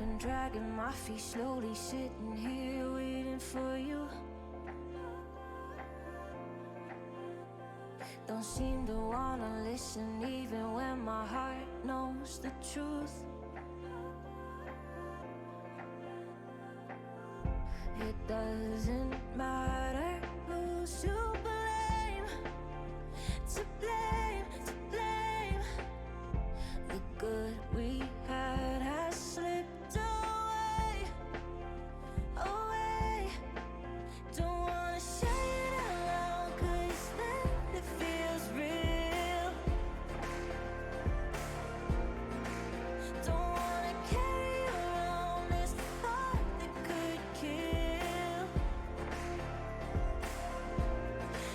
Been dragging my feet, slowly sitting here waiting for you. Don't seem to wanna listen even when my heart knows the truth. It doesn't matter who's to blame, to blame, to blame. The good we had has slipped away, away. Don't wanna say it out loud, 'cause then it feels real. Don't wanna carry around this thought that could kill.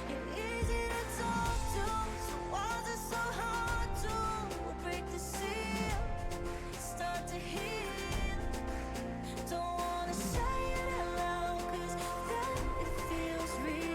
You're easy to talk to, so why is it so hard to break the seal, start to heal? Don't wanna say it out loud, 'cause then it feels real.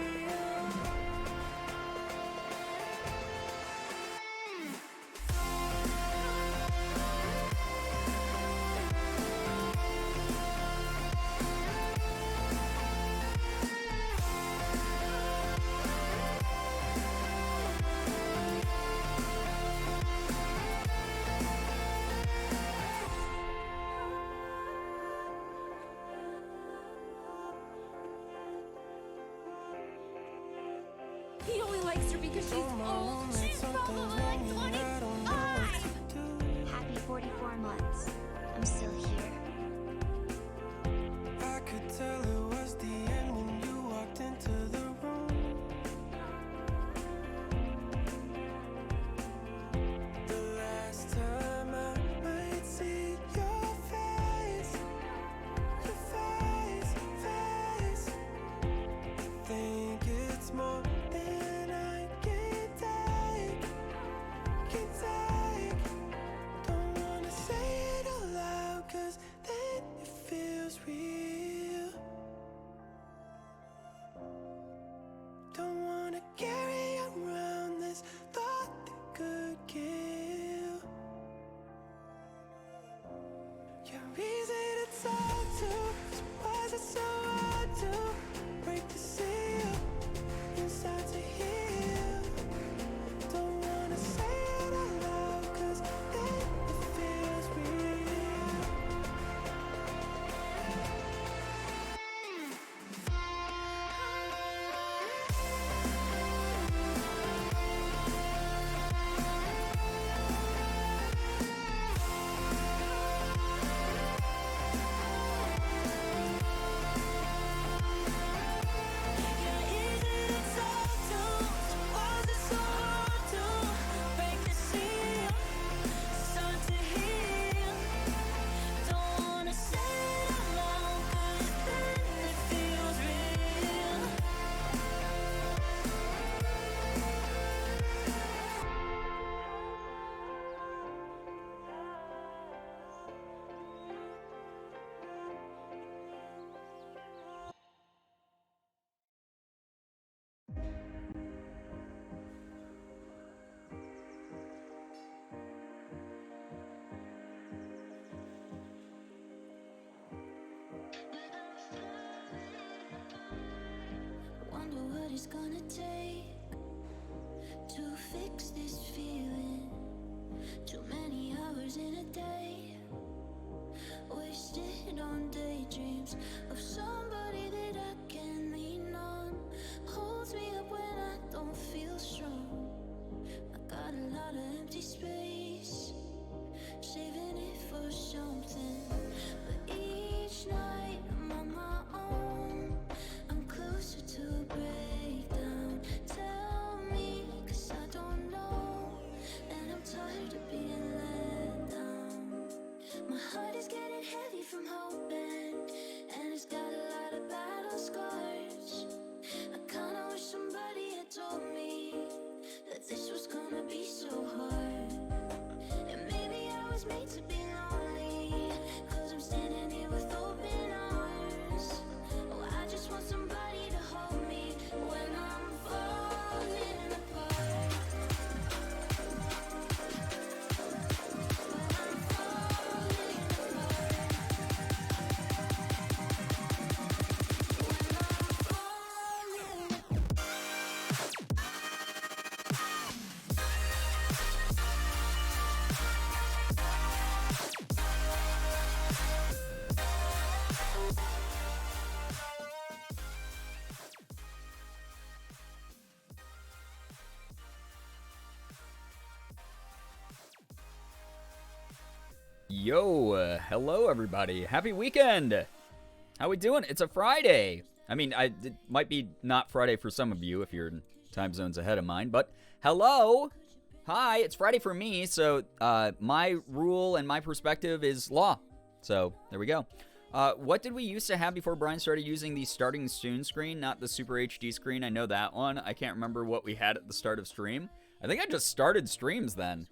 He only likes her because she's old. She's probably like 25. Happy 44 months. I'm still here. I could tell it was the end when you walked into the room. The last time I might see your face, your face, face. Think it's more than I can take, can take. Don't wanna say it out loud, 'cause then it feels real. Don't wanna carry around this thought that could kill. You're easy to talk to, so why is it so hard to break the seal and start to heal? Don't wanna say it out loud, 'cause then it feels real. You're easy to talk to, so why is it so hard to break the seal, start to heal? Don't wanna say it out loud, 'cause then it feels real. Wonder what it's gonna take to fix this feeling. Too many hours in a day, wasted on daydreams of somebody that I can lean on. Holds me up when I don't feel strong. I got a lot of empty space, saving it for something. But each night I'm on my own, I'm closer to a breakdown. Tell me, 'cause I don't know, and I'm tired of being let down. My heart is getting heavy from hoping, and it's got a lot of battle scars. Hello everybody. Happy weekend. How we doing? It's a Friday. I mean, it might be not Friday for some of you if you're in time zones ahead of mine, but hello. Hi, it's Friday for me, so my rule and my perspective is law. So, there we go. What did we used to have before Brian started using the starting soon screen, not the Super HD screen? I know that one. I can't remember what we had at the start of stream. I think I just started streams then.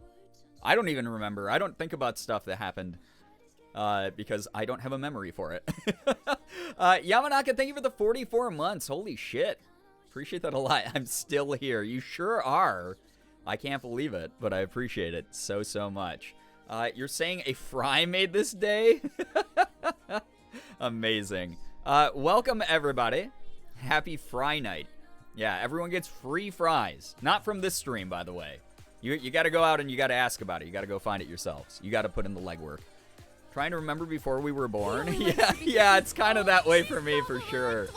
I don't even remember. I don't think about stuff that happened because I don't have a memory for it. Yamanaka, thank you for the 44 months. Holy shit. Appreciate that a lot. I'm still here. You sure are. I can't believe it, but I appreciate it so, so much. You're saying a fry made this day? Amazing. Welcome, everybody. Happy Fry Night. Yeah, everyone gets free fries. Not from this stream, by the way. You got to go out and you got to ask about it. You got to go find it yourselves. You got to put in the legwork. Trying to remember before we were born. Yeah, it's kind of that way for me, for sure.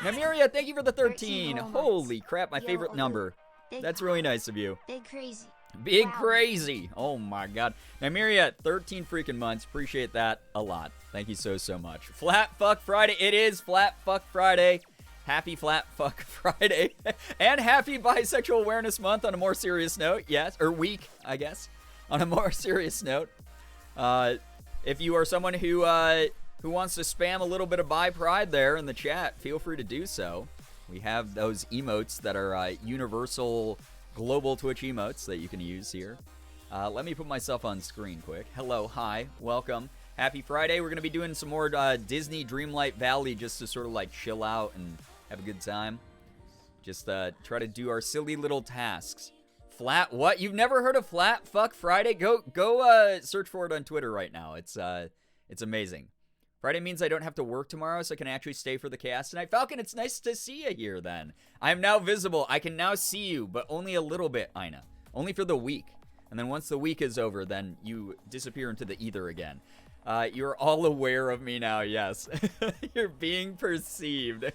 Namiria, thank you for the 13. Holy crap, my favorite number. That's really nice of you. Big crazy. Big crazy. Oh my god. Namiria, 13 freaking months. Appreciate that a lot. Thank you so, so much. Flat Fuck Friday. It is Flat Fuck Friday. Happy Flat Fuck Friday. And happy Bisexual Awareness Month on a more serious note. Yes, or week, I guess. On a more serious note. If you are someone who wants to spam a little bit of bi pride there in the chat, feel free to do so. We have those emotes that are universal global Twitch emotes that you can use here. Let me put myself on screen quick. Hello, hi, welcome. Happy Friday. We're going to be doing some more Disney Dreamlight Valley just to sort of like chill out and have a good time. Just try to do our silly little tasks. Flat what? You've never heard of Flat Fuck Friday? Go search for it on Twitter right now. It's amazing. Friday means I don't have to work tomorrow, so I can actually stay for the chaos tonight. Falcon, it's nice to see you here then. I am now visible. I can now see you, but only a little bit, Ina. Only for the week. And then once the week is over, then you disappear into the ether again. You're all aware of me now, yes. You're being perceived.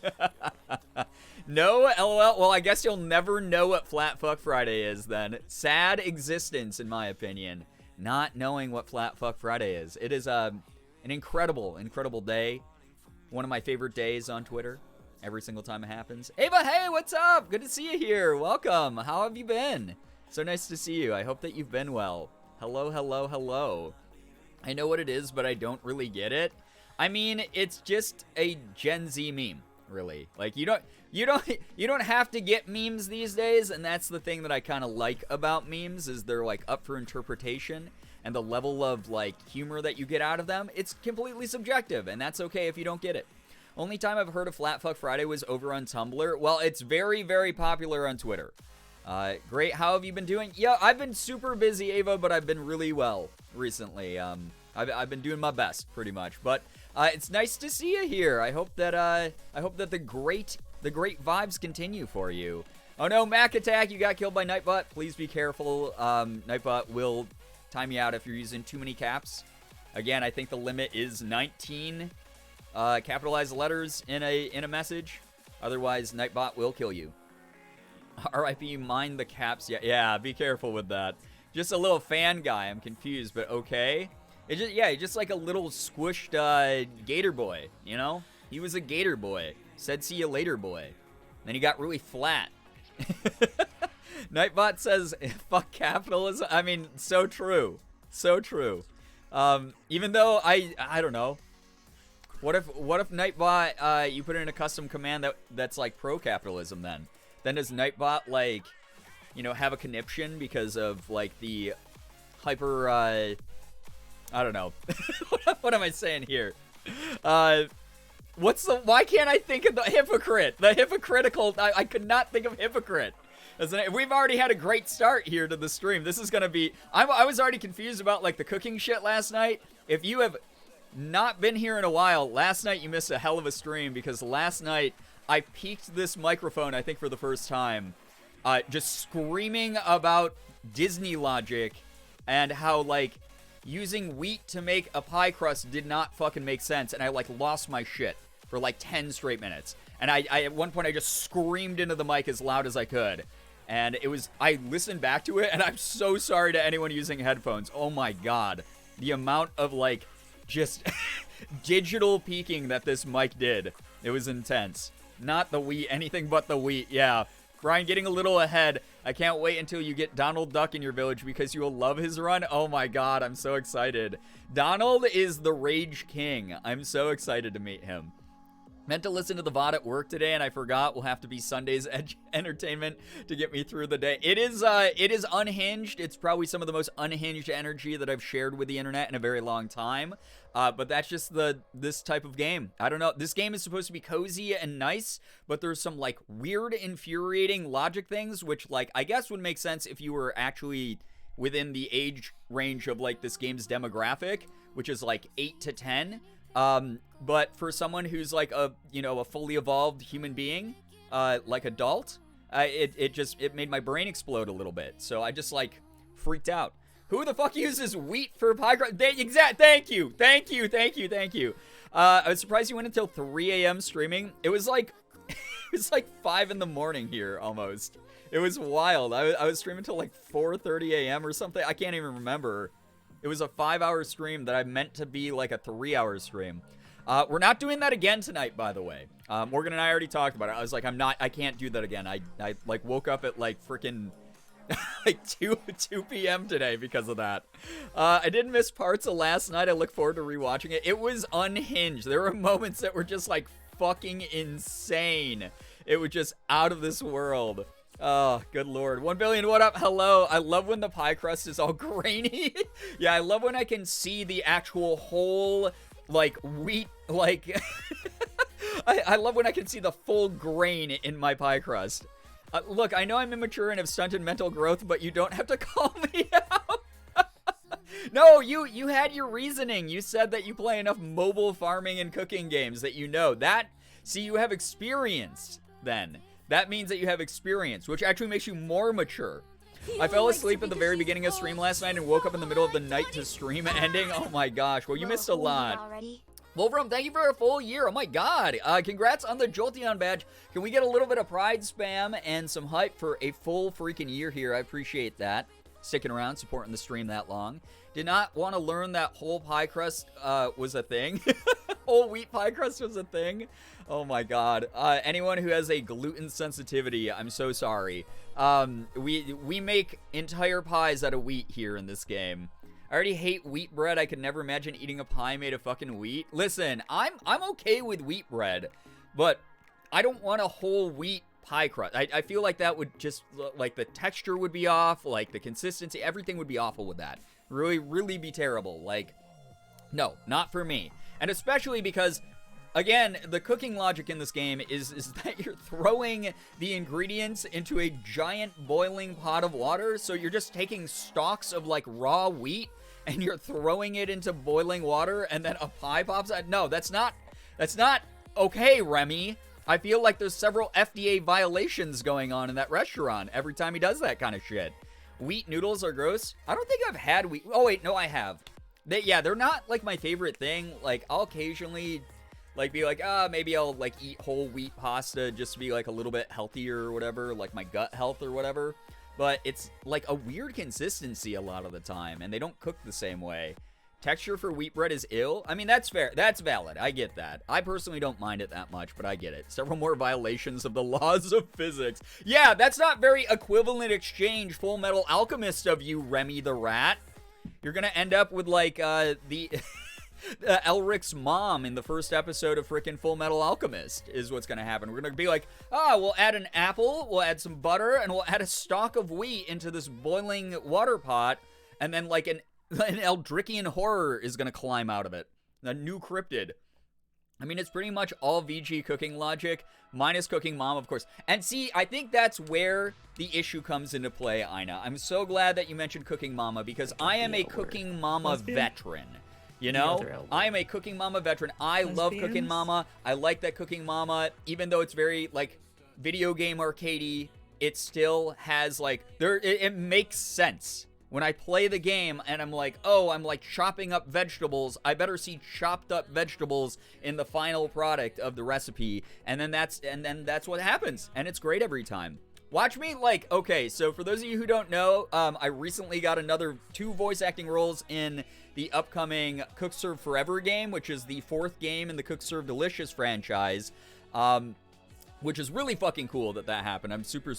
No, LOL. Well, I guess you'll never know what Flat Fuck Friday is then. Sad existence, in my opinion. Not knowing what Flat Fuck Friday is. It is an incredible, incredible day. One of my favorite days on Twitter. Every single time it happens. Ava, hey, what's up? Good to see you here. Welcome. How have you been? So nice to see you. I hope that you've been well. Hello, hello, hello. I know what it is, but I don't really get it. I mean, it's just a Gen Z meme, really. Like, you don't have to get memes these days, and that's the thing that I kind of like about memes, is they're like up for interpretation, and the level of like humor that you get out of them, it's completely subjective, and that's okay if you don't get it. Only time I've heard of Flat Fuck Friday was over on Tumblr. Well, it's very, very popular on Twitter. Great. How have you been doing? Yeah, I've been super busy, Ava, but I've been really well recently. I've been doing my best, pretty much. But it's nice to see you here. I hope that the great vibes continue for you. Oh no, Mac Attack, you got killed by Nightbot. Please be careful. Nightbot will time you out if you're using too many caps. Again, I think the limit is 19 capitalized letters in a message. Otherwise, Nightbot will kill you. RIP, mind the caps. Yeah, be careful with that. Just a little fan guy. I'm confused, but okay. He's just like a little squished gator boy, you know? He was a gator boy. Said see you later boy. Then he got really flat. Nightbot says, fuck capitalism. I mean, so true. So true. Even though I don't know. What if Nightbot, you put in a custom command that's like pro-capitalism then? Then does Nightbot, like, you know, have a conniption because of, like, the hyper, I don't know. What am I saying here? Why can't I think of the hypocrite? The hypocritical, I could not think of hypocrite. We've already had a great start here to the stream. This is gonna be, I was already confused about, like, the cooking shit last night. If you have not been here in a while, last night you missed a hell of a stream, because last night I peeked this microphone, I think, for the first time, just screaming about Disney logic and how, like, using wheat to make a pie crust did not fucking make sense, and I, like, lost my shit for, like, 10 straight minutes. And I at one point, I just screamed into the mic as loud as I could. And I listened back to it, and I'm so sorry to anyone using headphones. Oh my god. the amount of, like, just digital peeking that this mic did. It was intense. Not the wheat, anything but the wheat, yeah. Brian, getting a little ahead. I can't wait until you get Donald Duck in your village because you will love his run. Oh my god, I'm so excited. Donald is the Rage King. I'm so excited to meet him. Meant to listen to the VOD at work today, and I forgot. Will have to be Sunday's entertainment to get me through the day. It is unhinged. It's probably some of the most unhinged energy that I've shared with the internet in a very long time. But that's just this type of game. I don't know. This game is supposed to be cozy and nice, but there's some, like, weird, infuriating logic things, which, like, I guess would make sense if you were actually within the age range of, like, this game's demographic, which is, like, 8 to 10. But for someone who's like a fully evolved human being, like adult, it made my brain explode a little bit. So I just like freaked out. Who the fuck uses wheat for pie crust? Thank you. I was surprised you went until 3 a.m. streaming. It was like, 5 in the morning here almost. It was wild. I was streaming until like 4:30 a.m. or something. I can't even remember. It was a 5-hour stream that I meant to be like a 3-hour stream. We're not doing that again tonight, by the way. Morgan and I already talked about it. I was like, I can't do that again. I like woke up at like freaking like 2 p.m. today because of that. I didn't miss parts of last night. I look forward to rewatching it. It was unhinged. There were moments that were just like fucking insane. It was just out of this world. Oh, good lord. 1 billion, what up? Hello. I love when the pie crust is all grainy. Yeah, I love when I can see the actual whole, like, wheat, like... I love when I can see the full grain in my pie crust. Look, I know I'm immature and have stunted mental growth, but you don't have to call me out. No, you had your reasoning. You said that you play enough mobile farming and cooking games that you know. See, you have experience, then. That means that you have experience, which actually makes you more mature. I fell asleep at the very beginning of stream last night and woke up in the middle of the night to stream ending. Oh my gosh, well, you missed a lot. Wolfram, thank you for a full year. Oh my god. Congrats on the Jolteon badge. Can we get a little bit of pride spam and some hype for a full freaking year here? I appreciate that. Sticking around, supporting the stream that long. Did not want to learn that whole pie crust was a thing. Whole wheat pie crust was a thing. Oh my god. Anyone who has a gluten sensitivity, I'm so sorry. We make entire pies out of wheat here in this game. I already hate wheat bread. I could never imagine eating a pie made of fucking wheat. Listen, I'm okay with wheat bread, but I don't want a whole wheat pie crust. I feel like that would just, like, the texture would be off, like, the consistency, everything would be awful with that. Really, really be terrible. Like, no, not for me. And especially because, again, the cooking logic in this game is that you're throwing the ingredients into a giant boiling pot of water. So you're just taking stalks of, like, raw wheat and you're throwing it into boiling water and then a pie pops out. No, that's not okay, Remy. I feel like there's several FDA violations going on in that restaurant every time he does that kind of shit. Wheat noodles are gross. I don't think I've had wheat. Oh, wait, no, I have. They're not, like, my favorite thing. Like, I'll occasionally, like, be like, maybe I'll, like, eat whole wheat pasta just to be, like, a little bit healthier or whatever, like my gut health or whatever. But it's, like, a weird consistency a lot of the time, and they don't cook the same way. Texture for wheat bread is ill. I mean, that's fair. That's valid. I get that. I personally don't mind it that much, but I get it. Several more violations of the laws of physics. Yeah, that's not very equivalent exchange, Full Metal Alchemist of you, Remy the Rat. You're gonna end up with, like, the Elric's mom in the first episode of frickin' Full Metal Alchemist is what's gonna happen. We're gonna be like, we'll add an apple, we'll add some butter, and we'll add a stalk of wheat into this boiling water pot, and then, like, an Eldrickian horror is gonna climb out of it. A new cryptid. I mean, it's pretty much all VG cooking logic, minus Cooking Mom, of course. And see, I think that's where the issue comes into play, Ina. I'm so glad that you mentioned Cooking Mama, because I am a Cooking Mama veteran. You know? I am a Cooking Mama veteran. I love Cooking Mama. I like that Cooking Mama, even though it's very, like, video game arcadey, it still has, like, it makes sense. When I play the game and I'm like, oh, I'm like chopping up vegetables, I better see chopped up vegetables in the final product of the recipe, and then that's what happens, and it's great every time. Watch me, like, okay, so for those of you who don't know, I recently got another 2 voice acting roles in the upcoming Cook Serve Forever game, which is the 4th game in the Cook Serve Delicious franchise, which is really fucking cool that happened. I'm super,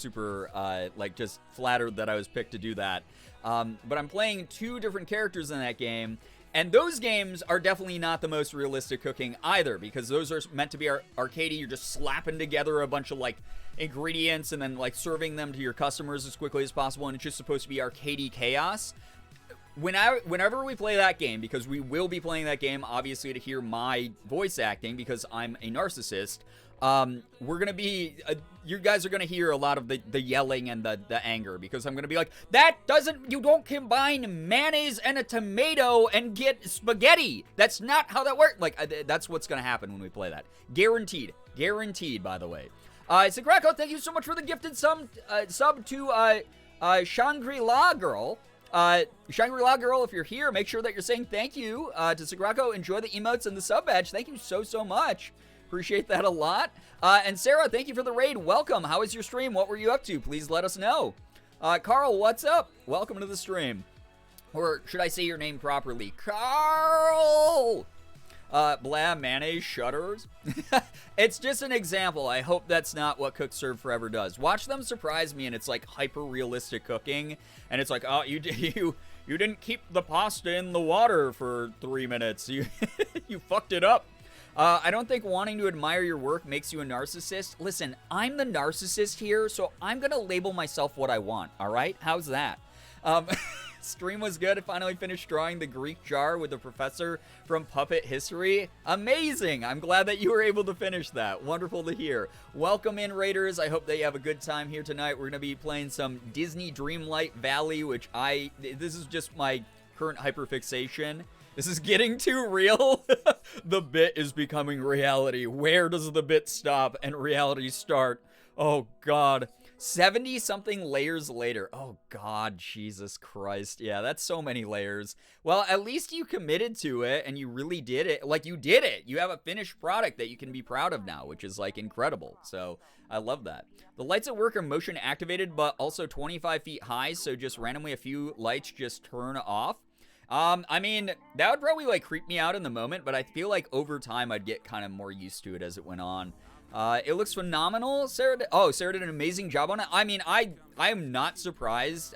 like, just flattered that I was picked to do that. But I'm playing 2 different characters in that game, and those games are definitely not the most realistic cooking either, because those are meant to be arcadey. You're just slapping together a bunch of, like, ingredients and then, like, serving them to your customers as quickly as possible, and it's just supposed to be arcadey chaos. Whenever we play that game, because we will be playing that game, obviously, to hear my voice acting, because I'm a narcissist, we're gonna be, you guys are gonna hear a lot of the yelling and the anger, because I'm gonna be like, you don't combine mayonnaise and a tomato and get spaghetti. That's not how that works. Like, that's what's gonna happen when we play that. Guaranteed, by the way. Sagrako, thank you so much for the gifted sub to, Shangri-La Girl. Shangri-La Girl, if you're here, make sure that you're saying thank you, to Sagrako. Enjoy the emotes and the sub badge. Thank you so much. Appreciate that a lot. And Sarah, thank you for the raid. Welcome. How was your stream? What were you up to? Please let us know. Carl, what's up? Welcome to the stream. Or should I say your name properly? Carl! Blah, mayonnaise, shudders. It's just an example. I hope that's not what Cook Serve Forever does. Watch them surprise me, and it's like hyper-realistic cooking. And it's like, oh, you didn't keep the pasta in the water for 3 minutes. You fucked it up. I don't think wanting to admire your work makes you a narcissist. Listen, I'm the narcissist here, so I'm going to label myself what I want, all right? How's that? Stream was good. I finally finished drawing the Greek jar with the professor from Puppet History. Amazing! I'm glad that you were able to finish that. Wonderful to hear. Welcome in, Raiders. I hope that you have a good time here tonight. We're going to be playing some Disney Dreamlight Valley, which this is just my current hyperfixation. This is getting too real. The bit is becoming reality. Where does the bit stop and reality start? Oh, God. 70-something layers later. Oh, God, Jesus Christ. Yeah, that's so many layers. Well, at least you committed to it, and you really did it. Like, you did it. You have a finished product that you can be proud of now, which is, like, incredible. So, I love that. The lights at work are motion activated, but also 25 feet high, so just randomly a few lights just turn off. I mean, that would probably, like, creep me out in the moment, but I feel like over time I'd get kind of more used to it as it went on. It looks phenomenal. Sarah did an amazing job on it. I mean, I am not surprised.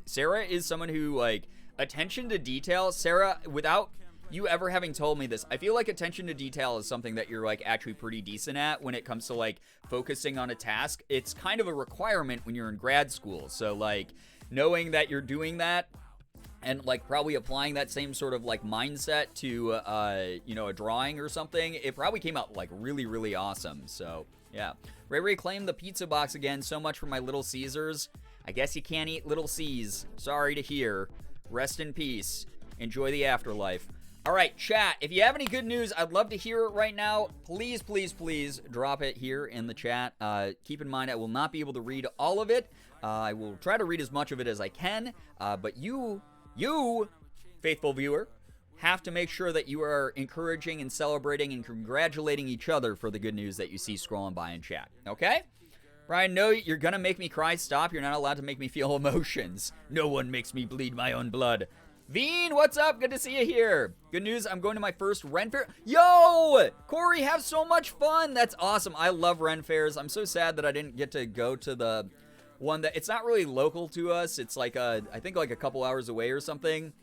Sarah is someone who, like, attention to detail. Sarah, without you ever having told me this, I feel like attention to detail is something that you're, like, actually pretty decent at when it comes to, like, focusing on a task. It's kind of a requirement when you're in grad school. So, like, knowing that you're doing that and, like, probably applying that same sort of, like, mindset to, you know, a drawing or something, it probably came out, like, really, really awesome. So, yeah. Ray claimed the pizza box again. So much for my Little Caesars. I guess you can't eat Little C's. Sorry to hear. Rest in peace. Enjoy the afterlife. All right, chat. If you have any good news, I'd love to hear it right now. Please, please, please drop it here in the chat. Keep in mind, I will not be able to read all of it. I will try to read as much of it as I can. But you, faithful viewer, have to make sure that you are encouraging and celebrating and congratulating each other for the good news that you see scrolling by in chat, okay? Brian, no, you're gonna make me cry. Stop. You're not allowed to make me feel emotions. No one makes me bleed my own blood. Veen, what's up? Good to see you here. Good news, I'm going to my first Ren Fair. Yo! Corey, have so much fun. That's awesome. I love Ren Fairs. I'm so sad that I didn't get to go to the one that, it's not really local to us. It's like, I think like a couple hours away or something.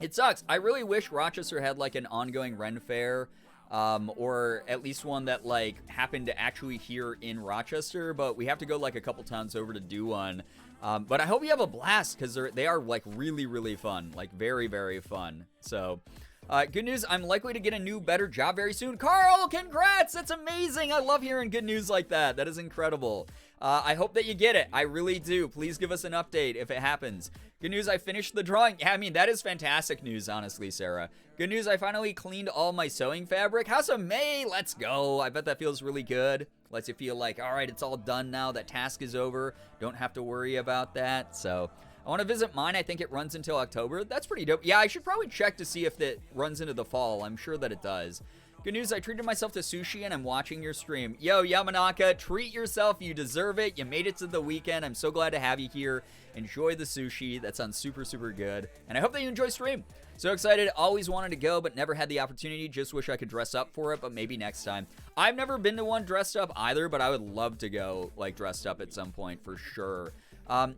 It sucks. I really wish Rochester had like an ongoing Ren Fair, or at least one that like happened to actually here in Rochester, but we have to go like a couple towns over to do one. But I hope you have a blast, because they are like really, really fun, like very, very fun. So, good news, I'm likely to get a new, better job very soon. Carl, congrats! That's amazing! I love hearing good news like that. That is incredible. I hope that you get it. I really do. Please give us an update if it happens. Good news, I finished the drawing. Yeah, I mean, that is fantastic news, honestly, Sarah. Good news, I finally cleaned all my sewing fabric. House of May, let's go. I bet that feels really good. Lets you feel like, all right, it's all done now. That task is over. Don't have to worry about that. So, I want to visit mine. I think it runs until October. That's pretty dope. Yeah, I should probably check to see if it runs into the fall. I'm sure that it does. Good news, I treated myself to sushi and I'm watching your stream. Yo, Yamanaka, treat yourself. You deserve it. You made it to the weekend. I'm so glad to have you here. Enjoy the sushi. That sounds super, super good. And I hope that you enjoy stream. So excited. Always wanted to go, but never had the opportunity. Just wish I could dress up for it, but maybe next time. I've never been to one dressed up either, but I would love to go, like, dressed up at some point for sure.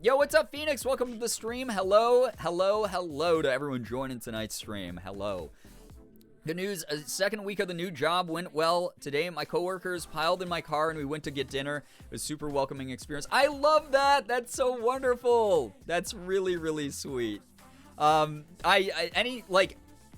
Yo, what's up, Phoenix? Welcome to the stream. Hello, hello, hello to everyone joining tonight's stream. Hello. Good news, second week of the new job went well. Today, my coworkers piled in my car and we went to get dinner. It was a super welcoming experience. I love that. That's so wonderful. That's really, really sweet.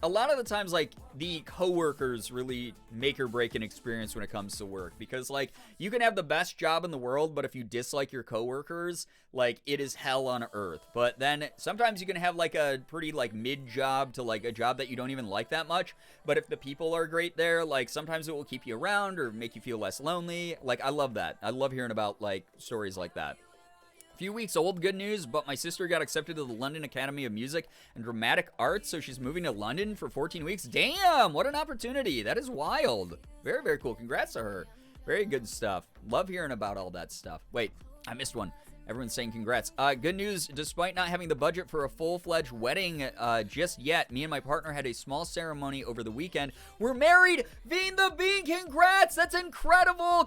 A lot of the times, like, the coworkers really make or break an experience when it comes to work, because, like, you can have the best job in the world, but if you dislike your coworkers, like, it is hell on earth. But then sometimes you can have, like, a pretty, like, mid job to, like, a job that you don't even like that much, but if the people are great there, like, sometimes it will keep you around or make you feel less lonely. Like, I love that. I love hearing about, like, stories like that. Few weeks old, good news, but my sister got accepted to the London Academy of Music and Dramatic Arts, so she's moving to London for 14 weeks. Damn, what an opportunity. That is wild. Very, very cool. Congrats to her. Very good stuff. Love hearing about all that stuff. Wait, I missed one. Everyone's saying congrats. Good news, despite not having the budget for a full-fledged wedding just yet, me and my partner had a small ceremony over the weekend. We're married! Bean the Bean, congrats! That's incredible!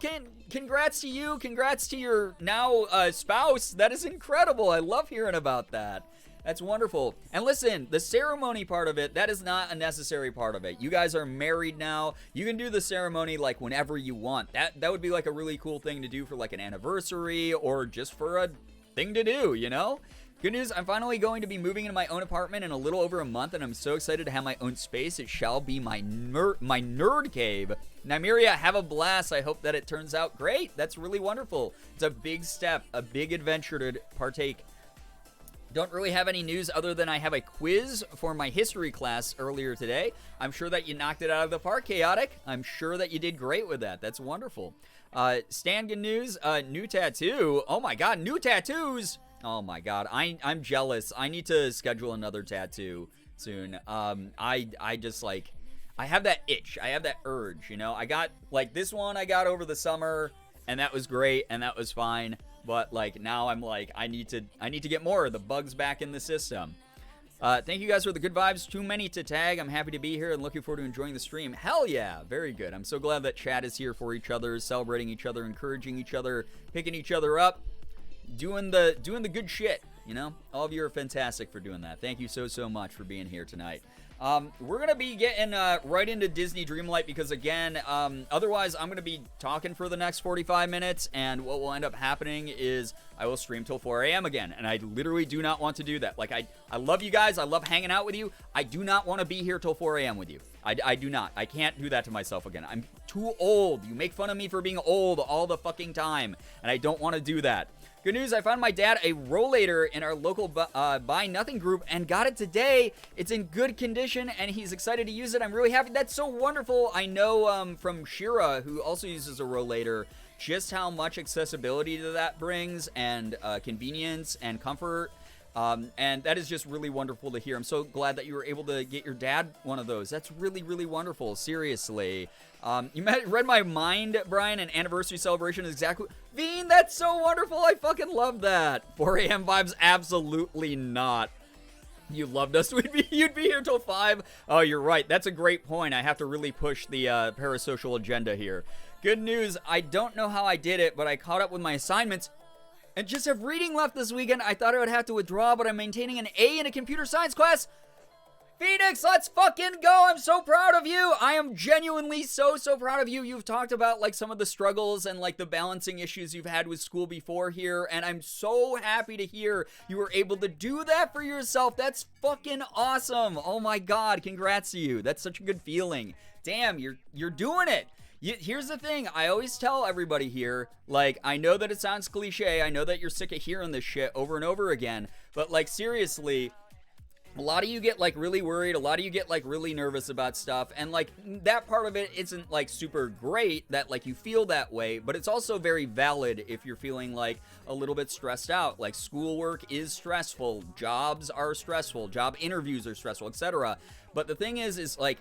Congrats to you. Congrats to your now spouse. That is incredible. I love hearing about that. That's wonderful. And listen, the ceremony part of it, that is not a necessary part of it. You guys are married now. You can do the ceremony like whenever you want. That would be like a really cool thing to do for like an anniversary or just for a thing to do, you know? Good news, I'm finally going to be moving into my own apartment in a little over a month, and I'm so excited to have my own space. It shall be my nerd cave. Nymeria, have a blast. I hope that it turns out great. That's really wonderful. It's a big step, a big adventure to partake. Don't really have any news other than I have a quiz for my history class earlier today. I'm sure that you knocked it out of the park, Chaotic. I'm sure that you did great with that. That's wonderful. Stan, good news. New tattoo. Oh my God, new tattoos. Oh my God, I'm jealous. I need to schedule another tattoo soon. I just like, I have that itch. I have that urge, you know. I got like this one I got over the summer, and that was great, and that was fine. But like now I'm like, I need to get more. The bug's back in the system. Thank you guys for the good vibes. Too many to tag. I'm happy to be here and looking forward to enjoying the stream. Hell yeah, very good. I'm so glad that chat is here for each other, celebrating each other, encouraging each other, picking each other up, doing the good shit. You know, all of you are fantastic for doing that. Thank you so much for being here tonight. We're going to be getting right into Disney Dreamlight because, again, otherwise I'm going to be talking for the next 45 minutes, and what will end up happening is I will stream till 4 a.m. again, and I literally do not want to do that. Like, I love you guys. I love hanging out with you. I do not want to be here till 4 a.m. with you. I do not. I can't do that to myself again. I'm too old. You make fun of me for being old all the fucking time, and I don't want to do that. Good news, I found my dad a rollator in our local Buy Nothing group and got it today. It's in good condition and he's excited to use it. I'm really happy. That's so wonderful. I know from Shira, who also uses a rollator, just how much accessibility to that brings and convenience and comfort. And that is just really wonderful to hear. I'm so glad that you were able to get your dad one of those. That's really, really wonderful. Seriously. You read my mind, Brian, an anniversary celebration is exactly... Veen, that's so wonderful. I fucking love that. 4 a.m. vibes, absolutely not. You loved us. You'd be here till 5. Oh, you're right. That's a great point. I have to really push the parasocial agenda here. Good news. I don't know how I did it, but I caught up with my assignments and just have reading left this weekend. I thought I would have to withdraw, but I'm maintaining an A in a computer science class. Phoenix, let's fucking go. I'm so proud of you. I am genuinely so proud of you. You've talked about like some of the struggles and like the balancing issues you've had with school before here, and I'm so happy to hear you were able to do that for yourself. That's fucking awesome. Oh my God, congrats to you. That's such a good feeling. Damn, you're doing it. Here's the thing, I always tell everybody here, like, I know that it sounds cliche, I know that you're sick of hearing this shit over and over again, but like, seriously, a lot of you get like really worried, a lot of you get like really nervous about stuff, and like that part of it isn't like super great that like you feel that way, but it's also very valid if you're feeling like a little bit stressed out. Like schoolwork is stressful, jobs are stressful, job interviews are stressful, etc. But the thing is like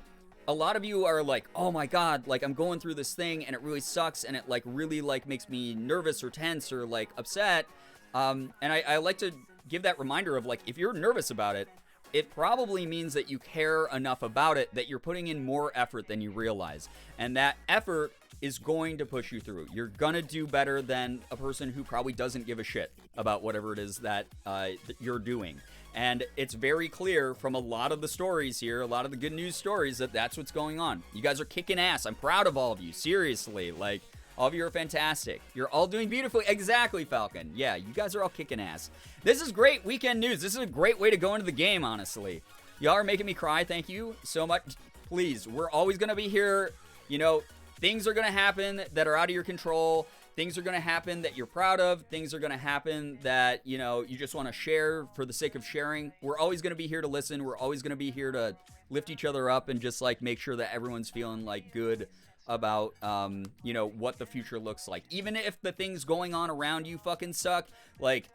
a lot of you are like, oh my god, like I'm going through this thing and it really sucks and it like really like makes me nervous or tense or like upset. And I like to give that reminder of like, if you're nervous about it, it probably means that you care enough about it that you're putting in more effort than you realize. And that effort is going to push you through. You're gonna do better than a person who probably doesn't give a shit about whatever it is that you're doing. And it's very clear from a lot of the stories here, a lot of the good news stories, that that's what's going on. You guys are kicking ass. I'm proud of all of you. Seriously. Like, all of you are fantastic. You're all doing beautifully. Exactly, Falcon. Yeah, you guys are all kicking ass. This is great weekend news. This is a great way to go into the game, honestly. Y'all are making me cry. Thank you so much. Please, we're always going to be here. You know, things are going to happen that are out of your control. Things are going to happen that you're proud of. Things are going to happen that, you know, you just want to share for the sake of sharing. We're always going to be here to listen. We're always going to be here to lift each other up and just, like, make sure that everyone's feeling, like, good about, you know, what the future looks like. Even if the things going on around you fucking suck, like,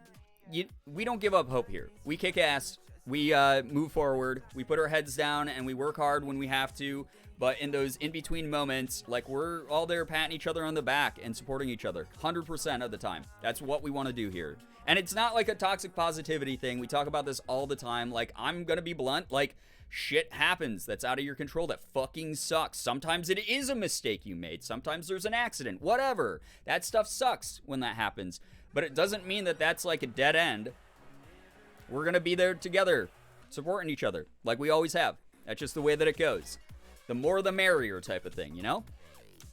we don't give up hope here. We kick ass. We move forward. We put our heads down and we work hard when we have to. But in those in-between moments, like, we're all there patting each other on the back and supporting each other 100% of the time. That's what we want to do here. And it's not like a toxic positivity thing. We talk about this all the time. Like, I'm going to be blunt. Like, shit happens that's out of your control that fucking sucks. Sometimes it is a mistake you made. Sometimes there's an accident. Whatever. That stuff sucks when that happens. But it doesn't mean that that's like a dead end. We're going to be there together, supporting each other like we always have. That's just the way that it goes. The more the merrier type of thing, you know?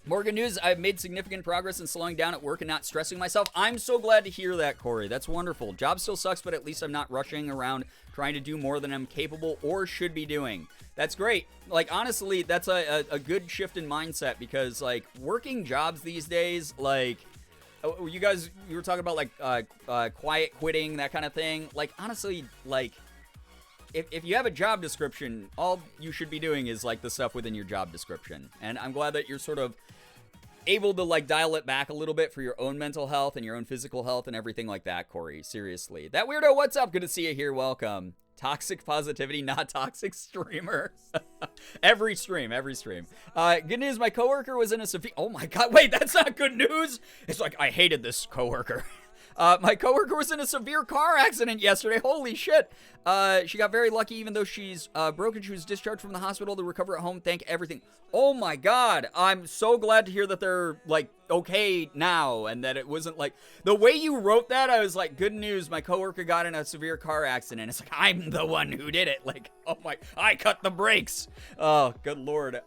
More good news, I've made significant progress in slowing down at work and not stressing myself. I'm so glad to hear that, Corey. That's wonderful. Job still sucks, but at least I'm not rushing around trying to do more than I'm capable or should be doing. That's great. Like, honestly, that's a good shift in mindset because, like, working jobs these days, like, you were talking about, like, quiet quitting, that kind of thing. Like, honestly, like, if you have a job description, all you should be doing is, like, the stuff within your job description. And I'm glad that you're sort of able to, like, dial it back a little bit for your own mental health and your own physical health and everything like that, Corey. Seriously. That weirdo, what's up? Good to see you here. Welcome. Toxic positivity, not toxic streamer. Every stream. Good news, my coworker was in a severe... Oh my god, wait, that's not good news! It's like, I hated this coworker. My coworker was in a severe car accident yesterday. Holy shit. She got very lucky even though she's broken. She was discharged from the hospital to recover at home. Thank everything. Oh my god. I'm so glad to hear that they're, like, okay now and that it wasn't like... The way you wrote that, I was like, good news. My coworker got in a severe car accident. It's like, I'm the one who did it. Like, oh my... I cut the brakes. Oh, good lord.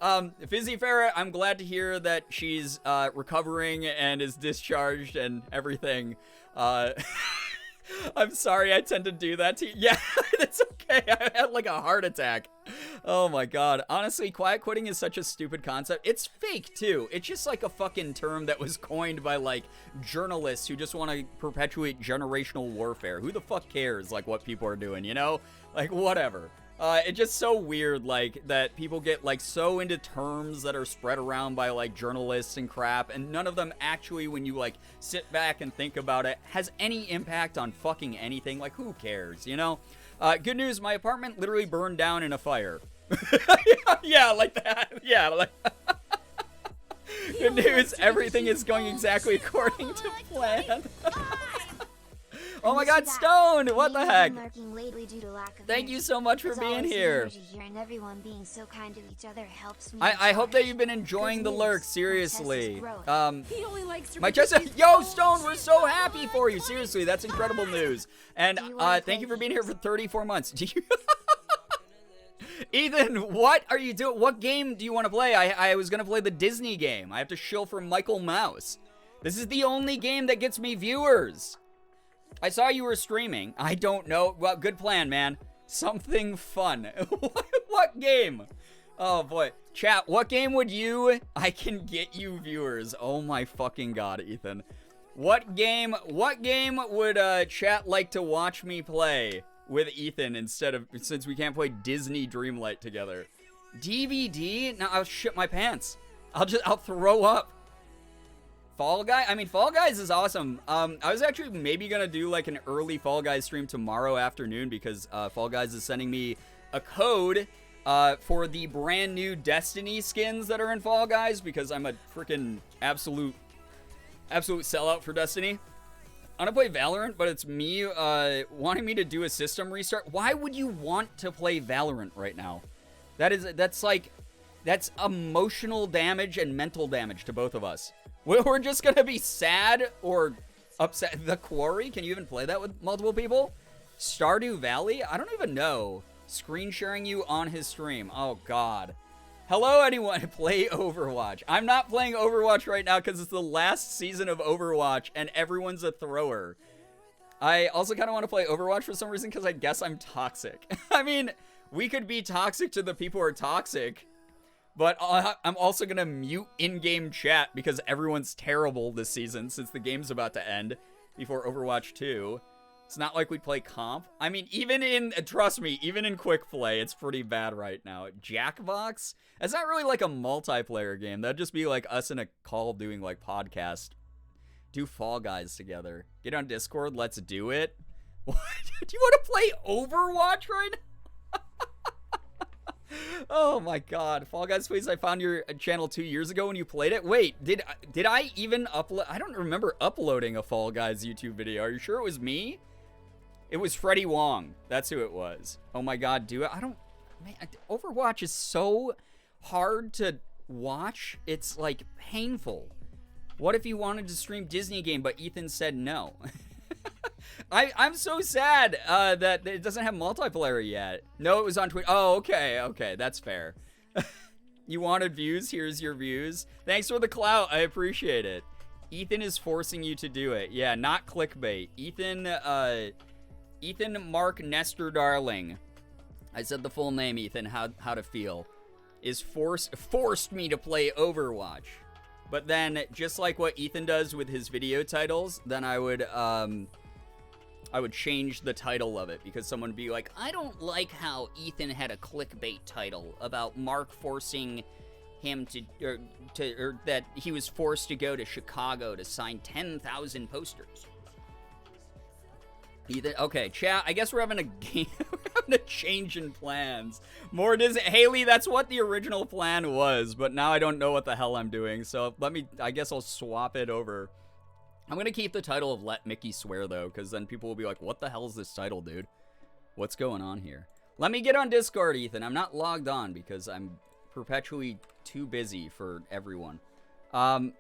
Fizzy Farah, I'm glad to hear that she's recovering and is discharged and everything. I'm sorry, I tend to do that to you. Yeah, that's okay. I had like a heart attack. Oh my god. Honestly, quiet quitting is such a stupid concept. It's fake too. It's just like a fucking term that was coined by like journalists who just want to perpetuate generational warfare. Who the fuck cares like what people are doing, you know? Like whatever. It's just so weird, like, that people get, like, so into terms that are spread around by, like, journalists and crap, and none of them actually, when you, like, sit back and think about it, has any impact on fucking anything. Like, who cares, you know? Good news, my apartment literally burned down in a fire. Yeah, like that. Yeah, like... Good news, everything is going exactly according to plan. Oh my god, Stone! What the heck? Thank you so much for being here. I hope that you've been enjoying the lurk, seriously. My chest, yo, Stone, we're so happy for you. Seriously, that's incredible news. And thank you for being here for 34 months. Do you... Ethan, what are you doing? What game do you want to play? I was going to play the Disney game. I have to shill for Michael Mouse. This is the only game that gets me viewers. I saw you were streaming. I don't know. Well, good plan, man. Something fun. What game? Oh, boy. Chat, what game would you... I can get you viewers. Oh, my fucking god, Ethan. What game would chat like to watch me play with Ethan instead of... Since we can't play Disney Dreamlight together. DVD? No, I'll shit my pants. I'll throw up. Fall Guy? I mean, Fall Guys is awesome. I was actually maybe gonna do like an early Fall Guys stream tomorrow afternoon because Fall Guys is sending me a code for the brand new Destiny skins that are in Fall Guys, because I'm a freaking absolute sellout for Destiny. I'm gonna play Valorant, but it's me wanting me to do a system restart. Why would you want to play Valorant right now? That's emotional damage and mental damage to both of us. We're just gonna be sad or upset. The Quarry? Can you even play that with multiple people? Stardew Valley? I don't even know. Screen sharing you on his stream. Oh, God. Hello, anyone. Play Overwatch. I'm not playing Overwatch right now because it's the last season of Overwatch and everyone's a thrower. I also kind of want to play Overwatch for some reason because I guess I'm toxic. I mean, we could be toxic to the people who are toxic, but I'm also going to mute in-game chat because everyone's terrible this season since the game's about to end before Overwatch 2. It's not like we play comp. I mean, trust me, even in quick play, it's pretty bad right now. Jackbox? It's not really like a multiplayer game. That'd just be like us in a call doing like podcast. Do Fall Guys together. Get on Discord, let's do it. What? Do you want to play Overwatch right now? Oh my God. Fall Guys, please, I found your channel 2 years ago when you played it. Wait, did I even upload? I don't remember uploading a Fall Guys YouTube video. Are you sure it was me? It was Freddie Wong. That's who it was. Oh my God, do it. Man, Overwatch is so hard to watch. It's like painful. What if you wanted to stream Disney game, but Ethan said no? I'm so sad that it doesn't have multiplayer yet. No, it was on Twitch. Oh, okay, that's fair. You wanted views? Here's your views. Thanks for the clout. I appreciate it. Ethan is forcing you to do it. Yeah, not clickbait. Ethan Mark Nestor Darling. I said the full name, Ethan, how to feel. Is forced me to play Overwatch. But then, just like what Ethan does with his video titles, then I would change the title of it, because someone would be like, I don't like how Ethan had a clickbait title about Mark forcing him or that he was forced to go to Chicago to sign 10,000 posters. Ethan, okay, chat, I guess we're having a game. We're having a change in plans. More Disney. Haley, that's what the original plan was, but now I don't know what the hell I'm doing, so I guess I'll swap it over. I'm gonna keep the title of Let Mickey Swear, though, because then people will be like, what the hell is this title, dude? What's going on here? Let me get on Discord, Ethan. I'm not logged on because I'm perpetually too busy for everyone. What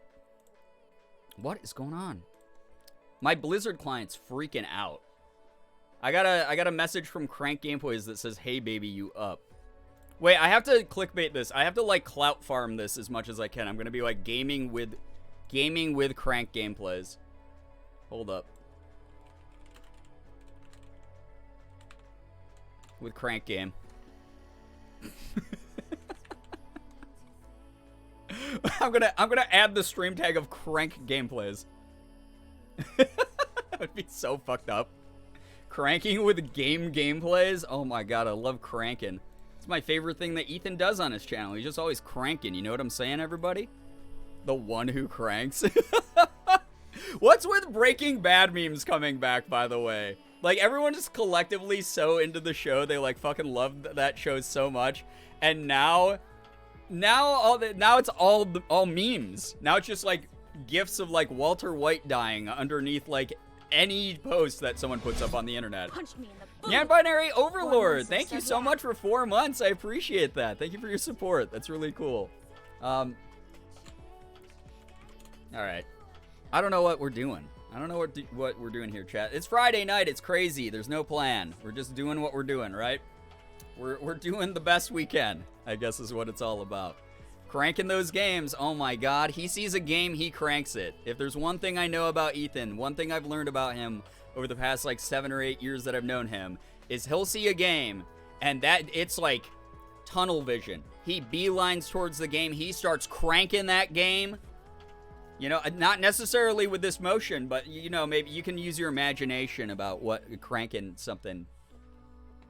is going on? My Blizzard client's freaking out. I got a message from Crank Gameplays that says, hey baby, you up. Wait, I have to clickbait this. I have to like clout farm this as much as I can. I'm gonna be like gaming with Crank Gameplays. Hold up. With Crank Game. I'm gonna add the stream tag of Crank Gameplays. That would be so fucked up. Cranking with gameplays? Oh my God, I love cranking. It's my favorite thing that Ethan does on his channel. He's just always cranking. You know what I'm saying, everybody? The one who cranks. What's with Breaking Bad memes coming back, by the way? Like, everyone just collectively so into the show. They, like, fucking love that show so much. And now it's all memes. Now it's just, like, gifs of, like, Walter White dying underneath, like, any post that someone puts up on the internet. Punch me in the booty. Yeah, Binary Overlord, thank you so much for 4 months. I appreciate that. Thank you for your support. That's really cool. All right. I don't know what we're doing. I don't know what we're doing here, chat. It's Friday night. It's crazy. There's no plan. We're just doing what we're doing, right? We're doing the best we can, I guess is what it's all about. Cranking those games. Oh my God. He sees a game, he cranks it. If there's one thing I know about Ethan, one thing I've learned about him over the past like 7 or 8 years that I've known him, is he'll see a game and that it's like tunnel vision. He beelines towards the game. He starts cranking that game. You know, not necessarily with this motion, but you know, maybe you can use your imagination about what cranking something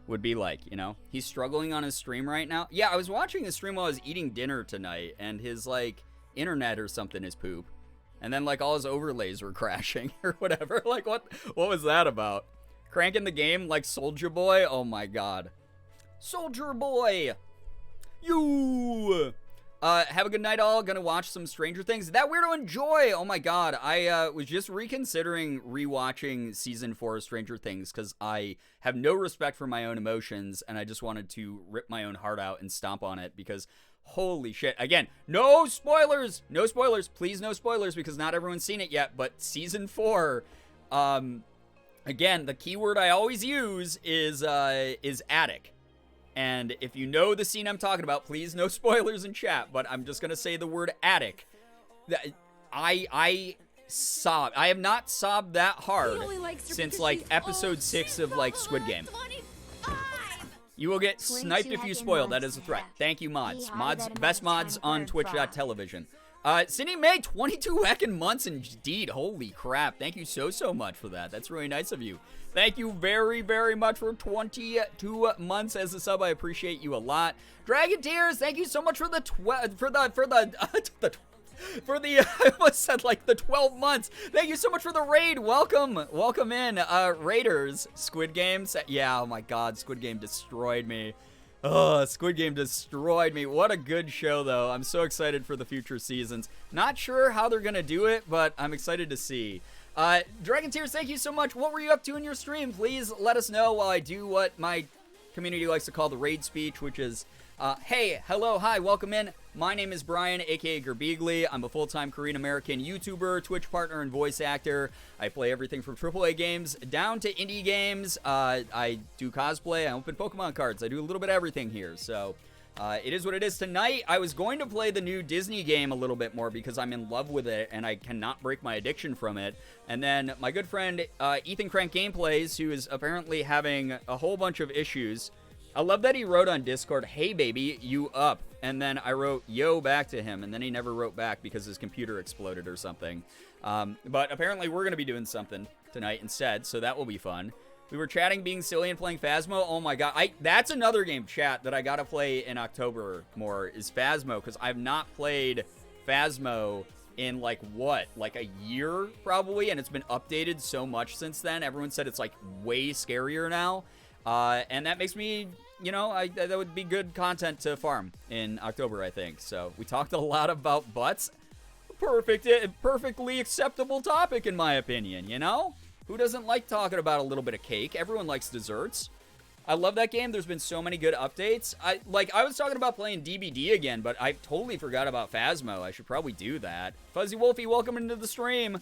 would be like, you know? He's struggling on his stream right now. Yeah, I was watching his stream while I was eating dinner tonight, and his, like, internet or something is poop. And then, like, all his overlays were crashing or whatever. Like, what was that about? Cranking the game like Soulja Boy? Oh, my God. Soulja Boy! You. Have a good night, all. Gonna watch some Stranger Things. That Weirdo Enjoy. Oh my god. I was just reconsidering rewatching season 4 of Stranger Things because I have no respect for my own emotions and I just wanted to rip my own heart out and stomp on it because holy shit. Again, no spoilers. No spoilers. Please, no spoilers because not everyone's seen it yet. But season 4, again, the keyword I always use is attic. And if you know the scene I'm talking about, please no spoilers in chat, but I'm just going to say the word attic. I sobbed. I have not sobbed that hard since like episode 6 of like Squid Game. You will get sniped if you spoil. That is a threat. Thank you, mods. Best mods on Twitch.television. Sydney May, 22 heckin' months indeed. Holy crap. Thank you so much for that. That's really nice of you. Thank you very, very much for 22 months as a sub. I appreciate you a lot. Dragon Tears, thank you so much for the I almost said like the 12 months. Thank you so much for the raid. Welcome in, Raiders. Squid Game. Yeah, oh my god, Squid Game destroyed me. Oh, Squid Game destroyed me. What a good show, though. I'm so excited for the future seasons. Not sure how they're gonna do it, but I'm excited to see. Dragon Tears, thank you so much. What were you up to in your stream? Please let us know while I do what my community likes to call the raid speech, which is, hey, hello, hi, welcome in. My name is Brian, aka Girbeagly. I'm a full-time Korean-American YouTuber, Twitch partner, and voice actor. I play everything from AAA games down to indie games. I do cosplay, I open Pokemon cards. I do a little bit of everything here, so it is what it is. Tonight, I was going to play the new Disney game a little bit more because I'm in love with it, and I cannot break my addiction from it. And then my good friend, Ethan Crank Gameplays, who is apparently having a whole bunch of issues. I love that he wrote on Discord, hey baby, you up? And then I wrote yo back to him, and then he never wrote back because his computer exploded or something. But apparently we're going to be doing something tonight instead, so that will be fun. We were chatting, being silly, and playing Phasmo. Oh my god, that's another game, chat, that I gotta play in October more, is Phasmo, because I've not played Phasmo in like a year probably, and it's been updated so much since then. Everyone said it's like way scarier now. And that makes me, you know, that would be good content to farm in October, I think. So we talked a lot about butts. Perfectly acceptable topic, in my opinion, you know? Who doesn't like talking about a little bit of cake? Everyone likes desserts. I love that game. There's been so many good updates. I was talking about playing DBD again, but I totally forgot about Phasmo. I should probably do that. Fuzzy Wolfie, welcome into the stream.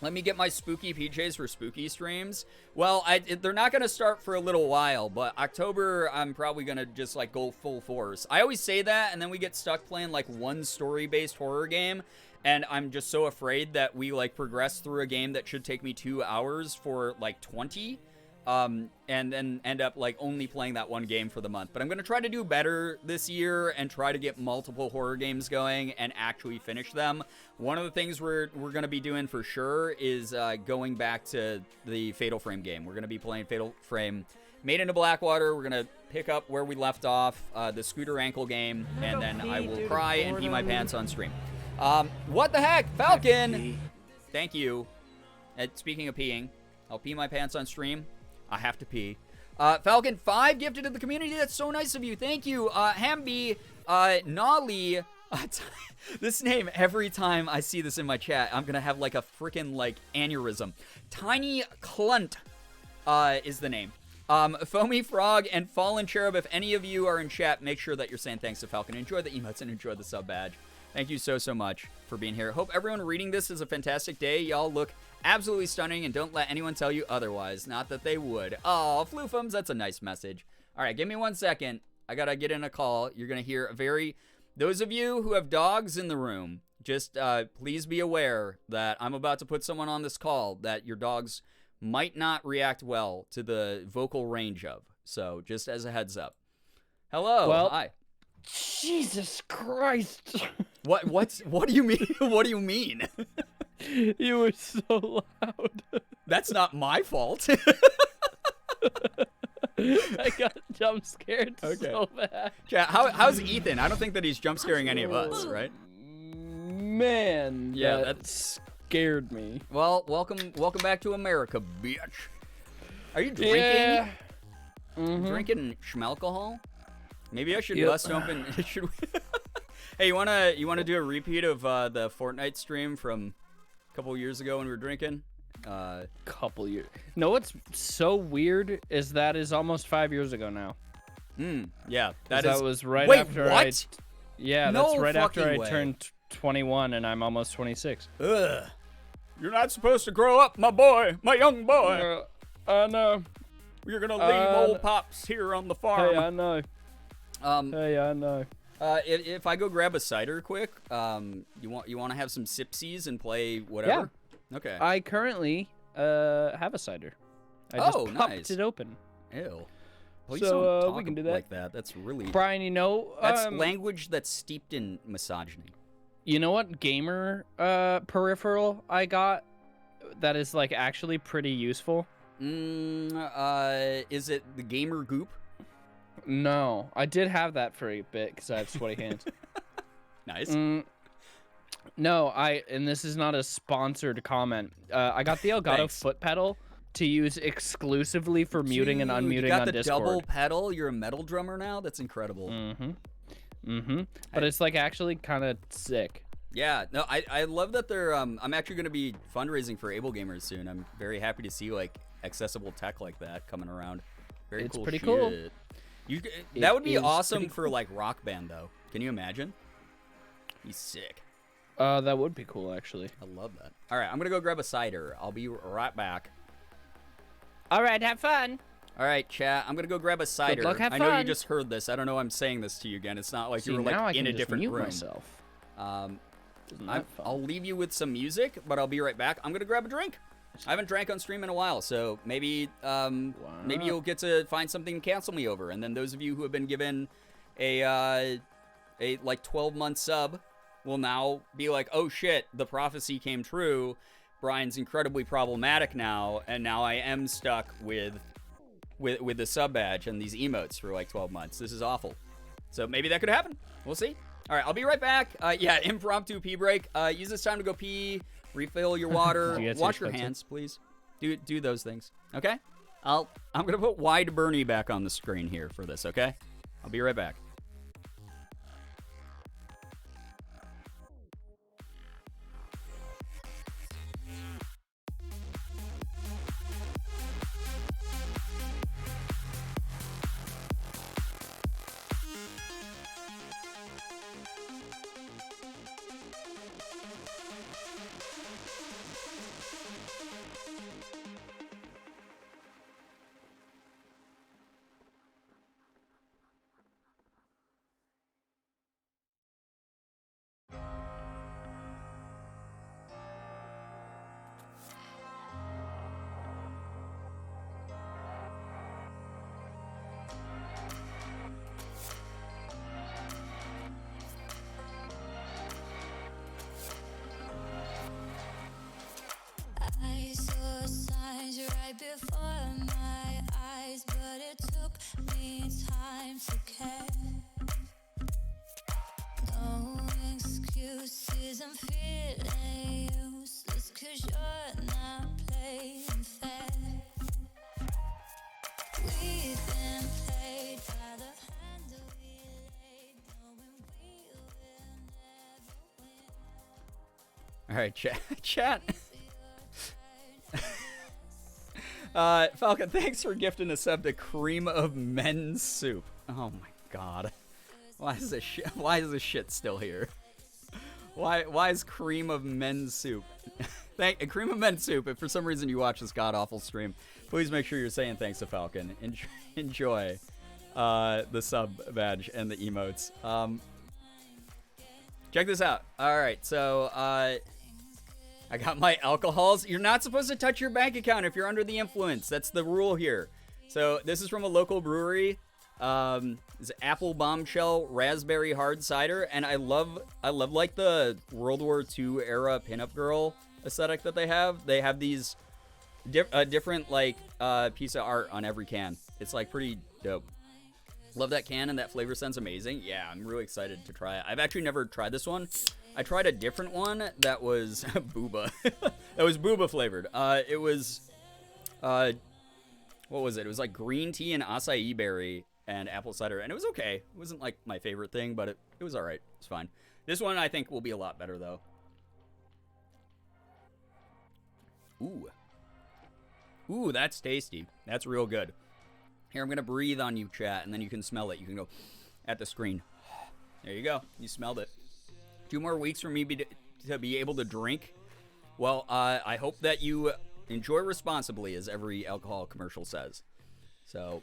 Let me get my spooky PJs for spooky streams. Well, they're not going to start for a little while, but October, I'm probably going to just, like, go full force. I always say that, and then we get stuck playing, like, one story-based horror game, and I'm just so afraid that we, like, progress through a game that should take me 2 hours for, like, 20, and then end up, like, only playing that one game for the month. But I'm going to try to do better this year and try to get multiple horror games going and actually finish them. One of the things we're going to be doing for sure is going back to the Fatal Frame game. We're going to be playing Fatal Frame Made into Blackwater. We're going to pick up where we left off, the Scooter Ankle game, and then I will cry and pee my pants on stream. What the heck? Falcon! Thank you. Speaking of peeing, I'll pee my pants on stream. I have to pee. Falcon 5 gifted to the community. That's so nice of you. Thank you. Hamby, Nolly. This name, every time I see this in my chat, I'm going to have like a freaking like aneurysm. Tiny Clunt is the name. Foamy Frog and Fallen Cherub, if any of you are in chat, make sure that you're saying thanks to Falcon. Enjoy the emotes and enjoy the sub badge. Thank you so much for being here. Hope everyone reading this is a fantastic day. Y'all look absolutely stunning, and don't let anyone tell you otherwise. Not that they would. Oh, Floofums, that's a nice message. All right, give me 1 second. I gotta get in a call. You're gonna hear a very... Those of you who have dogs in the room, just please be aware that I'm about to put someone on this call that your dogs might not react well to the vocal range of. So, just as a heads up. Hello. Well, hi. Jesus Christ. What do you mean? What do you mean? You were so loud. That's not my fault. I got jump scared so bad. Chat, how's Ethan? I don't think that he's jump scaring any of us, right? Man, yeah, that scared me. Well, welcome back to America, bitch. Are you drinking? Yeah. Drinking schmalcohol? Maybe I should Yep. bust open. Should we... Hey, you wanna do a repeat of the Fortnite stream from a couple years ago when we were drinking? Couple years. No, what's so weird is that is almost 5 years ago now. Yeah, 'Cause that was right Wait, after what? Yeah, No that's right after fucking I way. turned 21 and I'm almost 26. Ugh. You're not supposed to grow up, my boy, my young boy. I know. You're gonna leave old pops here on the farm. Hey, I know. Hey, I know. If I go grab a cider quick, you want to have some sipsies and play whatever? Yeah. Okay. I currently have a cider. I just popped nice. it open. Ew. Please So, don't talk we can do that. like that. That's really... Brian, you know... That's language that's steeped in misogyny. You know what gamer peripheral I got that is, like, actually pretty useful? Is it the gamer goop? No. I did have that for a bit because I have sweaty hands. Nice. No, and this is not a sponsored comment. I got the Elgato Thanks. foot pedal to use exclusively for muting and Dude, unmuting you got on the Discord. double pedal? You're a metal drummer now? That's incredible. But it's like actually kind of sick. Yeah, no, I love that they're I'm actually going to be fundraising for Able Gamers soon. I'm very happy to see like accessible tech like that coming around. Very It's cool pretty shit. cool. That would be is awesome pretty for like Rock Band though. Can you imagine? He's sick. That would be cool actually. I love that. All right, I'm going to go grab a cider. I'll be right back. All right, have fun. All right, chat. I'm gonna go grab a cider. luck, have I know you fun. just heard this. I don't know. I'm saying this to you again. It's not like See, you were now I like can in a just different mute room. myself. Isn't that fun? I'll leave you with some music, but I'll be right back. I'm gonna grab a drink. I haven't drank on stream in a while, so maybe maybe you'll get to find something to cancel me over. And then those of you who have been given a like 12-month sub will now be like, oh shit, the prophecy came true. Brian's incredibly problematic now, and now I am stuck with the sub badge and these emotes for like 12 months. This is awful. So maybe that could happen. We'll see. All right, I'll be right back. Yeah, impromptu pee break. Use this time to go pee, refill your water, Did you get wash your your expensive? hands, please. Do those things. Okay? I'm gonna put Wide Bernie back on the screen here for this. Okay? I'll be right back. I saw signs right before my eyes, but it took me time to care. No excuses, I'm feeling useless, 'cause you're not playing fair. We've been played by the hand that we laid, knowing we will never win. All right, chat. Falcon, thanks for gifting a sub to Cream of Men's Soup. Oh my god. Why is this shit still here? Why is Cream of Men's Soup? Cream of Men's Soup, if for some reason you watch this god-awful stream, please make sure you're saying thanks to Falcon. Enjoy the sub badge and the emotes. Check this out. Alright, so I got my alcohols. You're not supposed to touch your bank account if you're under the influence. That's the rule here. So this is from a local brewery. It's Apple Bombshell Raspberry Hard Cider, and I love like the World War II era pinup girl aesthetic that they have. They have these different like piece of art on every can. It's like pretty dope. Love that can, and that flavor sounds amazing. Yeah, I'm really excited to try it. I've actually never tried this one. I tried a different one that was booba. That was booba flavored. It was what was it? It was like green tea and acai berry, and apple cider, and it was okay. It wasn't like my favorite thing, but it was all right. It's fine. This one I think will be a lot better though. Ooh, that's tasty. That's real good. Here, I'm gonna breathe on you, chat, and then you can smell it. You can go at the screen. There you go. You smelled it. 2 more weeks for me to be able to drink. Well, I hope that you enjoy responsibly, as every alcohol commercial says. So,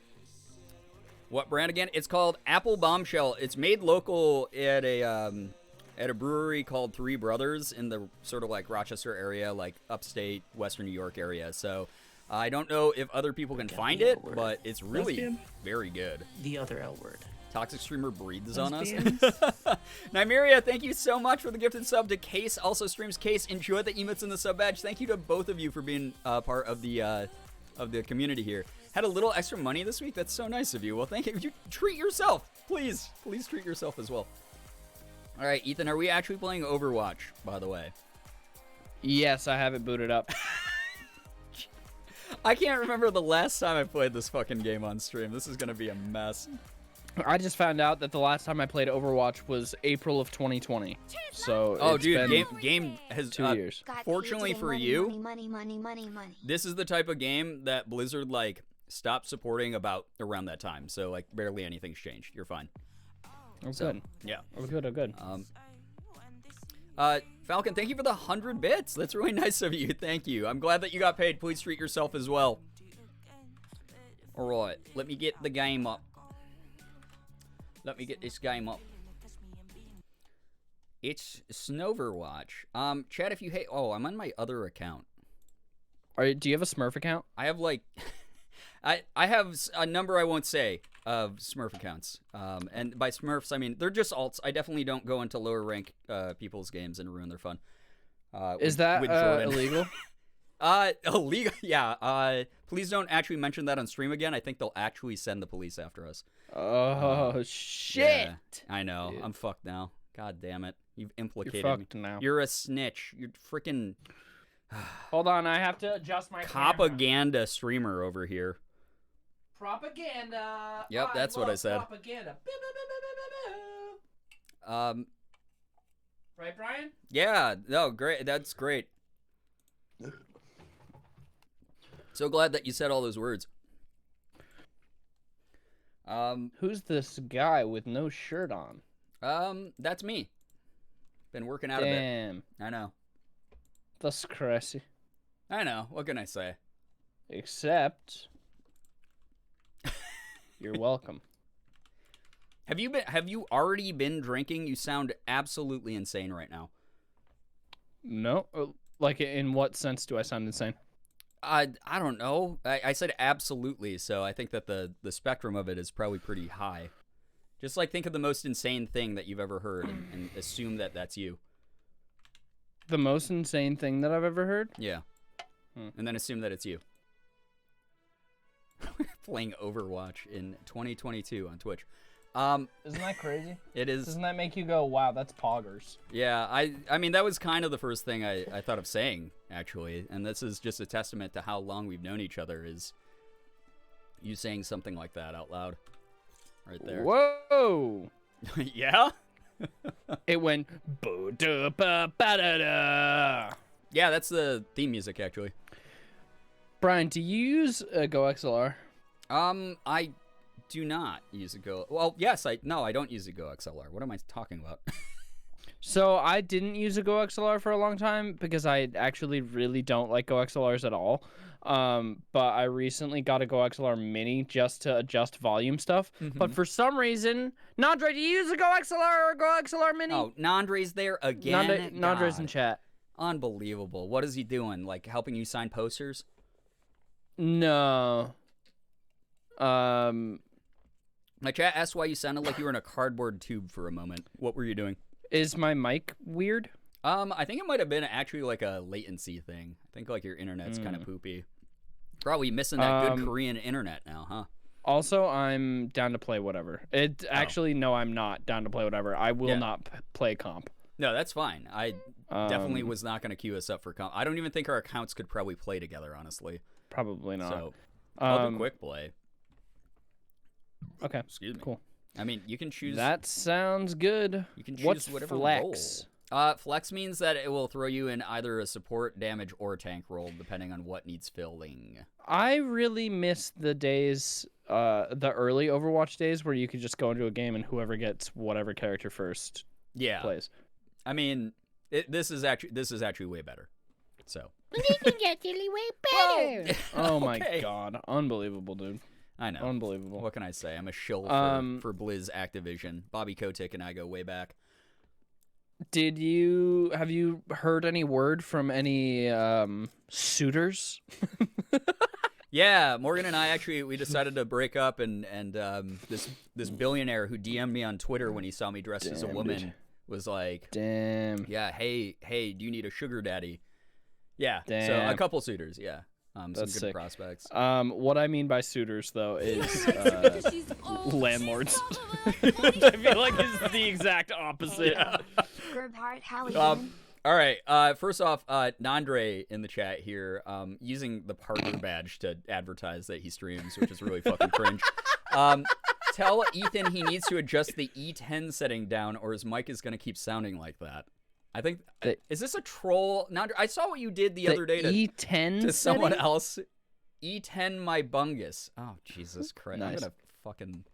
what brand again? It's called Apple Bombshell. It's made local at a brewery called Three Brothers in the sort of like Rochester area, like upstate Western New York area. So, I don't know if other people can find it, but it's really very good. The other L word. Toxic Streamer breathes on us. Nymeria, thank you so much for the gifted sub to Case. Also streams Case. Enjoy the emotes and the sub badge. Thank you to both of you for being part of the community here. Had a little extra money this week. That's so nice of you. Well, thank you. You treat yourself, please. Please treat yourself as well. All right, Ethan, are we actually playing Overwatch, by the way? Yes, I have it booted up. I can't remember the last time I played this fucking game on stream. This is gonna be a mess. I just found out that the last time I played Overwatch was April of 2020. So it's dude, been game has 2 years. God, Fortunately PJ, for money, you, money. this is the type of game that Blizzard like stopped supporting about around that time. So like barely anything's changed. You're fine. Oh, So, good. yeah. Oh, good. Oh, good. Falcon, thank you for the 100 bits. That's really nice of you. Thank you. I'm glad that you got paid. Please treat yourself as well. All right, let me get the game up. Let me get this game up. It's Snoverwatch. Chat, if you hate... Oh, I'm on my other account. Do you have a Smurf account? I have, like... I have a number I won't say of Smurf accounts. And by Smurfs, I mean, they're just alts. I definitely don't go into lower rank people's games and ruin their fun. Is that illegal? Illegal? Yeah. Please don't actually mention that on stream again. I think they'll actually send the police after us. Oh, shit. Yeah, I know. Dude. I'm fucked now. God damn it. You've implicated You're me. fucked now. You're a snitch. You're freaking... Hold on, I have to adjust my camera. Propaganda streamer over here. Propaganda. Yep, that's what I said. Propaganda. Right, Brian? Yeah. No, great. That's great. So glad that you said all those words. Who's this guy with no shirt on? That's me. Been working out Damn. a bit. I know. That's crazy. I know. What can I say? Except you're welcome. Have you already been drinking? You sound absolutely insane right now. No. Like, in what sense do I sound insane? I don't know. I said absolutely, so I think that the spectrum of it is probably pretty high. Just like think of the most insane thing that you've ever heard and assume that that's you. The most insane thing that I've ever heard? Yeah. And then assume that it's you. Playing Overwatch in 2022 on Twitch. Isn't that crazy? It is. Doesn't that make you go, wow, that's poggers? Yeah, I mean, that was kind of the first thing I thought of saying, actually. And this is just a testament to how long we've known each other, is you saying something like that out loud. Right there. Whoa! Yeah? It went, bo-da-ba-ba-da-da. Yeah, that's the theme music, actually. Brian, do you use GoXLR? I do not use a Go. Well, yes, I don't use a Go XLR. What am I talking about? So I didn't use a Go XLR for a long time because I actually really don't like Go XLRs at all. But I recently got a Go XLR Mini just to adjust volume stuff. Mm-hmm. But for some reason, Nandre, do you use a Go XLR or Go XLR Mini? Oh, Nandre's there again. Nandre's in chat. Unbelievable. What is he doing? Like helping you sign posters? No. My chat asked why you sounded like you were in a cardboard tube for a moment. What were you doing? Is my mic weird? I think it might have been actually like a latency thing. I think like your internet's kind of poopy. Probably missing that good Korean internet now, huh? Also, I'm down to play whatever. Actually, no, I'm not down to play whatever. I will not play comp. No, that's fine. I definitely was not going to queue us up for comp. I don't even think our accounts could probably play together, honestly. Probably not. So, I'll do quick play. Okay. Excuse me. Cool. I mean, you can choose. That sounds good. You can choose What's whatever flex? role. Flex means that it will throw you in either a support, damage, or tank role, depending on what needs filling. I really miss the days, the early Overwatch days where you could just go into a game and whoever gets whatever character first plays. I mean, this is actually way better. So. Oh my god, unbelievable, dude. I know. Unbelievable. What can I say? I'm a shill for Blizz Activision. Bobby Kotick and I go way back. Have you heard any word from any suitors? Yeah, Morgan and I we decided to break up, and this billionaire who DM'd me on Twitter when he saw me dressed as a woman was like, Damn. yeah, hey, do you need a sugar daddy? Yeah, so Damn. a couple suitors, yeah. Some That's good sick. prospects. What I mean by suitors, though, is landlords. I feel like it's the exact opposite. Gerbhard, how are you doing? All right. First off, Nandre in the chat here, using the partner badge to advertise that he streams, which is really fucking cringe. Tell Ethan he needs to adjust the E10 setting down, or his mic is gonna keep sounding like that. I think is this a troll? Nandre, I saw what you did the other day to E10 to someone setting? else. E10 my bungus. Oh Jesus Christ! Nice. I'm gonna fucking.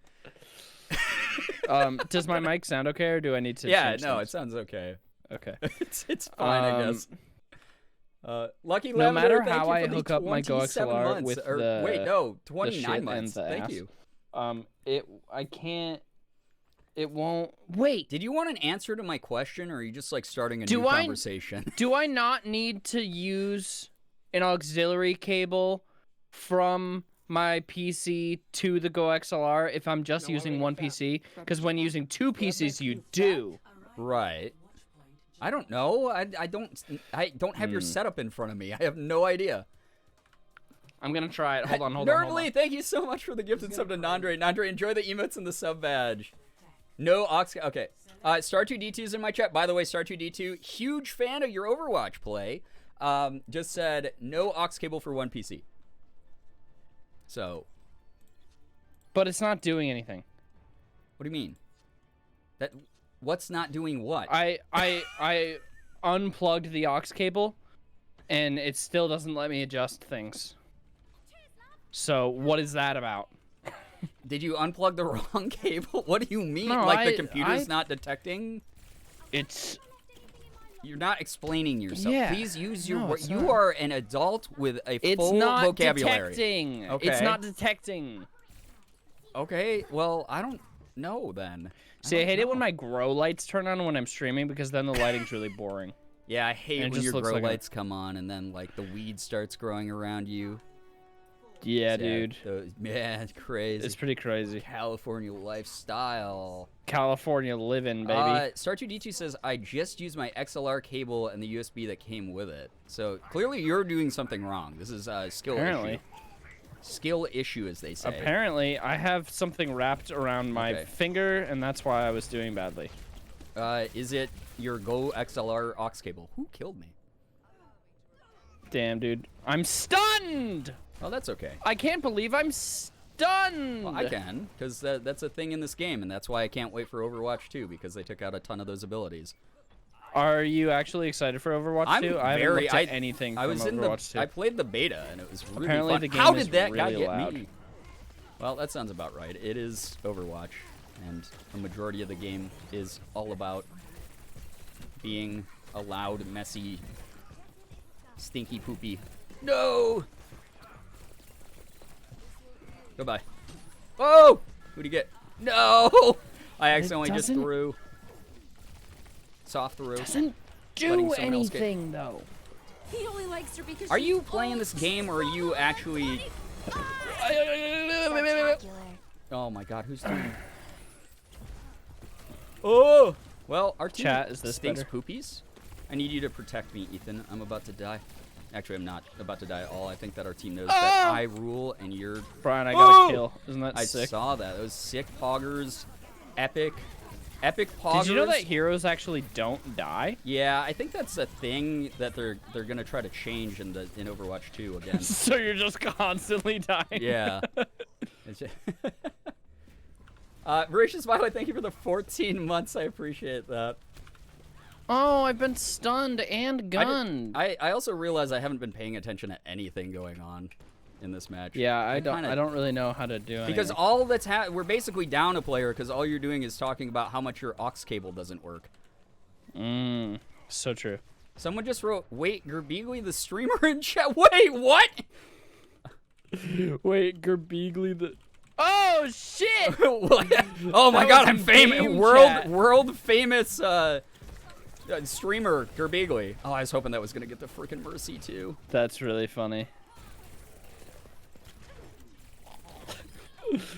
Does my mic sound okay, or do I need to? Yeah, change no, things? it sounds okay. Okay. It's fine, I guess. Lucky No Lavender, matter thank how you I for the hook up my 27 GoXLR months. with Or, the wait, no, the 29 shit months. and the Thank ass. you. I can't. It won't. Wait. Did you want an answer to my question, or are you just like starting a Do new I- conversation? Do I not need to use an auxiliary cable from my PC to the GoXLR if I'm just using one PC? Because when using two PCs, you do. Right. I don't know. I don't have your setup in front of me. I have no idea. I'm gonna try it. Hold on, hold on. Nerdly, thank you so much for the gifted sub to Nandre. Nandre, enjoy the emotes and the sub badge. No Ox. Okay. Star2D2's in my chat. By the way, Star2D2, huge fan of your Overwatch play. Just said no aux cable for one PC. So. But it's not doing anything. What do you mean? What's not doing what? I unplugged the aux cable, and it still doesn't let me adjust things. So what is that about? Did you unplug the wrong cable? What do you mean? No, like the computer's not detecting? It's. You're not explaining yourself. Yeah. Please use your. No, it's you not. are an adult with a It's full not vocabulary. detecting. Okay. It's not detecting. Okay. Well, I don't know then. See, I hate it when my grow lights turn on when I'm streaming because then the lighting's really boring. Yeah, I hate And it when just your looks grow like a- lights come on and then like the weed starts growing around you. Yeah, dude. Yeah, it's crazy. It's pretty crazy. California lifestyle. California living, baby. Star2D2 says, I just used my XLR cable and the USB that came with it. So clearly you're doing something wrong. This is a skill Apparently. issue. Skill issue, as they say. Apparently, I have something wrapped around my Okay. finger, and that's why I was doing badly. Is it your Go XLR aux cable? Who killed me? Damn, dude. I'm stunned! Oh, that's okay. I can't believe I'm stunned! Well, I can, because that's a thing in this game, and that's why I can't wait for Overwatch 2, because they took out a ton of those abilities. Are you actually excited for Overwatch 2? I haven't looked at anything from Overwatch 2. I played the beta, and it was really Apparently fun. the game How is did that guy really get loud. me? Well, that sounds about right. It is Overwatch, and the majority of the game is all about being a loud, messy, stinky poopy. No! Goodbye. Oh! Who'd he get? No! I accidentally just doesn't- threw. Soft through. Doesn't letting do someone else get- anything, though. He only likes her because Are she's you playing this game, or are you actually... Spectacular. Oh my god, who's doing... Oh! Well, our team Chat, is this stinks better? poopies. I need you to protect me, Ethan. I'm about to die. Actually, I'm not about to die at all. I think that our team knows that I rule, and you're... Brian, I got Oh! a kill. Isn't that I sick? saw that. That was sick. Poggers. Epic. Epic poggers. Did you know that heroes actually don't die? Yeah, I think that's a thing that they're gonna try to change in Overwatch 2 again. So you're just constantly dying. Yeah. It's Voracious Violet, thank you for the 14 months. I appreciate that. Oh, I've been stunned and gunned. I also realize I haven't been paying attention to anything going on in this match. Yeah, I don't really know how to do it. Because all that's we're basically down a player because all you're doing is talking about how much your aux cable doesn't work. So true. Someone just wrote, "Wait, Girbeagly the streamer in chat." Wait, what? Wait, Girbeagly the. Oh shit! Oh my god, I'm famous. World famous streamer Girbeagly. Oh, I was hoping that was gonna get the freaking mercy too. That's really funny.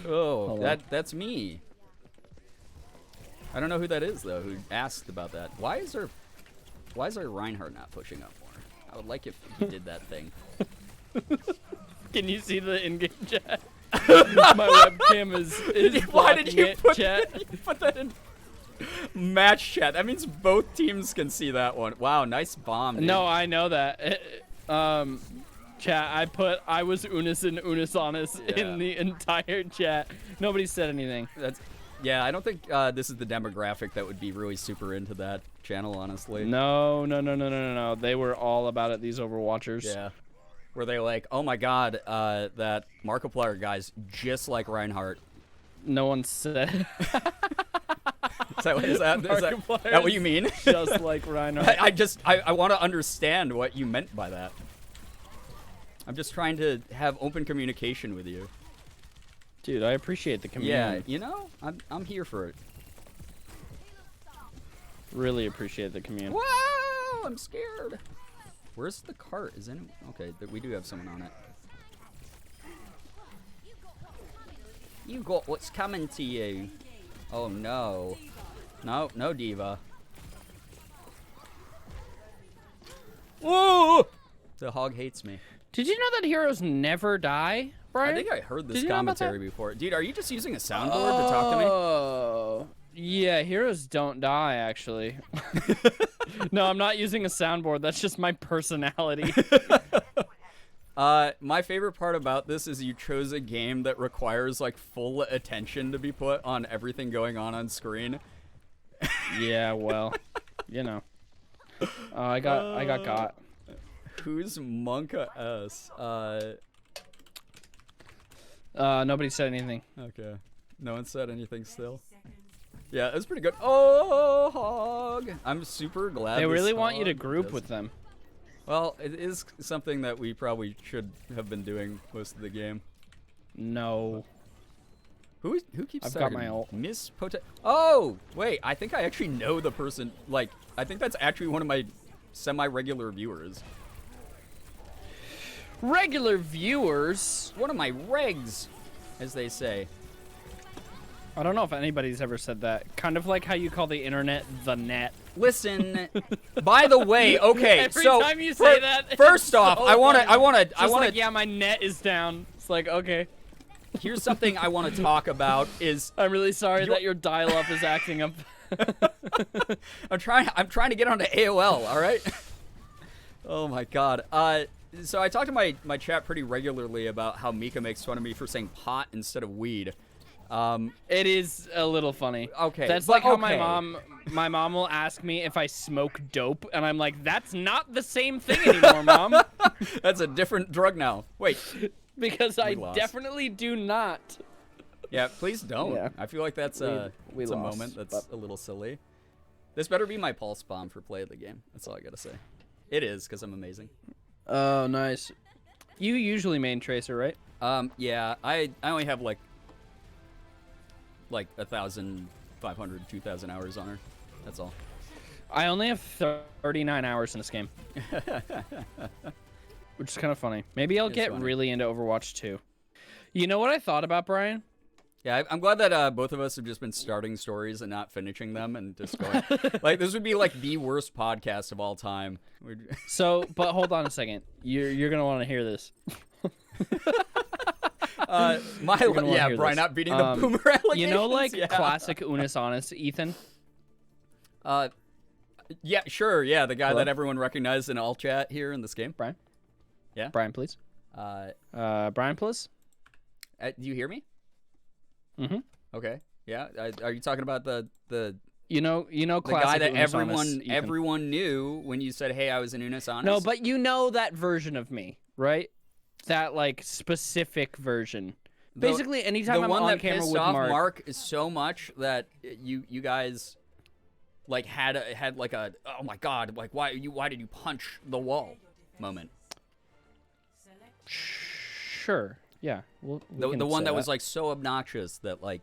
Oh, that's me. I don't know who that is though. Who asked about that? Why is our Reinhardt not pushing up more? I would like if he did that thing. Can you see the in-game chat? My webcam is Why did you put chat? that, you put that in match chat? That means both teams can see that one. Wow, nice bomb. Dude. No, I know that. Chat, I was unis in the entire chat. Nobody said anything. Yeah, I don't think this is the demographic that would be really super into that channel, honestly. No. They were all about it, these Overwatchers. Yeah. Were they like, oh my god, that Markiplier guy's just like Reinhardt? No one said. Is that what you mean? Just like Reinhardt. I want to understand what you meant by that. I'm just trying to have open communication with you. Dude, I appreciate the community. Yeah, you know, I'm here for it. Really appreciate the community. Wow, I'm scared. Where's the cart? Is anyone? Okay, we do have someone on it. You got what's coming to you. Oh no. No diva. Whoa! The hog hates me. Did you know that heroes never die, Brian? I think I heard this Did you know about commentary that? before. Dude, are you just using a soundboard to talk to me? Oh, yeah, heroes don't die, actually. No, I'm not using a soundboard. That's just my personality. My favorite part about this is you chose a game that requires like full attention to be put on everything going on screen. Yeah, well, you know. I got. Who's Monka S? Nobody said anything. Okay. No one said anything still. Yeah, that's pretty good. Oh, hog! I'm super glad. They this really want you to hog group does- with them. Well, it is something that we probably should have been doing most of the game. No. Who keeps I've got talking? my ult. Miss Pote. Oh, wait. I think I actually know the person. Like, I think that's actually one of my semi-regular viewers. Regular viewers? One of my regs, as they say. I don't know if anybody's ever said that. Kind of like how you call the internet the net. Listen, by the way, okay, Every so time you say that, first it's off, so I want funny. to, Like, yeah, my net is down. It's like, okay. Here's something I want to talk about is I'm really sorry that your dial-up is acting up. I'm trying to get onto AOL, all right? Oh my god. So I talk to my chat pretty regularly about how Mika makes fun of me for saying pot instead of weed. It is a little funny. Okay, That's but like how okay. my mom will ask me if I smoke dope, and I'm like, that's not the same thing anymore, Mom. That's a different drug now. Wait. Because I lost. definitely do not. Yeah, please don't. Yeah. I feel like that's a lost, moment that's but- a little silly. This better be my pulse bomb for play of the game. That's all I gotta say. It is, because I'm amazing. Oh, nice. You usually main Tracer, right? Yeah, I only have like 1,500, 2,000 hours on her. That's all. I only have 39 hours in this game. Which is kind of funny. Maybe I'll get funny. really into Overwatch 2. You know what I thought about, Brian? Yeah, I'm glad that both of us have just been starting stories and not finishing them and just going. Like, this would be like the worst podcast of all time. So, but hold on a second. You're going to want to hear this. Brian this. not beating the boomer allegations. You know, like, yeah. classic Unis Honest, Ethan? Yeah, sure, yeah, the guy Hello? that everyone recognized in all chat here in this game. Brian? Yeah? Brian, please. Brian, please. Do you hear me? Mm-hmm. Okay. Yeah. Are you talking about the You know, guy classic that Unis Honest, Ethan. everyone knew when you said, "Hey, I was an Unis Honest"? No, but you know that version of me, right? That like specific version. Basically, anytime the I'm one on that camera pissed with off Mark, is so much that you guys like had like a oh my god, like why did you punch the wall moment. sure, yeah, we The can one say that was like so obnoxious that like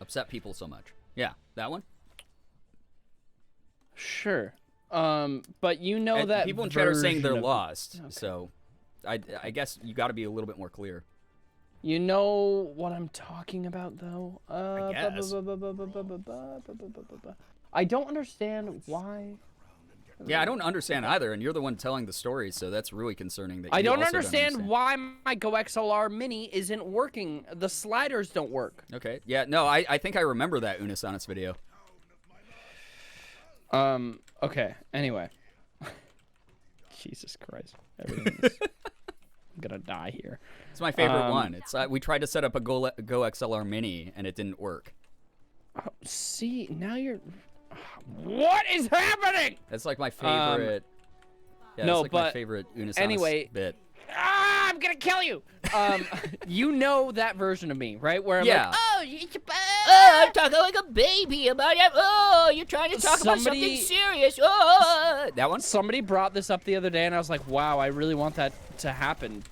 upset people so much. Yeah, that one. sure. But you know And that people in chat are saying they're version of- lost, Okay. so I guess you got to be a little bit more clear. You know what I'm talking about, though. I guess. I don't understand why. Yeah, I don't understand either, and you're the one telling the story, so that's really concerning. That I you don't also understand why my Go XLR Mini isn't working. The sliders don't work. Okay, yeah, no, I think I remember that Unis Honest video. Okay. Anyway. Jesus Christ. Everything is... I'm gonna die here. It's my favorite one. It's we tried to set up a Go XLR Mini, and it didn't work. See, now you're... What is happening? That's like my favorite. Yeah, no, that's like my but favorite Unis anyway, Honest bit. Ah, I'm gonna kill you. You know that version of me, right? Where I'm Yeah. like, oh, I'm talking like a baby about it. Oh, you're trying to talk about something serious. Oh, that one. somebody brought this up the other day, and I was like, wow, I really want that to happen.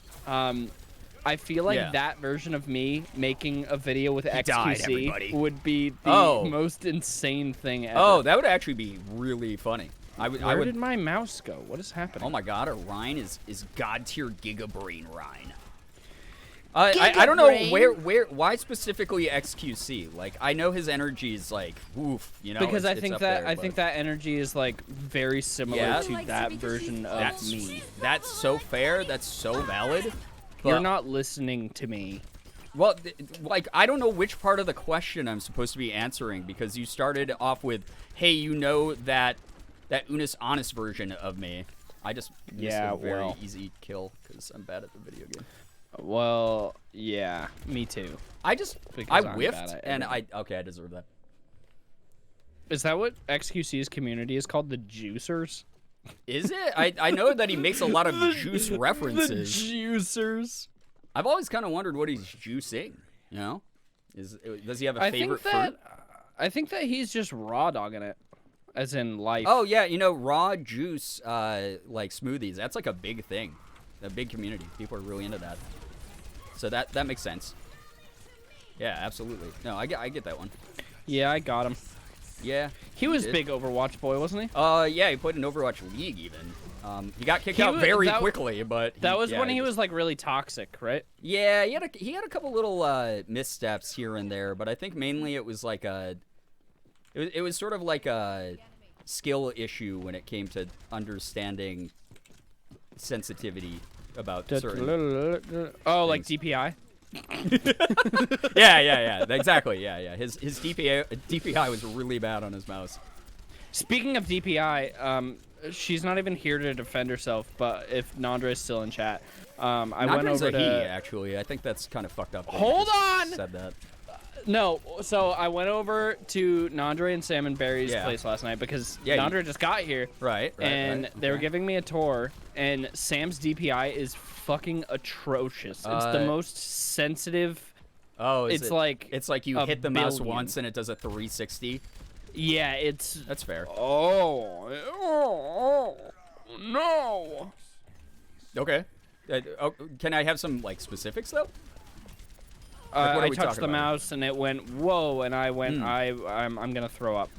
I feel like that version of me making a video with died, XQC everybody. would be the most insane thing ever. Oh, that would actually be really funny. Where did my mouse go? What is happening? Oh my god, Ryan is god tier Gigabrain Ryan. I don't know why specifically XQC. Like I know his energy is like oof, you know. Because I it's think up that there, I but- think that energy is like very similar Yeah. to that version of me. That's so fair. That's so valid. You're but- not listening to me. Well, like I don't know which part of the question I'm supposed to be answering because you started off with, "Hey, you know that Unis Honest version of me." I just missed a very easy kill because I'm bad at the video game. Well, yeah, me too. I Because I'm whiffed bad at and everything. I deserve that. Is that what XQC's community is called? The Juicers? Is it? I know that he makes a lot of juice references. Juicers. I've always kind of wondered what he's juicing. You know, does he have a favorite fruit? I think that he's just raw dogging it, as in life. Oh yeah, you know, raw juice like smoothies. That's like a big thing, a big community. People are really into that. So that makes sense. Yeah, absolutely. No, I get that one. Yeah, I got him. Yeah. He was did. big Overwatch boy, wasn't he? Yeah, he played in Overwatch League even. He got kicked out very quickly, but that was when he was like really toxic, right? Yeah, he had a couple little missteps here and there, but I think mainly it was like it was sort of like a skill issue when it came to understanding sensitivity about certain. Oh, like DPI. Yeah, exactly. Yeah. His DPI was really bad on his mouse. Speaking of DPI, she's not even here to defend herself. But if Nandre's still in chat, I went over to. He, actually, I think that's kind of fucked up. Hold on. Said that. No, so I went over to Nandre and Sam and Barry's place last night because Nandre just got here. Right. And they were giving me a tour, and Sam's DPI is fucking atrocious. It's the most sensitive. Oh, it's like you hit the mouse once and it does a 360. Yeah, that's fair. Oh no. Okay. Can I have some like specifics though? I touched the mouse and it went whoa, and I went I'm gonna throw up.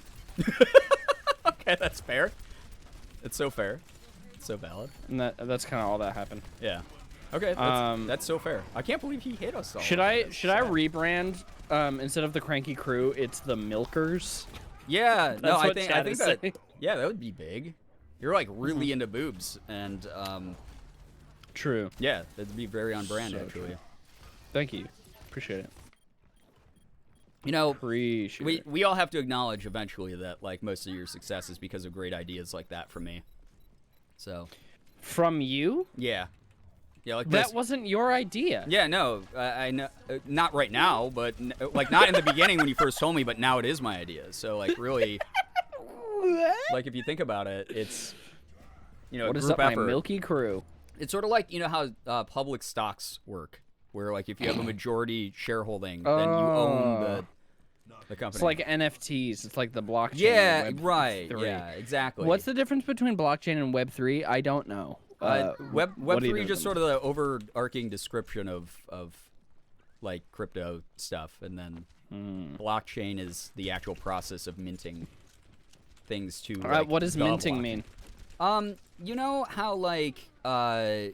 Okay, that's fair. It's so fair. It's so valid. And that's kind of all that happened. Yeah. Okay. That's so fair. I can't believe he hit us all. Should I rebrand instead of the Cranky Crew? It's the Milkers. Yeah. That's no, I what think Chad that. is saying. Yeah, that would be big. You're like really into boobs, and True. Yeah, that'd be very on brand actually. True. Thank you. Appreciate it. You know, we all have to acknowledge eventually that like most of your success is because of great ideas like that from me. So. From you? Yeah. Yeah, like That this. wasn't your idea. Yeah, no, I know, not right now, but like not in the beginning when you first told me, but now it is my idea. So like really, like if you think about it, it's What is group up, effort. my milky crew? It's sort of like how public stocks work, where like if you have a majority shareholding, then you own the company. It's like NFTs. It's like the blockchain. yeah, and right, Web3. yeah, exactly. What's the difference between blockchain and Web3? I don't know. Web what do you 3 know just them? sort of the overarching description of like crypto stuff, and then blockchain is the actual process of minting things to. Like, what does the minting blockchain. mean? You know how like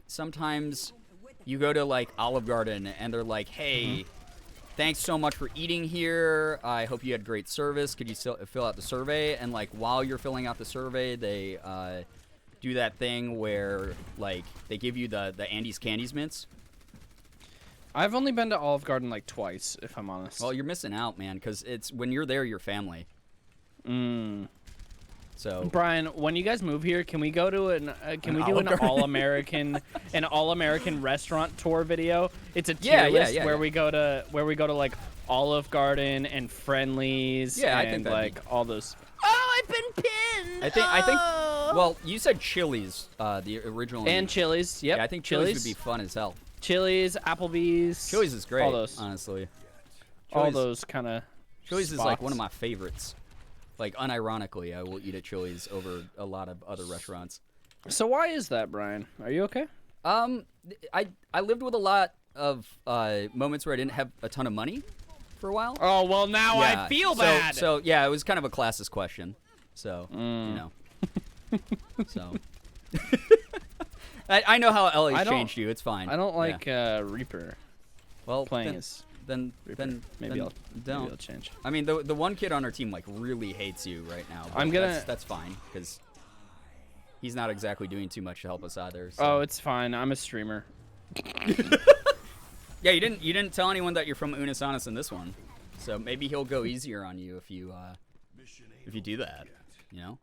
sometimes you go to like Olive Garden and they're like, hey. Thanks so much for eating here. I hope you had great service. Could you still fill out the survey? And like while you're filling out the survey, they do that thing where like they give you the Andes Candies mints. I've only been to Olive Garden like twice, if I'm honest. Well, you're missing out, man, because it's when you're there, you're family. So Brian, when you guys move here, can we go to an can we do an all-American restaurant tour video? It's a tier list where we go to like Olive Garden and Friendly's Yeah, I and think that'd like be- all those. Oh, I've been pinned. I think well, you said Chili's, the original. And Chili's. Yep. Yeah, I think Chili's would be fun as hell. Chili's, Applebee's. Chili's is great. All those. Honestly. All Chili's- those kind of. Chili's is like one of my favorites. Like unironically, I will eat at Chili's over a lot of other restaurants. So why is that, Brian? Are you okay? I lived with a lot of moments where I didn't have a ton of money for a while. Oh well, now Yeah, I feel bad. So yeah, it was kind of a classist question. So you know. So I know how LA's changed you. It's fine. I don't Yeah. like Reaper well playing then, as then Reaper. Maybe I'll change. I mean, the one kid on our team like really hates you right now. but I'm gonna- That's fine because he's not exactly doing too much to help us either. So. Oh, it's fine. I'm a streamer. Yeah, you didn't tell anyone that you're from Unis Honest in this one, so maybe he'll go easier on you if you do that. You know.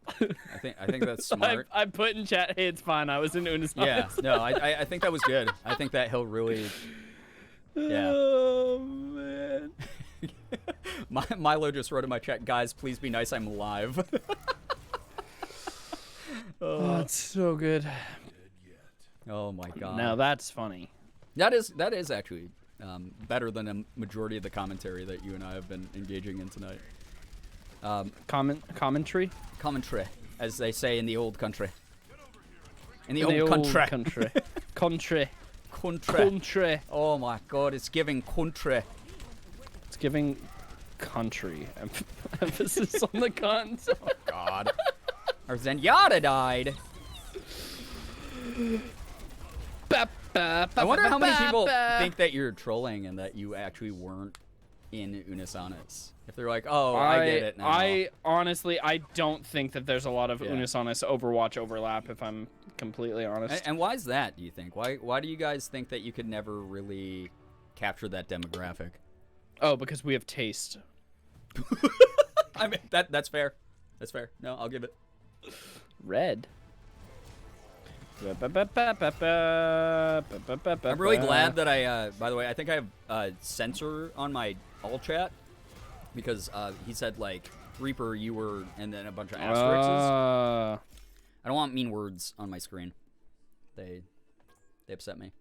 I think that's smart. I put in chat, hey, it's fine. I was in Unis. Yeah, no, I think that was good. I think that he'll really. Yeah. Oh man. Milo just wrote in my chat, guys, please be nice. I'm live. Oh, it's so good. Oh my god. Now that's funny. That is actually better than a majority of the commentary that you and I have been engaging in tonight. Commentary? Commentary, as they say in the old country. In the In old country. Country. Country. Oh my god, it's giving country. It's giving country. Emphasis on the cons. Oh god. Our Zenyatta died. I wonder how many people think that you're trolling and that you actually weren't in Unis Honest. If they're like, oh, I get it now. I honestly, I don't think that there's a lot of Yeah. Unis Honest Overwatch overlap, if I'm completely honest. And why is that, do you think? Why do you guys think that you could never really capture that demographic? Oh, because we have taste. I mean, that's fair. That's fair. No, I'll give it. Red. I'm really glad that I, by the way, I think I have a censor on my all chat because he said, like, Reaper, you were, and then a bunch of asterisks. I don't want mean words on my screen. They upset me.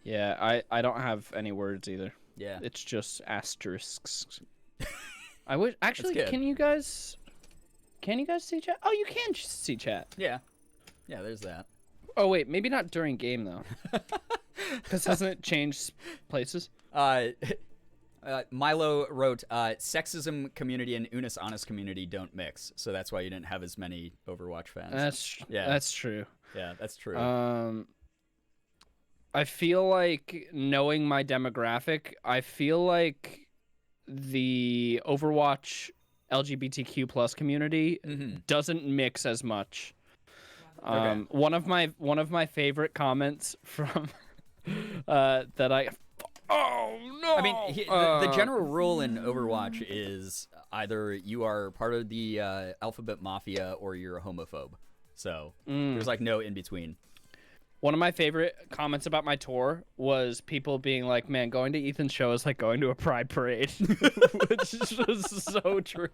Yeah, I don't have any words either. Yeah. It's just asterisks. I wish actually good. can you guys see chat? Oh, you can see chat. Yeah. Yeah, there's that. Oh wait, maybe not during game though. Cuz hasn't it changed places? Milo wrote, sexism community and Unis Honest community don't mix, so that's why you didn't have as many Overwatch fans. That's true. Yeah, that's true. I feel like knowing my demographic, I feel like the Overwatch LGBTQ plus community doesn't mix as much. Okay. One of my favorite comments from that I. Oh no! I mean, the general rule in Overwatch is either you are part of the Alphabet Mafia or you're a homophobe. So there's like no in between. One of my favorite comments about my tour was people being like, man, going to Ethan's show is like going to a pride parade, which is so true.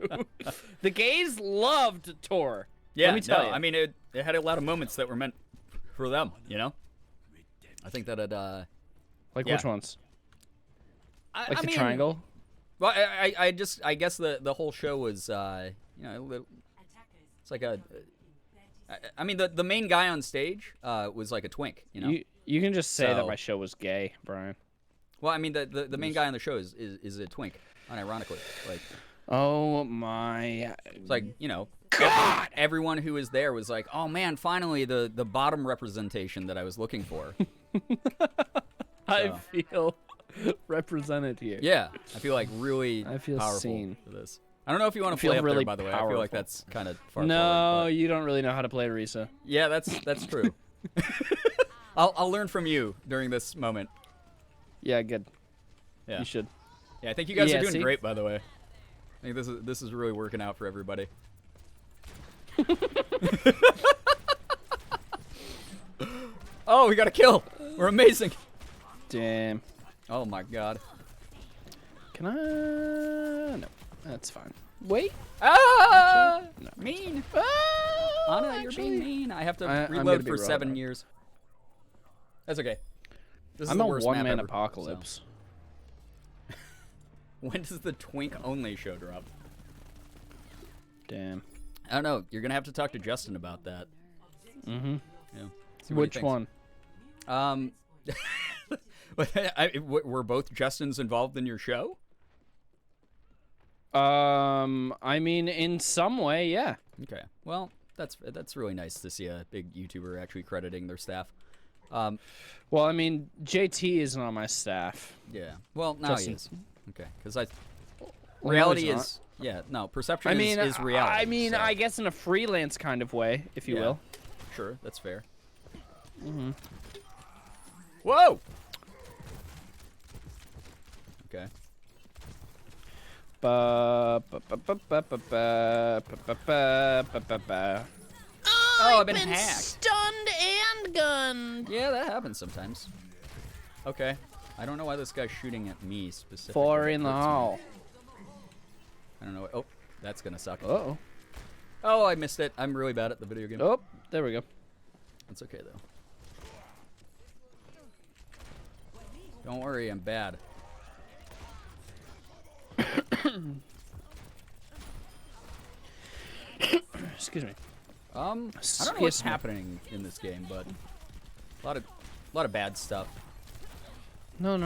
The gays loved tour. Yeah, Let me tell you. I mean, it had a lot of moments that were meant for them, you know? I think that it, Like yeah. which ones? I Like the mean, triangle? Well, I guess the whole show was, you know, it's like I mean, the main guy on stage was like a twink, you know? You can just say that So- my show was gay, Brian. Well, I mean, the main guy on the show is a twink, unironically. Like, Oh my it's like, you know, God! Everyone who was there was like, oh man, finally the bottom representation that I was looking for. I feel represented here. Yeah, I feel like really I feel powerful seen. for this. I don't know if you want I to feel play up really there, by the way. I feel like powerful. that's kind of far No, forward. you don't really know how to play Risa. But yeah, that's true. I'll learn from you during this moment. Yeah, good. Yeah, You should. yeah. I think you guys Yeah, are doing see? great, by the way. I think this is really working out for everybody. Oh, we got a kill. We're amazing. Damn. Oh my god. Can I? No, that's fine. Wait. Ah! No. Mean. Ah, Anna, you're being mean. I have to I'm gonna reload be for real 7 about it. years. That's okay. This is I'm the a worst map one-man ever, apocalypse. so. When does the twink only show drop? Damn. I don't know. You're gonna have to talk to Justin about that. Mm-hmm. Yeah. See what he Which thinks. one? Were both Justins involved in your show? I mean, in some way, yeah. Okay. Well, that's really nice to see a big YouTuber actually crediting their staff. Well, I mean, JT isn't on my staff. yeah. Well, now Justin. he is. Okay. Because Well, reality no, he's is yeah. No, perception I mean, is reality. I mean, so. I guess in a freelance kind of way, if you Yeah. will. Sure, that's fair. Mm-hmm. Whoa. Okay. Ba, ba, ba, ba, ba, ba, ba, ba, ba, ba, ba, ba. Oh, I've been hacked. Stunned and gunned. Yeah, that happens sometimes. Okay. I don't know why this guy's shooting at me specifically. 4 That in the hurts me. hall. I don't know. Oh, that's gonna suck. Uh-oh. Oh, I missed it. I'm really bad at the video game. Oh, there we go. That's okay though. Don't worry, I'm bad. Excuse me. I don't know what's Excuse me. happening in this game, but a lot of bad stuff. No.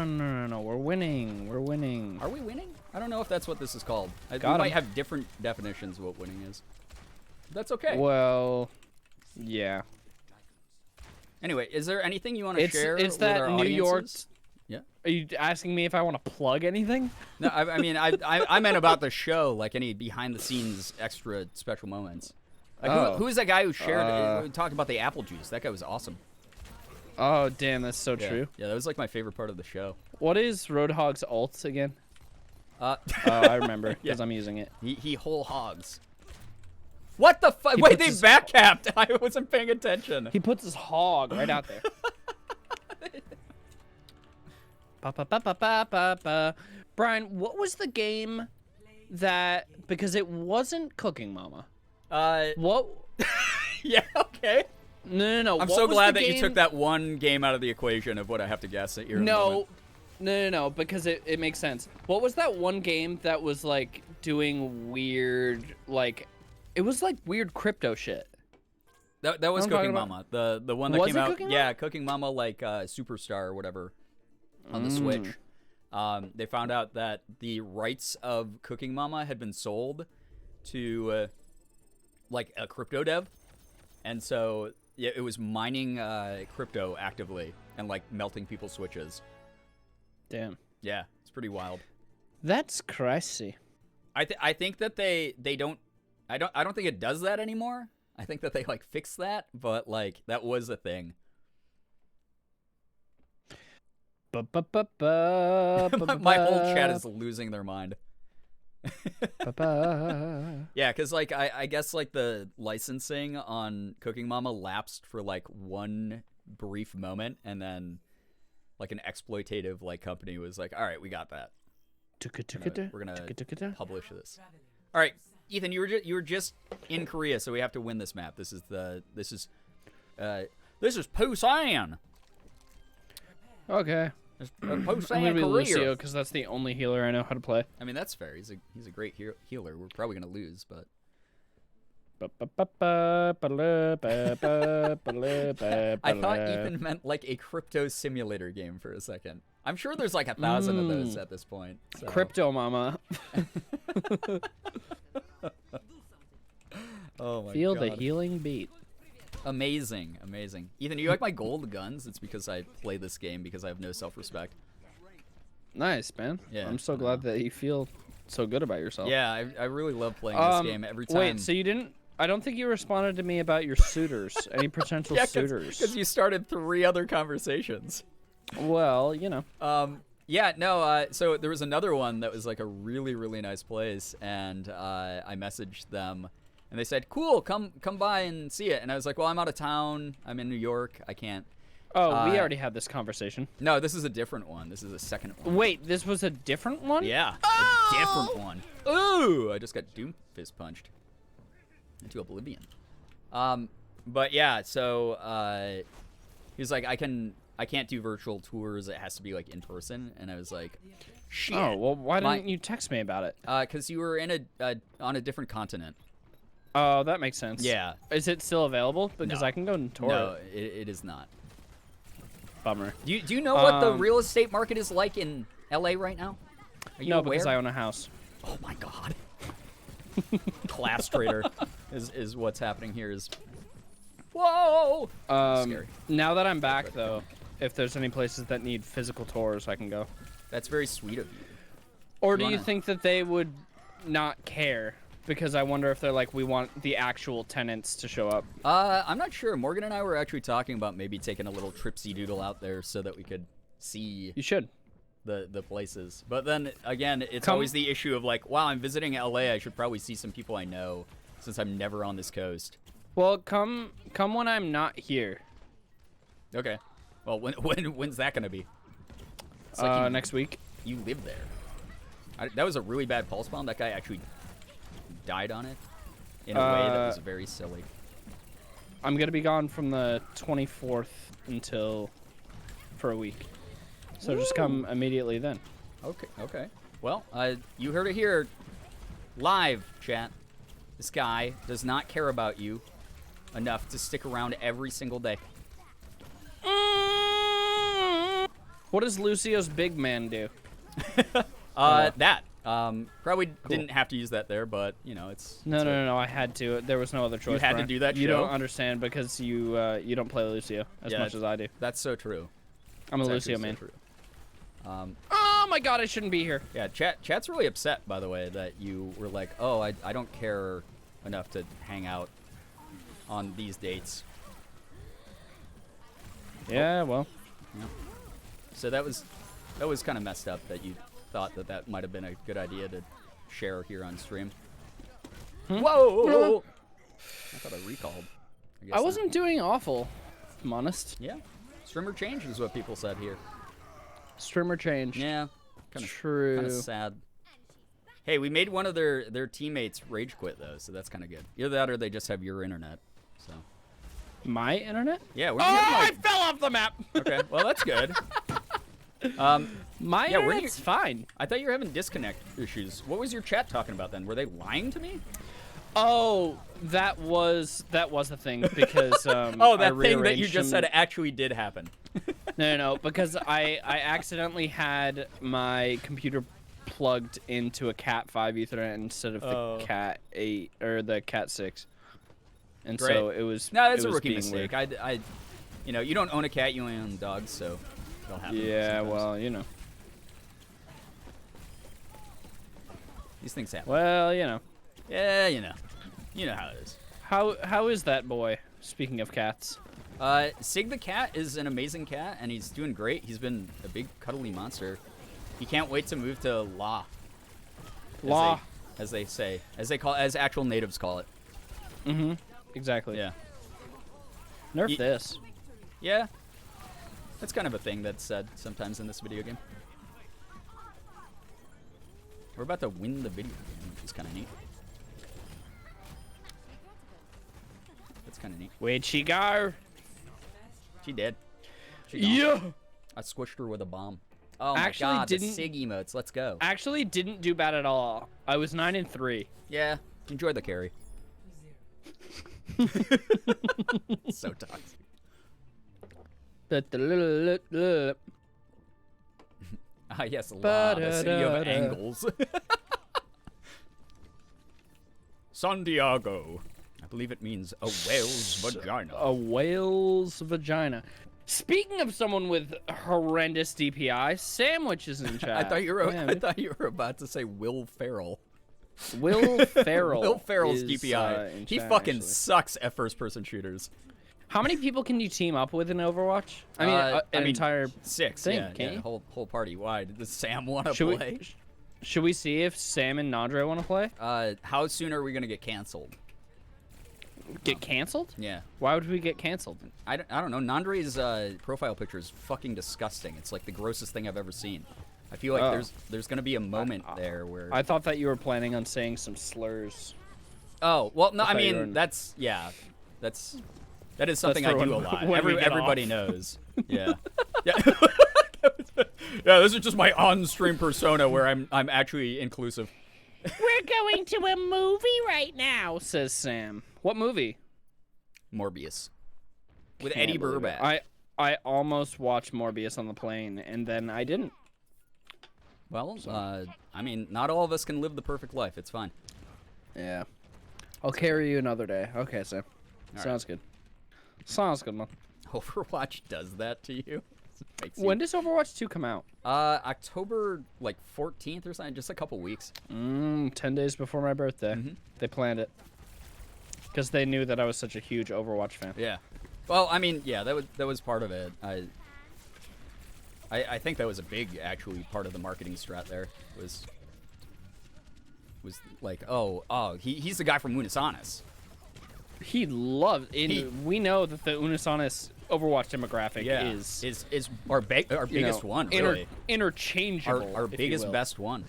We're winning. We're winning. Are we winning? I don't know if that's what this is called. We Got might him. have different definitions of what winning is. That's okay. Well, yeah. Anyway, is there anything you want to It's share it's with that our New York. audiences? Yeah. Are you asking me if I want to plug anything? No, I mean, I meant about the show, like any behind-the-scenes extra special moments. Like, Oh. who is that guy who shared, talked about the apple juice? That guy was awesome. Oh, damn, that's so Yeah. true. Yeah, that was like my favorite part of the show. What is Roadhog's alt again? Uh, Oh, I remember Yeah. because I'm using it. he whole hogs. What the fuck? He Wait, puts they his- backcapped. I wasn't paying attention. He puts his hog right out there. Ba, ba, ba, ba, ba, ba, ba. Brian, what was the game that because it wasn't Cooking Mama? What? Yeah, okay. No. I'm what so was glad the that you game- took that one game out of the equation of what I have to guess at your moment. No, because it makes sense. What was that one game that was like doing weird, like, it was like weird crypto shit? That was I'm talking Cooking about- Mama. The one that Was came it out. Cooking Yeah, Cooking Mama like Superstar or whatever on the Switch. They found out that the rights of Cooking Mama had been sold to like a crypto dev, and so yeah, it was mining crypto actively and like melting people's switches. Damn. Yeah, it's pretty wild. That's crazy. I think that they don't I don't think it does that anymore. I think that they like fixed that, but like that was a thing. Ba, ba, ba, ba, ba, ba, My whole chat ba. is losing their mind. Ba-ba. Yeah, because like I guess like the licensing on Cooking Mama lapsed for like one brief moment, and then like an exploitative like company was like, all right, we got that. We're gonna publish this. All right, Ethan, you were just in Korea, so we have to win this map. This is Busan. Okay. I'm Busan, gonna be Korea. Lucio because that's the only healer I know how to play. I mean, that's fair. He's a great healer. We're probably gonna lose, but I thought Ethan meant like a crypto simulator game for a second. I'm sure there's like 1,000 of those at this point. So. Crypto Mama. Oh my Feel god. the healing beat. Amazing, amazing. Ethan, you like my gold guns? It's because I play this game because I have no self-respect. Nice, man. Yeah, I'm so glad that you feel so good about yourself. Yeah, I really love playing this game every time. Wait, so you didn't... I don't think you responded to me about your suitors. Any potential suitors? Because you started 3 other conversations. Well, you know. Yeah, no, so there was another one that was like a really, really nice place, and I messaged them, and they said, cool, come by and see it. And I was like, well, I'm out of town. I'm in New York. I can't. Oh, we already had this conversation. No, this is a different one. This is a second one. Wait, this was a different one? Yeah, a different one. Ooh, I just got Doom Fist punched into oblivion. But yeah, so he was like, I can't do virtual tours. It has to be like in person. And I was like, shit. Oh, well, why didn't you text me about it? Because you were in on a different continent. Oh, that makes sense. Yeah. Is it still available? Because No. I can go and tour No, it. it is not. Bummer. Do you know what the real estate market is like in LA right now? Are you No, aware? because I own a house. Oh my god. Class trader is what's happening here. Is whoa. Scary. Now that I'm back, though, if there's any places that need physical tours, I can go. That's very sweet of you. Or You do you wanna- think that they would not care? Because I wonder if they're like, we want the actual tenants to show up. I'm not sure. Morgan and I were actually talking about maybe taking a little tripsy doodle out there so that we could see You should. the places. But then again, it's Come- always the issue of like, wow, I'm visiting LA. I should probably see some people I know since I'm never on this coast. Well, come when I'm not here. Okay. Well, when's that gonna be? It's like Next week. you live there. That was a really bad pulse bomb. That guy actually died on it in a way that was very silly. I'm gonna be gone from the 24th for a week. So just come immediately then. Okay. Well, you heard it here live, chat. This guy does not care about you enough to stick around every single day. What does Lucio's big man do? That. Probably didn't have to use that there, but you know, it's No. I had to. There was no other choice. had to Brian. do that You show? don't understand because you don't play Lucio as Yeah, much as I do. That's so true. I'm a It's Lucio actually so man. true. Oh my god, I shouldn't be here. Yeah, chat's really upset, by the way, that you were like, oh, I don't care enough to hang out on these dates. Yeah, well. So that was kind of messed up that you thought that might have been a good idea to share here on stream. Whoa! I thought I recalled. I guess I not. wasn't doing awful, if I'm honest. Yeah. Streamer change is what people said here. Streamer change. Yeah. Kind True. of sad. Hey, we made one of their teammates rage quit though, so that's kind of good. Either that or they just have your internet. So. My internet? Yeah. Oh, We're getting, I like, fell off the map. okay. Well, that's good. My Yeah, where do internet's fine. I thought you were having disconnect issues. What was your chat talking about then? Were they lying to me? Oh, that was a thing because Oh, that I thing that you rearranged just them- said actually did happen. No, because I accidentally had my computer plugged into a Cat 5 Ethernet instead of the Cat 8 or the Cat 6, and so Great. it was. No, that's it a was rookie being mistake. weird. I, you know, you don't own a cat, you only own dogs, so it'll happen. Yeah, sometimes. well, you know. These things happen. Well, you know. Yeah, you know how it is. How is that boy? Speaking of cats. Sig the cat is an amazing cat, and he's doing great. He's been a big cuddly monster. He can't wait to move to La. Law. as they say, as actual natives call it. Mm-hmm. Exactly. Yeah. Nerf this. Yeah. That's kind of a thing that's said sometimes in this video game. We're about to win the video game, which is kind of neat. That's kind of neat. Where'd she go? She did. She gone. Yeah. I squished her with a bomb. Oh my Actually god, the didn't- SIG emotes. Let's go. Actually, didn't do bad at all. I was 9-3. Yeah, enjoy the carry. So toxic. Ah, yes, La, the city of angles. Santiago. I believe it means a whale's vagina. A whale's vagina. Speaking of someone with horrendous DPI, Sandwich is in chat. I thought you were. Man, I thought you were about to say Will Ferrell. Will Ferrell. Will Ferrell's is, DPI. in He chat, fucking actually. sucks at first-person shooters. How many people can you team up with in Overwatch? I mean, an entire 6. thing, Yeah, can't yeah, you? whole party. Why does Sam want to Should play? Should we see if Sam and Nandre want to play? How soon are we gonna get canceled? Get canceled? Yeah. Why would we get canceled? I don't know. Nandre's profile picture is fucking disgusting. It's like the grossest thing I've ever seen. I feel like Oh. there's gonna be a moment there where. I thought that you were planning on saying some slurs. Oh well, no. I thought you mean, were- that is something I for do a when- lot. when we get Everybody off. knows. Yeah. Yeah. Yeah. This is just my on-stream persona where I'm actually inclusive. We're going to a movie right now, says Sam. What movie? Morbius. With Can't Eddie believe it. Burback. I almost watched Morbius on the plane, and then I didn't. Well, I mean, not all of us can live the perfect life. It's fine. Yeah. I'll carry you another day. Okay, Sam. Sounds good. Sounds good, man. Overwatch does that to you. Makes you- When does Overwatch 2 come out? October like 14th or something. Just a couple weeks. 10 days before my birthday. Mhm. They planned it. Because they knew that I was such a huge Overwatch fan. Yeah. Well, I mean, yeah, that was part of it. I think that was a big, actually, part of the marketing strat there. Was like, he's the guy from Unisonus. He loves we know that the Unisonus Overwatch demographic Yeah. is our biggest one, really. interchangeable. Our if you biggest, will. best one.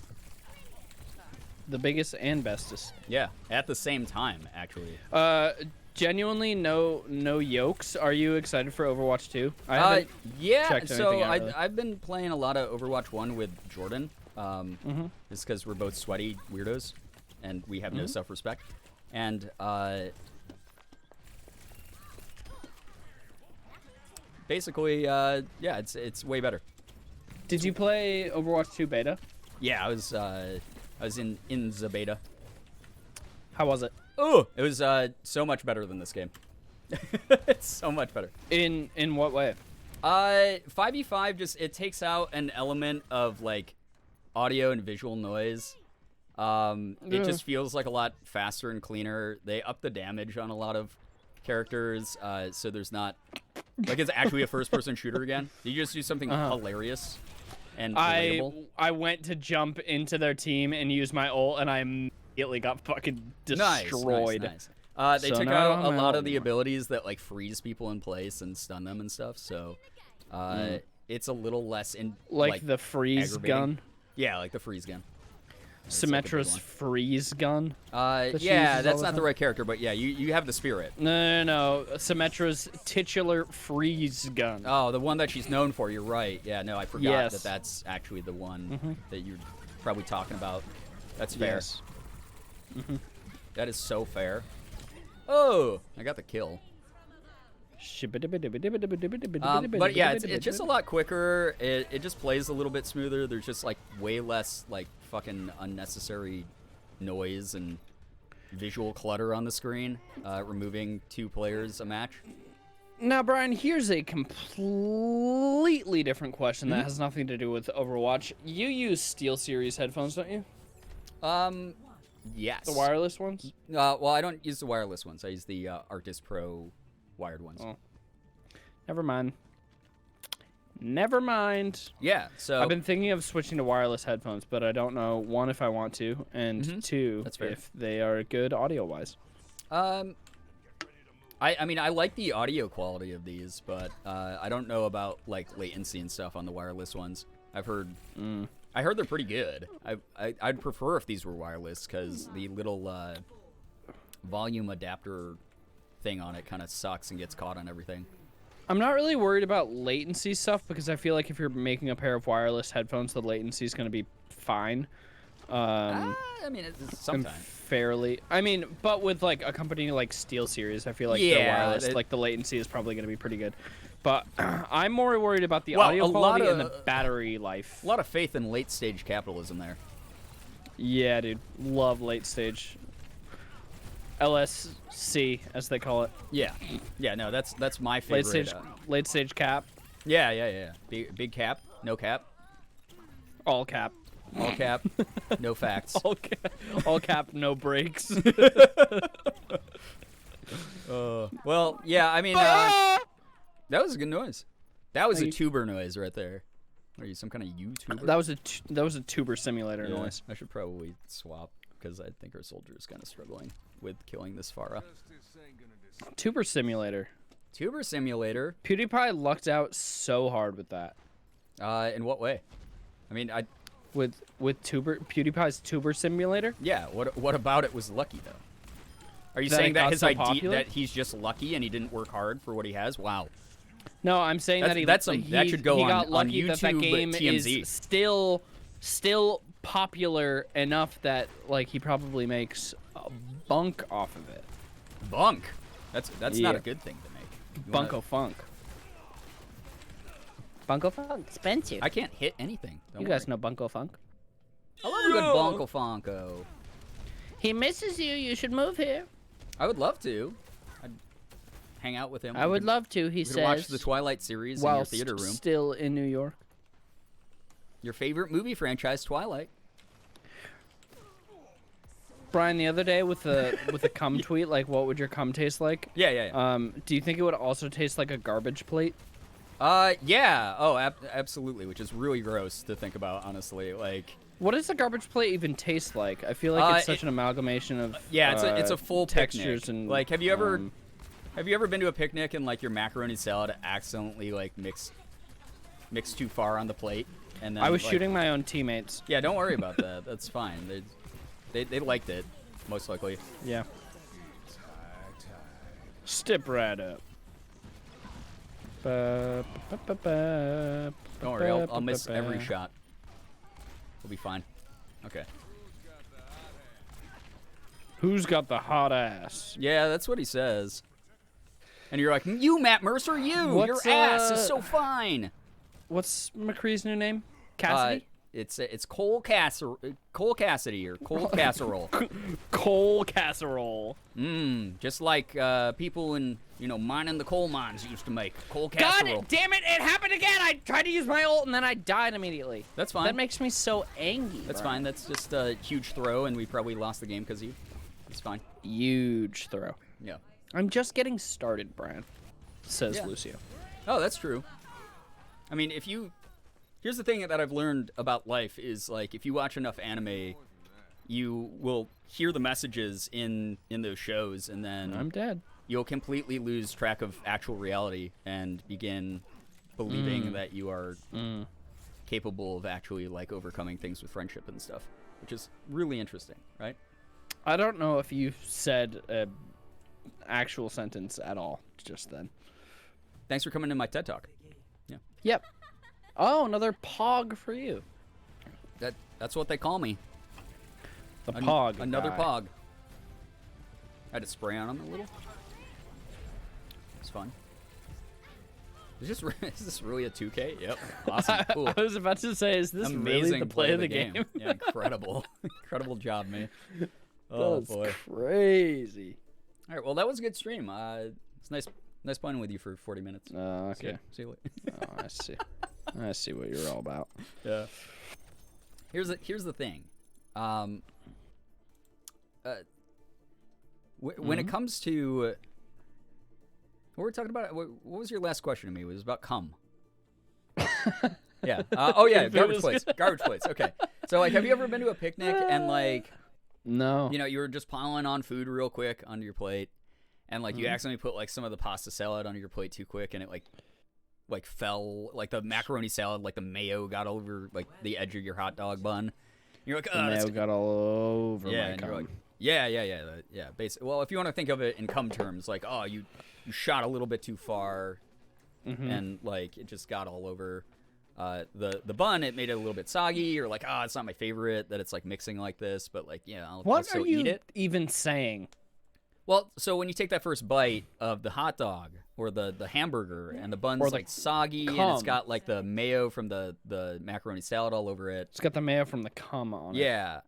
The biggest and bestest. Yeah, at the same time, actually. Genuinely, no yokes. Are you excited for Overwatch 2? I haven't Yeah, checked so anything out, really. I've been playing a lot of Overwatch 1 with Jordan. Just because we're both sweaty weirdos, and we have no self-respect. And, basically, yeah, it's way better. Did you play Overwatch 2 beta? Yeah, I was in the beta. How was it? Oh, it was so much better than this game. It's so much better. In what way? 5v5 just it takes out an element of like audio and visual noise. It just feels like a lot faster and cleaner. They up the damage on a lot of characters, so there's not like it's actually a first-person shooter again. You just do something hilarious and relatable. I went to jump into their team and use my ult, and I immediately got fucking destroyed. Nice. They So took now out a I'm lot out of the anymore. abilities that like freeze people in place and stun them and stuff. So it's a little less in Like the freeze aggravating. gun. Yeah, like the freeze gun. That's like a big Symmetra's one. freeze gun. she Yeah, uses that's all the not the time? right character, but yeah, you have the spirit. No. Symmetra's titular freeze gun. Oh, the one that she's known for. You're right. Yeah, no, I forgot Yes. that that's actually the one that you're probably talking about. That's fair. Yes. That is so fair. Oh, I got the kill. But yeah, it's just a lot quicker. It just plays a little bit smoother. There's just like way less like fucking unnecessary noise and visual clutter on the screen, removing 2 players a match. Now, Brian, here's a completely different question that has nothing to do with Overwatch. You use SteelSeries headphones, don't you? Yes. The wireless ones? Well, I don't use the wireless ones. I use the Arctis Pro wired ones. Oh. Never mind. Never mind. Yeah, so I've been thinking of switching to wireless headphones, but I don't know, one, if I want to, and two, That's fair. if they are good audio-wise. I mean, I like the audio quality of these, but I don't know about like latency and stuff on the wireless ones. I've heard, I heard they're pretty good. I'd prefer if these were wireless because the little volume adapter thing on it kind of sucks and gets caught on everything. I'm not really worried about latency stuff because I feel like if you're making a pair of wireless headphones, the latency is going to be fine. I mean, it's sometimes. Fairly. I mean, but with like a company like SteelSeries, I feel like the wireless, like the latency is probably going to be pretty good. But I'm more worried about the audio quality and the battery life. A lot of faith in late stage capitalism there. Yeah, dude. Love late stage. LSC, as they call it. Yeah. Yeah, no, that's my favorite. Late stage cap. Yeah. Big cap, no cap. All cap. All cap, no facts. All cap, no breaks. Well, yeah, I mean, that was a good noise. That was a tuber noise right there. Are you some kind of YouTuber? That was a tuber simulator noise. I should probably swap because I think our soldier is kind of struggling with killing this Farah. Tuber simulator. Tuber simulator. PewDiePie lucked out so hard with that. In what way? I mean, with PewDiePie's tuber simulator. Yeah. What about it was lucky though? Are you saying that his idea that he's just lucky and he didn't work hard for what he has? Wow. No, I'm saying that that should go he on, got lucky on YouTube, that game TMZ. is still popular enough that like he probably makes a bunk off of it. Bunk. That's not a good thing to make. Bunko funk. Bunko funk. Spencer. I can't hit anything. You guys know Bunko funk. I love a good Bunko Funko. He misses you. You should move here. I would love to. I'd hang out with him. I would love to. He says. Watch the Twilight series in your theater room. Still in New York. Your favorite movie franchise, Twilight. Brian, the other day with the cum tweet, like, what would your cum taste like? Yeah. Do you think it would also taste like a garbage plate? Yeah. Oh, absolutely. Which is really gross to think about, honestly. Like, what does a garbage plate even taste like? I feel like it's such an amalgamation of it's a full textures picnic. and like. Have you ever been to a picnic and like your macaroni salad accidentally like mixed too far on the plate? And then I was shooting my own teammates. Yeah, don't worry about that. That's fine. They liked it, most likely. Yeah. Step right up. Don't worry, I'll miss every shot. We'll be fine. Okay. Who's got the hot ass? Yeah, that's what he says. And you're like, you, Matt Mercer, your ass is so fine. What's McCree's new name? Cassidy? It's Cole Cassidy or Cold Casserole. Coal casserole. Just like people in mining the coal mines used to make coal casserole. God damn it! It happened again. I tried to use my ult and then I died immediately. That's fine. That makes me so angry. That's fine. That's just a huge throw, and we probably lost the game because of you. It's fine. Huge throw. Yeah. I'm just getting started, Brian. Says Lucio. Oh, that's true. I mean, here's the thing that I've learned about life is, like, if you watch enough anime, you will hear the messages in those shows, and then I'm dead. You'll completely lose track of actual reality and begin believing that you are capable of actually, like, overcoming things with friendship and stuff, which is really interesting, right? I don't know if you said an actual sentence at all just then. Thanks for coming to my TED Talk. Yeah. Yep. Oh, another pog for you. That's what they call me. The pog. Another guy. pog. I had to spray on him a little. It's fun. Is this really a 2K? Yep. Awesome. Cool. I was about to say, is this amazing really the play of the game? Yeah, incredible. Incredible job, man. Oh, That's boy. crazy. All right, well, that was a good stream. It's nice playing with you for 40 minutes. Okay. See you later. Oh, I see. I see what you're all about. Yeah. Here's the thing. When it comes to what we're talking about, what was your last question to me? It was about cum. Yeah. Oh yeah, If it garbage was plates. Garbage plates. Okay. So like, have you ever been to a picnic and like, No. you know, you were just piling on food real quick onto your plate, and like you accidentally put like some of the pasta salad onto your plate too quick, and it like fell, like the macaroni salad, like the mayo got over like the edge of your hot dog bun. You're like, The oh, mayo got all over yeah, my and you're cum. like, yeah. Basically, well, if you want to think of it in cum terms, like, oh, you shot a little bit too far, and like it just got all over the bun. It made it a little bit soggy, or like, oh, it's not my favorite that it's like mixing like this, but like, yeah, I'll What still are you eat it. even saying? Well, so when you take that first bite of the hot dog or the hamburger, and the bun's Or the like soggy, and it's cum. got like the mayo from the macaroni salad all over it. It's got the mayo from the cum on it. Yeah.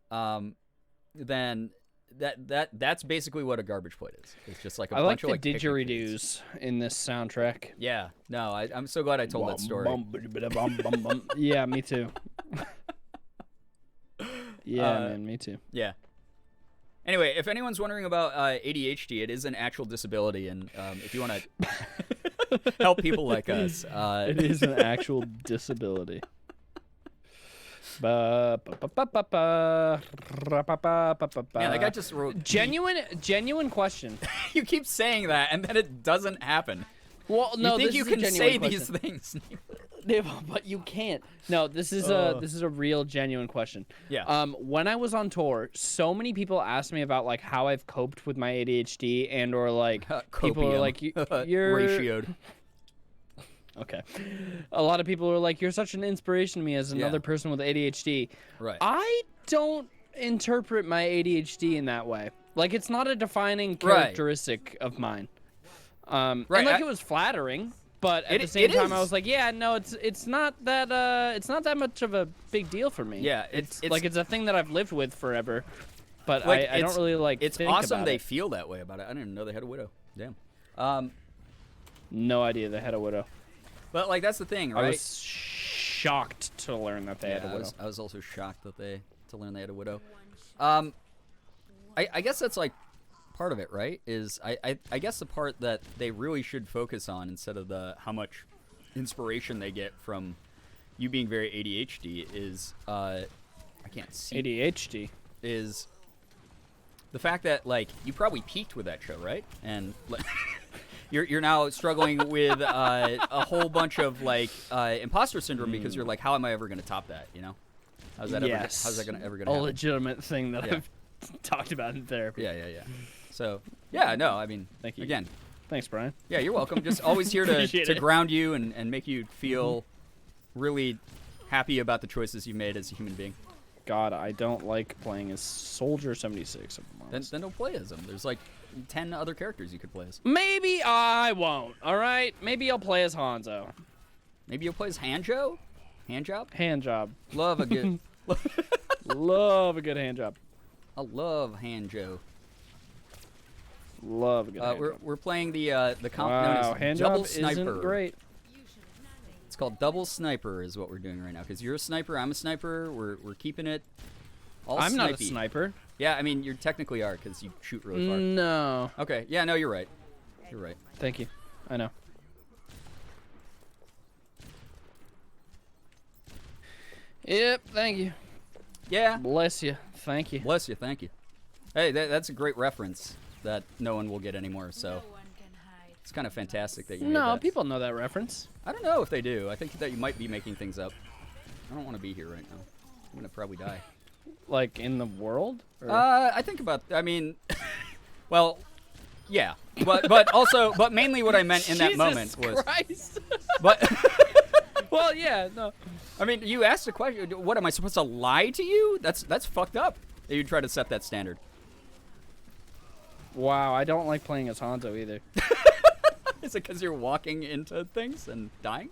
Then that's basically what a garbage plate is. It's just like a I like bunch of the like picnic foods. didgeridoos in this soundtrack. Yeah. No, I'm so glad I told that story. Yeah, me too. Yeah, man, me too. Yeah. Anyway, if anyone's wondering about ADHD, it is an actual disability, and if you want to help people like us, It is an actual disability. Man, man, that guy just wrote. Genuine question. You keep saying that, and then it doesn't happen. Well, no, you think this you is a can genuine say question. these things? But you can't. No, this is a real genuine question. Yeah. When I was on tour, so many people asked me about like how I've coped with my ADHD, and or like people are like you're ratioed. Okay. A lot of people are like, you're such an inspiration to me as another person with ADHD. Right. I don't interpret my ADHD in that way. Like, it's not a defining characteristic of mine. And like, it was flattering, but at the same time, I was like, yeah, no, it's not that much of a big deal for me. Yeah, it's like it's a thing that I've lived with forever. But like, I don't really like. It's think awesome about they it. feel that way about it. I didn't even know they had a widow. Damn. No idea they had a widow. But like that's the thing, right? I was shocked to learn that they had a widow. I was also shocked that to learn they had a widow. I guess that's like part of it, right? Is I guess the part that they really should focus on instead of the how much inspiration they get from you being very ADHD is I can't see ADHD is the fact that like you probably peaked with that show, right? And like, you're now struggling with a whole bunch of like imposter syndrome because you're like, how am I ever going to top that? You know, how's that ever going to a happen? legitimate thing that I've talked about in therapy. Yeah. So yeah, no, I mean, Thank you. Again, Thanks, Brian. yeah, you're welcome. Just always here to Appreciate it. ground you and make you feel really happy about the choices you've made as a human being. God, I don't like playing as Soldier 76. Then don't play as him. There's like 10 other characters you could play as. Maybe I won't. All right. Maybe I'll play as Hanzo. Maybe you'll play as Hanjo? Handjob? Hand job. Love a good. Love a good hand job. I love Hanjo. Love a good hand job. We're playing the comp known Wow, as hand Double job Sniper. isn't great. It's called Double Sniper is what we're doing right now. Because you're a sniper, I'm a sniper. We're keeping it all I'm not a snipey. sniper. Yeah, I mean, you technically are because you shoot really far. No. Okay, yeah, no, you're right. You're right. Thank you. I know. Yep, thank you. Yeah. Bless you. Thank you. Bless you, thank you. Hey, that's a great reference that no one will get anymore, so it's kind of fantastic that you made No, that. people know that reference. I don't know if they do. I think that you might be making things up. I don't want to be here right now. I'm going to probably die. Like, in the world? Or? I think about, I mean, well, yeah. But also, but mainly what I meant in that moment was, Christ. but, Well, yeah, no. I mean, you asked a question. What, am I supposed to lie to you? That's fucked up that you try to set that standard. Wow, I don't like playing as Hanzo either. Is it because you're walking into things and dying?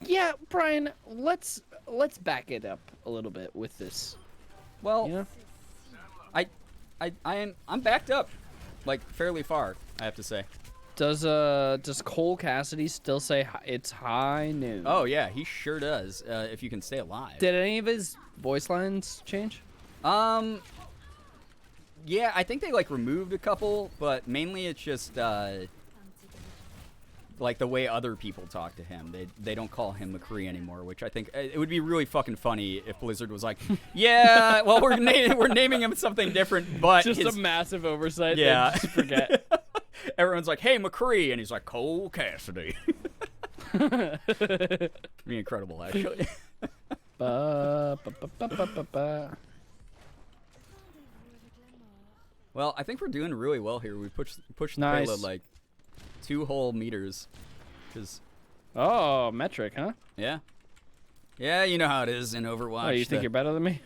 Yeah, Brian, let's back it up a little bit with this. Well, You know? I'm backed up, like fairly far, I have to say. Does Cole Cassidy still say it's high noon? Oh yeah, he sure does. If you can stay alive. Did any of his voice lines change? Yeah, I think they like removed a couple, but mainly it's just like the way other people talk to him. They don't call him McCree anymore, which I think it would be really fucking funny if Blizzard was like, yeah, well we're naming him something different, but Just a massive oversight. Yeah. They just forget. Everyone's like, hey McCree, and he's like Cole Cassidy. Be incredible, actually. Ba, ba, ba, ba, ba, ba, ba. Well, I think we're doing really well here. We pushed the Nice. payload like 2 whole meters. Cause Oh, metric, huh? yeah, you know how it is in Overwatch. Oh, you think you're better than me?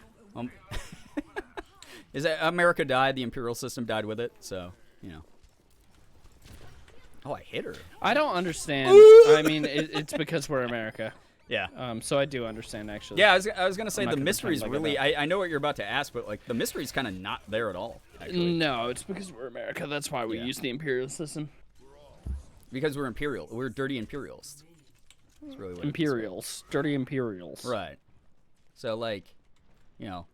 Is that America died? The Imperial system died with it. So you know. Oh, I hit her. I don't understand. I mean, it's because we're America. Yeah. So I do understand, actually. Yeah, I was gonna say I'm not the gonna mystery's pretend like really. I I know what you're about to ask, but like the mystery's kind of not there at all. Actually. No, it's because we're America. That's why we Yeah. use the imperial system. Because we're imperial. We're dirty imperialists. That's really what it is. Imperials. Dirty Imperials. Right. So like, you know,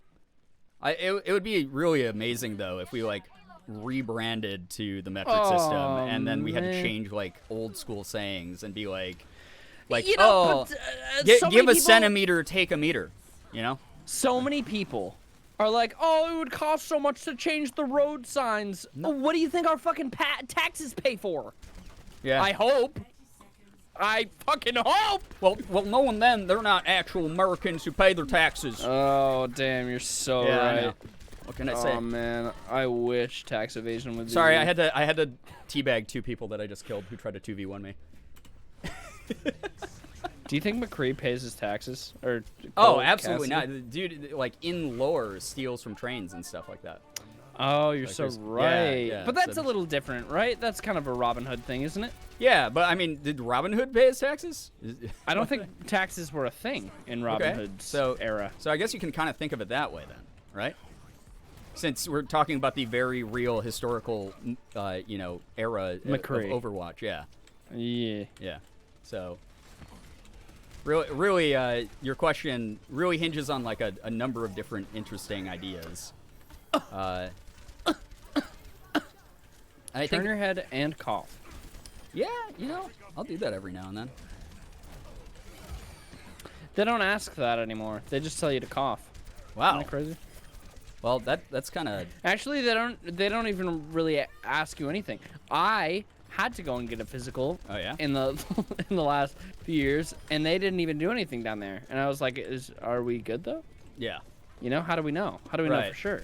it would be really amazing though if we like rebranded to the metric system and then we had to man. change like old school sayings and be like You know, but, so give many a people- centimeter, take a meter. You know. So many people are like, oh, it would cost so much to change the road signs. No. What do you think our fucking taxes pay for? Yeah. I hope. I fucking hope. Well, knowing them, they're not actual Americans who pay their taxes. Oh, damn, you're so Yeah, I right. know. What can I say? Oh man, I wish tax evasion would be. Sorry, I had to teabag 2 people that I just killed who tried to 2v1 me. Do you think McCree pays his taxes? Or Oh, Cole absolutely Cassidy? not. Dude, like in lore, steals from trains and stuff like that. Oh, you're Like so there's- right. yeah, but that's so- a little different, right? That's kind of a Robin Hood thing, isn't it? Yeah, but I mean, did Robin Hood pay his taxes? I don't think taxes were a thing in Robin Okay, Hood's so- era. So I guess you can kind of think of it that way then, right? Since we're talking about the very real historical, you know, era of McCree. Overwatch. Yeah, Yeah. yeah. So really, your question really hinges on like a number of different interesting ideas. I Turn think, your head and cough. yeah, you know, I'll do that every now and then. They don't ask that anymore. They just tell you to cough. Wow. Isn't that crazy? Well, that's kind of Actually, they don't even really ask you anything. I had to go and get a physical. Oh, yeah? In the in the last few years, and they didn't even do anything down there. And I was like, are we good though? yeah. You know, how do we know? How do we know Right. for sure?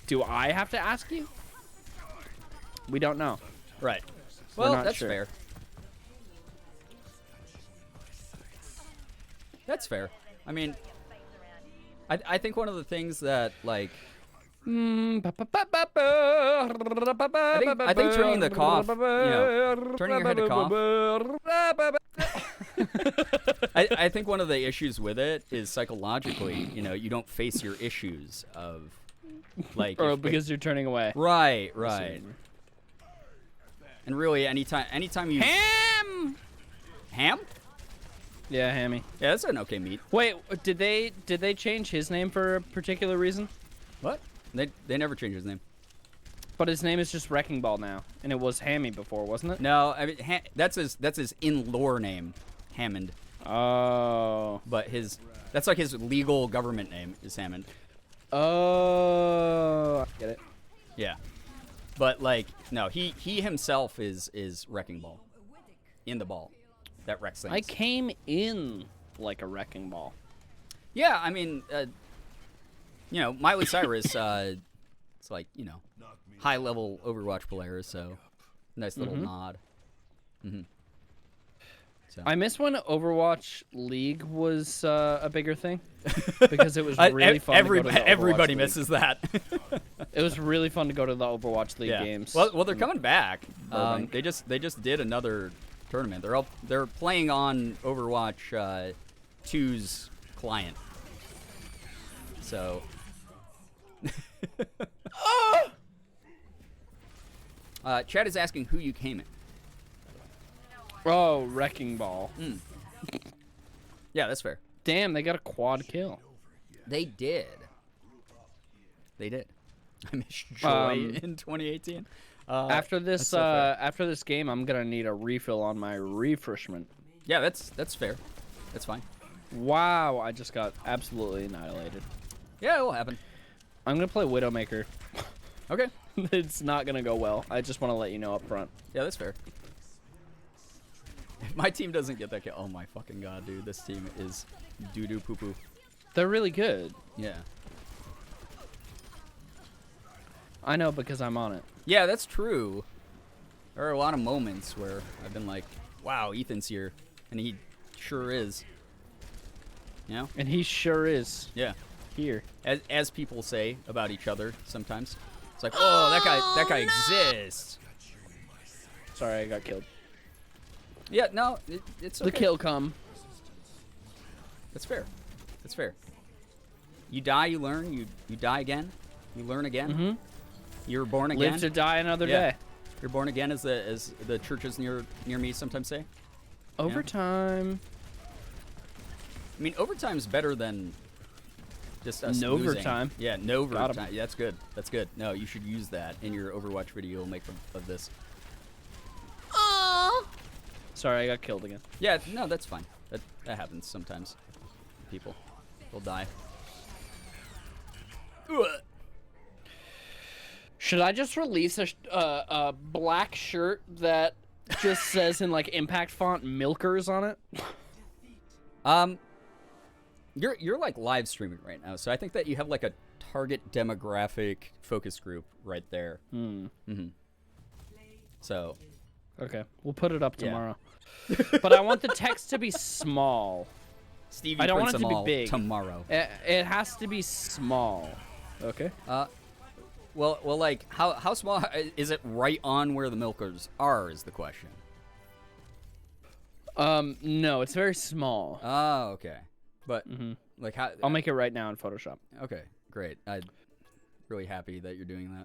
Do I have to ask you? We don't know. Right. We're Well, not that's sure. fair. That's fair. I mean, I think one of the things that like I think turning the cough, you know, turning your head to cough. I think one of the issues with it is psychologically, you know, you don't face your issues of like Or if- because you're turning away. right. And really, anytime you Ham. ham, Yeah, Hammy. yeah, that's an okay meat. Wait, did they change his name for a particular reason? What? They never changed his name. But his name is just Wrecking Ball now, and it was Hammy before, wasn't it? No, I mean that's his in lore name, Hammond. Oh. But that's like his legal government name is Hammond. Oh. I get it. Yeah. But like no, he himself is Wrecking Ball. In the ball. That wrecks things. I came in like a Wrecking Ball. Yeah, I mean you know, Miley Cyrus it's like, you know, high level Overwatch player, so nice little nod. So. I miss when Overwatch League was a bigger thing because it was really fun. Everybody, to go to the everybody Overwatch misses that. League. It was really fun to go to the Overwatch League Yeah. games. Well, they're coming back. Burbank. They just did another tournament. They're playing on Overwatch 2's client. So. Chad is asking who you came in. Oh, Wrecking Ball. Yeah, that's fair. Damn, they got a quad kill. They did. I missed Joy Um, in 2018. After this, that's so fair. after this game, I'm gonna need a refill on my refreshment. Yeah, that's fair. That's fine. Wow, I just got absolutely annihilated. Yeah, it'll happen. I'm gonna play Widowmaker. Okay. It's not gonna go well. I just want to let you know up front. Yeah, that's fair. If my team doesn't get that kill, oh my fucking god, dude, this team is doo-doo poo-poo. They're really good. Yeah. I know because I'm on it. Yeah, that's true. There are a lot of moments where I've been like, wow, Ethan's here. And he sure is. You know? And he sure is Yeah. here. As people say about each other sometimes. It's like, oh, that guy exists. Sorry, I got killed. Yeah, no, it's okay. The kill come. That's fair. That's fair. You die, you learn. You die again. You learn again. Mm-hmm. You're born again. Live to die another Yeah. day. You're born again, as the churches near me sometimes say. Overtime. I mean, overtime's better than just us No losing. overtime. Yeah, no Got 'em. overtime. Yeah, that's good. That's good. No, you should use that in your Overwatch video you'll make of this. Sorry, I got killed again. Yeah, no, that's fine. That happens sometimes. People will die. Ugh. Should I just release a black shirt that just says in like impact font "Milkers" on it? You're like live streaming right now, so I think that you have like a target demographic focus group right there. Mm-hmm. So, Okay, we'll put it up Yeah. tomorrow. But I want the text to be small. Stevie I don't prints want it them to be all big. tomorrow. It has to be small. Okay. Well, like how small is it? Right on where the milkers are is the question. No, it's very small. Oh, okay. But like how? I'll make it right now in Photoshop. Okay, great. I'm really happy that you're doing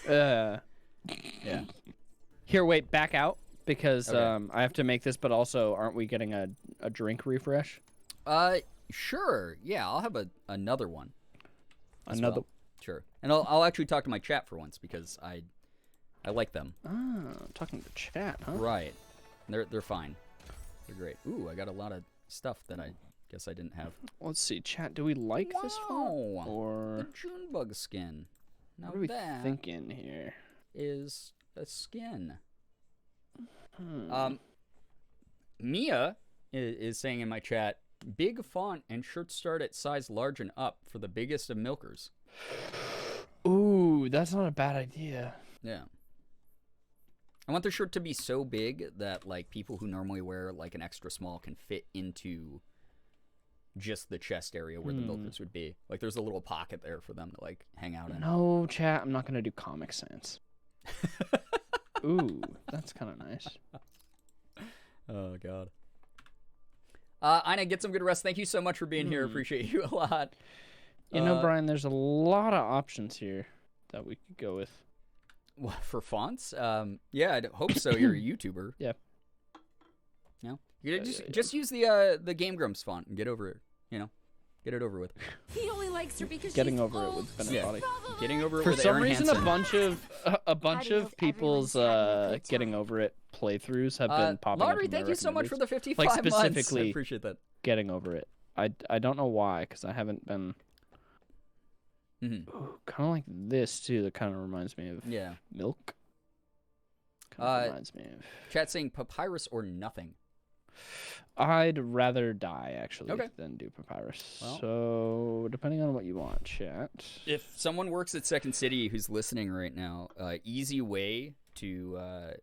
that. Yeah. Here, wait, back out because Okay. I have to make this. But also, aren't we getting a drink refresh? Sure. Yeah, I'll have another one. as Another. well. Sure. And I'll actually talk to my chat for once because I like them. Talking to chat, huh? Right. They're fine. They're great. Ooh, I got a lot of stuff that I guess I didn't have. Let's see, chat. Do we like this font Wow. or The Junebug skin. Now what are we that thinking here? is a skin. Mia is saying in my chat, big font and shirts start at size large and up for the biggest of milkers. Ooh, that's not a bad idea. Yeah. I want the shirt to be so big that like people who normally wear like an extra small can fit into just the chest area where the milkers would be. Like there's a little pocket there for them to like hang out in. No, chat. I'm not gonna do Comic Sans. Ooh, that's kind of nice. Oh god. Ina, get some good rest. Thank you so much for being here. Appreciate you a lot. You know, Brian, there's a lot of options here that we could go with. What, for fonts? Yeah, I hope so. You're a YouTuber. Yeah. No, just use the Game Grumps font and get over it. You know, get it over with. He only likes her because Getting she's over it old. with Bennett Yeah. Body. Getting over it For with some Aaron reason, Hansen. a bunch do you of hope people's everyone's having a good getting time? over it playthroughs have been popping up. Laundry, in my thank you so much for the recommenders. 55 Like, months. specifically- I appreciate that. Getting over it. I don't know why, because I haven't been. Mhm. Kind of like this too. That kind of reminds me of Yeah. milk. Kind of reminds me of. Chat saying papyrus or nothing. I'd rather die actually Okay. than do papyrus. Well- So depending on what you want, chat. If someone works at Second City who's listening right now, easy way to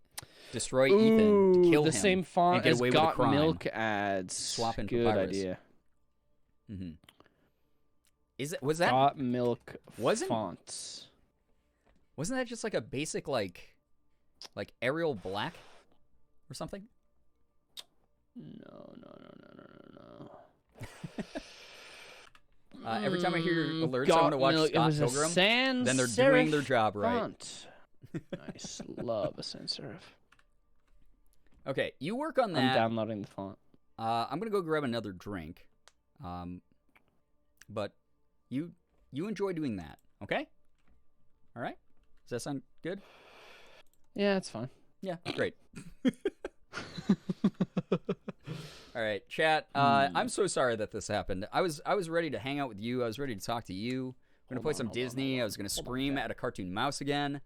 destroy Ethan, to kill the him, same and font get as away with a Got crime. Milk ads. Swap in Good papyrus. idea. Mm-hmm. Was that Got Milk Wasn't- fonts. wasn't that just like a basic like Arial black or something? No. Every time I hear alerts, I Got want to watch Milk. It Scott was a Pilgrim. sans Then they're doing their serif job right. font. Nice. Love a sans serif. Okay, you work on I'm that. downloading the font. I'm gonna go grab another drink. But you enjoy doing that, okay? All right. Does that sound good? Yeah, it's fine. Yeah, great. All right, chat. I'm so sorry that this happened. I was ready to hang out with you. I was ready to talk to you. I'm gonna play some Disney. I was gonna scream at a cartoon mouse again.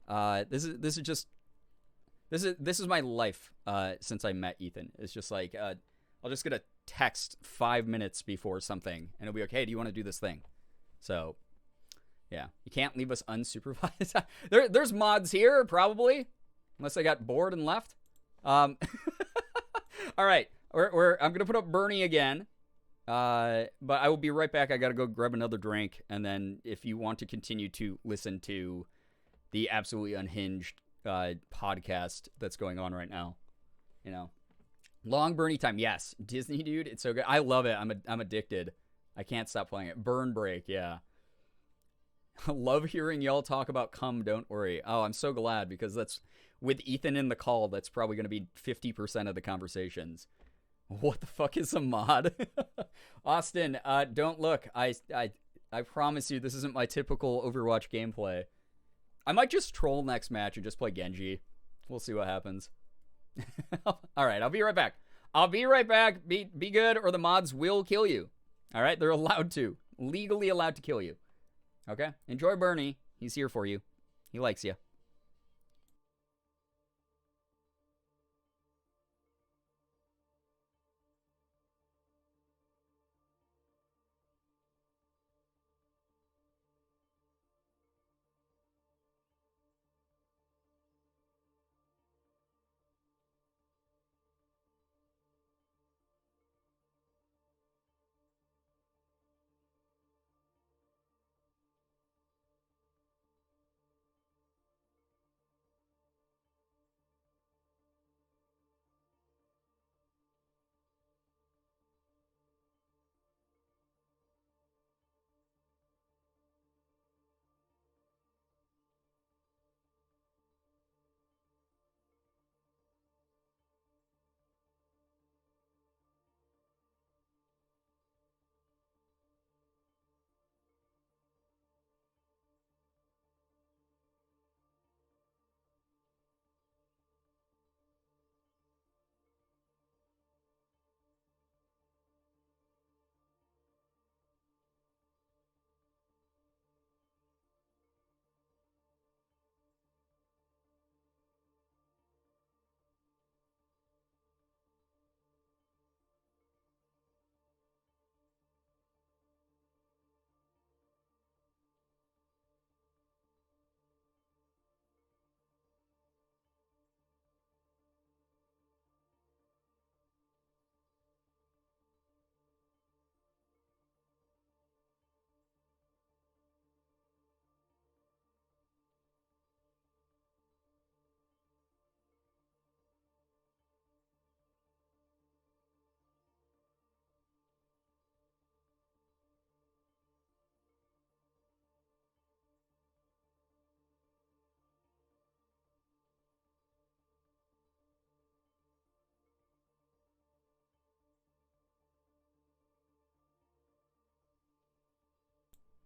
This is my life since I met Ethan. It's just like I'll just get a text 5 minutes before something, and it'll be like, hey, do you want to do this thing? So, yeah, you can't leave us unsupervised. There's mods here, probably, unless I got bored and left. All right, I'm gonna put up Bernie again, but I will be right back. I gotta go grab another drink, and then if you want to continue to listen to the absolutely unhinged podcast that's going on right now, you know, long Bernie time. Yes, Disney, dude, it's so good. I love it. I'm addicted. I can't stop playing it. Burn break, yeah. Love hearing y'all talk about Come Don't Worry. Oh, I'm so glad, because that's, with Ethan in the call, that's probably going to be 50% of the conversations. What the fuck is a mod? Austin, don't look. I promise you this isn't my typical Overwatch gameplay. I might just troll next match and just play Genji. We'll see what happens. All right, I'll be right back. Be good, or the mods will kill you. All right, they're allowed to. Legally allowed to kill you. Okay? Enjoy Bernie. He's here for you. He likes you.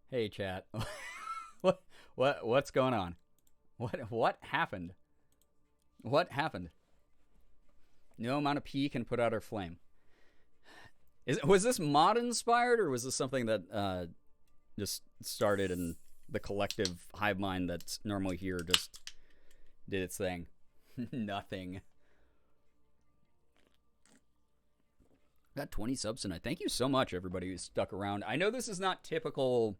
Hey, chat. What's going on? What happened? What happened? No amount of pee can put out our flame. Was this mod inspired, or was this something that just started and the collective hive mind that's normally here just did its thing? Nothing. Got 20 subs tonight. Thank you so much, everybody who stuck around. I know this is not typical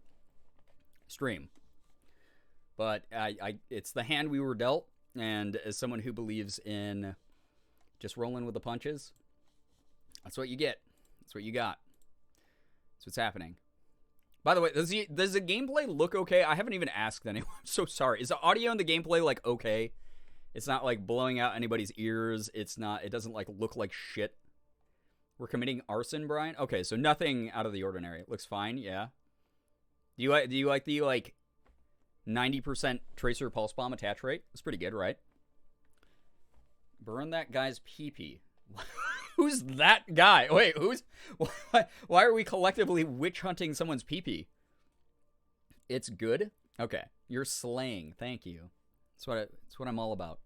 stream, but it's the hand we were dealt, and as someone who believes in just rolling with the punches, that's what you get. That's what you got. That's what's happening. By the way, does the gameplay look okay? I haven't even asked anyone. I'm so sorry. Is the audio in the gameplay like okay? It's not like blowing out anybody's ears. It doesn't like look like shit. We're committing arson, Brian? Okay, so nothing out of the ordinary. It looks fine, yeah. Do you like the 90% tracer pulse bomb attach rate? It's pretty good, right? Burn that guy's pee-pee. Who's that guy? Wait, why are we collectively witch hunting someone's pee-pee? It's good. Okay. You're slaying. Thank you. That's what I'm all about.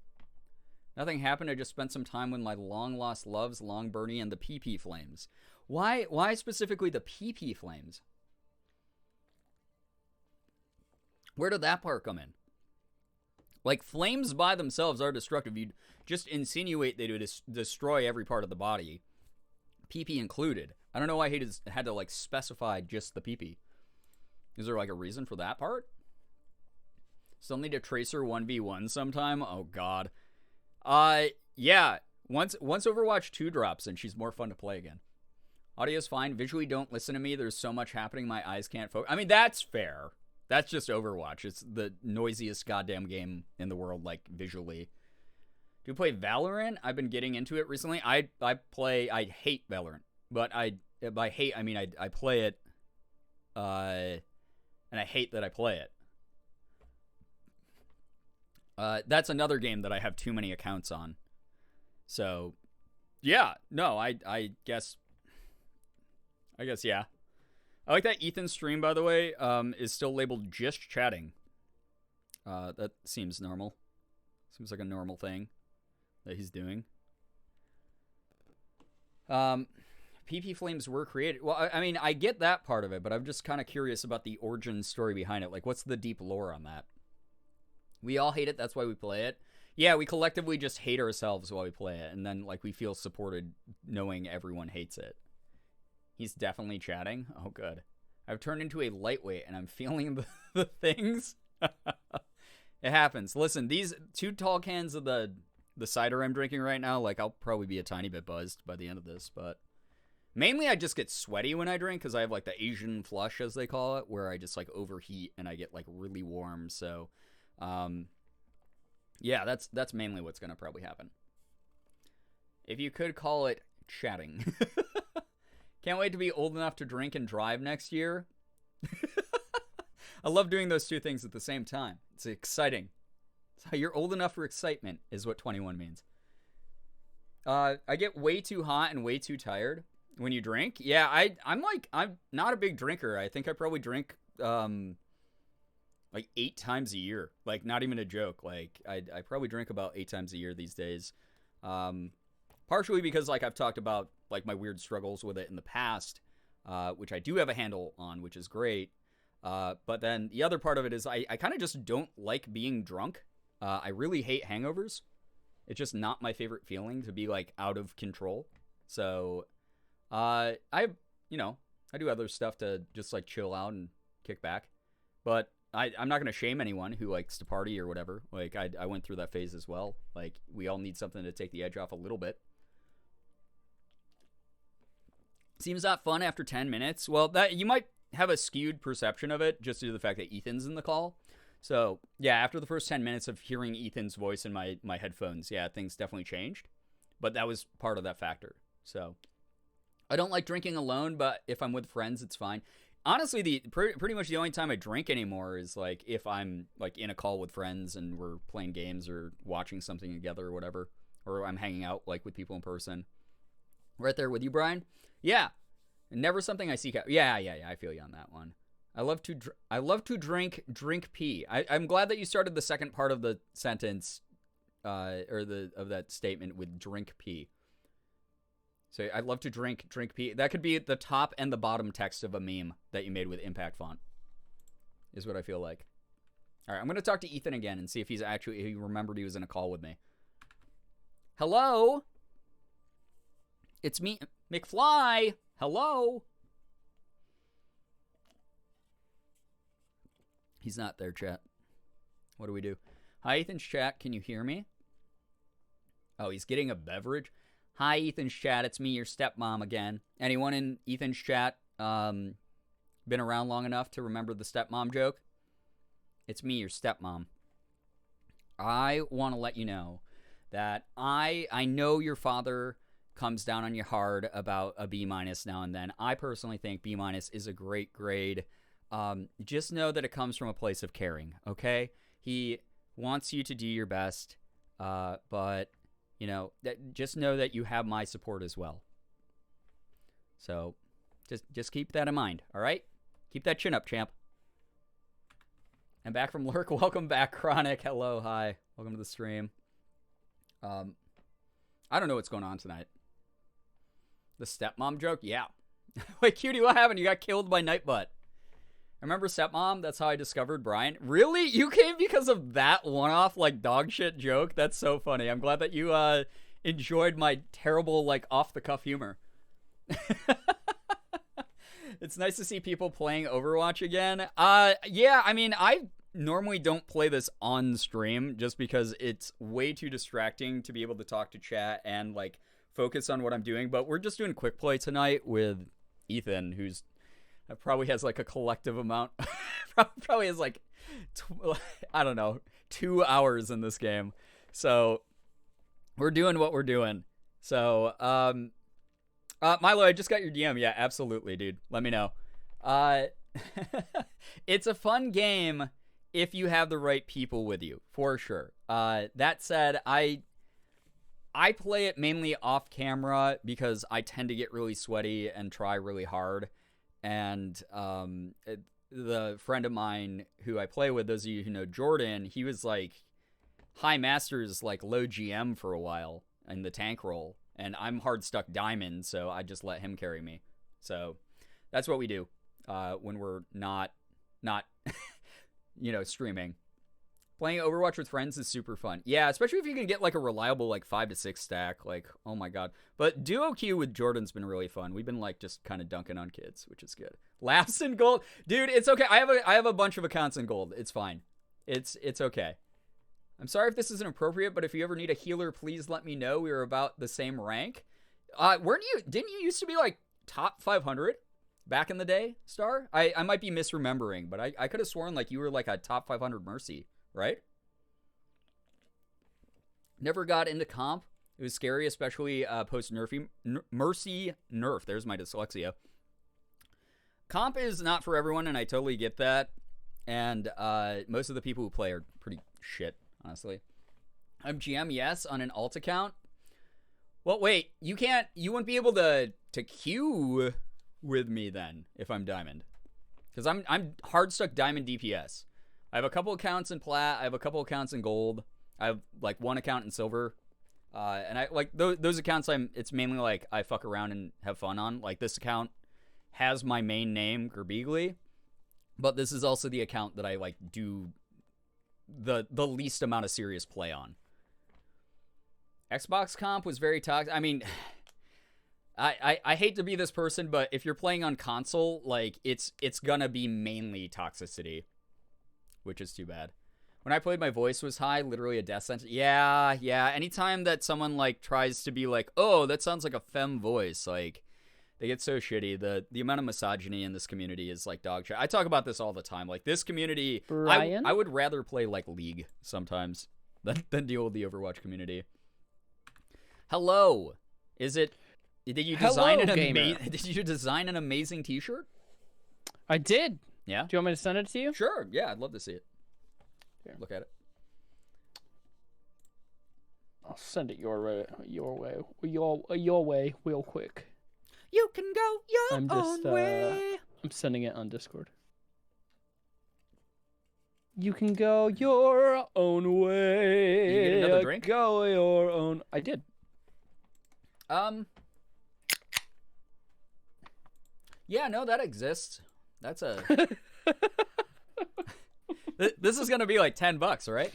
Nothing happened. I just spent some time with my long-lost loves, Long Bernie, and the PP Flames. Why specifically the PP Flames? Where did that part come in? Like, flames by themselves are destructive. You'd just insinuate they would destroy every part of the body, PP included. I don't know why he had to, like, specify just the PP. Is there, like, a reason for that part? Still need a Tracer 1v1 sometime? Oh, God. Yeah. Once Overwatch 2 drops and she's more fun to play again. Audio's fine. Visually, don't listen to me. There's so much happening. My eyes can't focus. I mean, that's fair. That's just Overwatch. It's the noisiest goddamn game in the world, like, visually. Do you play Valorant? I've been getting into it recently. I hate Valorant. But by hate, I mean I play it, and I hate that I play it. That's another game that I have too many accounts on. So, yeah. No, I guess, yeah. I like that Ethan's stream, by the way, is still labeled just chatting. That seems normal. Seems like a normal thing that he's doing. PP Flames were created. Well, I mean, I get that part of it, but I'm just kind of curious about the origin story behind it. Like, what's the deep lore on that? We all hate it, that's why we play it. Yeah, we collectively just hate ourselves while we play it, and then, like, we feel supported knowing everyone hates it. He's definitely chatting. Oh, good. I've turned into a lightweight, and I'm feeling the things. It happens. Listen, these 2 tall cans of the cider I'm drinking right now, like, I'll probably be a tiny bit buzzed by the end of this, but mainly I just get sweaty when I drink, because I have, like, the Asian flush, as they call it, where I just, like, overheat, and I get, like, really warm, so, yeah, that's mainly what's going to probably happen. If you could call it chatting. Can't wait to be old enough to drink and drive next year. I love doing those 2 things at the same time. It's exciting. So you're old enough for excitement is what 21 means. I get way too hot and way too tired when you drink. Yeah, I'm not a big drinker. I think I probably drink like 8 times a year. Like, not even a joke. Like, I probably drink about 8 times a year these days. Partially because, like, I've talked about, like, my weird struggles with it in the past, which I do have a handle on, which is great. But then the other part of it is I kind of just don't like being drunk. I really hate hangovers. It's just not my favorite feeling to be, like, out of control. So, I do other stuff to just, like, chill out and kick back. But I'm not going to shame anyone who likes to party or whatever. Like, I went through that phase as well. Like, we all need something to take the edge off a little bit. Seems not fun after 10 minutes. Well, that you might have a skewed perception of it just due to the fact that Ethan's in the call. So, yeah, after the first 10 minutes of hearing Ethan's voice in my headphones, yeah, things definitely changed. But that was part of that factor. So, I don't like drinking alone, but if I'm with friends, it's fine. Honestly, pretty much the only time I drink anymore is, like, if I'm, like, in a call with friends and we're playing games or watching something together or whatever. Or I'm hanging out, like, with people in person. Right there with you, Brian. Yeah. Never something I seek out. Yeah, I feel you on that one. I love to drink pee. I'm glad that you started the second part of the sentence, of that statement with drink pee. So I love to drink pee. That could be the top and the bottom text of a meme that you made with impact font. Is what I feel like. All right, I'm gonna talk to Ethan again and see if he remembered he was in a call with me. Hello. It's me, McFly. Hello. He's not there, chat. What do we do? Hi, Ethan's chat. Can you hear me? Oh, he's getting a beverage. Hi, Ethan's chat. It's me, your stepmom again. Anyone in Ethan's chat been around long enough to remember the stepmom joke? It's me, your stepmom. I want to let you know that I know your father comes down on you hard about a B- now and then. I personally think B- is a great grade. Just know that it comes from a place of caring, okay? He wants you to do your best, but, you know, just know that you have my support as well. So, just keep that in mind, all right? Keep that chin up, champ. And back from lurk. Welcome back, Chronic. Hello, hi. Welcome to the stream. I don't know what's going on tonight. The stepmom joke? Yeah. Wait, cutie, what happened? You got killed by Nightbutt. Remember stepmom? That's how I discovered Brian. Really? You came because of that one-off, like, dog shit joke? That's so funny. I'm glad that you, enjoyed my terrible, like, off-the-cuff humor. It's nice to see people playing Overwatch again. Yeah, I mean, I normally don't play this on stream just because it's way too distracting to be able to talk to chat and, like, focus on what I'm doing. But we're just doing quick play tonight with Ethan, who's probably has, like, a collective amount. Probably has, like, I don't know, 2 hours in this game. So we're doing what we're doing. So, Milo, I just got your DM. Yeah, absolutely, dude. Let me know. It's a fun game if you have the right people with you, for sure. That said, I play it mainly off camera because I tend to get really sweaty and try really hard. And the friend of mine who I play with, those of you who know Jordan, he was like high masters, like low GM for a while in the tank role. And I'm hard stuck diamond, so I just let him carry me. So that's what we do when we're not streaming. Playing Overwatch with friends is super fun. Yeah, especially if you can get like a reliable like 5 to 6 stack. Like, oh my god. But duo queue with Jordan's been really fun. We've been like just kind of dunking on kids, which is good. Laughs in gold, dude. It's okay. I have a bunch of accounts in gold. It's fine. It's okay. I'm sorry if this isn't appropriate, but if you ever need a healer, please let me know. We were about the same rank. Didn't you used to be like top 500 back in the day, Star? I might be misremembering, but I could have sworn like you were like a top 500 Mercy, right? Never got into comp. It was scary, especially post Mercy nerf. There's my dyslexia. Comp is not for everyone, and I totally get that. And most of the people who play are pretty shit. Honestly, I'm GM, yes, on an alt account. Well, wait, you wouldn't be able to queue with me then if I'm diamond, because I'm hard stuck diamond DPS. I have a couple accounts in plat. I have a couple accounts in gold. I have like one account in silver, and I like those accounts. It's mainly like I fuck around and have fun on. Like this account has my main name, Girbeagly, but this is also the account that I like do the least amount of serious play on. Xbox comp was very toxic. I mean, I hate to be this person, but if you're playing on console, like it's gonna be mainly toxicity, which is too bad. When I played, my voice was high, literally a death sentence. Yeah. Anytime that someone like tries to be like, oh, that sounds like a femme voice, like they get so shitty. The amount of misogyny in this community is like dog shit. I talk about this all the time. Like this community, I would rather play like League sometimes than deal with the Overwatch community. Hello, did you design Did you design an amazing T-shirt? I did. Yeah. Do you want me to send it to you? Sure. Yeah, I'd love to see it. Here, look at it. I'll send it your way real quick. You can go your own way. I'm sending it on Discord. You can go your own way. You get another drink? Go your own. I did. Yeah, no, that exists. That's a. This is gonna be like $10, right?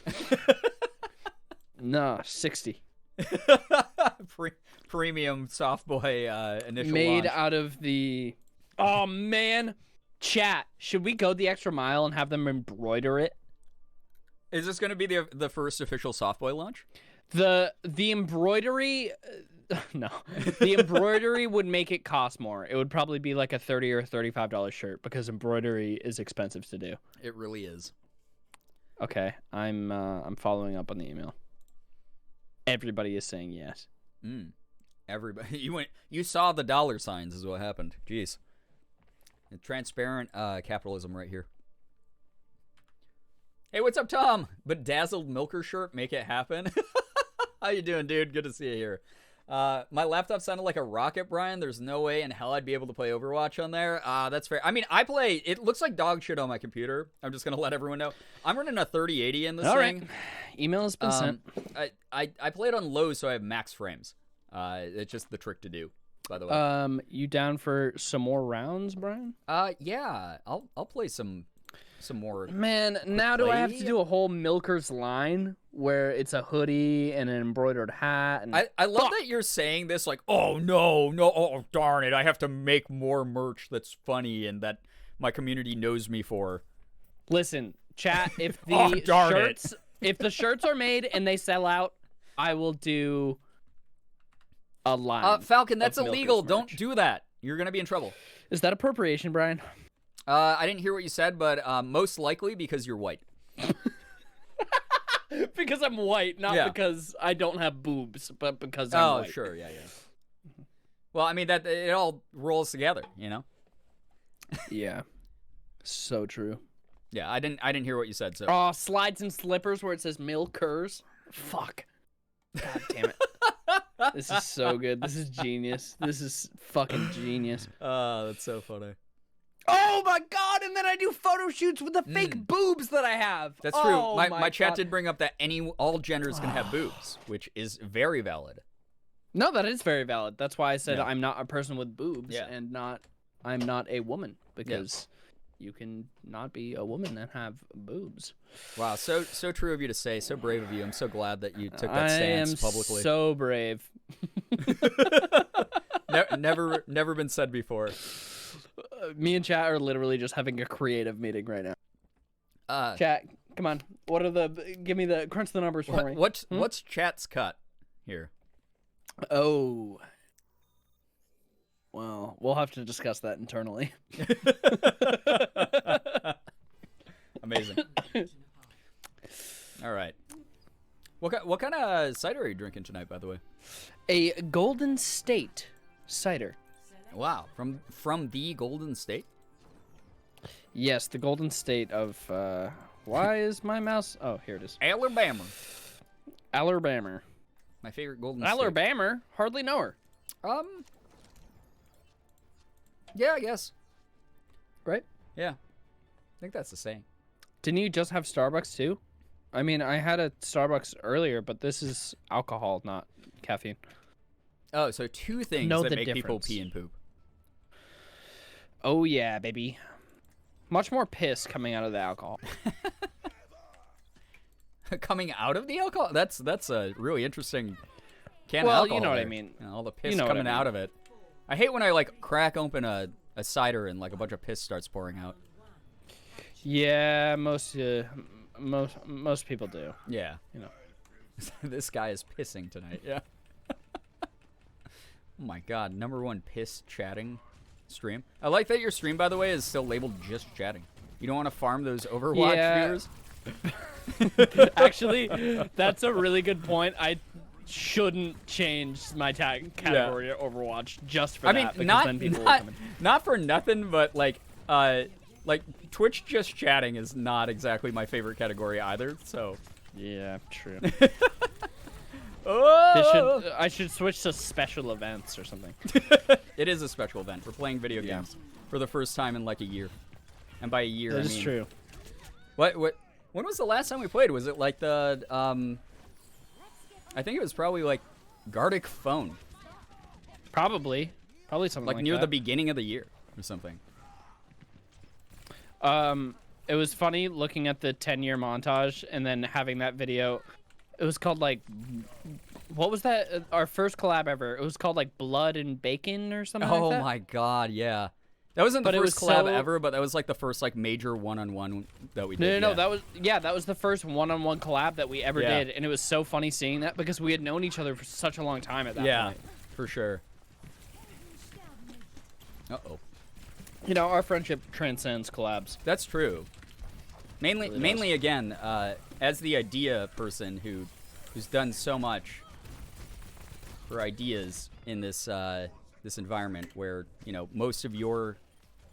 Nah, 60. Premium soft boy initial made launch. out of the. Oh man, chat. Should we go the extra mile and have them embroider it? Is this gonna be the first official soft boy launch? The embroidery. No, the embroidery would make it cost more. It would probably be like a $30 or $35 shirt because embroidery is expensive to do. It really is. Okay, I'm following up on the email. Everybody is saying yes. Everybody, you saw the dollar signs is what happened. Jeez, transparent capitalism right here. Hey, what's up, Tom? Bedazzled Milker shirt, make it happen. How you doing, dude? Good to see you here. My laptop sounded like a rocket, Brian. There's no way in hell I'd be able to play Overwatch on there. That's fair. I mean, I play. It looks like dog shit on my computer. I'm just gonna let everyone know. I'm running a 3080 in this All thing. right. Email has been sent. I play it on low, so I have max frames. It's just the trick to do. By the way. You down for some more rounds, Brian? Yeah. I'll play some more. Man, now do I have to play? do a whole Milker's line where it's a hoodie and an embroidered hat? And I love that you're saying this like, oh no, oh darn it, I have to make more merch that's funny and that my community knows me for. Listen, chat, if the Oh, darn it. shirts if the shirts are made and they sell out, I will do a line. Falcon, that's of illegal. Milker's Don't merch. do that. You're gonna be in trouble. Is that appropriation, Brian? I didn't hear what you said, but most likely because you're white. Because I'm white, not Yeah. because I don't have boobs, but because I'm white. Sure, yeah. Well, I mean that it all rolls together, you know. Yeah. So true. Yeah, I didn't hear what you said. So Oh, slides and slippers where it says Milkers. Fuck. God damn it. This is so good. This is genius. This is fucking genius. that's so funny. Oh my god, and then I do photo shoots with the fake boobs that I have. That's true. Oh My chat God. did bring up that all genders can have boobs, which is very valid. No, that is very valid. That's why I said Yeah. I'm not a person with boobs Yeah. and I'm not a woman because you can not be a woman and have boobs. Wow, so true of you to say. So brave of you. I'm so glad that you took that I stance am publicly. so brave. Never been said before. Me and chat are literally just having a creative meeting right now. Uh, Chat, come on. What are give me the crunch the numbers for me. what's chat's cut here? Oh. Well, we'll have to discuss that internally. Amazing. All right. What kind of cider are you drinking tonight, by the way? A Golden State cider. Wow, from the Golden State. Yes, the Golden State of why is my mouse? Oh, here it is. Alabama. Alabama. My favorite Golden State. Alabama. Hardly know her. Yeah, I guess. Right? Yeah. I think that's the same. Didn't you just have Starbucks too? I mean, I had a Starbucks earlier, but this is alcohol, not caffeine. Oh, so two things Know that the make people difference. pee and poop. Oh yeah, baby. Much more piss coming out of the alcohol. Coming out of the alcohol? That's a really interesting can Well, of alcohol. you know what I there. mean. You know, all the piss You know what I coming out mean. of it. I hate when I like crack open a cider and like a bunch of piss starts pouring out. Yeah, most people do. Yeah. You know. This guy is pissing tonight. Yeah. Oh my god, #1 piss chatting stream. I like that your stream, by the way, is still labeled just chatting. You don't want to farm those Overwatch Yeah. viewers? Actually, that's a really good point. I shouldn't change my tag category to Overwatch just for I that. mean, because then people will come in. not for nothing, but like Twitch just chatting is not exactly my favorite category either. So Yeah, true. oh, I should switch to special events or something. it is a special event. We're playing video Yeah. games for the first time in like a year, and by a year, That I is mean true. what? When was the last time we played? Was it like the I think it was probably like Gardic Phone, Probably something like near that. the beginning of the year or something. It was funny looking at the 10-year montage and then having that video. It was called like, what was that? Our first collab ever. It was called like Blood and Bacon or something Oh like that. my god, yeah. That wasn't the But it first was collab so- ever, but that was like the first like major one-on-one that we did. No, yeah. that was the first one-on-one collab that we ever Yeah. did, and it was so funny seeing that because we had known each other for such a long time at that Yeah, point. for sure. Uh-oh. You know, our friendship transcends collabs. That's true. Really does. Mainly again, as the idea person who's done so much for ideas in this this environment where, you know, most of your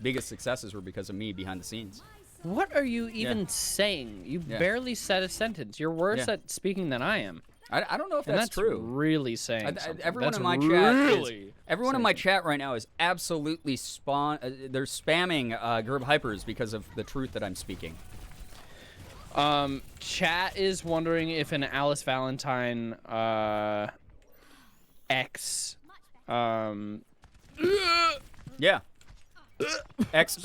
biggest successes were because of me behind the scenes. What are you even saying? You Yeah. barely said a sentence. You're worse Yeah. at speaking than I am. I don't know if And that's true. really saying something. Everyone That's in my chat really everyone in my chat right now is absolutely they're spamming Gerb Hypers because of the truth that I'm speaking. Chat is wondering if an Alice Valentine X Yeah. X.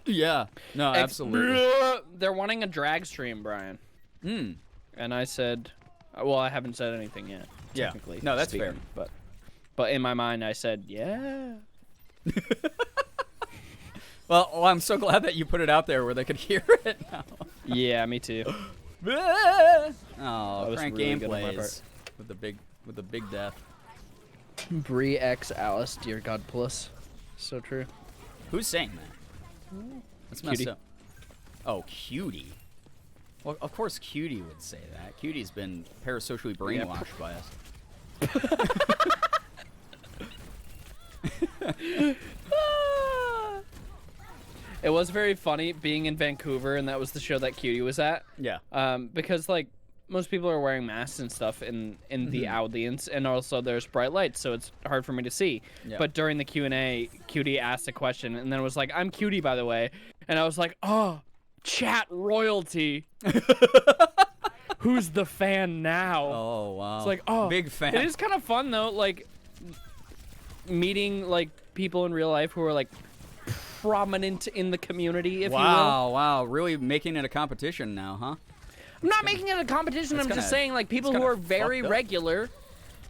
Yeah. No, absolutely. They're wanting a drag stream, Brian. Hmm. And I said, well, I haven't said anything yet. Yeah. Technically No, that's speaking, fair. But in my mind, I said, yeah. Well, I'm so glad that you put it out there where they could hear it now. Yeah, me too. Oh, was crank really good on my gameplays part. with the big death. Brie X Alice, dear God plus. So true. Who's saying that? That's messed Cutie. up. Oh, Cutie. Well, of course Cutie would say that. Cutie's been parasocially brainwashed by us. It was very funny being in Vancouver, and that was the show that Cutie was at. Yeah. Because like most people are wearing masks and stuff in the audience, and also there's bright lights, so it's hard for me to see. Yeah. But during the Q&A, Cutie asked a question, and then it was like, "I'm Cutie, by the way," and I was like, "Oh, chat royalty." Who's the fan now? Oh, wow. It's like, oh, big fan. It is kind of fun though, like meeting like people in real life who are like prominent in the community, if you will. Wow, really making it a competition now, huh? I'm not making it a competition. I'm just saying, like, people who are very regular,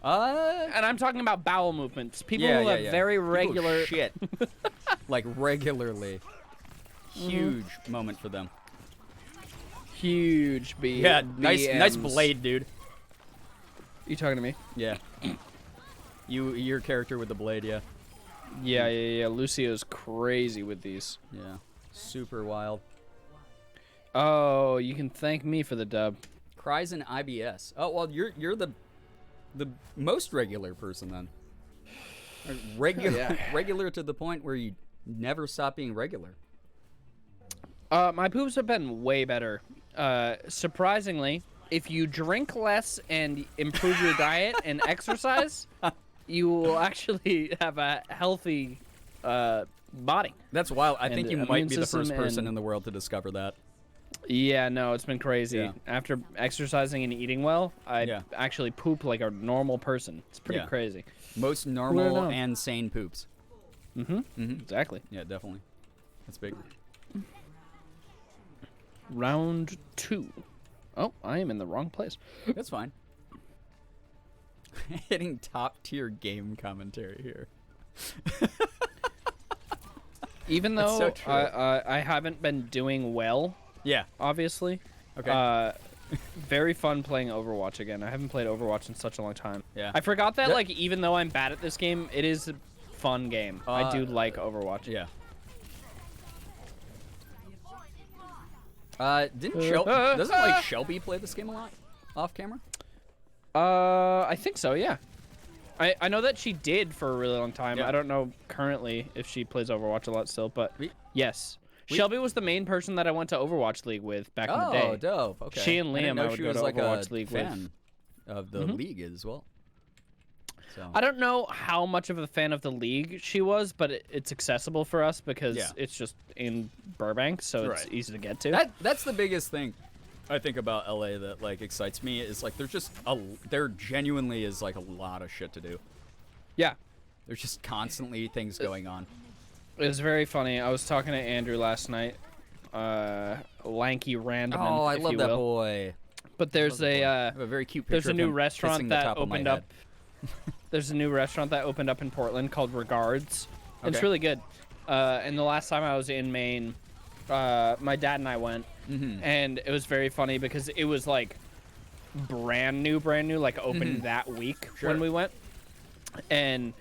and I'm talking about bowel movements. People who have very regular People shit. Like regularly. Huge moment for them. huge B. Yeah, nice BMs. blade, dude. You talking to me? Yeah. Your character with the blade, yeah. Yeah. Lucio's crazy with these. Yeah. Super wild. Oh, you can thank me for the dub. Cries in IBS. Oh, well, you're the most regular person then. Regular to the point where you never stop being regular. My poops have been way better. Surprisingly, if you drink less and improve your diet and exercise, you will actually have a healthy body. That's wild. I think you And might be the immune first system person and- in the world to discover that. Yeah, no, it's been crazy. Yeah. After exercising and eating well, I Yeah. actually poop like a normal person. It's pretty Yeah. crazy. Most normal know? and sane poops. Exactly. Yeah, definitely. That's big. Round 2. Oh, I am in the wrong place. That's fine. Hitting top tier game commentary here. Even That's though so true. I haven't been doing well, Yeah. obviously. Okay. Very fun playing Overwatch again. I haven't played Overwatch in such a long time. Yeah. I forgot that, Yep. like, even though I'm bad at this game, it is a fun game. I do like Overwatch. Yeah. Doesn't like Shelby play this game a lot off camera? I think so, yeah. I know that she did for a really long time. Yeah. I don't know currently if she plays Overwatch a lot still, but yes. We- Shelby was the main person that I went to Overwatch League with back in the day. Oh, dope. Okay. She and I didn't Liam know I would she go was to like Overwatch a League with. fan of the league as well. So. I don't know how much of a fan of the league she was, but it's accessible for us because Yeah. it's just in Burbank, so it's Right. easy to get to. That's the biggest thing I think about LA that like excites me is like there genuinely is like a lot of shit to do. Yeah. There's just constantly things going on. It was very funny. I was talking to Andrew last night. Lanky Randman. Oh, I if love you that will. boy. But there's I have a very cute picture there's a of new him kissing restaurant the that top of my opened head. up. There's a new restaurant that opened up in Portland called Regards. It's Okay. really good. And the last time I was in Maine, my dad and I went, and it was very funny because it was like brand new, like opened that week Sure. when we went. And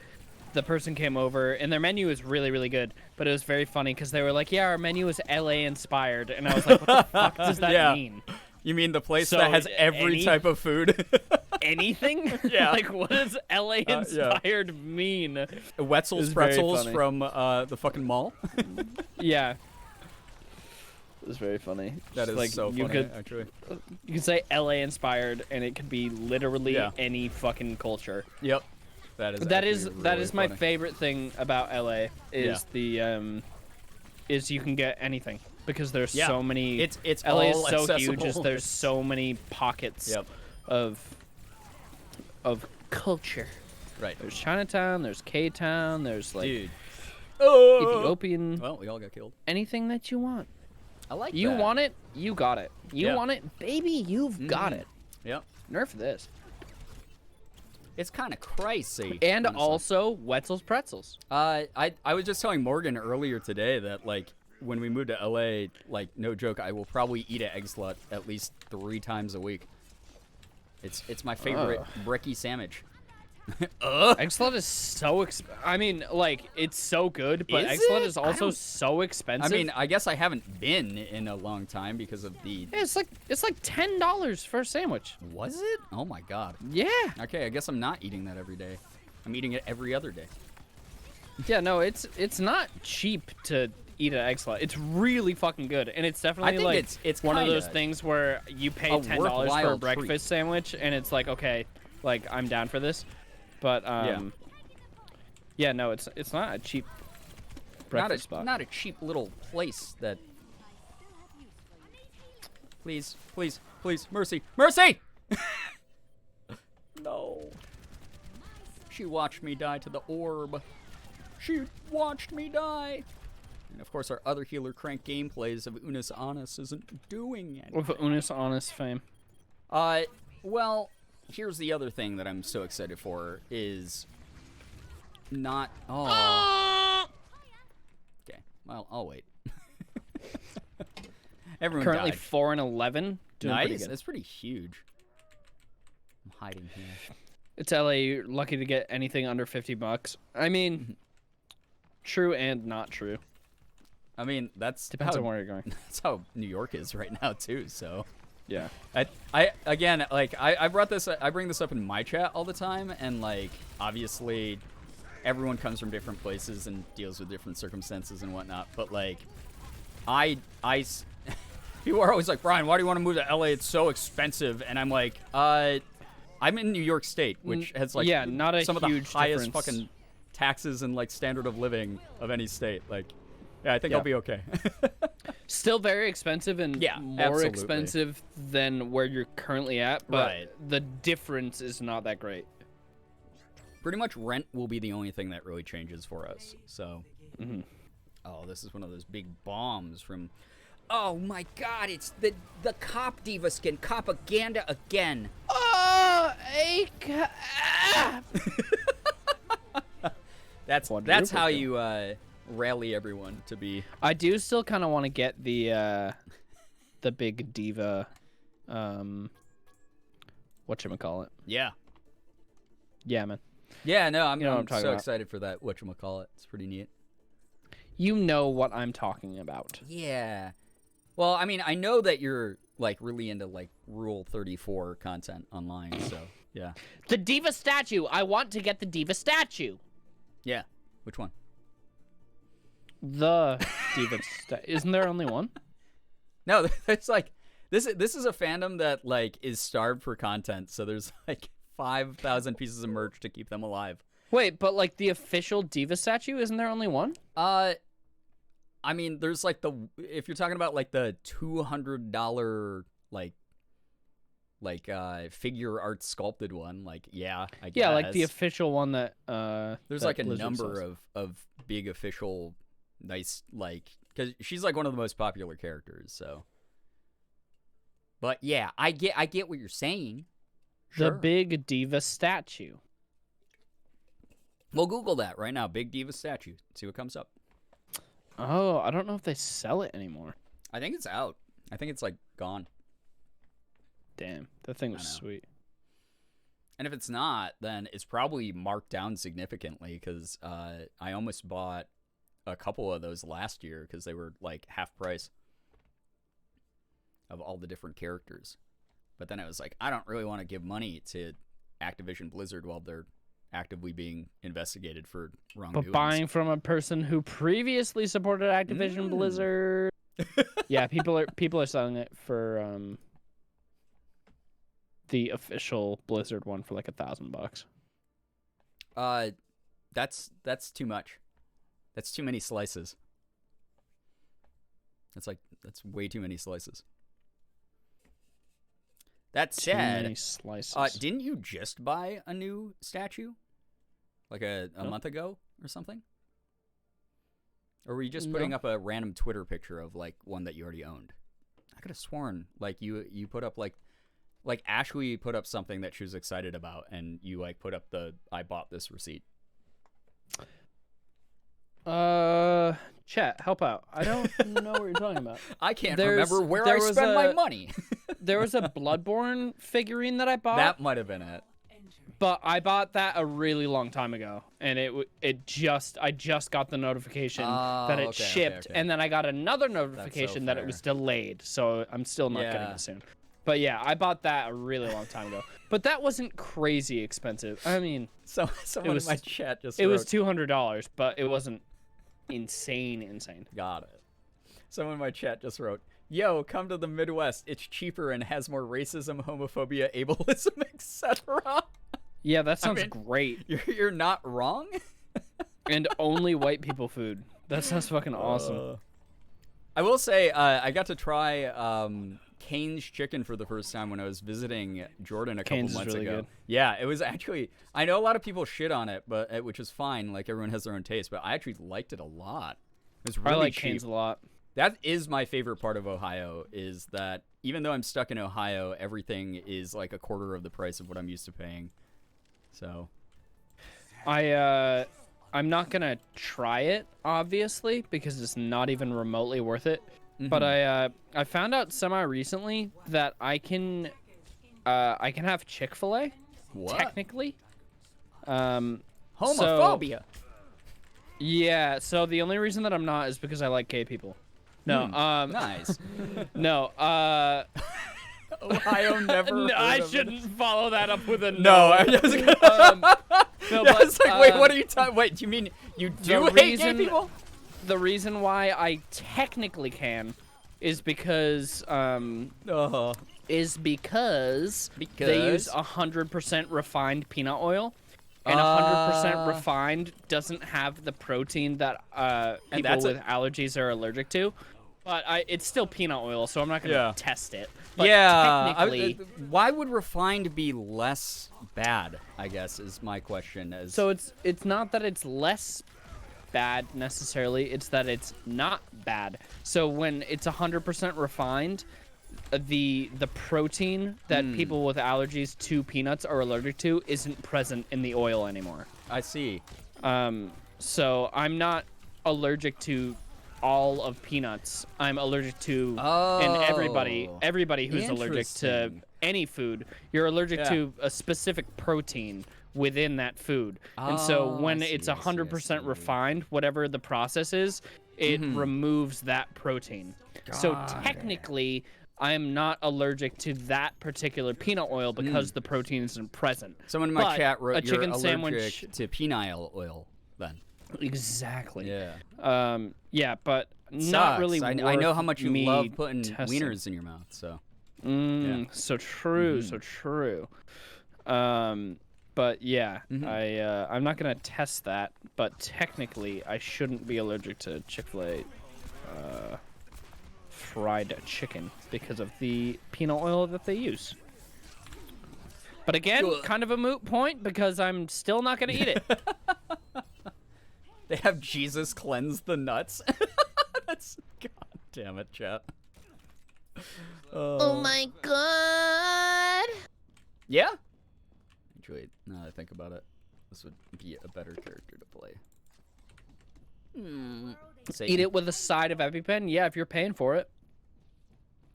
the person came over, and their menu was really, really good. But it was very funny because they were like, "Yeah, our menu is LA inspired," and I was like, "What the fuck does that Yeah. mean? You mean the place So, that has every any- type of food? Anything? Yeah. Like, what does LA yeah. inspired mean?" Wetzel's It's very pretzels funny. from the fucking mall. Yeah. It's very funny. That Just is like, so you funny, could, actually. You could say LA inspired, and it could be literally Yeah. any fucking culture. Yep. That is That really is my funny. favorite thing about LA is is you can get anything because there's Yeah. so many. It's LA all is so huge. accessible. Is there's so many pockets Yep. of culture. Right. There's Chinatown. There's K-Town. There's like Dude. Oh! Ethiopian. Well, we all got killed. Anything that you want. I like You that. want it, you got it. You Yeah. want it, baby, you've got it. Yep. Nerf this. It's kind of crazy. And honestly. also Wetzel's Pretzels. I was just telling Morgan earlier today that like when we move to LA, like no joke, I will probably eat an egg slut at least 3 times a week. It's my favorite brekkie sandwich. Egg slut is so I mean, like, it's so good, but Is egg slut it? is I also don't- so I expensive. mean, I guess I haven't been in a long time because of the. Yeah, it's like $10 for a sandwich. Was it? Oh my god. Yeah. Okay, I guess I'm not eating that every day. I'm eating it every other day. Yeah, no, it's not cheap to eat an egg slut. It's really fucking good, and it's definitely think like it's one of those kinda things where you pay a $10 for worthwhile a breakfast treat. sandwich, and it's like, okay, like I'm down for this, but yeah, no, it's not a cheap breakfast spot. Not a cheap little place that. Please, please, please, mercy, mercy! No. She watched me die to the orb. She watched me die. And of course, our other healer crank gameplays of Unis Honest isn't doing anything. With Unis Honest fame. Well, here's the other thing that I'm so excited for is not. Oh. Okay. Well, I'll wait. Everyone Currently died. 4-11. Doing pretty Nice. good. That's pretty huge. I'm hiding here. It's LA. You're lucky to get anything under $50. I mean, true and not true. I mean, that's Depends how, on where you're going. That's how New York is right now too. So. Yeah. I again, like I brought this, I bring this up in my chat all the time, and like obviously, everyone comes from different places and deals with different circumstances and whatnot. But like, people are always like, Brian, why do you want to move to LA? It's so expensive, and I'm like, I'm in New York State, which has like not a some of the huge highest difference. fucking taxes and like standard of living of any state. Like, yeah, I think Yeah. I'll be okay. Still very expensive and Yeah, more absolutely. expensive than where you're currently at, but Right. the difference is not that great. Pretty much rent will be the only thing that really changes for us. So, oh, this is one of those big bombs from. Oh my God! It's the cop diva skin propaganda again. Oh, That's Quadruple how kill. you rally everyone to be. I do still kind of want to get the big diva, whatchamacallit. Yeah. Yeah, man. Yeah. No, I'm, You know what I'm I'm talking so about. excited for that. Whatchamacallit. It's pretty neat. You know what I'm talking about. Yeah. Well, I mean, I know that you're like really into like Rule 34 content online. So yeah. The diva statue. I want to get the diva statue. Yeah. Which one? The diva Isn't there only one? No, it's like this is a fandom that like is starved for content. So there's like 5,000 pieces of merch to keep them alive. Wait, but like the official diva statue, isn't there only one? I mean, there's like if you're talking about like the $200 like figure art sculpted one, like yeah, I guess. Yeah, like the official one that There's that like a Blizzard number sells. of big official nice like because she's like one of the most popular characters. So, but yeah, I get what you're saying. The Sure. big diva statue. We'll Google that right now. Big diva statue. See what comes up. Oh, I don't know if they sell it anymore. I think it's out. I think it's like gone. Damn, that thing was I know. sweet. And if it's not, then it's probably marked down significantly because I almost bought a couple of those last year because they were like half price of all the different characters. But then I was like, I don't really want to give money to Activision Blizzard while they're actively being investigated for wrongdoings. But buying from a person who previously supported Activision Blizzard. Yeah, people are selling it for the official Blizzard one for like $1,000. That's too much. That's too many slices. That's way too many slices. That Too many said, slices. didn't you just buy a new statue? Like a month ago or something? Or were you just putting up a random Twitter picture of like one that you already owned? I could have sworn like you put up like Ashley put up something that she was excited about, and you like put up the I bought this receipt. Chat, help out. I don't know what you're talking about. I can't remember where I spent my money. There was a Bloodborne figurine that I bought. That might have been it. But I bought that a really long time ago, and I just got the notification that it shipped, and then I got another notification that it was delayed. So I'm still not getting it soon. But yeah, I bought that a really long time ago. But that wasn't crazy expensive. I mean, someone in my chat just it was $200, but it wasn't insane. Got it. Someone in my chat just wrote, "Yo, come to the Midwest. It's cheaper and has more racism, homophobia, ableism, etc." Yeah, that sounds great. You're not wrong. And only white people food. That sounds fucking awesome. I will say, I got to try Cane's chicken for the first time when I was visiting Jordan a couple months really ago. Good. Yeah, it was actually. I know a lot of people shit on it, but which is fine. Like everyone has their own taste, but I actually liked it a lot. It was really I like cheap. Cane's a lot. That is my favorite part of Ohio. Is that even though I'm stuck in Ohio, everything is like a quarter of the price of what I'm used to paying. So, I'm not gonna try it obviously because it's not even remotely worth it. Mm-hmm. But I found out semi recently that I can have Chick-fil-A. What? Technically. Homophobia. So, yeah. So the only reason that I'm not is because I like gay people. No. Nice. No. Ohio never. No, I shouldn't follow that up with a no. I was gonna... no, yeah, but, it's like, wait, what are you talking? Wait, do you mean you do hate gay people? The reason why I technically can is because they use 100% refined peanut oil, and 100% refined doesn't have the protein that people with allergies are allergic to. But it's still peanut oil, so I'm not gonna test it. But technically, why would refined be less bad? I guess is my question. So it's not that it's less bad necessarily; it's that it's not bad. So when it's 100% refined, the protein that people with allergies to peanuts are allergic to isn't present in the oil anymore. I see. So I'm not allergic to all of peanuts. I'm allergic to and everybody who's allergic to any food, you're allergic to a specific protein within that food. And so when it's 100% refined, whatever the process is, it removes that protein. So technically I'm not allergic to that particular peanut oil because the protein isn't present. Someone in my chat wrote a chicken you're sandwich allergic to peanut oil then. Exactly. Yeah. Yeah, but Sucks. not really. I know how much you love putting testing. wieners in your mouth. So. So true. So true. But yeah, I'm not gonna test that. But technically, I shouldn't be allergic to Chick-fil-A fried chicken because of the peanut oil that they use. But again, kind of a moot point because I'm still not gonna eat it. They have Jesus cleanse the nuts. That's god damn it, chat. Oh my god. Yeah. Actually, now that I think about it, this would be a better character to play. Eat it with a side of EpiPen? Yeah, if you're paying for it.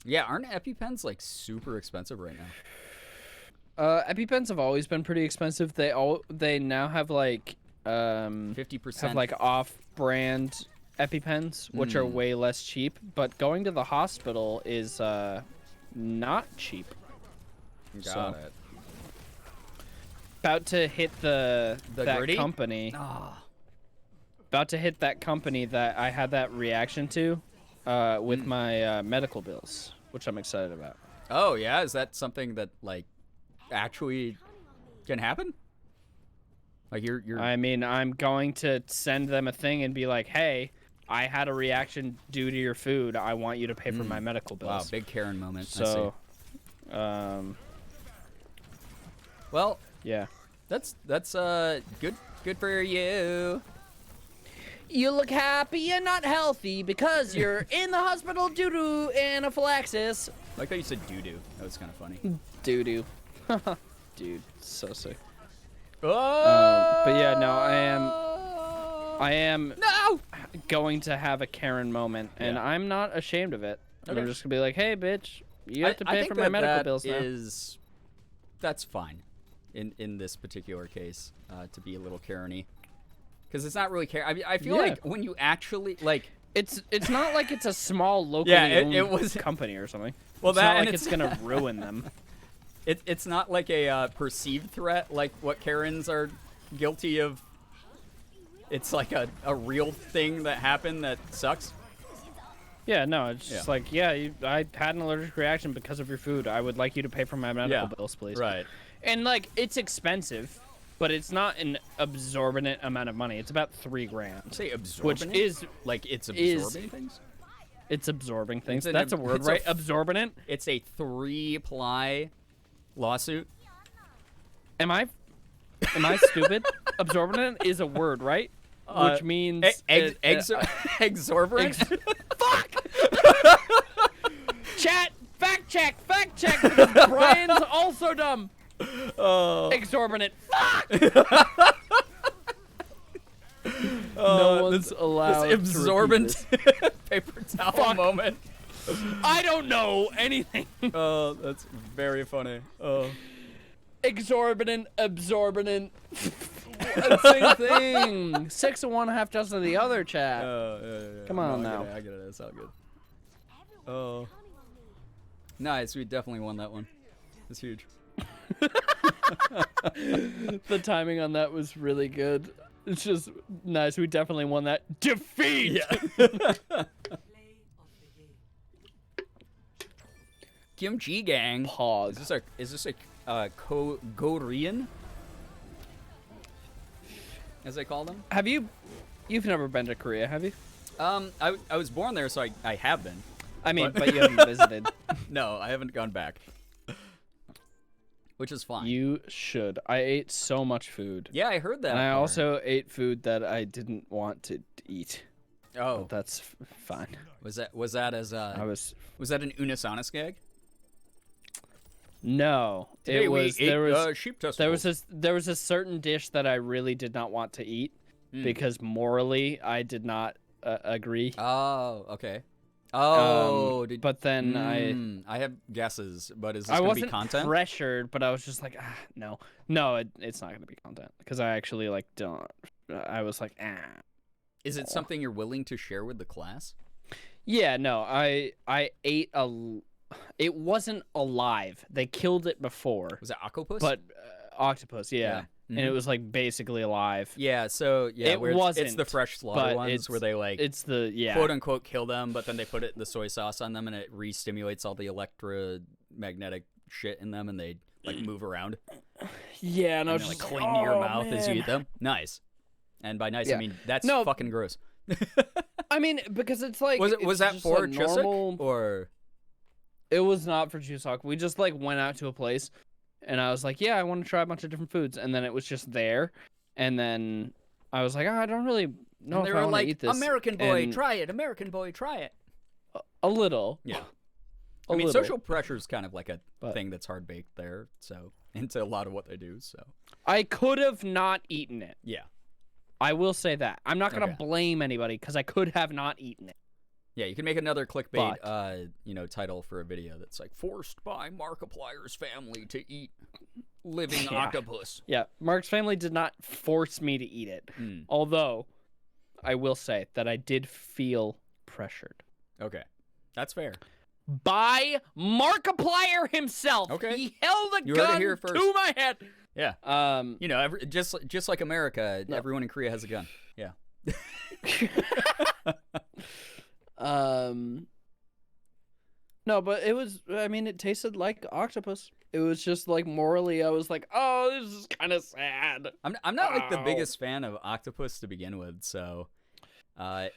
Yeah, aren't EpiPens like super expensive right now? EpiPens have always been pretty expensive. They now have like 50% have like off-brand EpiPens, which are way less cheap. But going to the hospital is not cheap. Got it. About to hit that gritty? company. About to hit that company that I had that reaction to. with my medical bills, which I'm excited about. Oh yeah, is that something that like actually can happen? Like you're. I mean, I'm going to send them a thing and be like, "Hey, I had a reaction due to your food. I want you to pay for my medical bills." Wow, big Karen moment. So, well, yeah. that's good for you. You look happy and not healthy because you're in the hospital due to anaphylaxis. I like that you said doo-doo. That was kind of funny. Doo-doo. Dude, so sick. Oh! But yeah, no, I am No! going to have a Karen moment, and Yeah. I'm not ashamed of it. Okay. I'm just gonna be like, hey, bitch, you have to pay think for my that medical that bills now. That's fine in this particular case, to be a little Karen-y. Because it's not really Karen. I mean, I feel like when you actually, like... It's not like it's a small locally it was company or something. Well, it's that not and like it's gonna ruin them. It's not like a perceived threat like what Karens are guilty of. It's like a real thing that happened that sucks. Yeah, no, it's just like, I had an allergic reaction because of your food. I would like you to pay for my medical bills, please. Right. And, like, it's expensive, but it's not an absorbent amount of money. It's about $3,000. Say absorbent? Which is... Like, it's absorbing things? It's absorbing things. It's That's a word, right? Absorbent? It's a 3-ply lawsuit. Am I stupid? Absorbent is a word, right? Which means... Exorbitant? Fuck! Chat, fact check, because Brian's also dumb. Exorbitant. Fuck! No one's allowed this absorbent to repeat this. paper towel moment. I don't know anything. Oh, that's very funny. Oh. Exorbitant, absorbent. Same thing. 6 of one, half dozen of the other, chat. Yeah. Come on now. I get it. That's all good. Oh. Nice. We definitely won that one. It's huge. The timing on that was really good. It's just nice. We definitely won that. Defeat! Yeah. Kimchi gang. Pog. Is this a Korean? As they call them? You've never been to Korea, have you? I was born there, so I have been. I mean, but you haven't visited. No, I haven't gone back. Which is fine. You should. I ate so much food. Yeah, I heard that. And I part. also ate food that I didn't want to eat. Oh, But that's fine. was that as was that an Unisonus gag? No, Today it we was ate, there was sheep testicles. there was a certain dish that I really did not want to eat because morally I did not agree. Oh, okay. Oh, but then I have guesses, but is this I gonna wasn't be content? pressured, but I was just like, no, it's not gonna be content because I actually like don't. I was like, Is it something you're willing to share with the class? Yeah, no, I ate it wasn't alive. They killed it before. Was it octopus? But octopus, yeah. Yeah. And it was like basically alive. Yeah, so It where wasn't, it's the fresh slaughter but ones where they like it's the quote unquote kill them, but then they put the soy sauce on them and it re-stimulates all the electromagnetic shit in them and they like move around. Yeah, and I And was they like just cling to your mouth as you man. eat them. Nice. And by nice I Yeah. mean that's No. fucking gross. I mean, because it's like Was it's that just for a Chuseok normal... or It was not for Chuseok. We just like went out to a place, and I was like, "Yeah, I want to try a bunch of different foods," and then it was just there, and then I was like, I don't really know they if were I want to like eat this. American boy, And try it. American boy, try it. a little. Yeah. A I mean, little. social pressure is kind of like a But- thing that's hard baked there, so into a lot of what they do. So I could have not eaten it. yeah, I will say that. I'm not gonna Okay. blame anybody because I could have not eaten it. yeah, you can make another clickbait, But- title for a video that's like forced by Markiplier's family to eat living Yeah. octopus. Yeah, Mark's family did not force me to eat it. Mm. Although, I will say that I did feel pressured. Okay, that's fair. By Markiplier himself. Okay. He held a You heard it gun here first. to my head. Yeah, just like America, No. everyone in Korea has a gun. Yeah. No, but it was. I mean, it tasted like octopus. It was just like morally, I was like, oh, this is kind of sad. I'm not like the Ow. biggest fan of octopus to begin with, so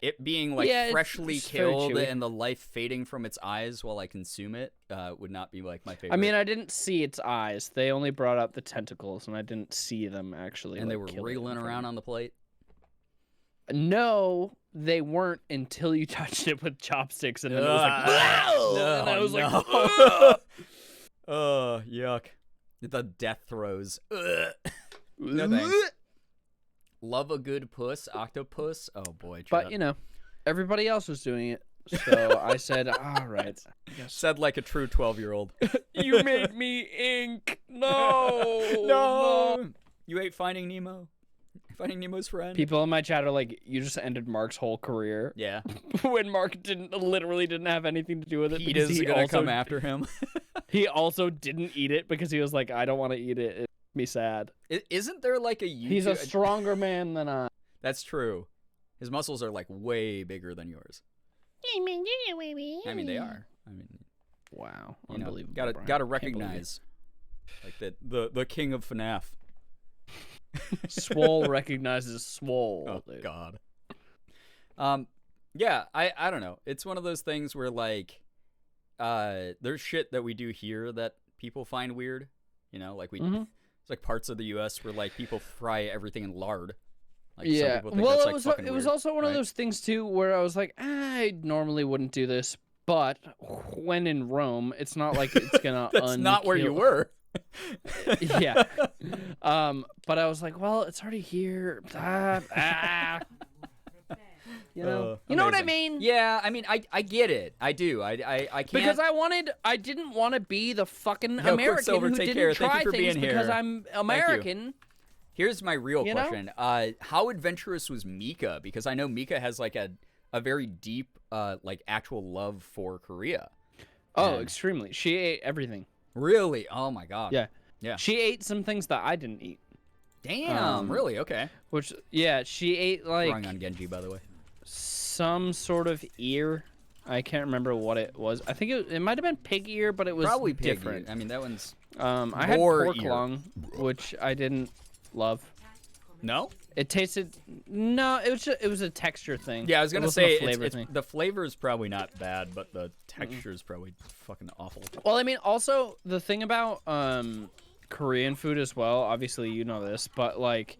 it being like Yeah, freshly it's very killed chewy. and the life fading from its eyes while I consume it would not be like my favorite. I mean, I didn't see its eyes. They only brought up the tentacles, and I didn't see them actually. and they like, were kill it wriggling in front around of on the plate. me. No, they weren't until you touched it with chopsticks, and then it was like, "Wow!" and I was like, "Ugh." Oh, yuck. The death throes. Ugh. No thanks. Love a good puss, octopus. Oh boy. But Chet. you know, everybody else was doing it, so I said, all right. I guess. Said like a true 12-year-old. You made me ink. No. No. You ate Finding Nemo. Finding Nemo's friend. People in my chat are like, you just ended Mark's whole career. Yeah. When Mark literally didn't have anything to do with it. He because is he gonna also, come after him. He also didn't eat it because he was like, I don't want to eat it. It makes me sad. Isn't there like a YouTube? He's a stronger man than I. That's true. His muscles are like way bigger than yours. I mean, they are. I mean, Wow. you know, Unbelievable. gotta Brian. gotta Can't believe it. recognize, like the king of FNAF. Swole recognizes Swole. Oh dude. God. Yeah, I don't know. It's one of those things where like, there's shit that we do here that people find weird. You know, like Mhm. it's like parts of the U.S. where like people fry everything in lard. Like, some Yeah. people think Well, that's, it like, was fucking it was weird, also one of right? those things too where I was like, I normally wouldn't do this, but when in Rome, it's not like it's gonna. That's not where you unkill- were. Yeah. But I was like, well, it's already here. You know, you know what I Amazing. mean? Yeah, I mean, I get it. I do. I can't. Because I didn't want to be the fucking Yo, American Quicksilver, who take didn't care. Thank try you for things being because here. I'm American. Here's my real You know? question. How adventurous was Mika? Because I know Mika has like a very deep like actual love for Korea. Oh, And- extremely. She ate everything. Really? Oh my god. Yeah. Yeah. She ate some things that I didn't eat. Damn. Really? Okay. Which, yeah, she ate like Drawing on Genji, by the way. some sort of ear. I can't remember what it was. I think it might have been pig ear, but it was Probably pig. different. I mean, that one's I had Boar pork ear. lung, which I didn't love. no. It tasted no. It was a texture thing. Yeah, I was It gonna wasn't a say flavor it's thing. the flavor is probably not bad, but the texture is probably fucking awful. Well, I mean, also the thing about Korean food as well. Obviously, you know this, but like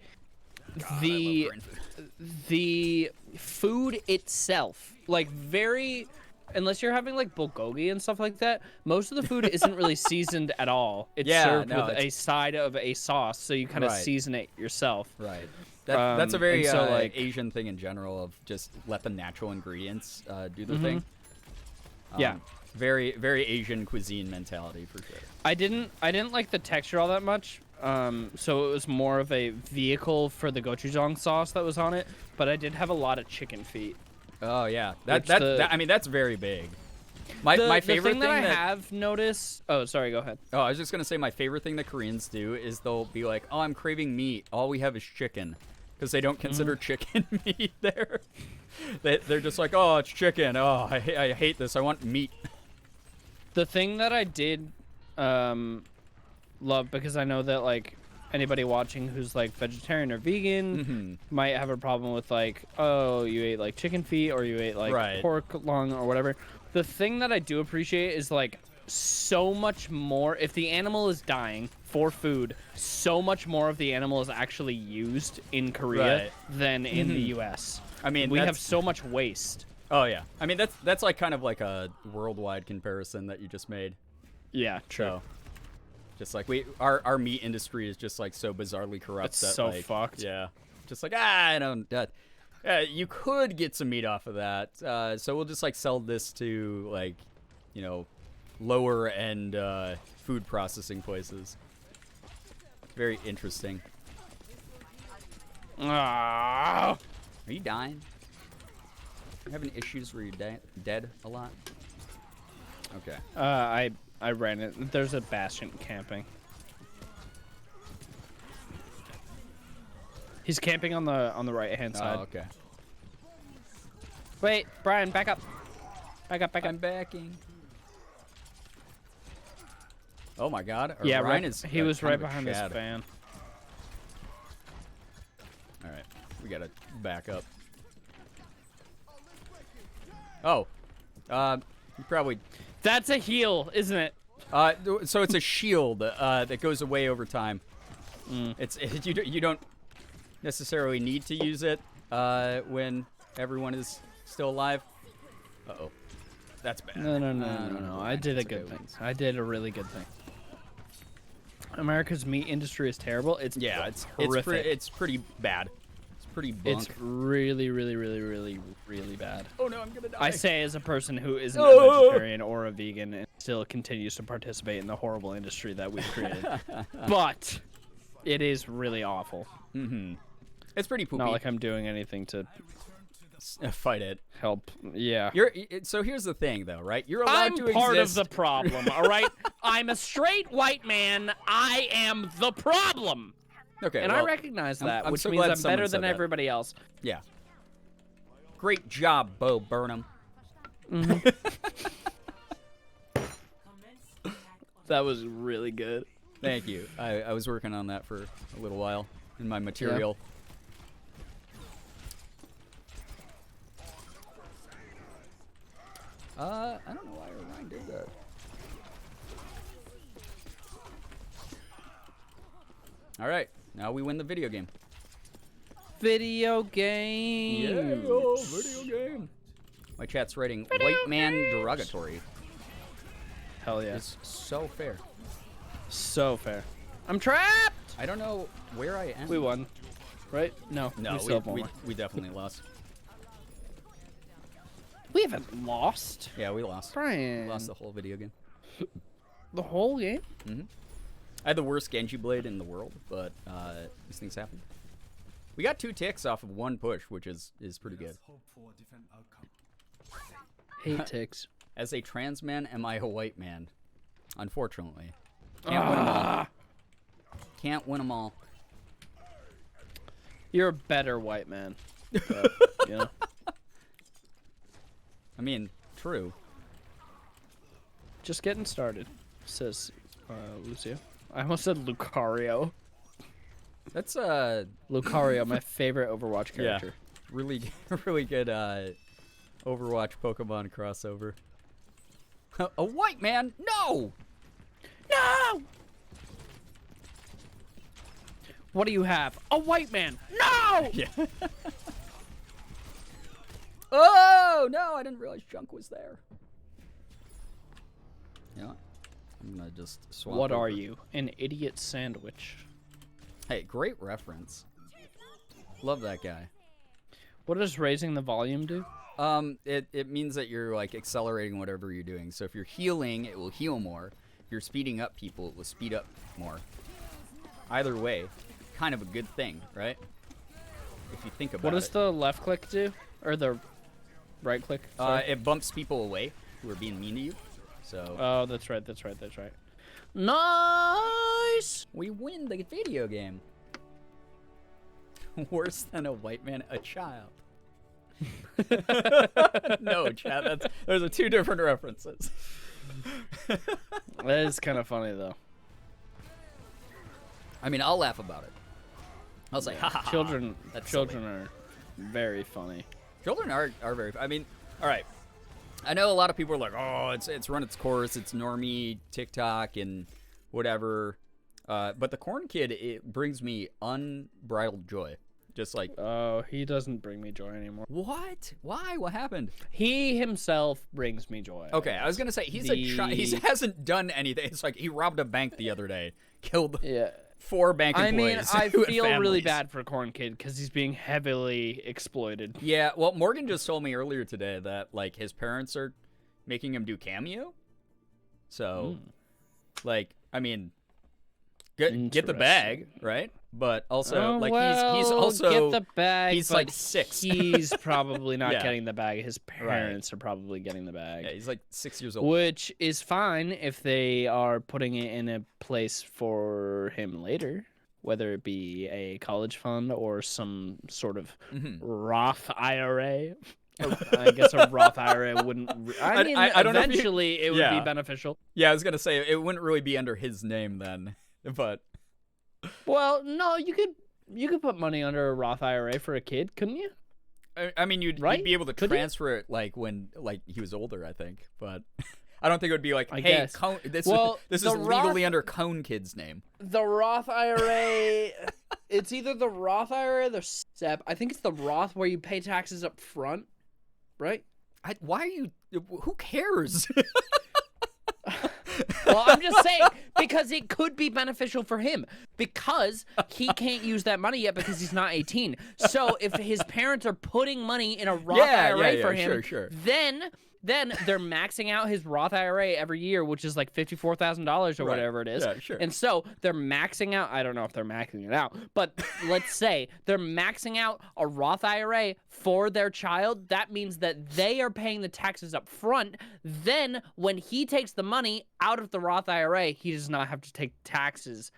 God, I love the Korean food. the food itself, like very. Unless you're having like bulgogi and stuff like that, most of the food isn't really seasoned at all. It's Yeah, served no, with it's- a side of a sauce, so you kind of Right. season it yourself. Right. That's a very and so, like- Asian thing in general of just let the natural ingredients do the thing. Yeah. Very very Asian cuisine mentality for sure. I didn't like the texture all that much. So it was more of a vehicle for the gochujang sauce that was on it, but I did have a lot of chicken feet. Oh yeah, Which I mean that's very big. My The favorite thing that I have noticed. Oh, sorry. Go ahead. Oh, I was just gonna say my favorite thing that Koreans do is they'll be like, "Oh, I'm craving meat. All we have is chicken," because they don't consider chicken meat there. They're just like, "Oh, it's chicken. Oh, I hate this. I want meat." The thing that I did love, because I know that like anybody watching who's like vegetarian or vegan might have a problem with like, oh, you ate like chicken feet or you ate like Right. pork lung or whatever. The thing that I do appreciate is like so much more. If the animal is dying for food, so much more of the animal is actually used in Korea Right. than in the U.S. I mean, We have that's- so much waste. Oh yeah. I mean that's like kind of like a worldwide comparison that you just made. Yeah, true. So, just like our meat industry is just like so bizarrely corrupt. It's that, so like, fucked. Yeah. Just like I don't. You could get some meat off of that. So we'll just like sell this to like, you know, lower end food processing places. Very interesting. Ah. Are you dying? You having issues where you're dead a lot? Okay. I ran it. There's a Bastion camping. He's camping on the right hand side. Oh, okay. Wait, Brian, back up. Back up. I'm backing. Oh my God. Yeah, Ryan right. is. He was kind right of a behind this Chad. fan. All right, we gotta back up. Oh, you probably. That's a heal, isn't it? So it's a shield that goes away over time. You don't necessarily need to use it when everyone is still alive. Uh-oh. That's bad. No. I did a good thing. I did a really good thing. America's meat industry is terrible. It's horrific. It's pretty bad. It's pretty bunk. It's really, really, really, really, really bad. Oh no, I'm gonna die. I say as a person who isn't a vegetarian or a vegan and still continues to participate in the horrible industry that we've created. But it is really awful. Mm-hmm. It's pretty poopy. Not like I'm doing anything to fight it. help. Yeah. So here's the thing, though, right? You're allowed to I'm part exist. of the problem, all right? I'm a straight white man. I am the problem. Okay, And well, I recognize that, I'm which so means glad I'm someone better said than that. everybody else. Yeah. Great job, Bo Burnham. That was really good. Thank you. I was working on that for a little while in my material. I don't know why Ryan did that. All right, now we win the video game. Video game. Yeah, video game. My chat's writing white man derogatory. Hell yeah. It's so fair. So fair. I'm trapped. I don't know where I am. We won. Right? No. No, we still have one we, more. we definitely lost. We haven't lost. Yeah, we lost. Brian. We lost the whole video game. The whole game? I had the worst Genji blade in the world, but these things happen. We got 2 ticks off of 1 push, which is pretty good. Hate ticks. As a trans man, am I a white man? Unfortunately. Can't win them all. Can't win them all. You're a better white man. But, you know. I mean, true. Just getting started, says Lucio. I almost said Lucario. That's Lucario, my favorite Overwatch character. really good Overwatch Pokemon crossover. A white man? No! No! What do you have? A white man? No! Yeah. Oh no! I didn't realize Junk was there. You know what? I'm gonna just swap. What over. are you? An idiot sandwich. Hey, great reference. Love that guy. What does raising the volume do? It means that you're like accelerating whatever you're doing. So if you're healing, it will heal more. If you're speeding up people, it will speed up more. Either way, kind of a good thing, right? If you think about What it. does the left click do? Or the right click? Sorry. It bumps people away who are being mean to you. So Oh, that's right. Nice! we win the video game. Worse than a white man, a child. No, chat. Those are 2 different references. That is kind of funny, though. I mean, I'll laugh about it. I'll say, ha ha ha. Children That's are very funny. Children are very. I mean, all right. I know a lot of people are like, oh, it's run its course. It's normie TikTok and whatever. But the corn kid, it brings me unbridled joy. Just like, Oh, he doesn't bring me joy anymore. what? Why? What happened? He himself brings me joy. Okay, I was gonna say he's he hasn't done anything. It's like he robbed a bank the other day, killed Yeah. 4 bank I employees. mean, I with feel really families. bad for Corn Kid because he's being heavily exploited. Yeah, well, Morgan just told me earlier today that like his parents are making him do cameo. So, like, I mean, get the bag, right? But also, like, he's also get the bag. he's but like 6. He's probably not Yeah. getting the bag. His parents are probably getting the bag. Yeah, he's like 6 years old. Which is fine if they are putting it in a place for him later, whether it be a college fund or some sort of Roth IRA. I guess a Roth IRA wouldn't. I mean, I don't know if you- eventually it would yeah. be beneficial. Yeah, I was gonna say it wouldn't really be under his name then, but Well, no, you could put money under a Roth IRA for a kid, couldn't you? I mean, you'd Right? be able to Could you? transfer it like when he was older, I think. But I don't think it would be like, I hey, guess. this Well, is the legally Roth- under Cone Kid's name. The Roth IRA, it's either the Roth IRA or the SEP. I think it's the Roth where you pay taxes up front, right? Why are you? Who cares? Well, I'm just saying because it could be beneficial for him because he can't use that money yet because he's not 18. So if his parents are putting money in a Roth IRA for him, sure. then they're maxing out his Roth IRA every year, which is like $54,000 or Right. whatever it is. Yeah, sure. And so they're maxing out. I don't know if they're maxing it out, but let's say they're maxing out a Roth IRA for their child. That means that they are paying the taxes up front. Then when he takes the money out of the Roth IRA, he does not have to take taxes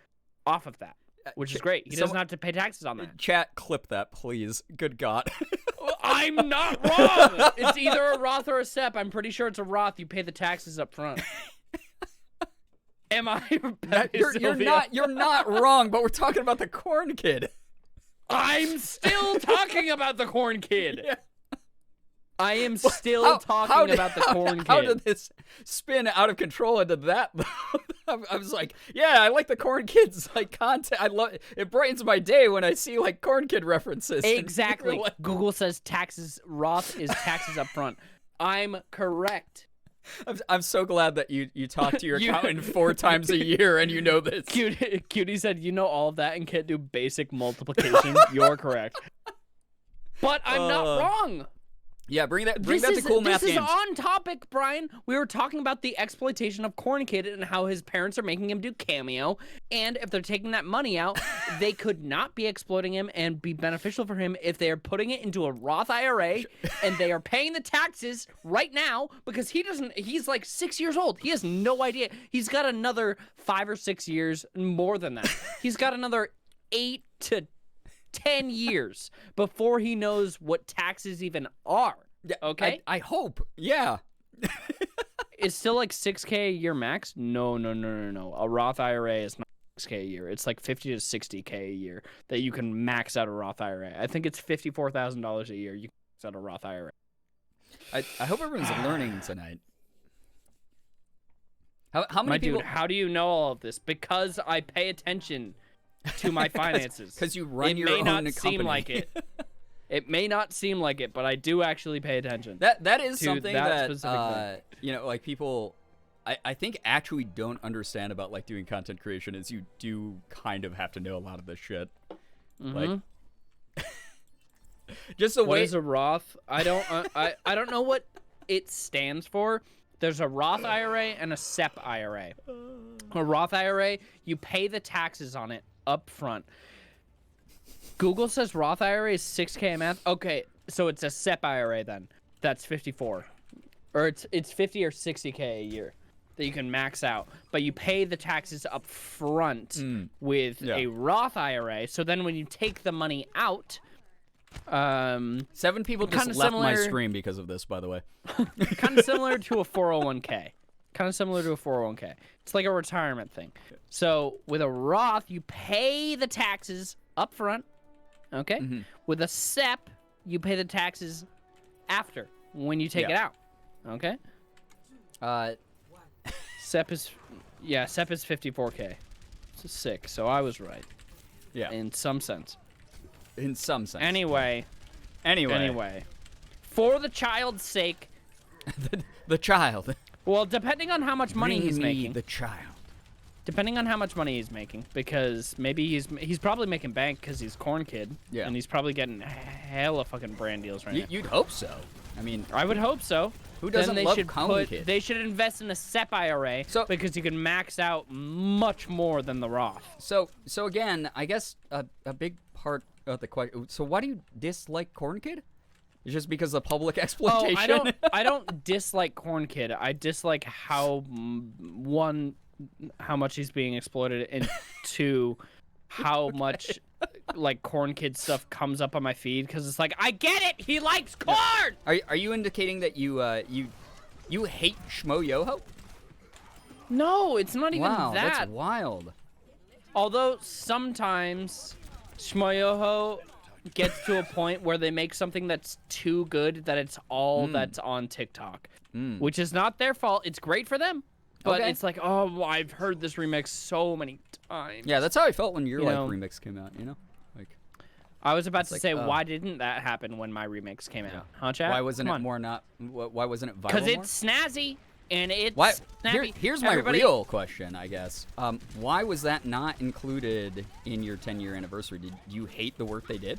off of that, which is great. He doesn't have to pay taxes on that. Chat, clip that, please. Good God. I'm not wrong. It's either a Roth or a SEP. I'm pretty sure it's a Roth. You pay the taxes up front. Am I? You're not wrong, but we're talking about the Corn Kid. I'm still talking about the Corn Kid. Yeah. I am still talking about the Corn Kid. How did this spin out of control into that? I was like, yeah, I like the Corn Kid's like content. I love it. Brightens my day when I see like Corn Kid references. Exactly. Like, Google says taxes. Roth is taxes up front. I'm correct. I'm so glad that you talk to your accountant 4 times a year and you know this. Cutie said, you know all of that and can't do basic multiplication. You're correct. But I'm not wrong. Yeah, bring that to cool math This is games. on topic, Brian. We were talking about the exploitation of Corn Kid and how his parents are making him do Cameo. And if they're taking that money out, they could not be exploiting him and be beneficial for him if they are putting it into a Roth IRA and they are paying the taxes right now because he's like 6 years old. He has no idea. He's got another 5 or 6 years, more than that. He's got another 8 to 10 years before he knows what taxes even are. Yeah, okay? I hope. Yeah. It's still like $6K a year max? No. A Roth IRA is not $6K a year. It's like $50 to $60K a year that you can max out a Roth IRA. I think it's $54,000 a year you can max out a Roth IRA. I hope everyone's learning tonight. How many My people? dude, how do you know all of this? Because I pay attention to my finances. Because you run your own It may not company. seem like it. It may not seem like it, but I do actually pay attention. That is to something that specific thing. you know, like people I think actually don't understand about like doing content creation is you do kind of have to know a lot of this shit. Like just the What way is a Roth? I don't know what it stands for. There's a Roth IRA and a SEP IRA. A Roth IRA, you pay the taxes on it up front. Google says Roth IRA is $6K a month. Okay, so it's a SEP IRA then. That's 54. Or it's 50 or 60K a year that you can max out. But you pay the taxes up front with a Roth IRA. So then when you take the money out, 7 people just kinda left my similar- stream because of this, by the way. kind of similar to a 401k. Kind of similar to a 401k. It's like a retirement thing. So with a Roth, you pay the taxes up front. Okay? With a SEP, you pay the taxes after when you take it out. Okay? SEP is 54K. It's 6, so I was right. Yeah. In some sense. In some sense. Anyway. For the child's sake, the child. well, depending on how much money Bring he's me making. the child. Depending on how much money he's making, because maybe he's probably making bank because he's Corn Kid, and he's probably getting hella fucking brand deals right now. You'd hope so. I mean, I would hope so. Who doesn't then they love should Corn Kid? They should invest in a SEP IRA because you can max out much more than the Roth. So again, I guess a big part of the question. So why do you dislike Corn Kid? It's just because of public exploitation. Oh, I don't dislike Corn Kid. I dislike how how much he's being exploited, and 2, how much like Corn Kid stuff comes up on my feed because it's like, I get it. He likes corn. Are you indicating that you hate Schmo Yoho? No, it's not even Wow, that. that's wild. Although sometimes Shmoyoho gets to a point where they make something that's too good that it's all that's on TikTok, which is not their fault. It's great for them, but it's like, oh, I've heard this remix so many times. Yeah, that's how I felt when your You like know. remix came out. You know, like I was about to like, say, oh. why didn't that happen when my remix came out? Huh, chat? why wasn't Come it on. more not? Why wasn't it viral Because more? it's snazzy and it's Why? snappy. Here's my Everybody- real question, I guess. Why was that not included in your 10-year anniversary? Did you hate the work they did?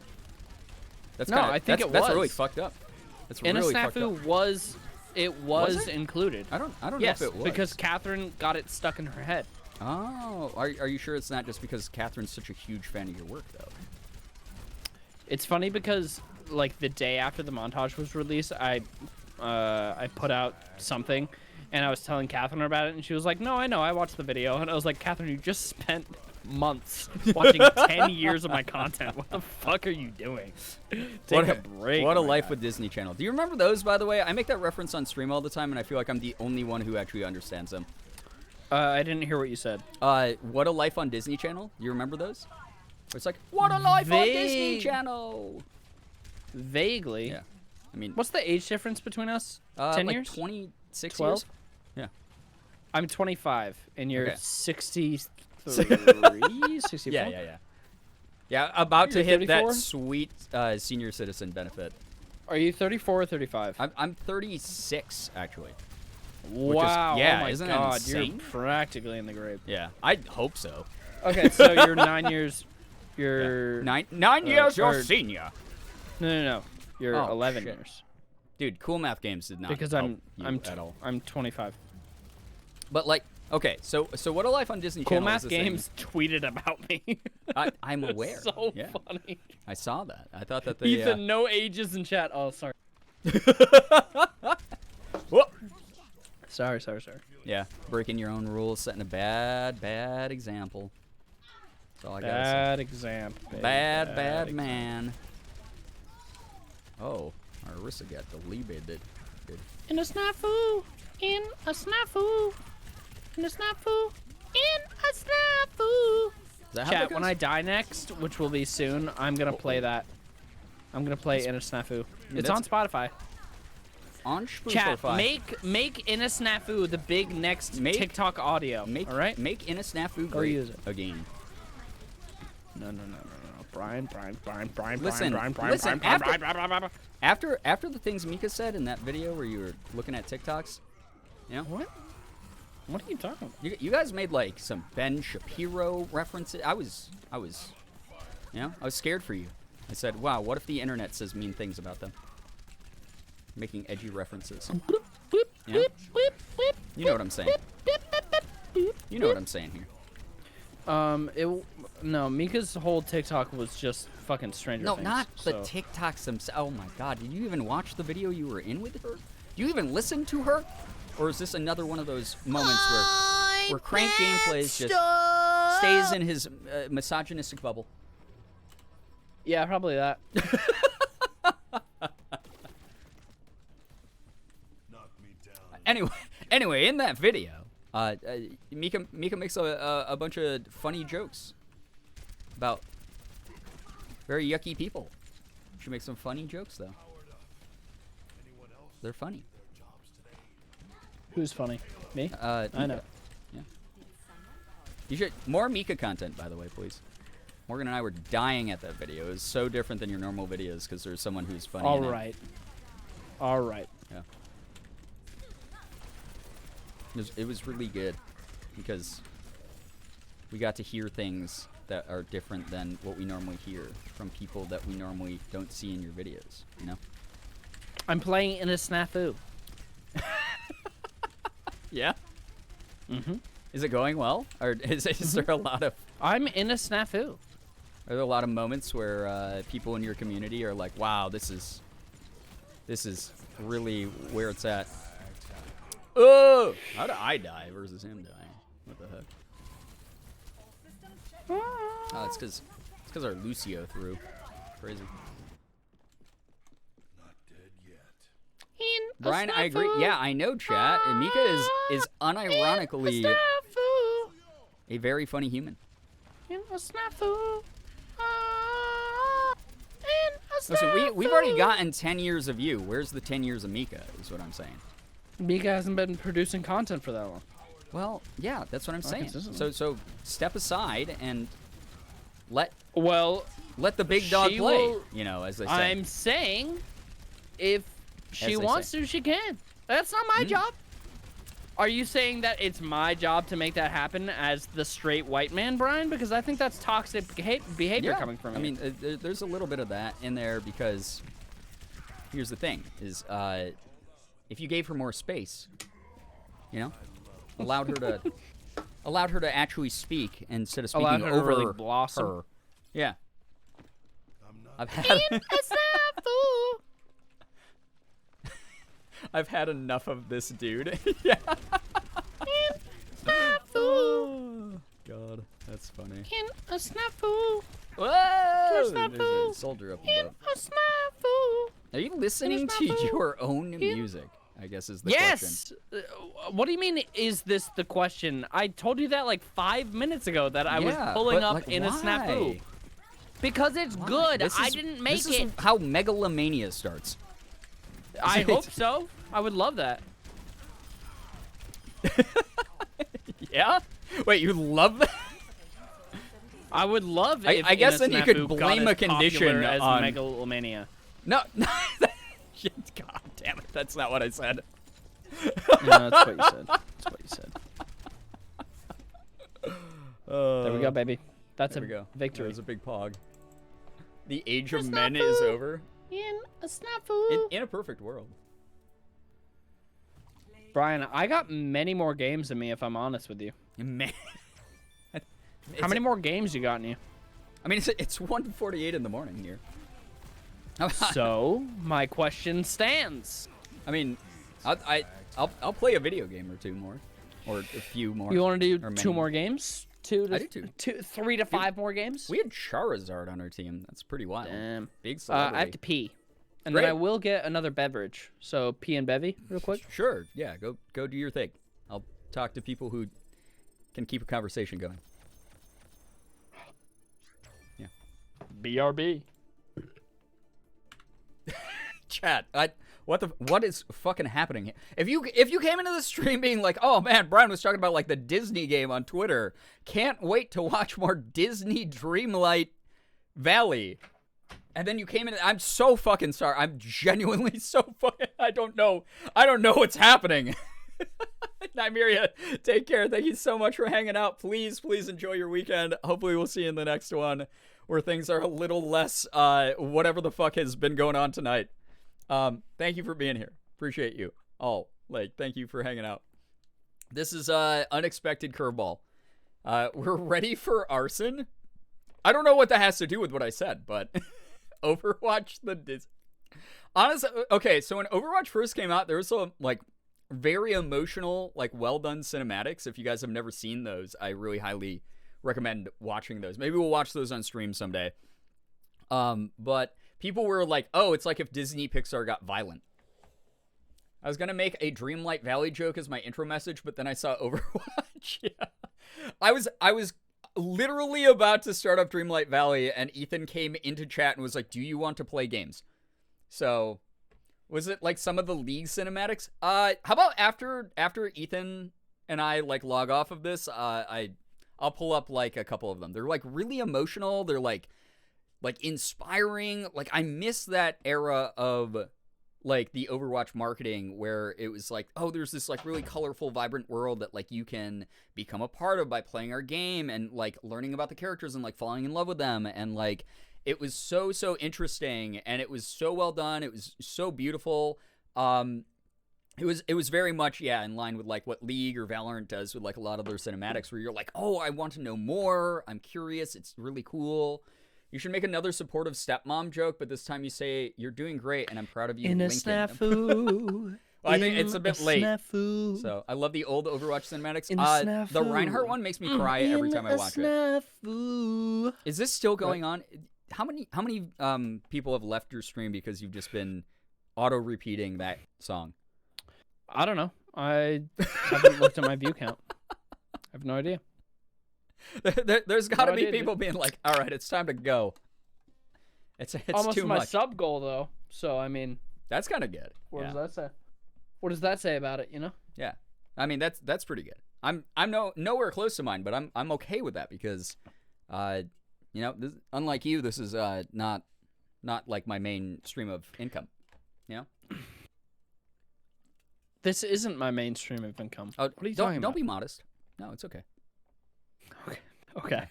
That's No, I think that's really was. fucked up. That's And really a fucked up. snafu was it Was it? included. I don't Yes, know if it was. because Catherine got it stuck in her head. Oh, are you sure it's not just because Catherine's such a huge fan of your work, though? It's funny because like the day after the montage was released, I put out something, and I was telling Catherine about it, and she was like, "No, I know, I watched the video," and I was like, "Catherine, you just spent months watching 10 years of my content. What the fuck are you doing? Take a break." What a my life guy." with Disney Channel. Do you remember those, by the way? I make that reference on stream all the time, and I feel like I'm the only one who actually understands them. I didn't hear what you said. What a Life on Disney Channel. You remember those? It's like, what a life on Disney Vague. Channel. Vaguely. Yeah. I mean, What's the age difference between us? 10 like years? 26 12? years? Yeah. I'm 25, and you're Okay. 63, 64? Yeah. Yeah, about to You're hit that 34? sweet senior citizen benefit. Are you 34 or 35? I'm 36, actually. Wow. yeah, oh my isn't that God, insane? you're practically in the grave. Yeah, I hope so. Okay, so you're 9 years. You're Nine years your or- senior. No. You're Oh, 11 shit. years. Dude, Cool Math Games did not Because help I'm you at all. I'm 25. But like, okay, so What a Life on Disney Cool Channel Math is this thing- Games tweeted about me. I'm aware. So yeah, funny. I saw that. I thought that they. Ethan, no ages in chat. Oh, sorry. Whoa. Sorry. Yeah, breaking your own rules, setting a bad example. That's all I gotta Bad example. say. Bad man. Oh, our Arissa got deleted. In a snafu. In a snafu. In a snafu. In a snafu. Is that how that Chat, when goes? I die next, which will be soon, I'm gonna play that. I'm gonna play In a Snafu. It's on that's- Spotify. on Chat, Spotify. make In a Snafu the big next Make- TikTok audio. Make all right? Make in a snafu Or great use it. again. No. Brian. Listen, Brian. After the things Mika said in that video where you were looking at TikToks, you know, What? What are you talking about? you guys made like some Ben Shapiro references. I was, you know, I was scared for you. I said, wow, what if the internet says mean things about them? Making edgy references. You know? You know what I'm saying. You know what I'm saying here. No, Mika's whole TikTok was just fucking Stranger No, Things. not the so- TikToks themselves. Oh my God, did you even watch the video you were in with her? Do you even listen to her? Or is this another one of those moments where Crank Gameplays just stays in his misogynistic bubble? Yeah, probably that. Anyway, in that video, Mika makes a bunch of funny jokes about very yucky people. She makes some funny jokes though. They're funny. Who's funny? Me? I know. Yeah. You should more Mika content, by the way, please. Morgan and I were dying at that video. It was so different than your normal videos because there's someone who's funny. All in it. right. All right. Yeah. It was really good because we got to hear things that are different than what we normally hear from people that we normally don't see in your videos, you know? I'm playing In a Snafu. Yeah? Mm-hmm. Is it going well? Or is there a lot of... I'm In a Snafu. Are there a lot of moments where people in your community are like, wow, this is really where it's at? Oh! How did I die versus him dying? What the heck? Oh, it's because because our Lucio threw. Crazy. Brian, I agree. Yeah, I know, chat. And Mika is unironically a very funny human. Listen, we've already gotten 10 years of you. Where's the 10 years of Mika, is what I'm saying. Mika hasn't been producing content for that long. Well, yeah, that's what I'm saying. So step aside and let the big dog play, you know, as they say. I'm saying if she wants to, she can. That's not my job. Are you saying that it's my job to make that happen as the straight white man, Brian? Because I think that's toxic behavior coming from you. I mean, there's a little bit of that in there because here's the thing: is if you gave her more space, you know, allowed her to actually speak instead of speaking over really blossom. her. Yeah. I've had enough of this dude. Yeah. Oh, God, that's funny. In a snafu. Whoa! Snafu. There's a soldier up above. A snafu. Are you listening to your own music? I guess is the question. Yes. What do you mean? Is this the question? I told you that like 5 minutes ago that I was pulling up in a snafu. Because it's good. I didn't make it. This is how megalomania starts. I hope so. I would love that. Yeah? Wait, you love that? I would love it. I guess then you could blame a condition as on megalomania. No, God damn it! That's not what I said. No, that's what you said. That's what you said. There we go, baby. That's a victory. That was a big pog. The age of men is over. In a snafu. In a perfect world. Brian, I got many more games than me, if I'm honest with you. Man. How many more games you got in you? I mean, it's 1:48 in the morning here. So, my question stands. I mean, I'll play a video game or two more. Or a few more. You want to do two more games? I do too. 3 to 5 more games? We had Charizard on our team. That's pretty wild. Damn. Big celebrity. I have to pee. And then I will get another beverage. So pee and bevy real quick. Sure. Yeah, go do your thing. I'll talk to people who can keep a conversation going. Yeah. BRB. Chat. What is fucking happening here? If you came into the stream being like, oh man, Brian was talking about like the Disney game on Twitter. Can't wait to watch more Disney Dreamlight Valley. And then you came in. I'm so fucking sorry. I'm genuinely so fucking. I don't know what's happening. Nymeria, take care. Thank you so much for hanging out. Please enjoy your weekend. Hopefully we'll see you in the next one where things are a little less whatever the fuck has been going on tonight. Thank you for being here. Appreciate you all. Thank you for hanging out. This is unexpected curveball. We're ready for arson. I don't know what that has to do with what I said, but Overwatch honestly, okay, so when Overwatch first came out, there was some very emotional, well done cinematics. If you guys have never seen those, I really highly recommend watching those. Maybe we'll watch those on stream someday. But people were like, oh, it's like if Disney Pixar got violent. I was gonna make a Dreamlight Valley joke as my intro message, but then I saw Overwatch. Yeah. I was literally about to start up Dreamlight Valley, and Ethan came into chat and was like, do you want to play games? So, was it like some of the League cinematics? How about after Ethan and I log off of this, I'll pull up a couple of them. They're really emotional. They're like inspiring. I miss that era of the Overwatch marketing where it was oh, there's this really colorful, vibrant world that you can become a part of by playing our game and learning about the characters and falling in love with them, and it was so interesting, and it was so well done. It was so beautiful. It was very much in line with what League or Valorant does with a lot of their cinematics, where you're oh, I want to know more. I'm curious. It's really cool. You should make another supportive stepmom joke, but this time you say, you're doing great, and I'm proud of you. In a snafu. Well, I think it's a bit late. Snafu. So I love the old Overwatch cinematics. In a The snafu. Reinhardt one makes me cry every time I watch it. Snafu. Is this still going on? How many people have left your stream because you've just been auto repeating that song? I don't know. I haven't looked at my view count. I have no idea. There's got to No be idea, people being like, "All right, it's time to go." It's Almost too my much. sub goal though. So I mean, That's kind of good. what Yeah. does that say? What does that say about it? You know? Yeah, I mean that's pretty good. I'm nowhere close to mine, but I'm okay with that because, unlike you, this is not like my main stream of income. You know. This isn't my mainstream of income. Oh, what are you talking about? Don't be modest. No, it's okay. Okay.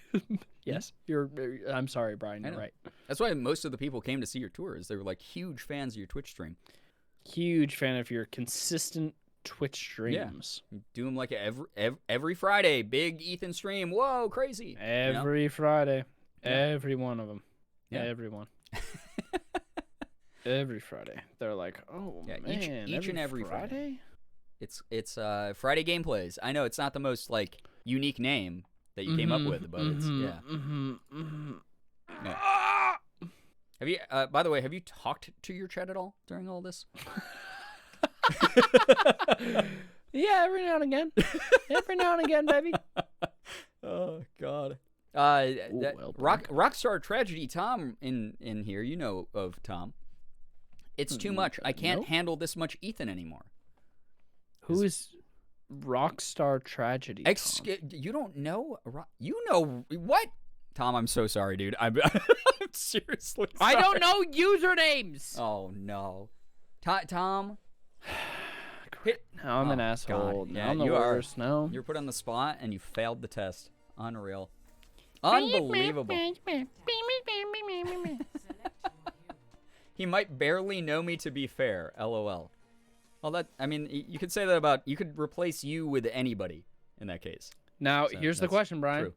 Yes, I'm sorry, Brian. You're right. That's why most of the people came to see your tours. They were like huge fans of your Twitch stream. Huge fan of your consistent Twitch streams. You do them like every Friday. Big Ethan stream. Whoa, crazy. Every Friday. Yeah. Every one of them. Yeah. Everyone. Every Friday. They're like, oh, Yeah, man. each and every Friday. Friday? It's Friday gameplays. I know it's not the most like unique name that you came up with, but it's yeah. Yeah. Have you? By the way, have you talked to your chat at all during all this? Yeah, every now and again. Every now and again, baby. Oh God. well, Rockstar Tragedy Tom in here. You know of Tom. It's too much. I can't handle this much Ethan anymore. Who is Rockstar Tragedy? You don't know? You know what? Tom, I'm so sorry, dude. I'm seriously sorry. I don't know usernames. Oh no, Tom. Now I'm an asshole. God. Now Yeah, I'm the you worst. No. You're put on the spot and you failed the test. Unreal. Unbelievable. He might barely know me, to be fair. LOL. Well, you could say that about. You could replace you with anybody in that case. Now, So here's the that's question, Brian.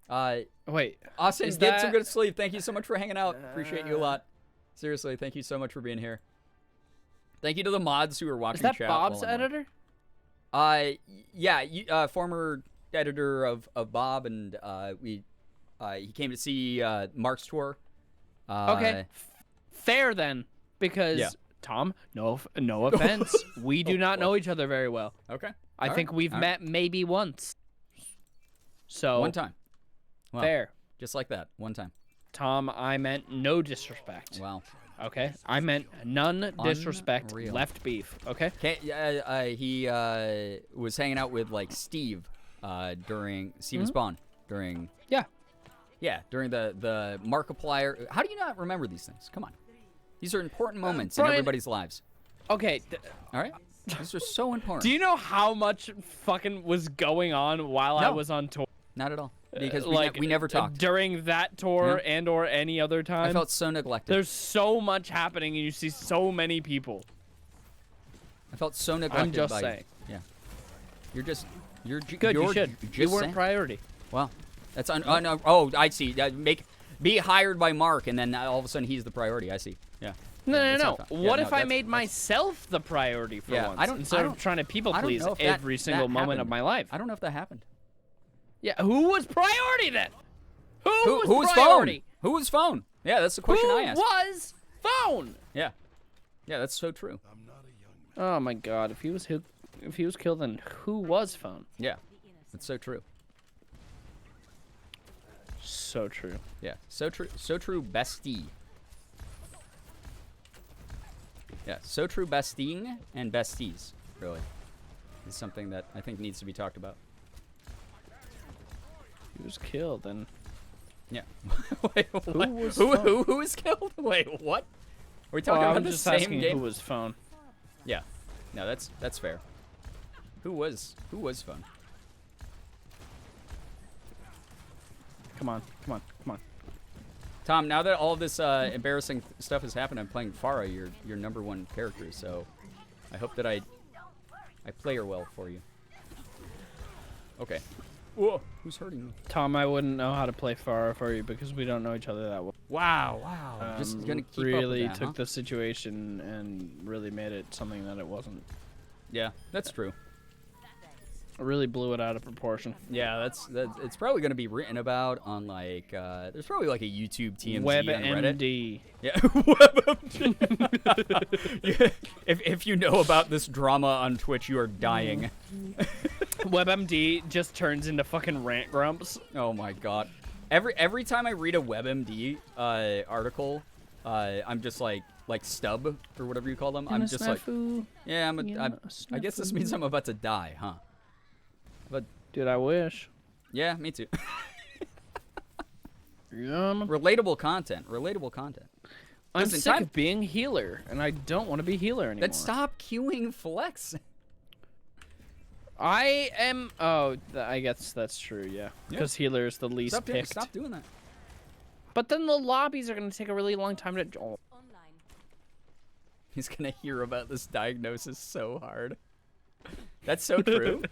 True. Wait. Austin, Is get some that- good sleep. Thank you so much for hanging out. Appreciate you a lot. Seriously, thank you so much for being here. Thank you to the mods who are watching Is that chat. Bob's while I'm on. editor? Yeah, former editor of Bob, and he came to see Mark's tour. Okay. Fair then, because Yeah. Tom, no offense, we do not know each other very well. Okay. I think we've met maybe once. So One time. Wow. fair. Just like that. One time. Tom, I meant no disrespect. Wow. Okay, I meant none disrespect. Unreal. Left beef. Okay. He was hanging out with like Steve during Steven Spawn during during the Markiplier. How do you not remember these things? Come on, these are important moments in Brian- everybody's lives. Okay. All right, these are so important. Do you know how much fucking was going on while I No. was on tour? Not at all, because Like we never talked. during that tour Yeah. and or any other time. I felt so neglected. There's so much happening, and you see so many people. I felt so neglected. I'm just by saying. You. Yeah. You're Good. You're You should. just You weren't saying. priority. Wow. That's no. Oh, I see. Be hired by Mark, and then all of a sudden he's the priority. I see. Yeah. No, Yeah, no, that's no. not fun. Yeah, What no, if I that's- made that's- myself the priority for Yeah, once, I don't- instead I of don't- trying to people I don't please know if every single moment of happened. my life? I don't know if that happened. Yeah, who was priority then? Who Who was priority? phone? Who was phone? Yeah, that's the question Who I asked. was phone? Yeah. Yeah, that's so true. Oh my God! If he was killed, then who was phone? Yeah. That's so true. So true. Yeah. So true. So true, bestie. Yeah. So true, besting and besties, really, is something that I think needs to be talked about. He was killed, and Yeah. Wait, what? was Who was killed? Wait, what? Are we talking I'm about the just same asking game? who was phone. Yeah. No, that's fair. Who was phone? Come on, come on, come on. Tom, now that all this embarrassing stuff has happened, I'm playing Farah, your number one character, so I hope that I play her well for you. Okay. Whoa, who's hurting me? Tom, I wouldn't know how to play Farah for you because we don't know each other that well. Wow. Just gonna keep really up with that, took huh? the situation and really made it something that it wasn't. Yeah, that's true. It really blew it out of proportion. Yeah, that's it's probably gonna be written about on like there's probably like a YouTube TMZ on Reddit. WebMD. Yeah, WebMD. Yeah. If you know about this drama on Twitch, you are dying. WebMD just turns into fucking rant grumps. Oh my god. Every time I read a WebMD article, I'm just like stub or whatever you call them. I'm just like, yeah, I guess this means I'm about to die, huh? But Dude, I wish. yeah, me too. Yeah. Relatable content. I'm Listen, sick time- of being healer, and I don't want to be healer anymore. Then stop queuing flex. I am. Oh, I guess that's true. Yeah, because healer is the least picked. Stop doing that. But then the lobbies are gonna take a really long time to. Oh. He's gonna hear about this diagnosis so hard. That's so true.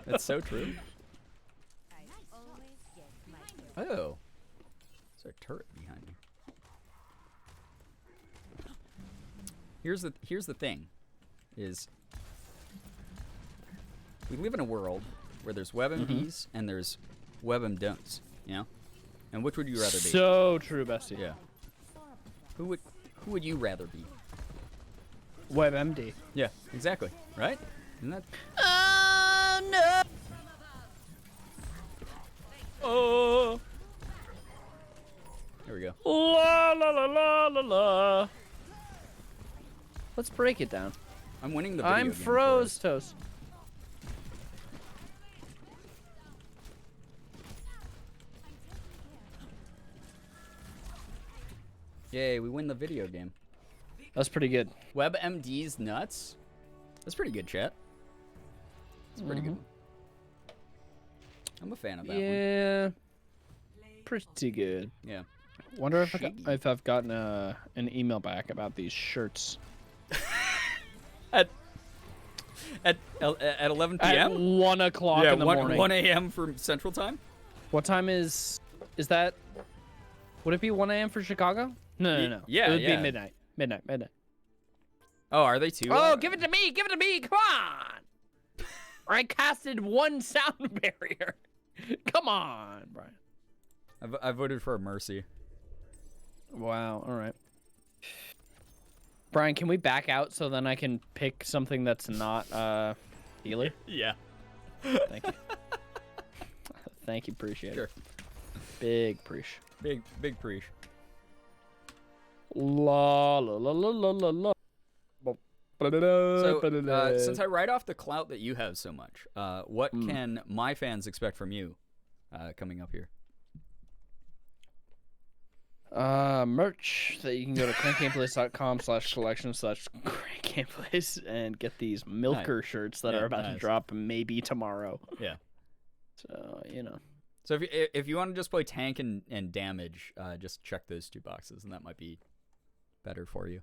That's so true. Oh. There's a turret behind me. Here's the thing. Is we live in a world where there's WebMDs and there's WebMDon'ts, you know? And which would you rather be? So true, bestie. Yeah. Who would you rather be? WebMD. Yeah, exactly. Right? Isn't that? Oh no! Oh. There we go. La la la la la la. Let's break it down. I'm winning the video I'm game for froze us. toast. Yay, we win the video game. That's pretty good. WebMD's nuts. That's pretty good, chat. It's pretty good. I'm a fan of that one. Yeah. Pretty good. Yeah. Wonder if, Shaggy. if I've gotten an email back about these shirts. At 11 At p.m. 1 o'clock Yeah, in the morning. 1 a.m. for Central Time. What time is that? Would it be 1 a.m. for Chicago? No. Yeah, It would yeah. be midnight. Midnight. Oh, are they too? Oh, give it to me! Give it to me! Come on! I casted one sound barrier. Come on, Brian. I voted for a mercy. Wow. All right. Brian, can we back out so then I can pick something that's not healer? Yeah. Thank you. Thank you. Appreciate Sure. it. Big preach. Big preach. La la la la la la la. So, since I ride off the clout that you have so much, what can my fans expect from you coming up here? Merch that you can go to crankgameplays.com/collection/crankgameplays and get these milker shirts that Yeah, are about to nice. drop maybe tomorrow. Yeah. So, you know. So if you want to just play tank and damage, just check those 2 boxes, and that might be better for you.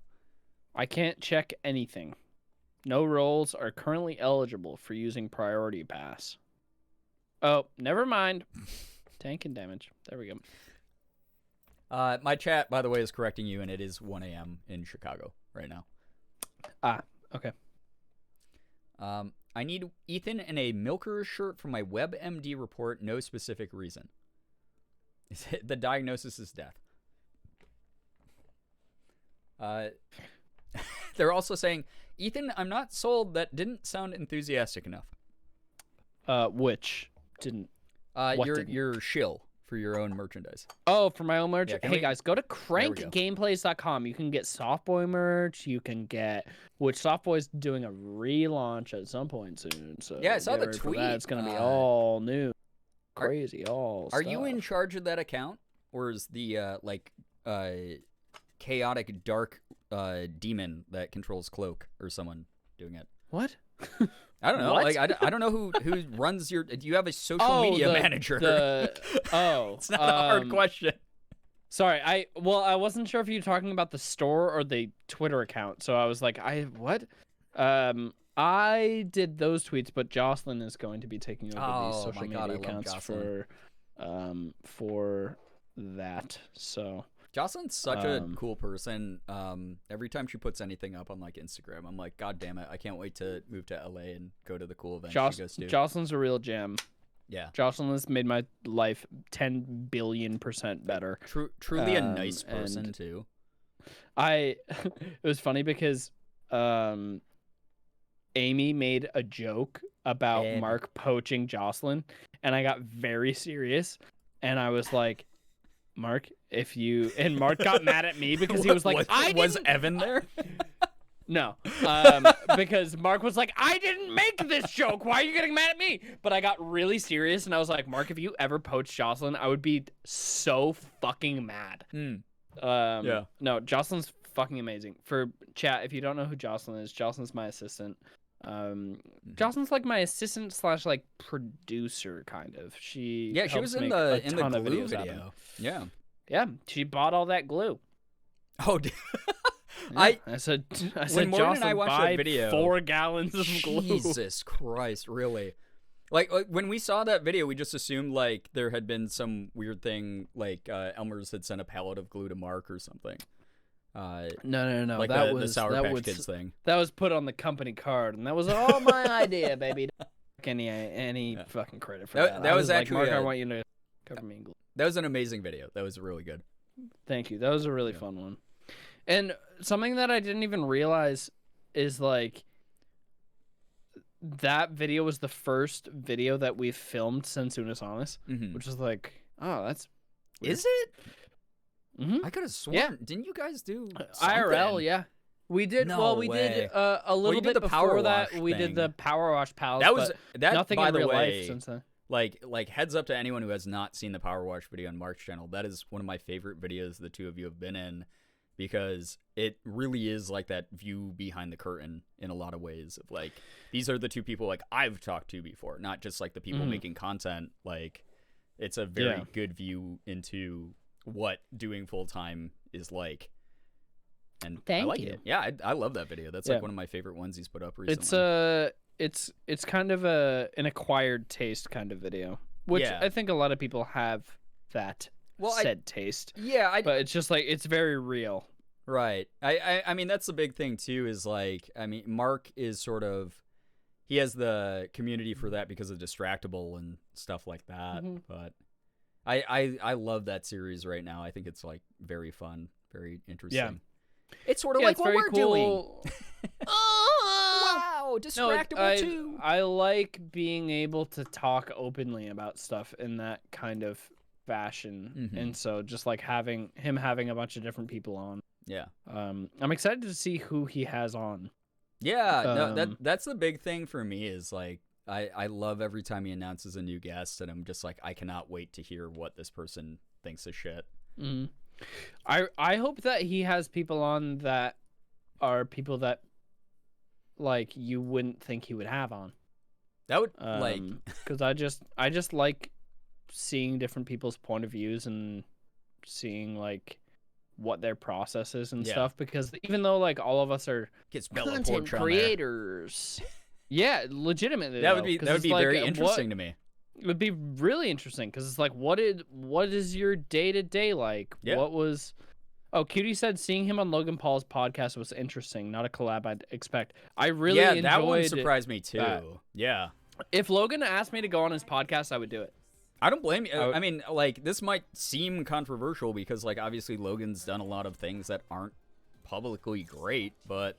I can't check anything. No roles are currently eligible for using priority pass. Oh, never mind. Tank and damage. There we go. My chat, by the way, is correcting you, and it is 1 a.m. in Chicago right now. Ah, okay. I need Ethan in a Milker shirt for my WebMD report. No specific reason. The diagnosis is death. They're also saying, Ethan, I'm not sold. That didn't sound enthusiastic enough. Which didn't. What didn't? Your shill for your own merchandise. Oh, for my own merch? Yeah, can hey, we- guys, go to go. crankgameplays.com. You can get Softboy merch. You can get... Which Softboy's doing a relaunch at some point soon. So Yeah, I saw get the ready for tweet. that. It's going to be all new. Are- Crazy, all Are you stuff. in charge of that account? Or is the, chaotic dark demon that controls Cloak or someone doing it? What? I don't know. What? Like I don't know who runs your. Do you have a social media manager? It's not a hard question. Sorry, I wasn't sure if you were talking about the store or the Twitter account, so I was like, what? I did those tweets, but Jocelyn is going to be taking over these Oh social my God, I media love accounts Jocelyn. for that. So Jocelyn's such a cool person. Every time she puts anything up on like Instagram, I'm like, God damn it, I can't wait to move to LA and go to the cool event she goes to. Jocelyn's a real gem. Yeah, Jocelyn has made my life 10 billion% better. Truly a nice person too. It was funny because Amy made a joke about Mark poaching Jocelyn, and I got very serious, and I was like, Mark, and Mark got mad at me because he was like, was Evan there? No, because Mark was like, I didn't make this joke. Why are you getting mad at me? But I got really serious, and I was like, Mark, if you ever poach Jocelyn, I would be so fucking mad. Yeah. No, Jocelyn's fucking amazing. For chat, if you don't know who Jocelyn is, Jocelyn's my assistant. Jocelyn's like my assistant / like producer kind of. She was in the glue video. Yeah, she bought all that glue. Oh, yeah, I said when Morgan Jocelyn, and I watched buy that video, 4 gallons of glue. Jesus Christ, really? Like when we saw that video, we just assumed like there had been some weird thing, like Elmer's had sent a pallet of glue to Mark or something. No. Like that the Sour Patch Kids thing. That was put on the company card, and that was all my idea, baby. Any fucking credit for that. That was like, actually Mark, I want you to cover me in glue. That was an amazing video. That was really good. Thank you. That was a really fun one. And something that I didn't even realize is like that video was the first video that we filmed since Unis Honest, which is like, oh, that's weird. Is it? Mm-hmm. I could have sworn. Yeah. Didn't you guys do IRL? Yeah, we did. No we way. did a little bit the Power before that. Wash We thing. did the Power Wash pals. That was that. Nothing by in the real way, life since then. Like heads up to anyone who has not seen the Power Wash video on Mark's channel. That is one of my favorite videos the two of you have been in, because it really is like that view behind the curtain in a lot of ways of like, these are the two people like I've talked to before, not just like the people making content. Like, it's a very good view into what doing full time is like. And I like it. Yeah, I love that video. That's like one of my favorite ones he's put up recently. It's kind of an acquired taste kind of video, which I think a lot of people have that taste. Yeah, but it's just like, it's very real. Right. I mean, that's the big thing too, is like, I mean, Mark is sort of, he has the community for that because of Distractable and stuff like that. But I love that series right now. I think it's like very fun, very interesting. Yeah. It's sort of like what we're doing. Oh, wow, Distractable too. I like being able to talk openly about stuff in that kind of fashion, and so just like having a bunch of different people on. Yeah. I'm excited to see who he has on. Yeah, no, that's the big thing for me is like, I love every time he announces a new guest, and I'm just like, I cannot wait to hear what this person thinks of shit. I hope that he has people on that are people that like you wouldn't think he would have on. That would like, because I just like seeing different people's point of views and seeing like what their process is and stuff, because even though like all of us are content creators, yeah, legitimately that would be like, very interesting to me. It would be really interesting because it's like, what is your day to day like? What was? Oh, Cutie said seeing him on Logan Paul's podcast was interesting. Not a collab I'd expect. I really enjoyed that one surprised me too. That. Yeah. If Logan asked me to go on his podcast, I would do it. I don't blame you. I mean, like, this might seem controversial because, like, obviously Logan's done a lot of things that aren't publicly great, but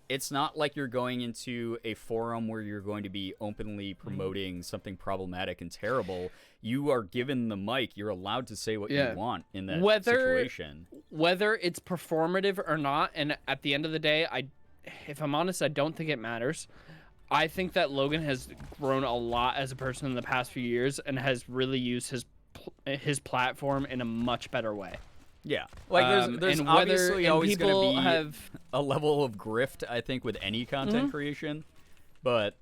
it's not like you're going into a forum where you're going to be openly promoting something problematic and terrible. You are given the mic. You're allowed to say what you want in that situation. Whether it's performative or not, and at the end of the day, if I'm honest, I don't think it matters. I think that Logan has grown a lot as a person in the past few years and has really used his platform in a much better way. Yeah, like there's obviously always going to be a level of grift, I think, with any content creation, but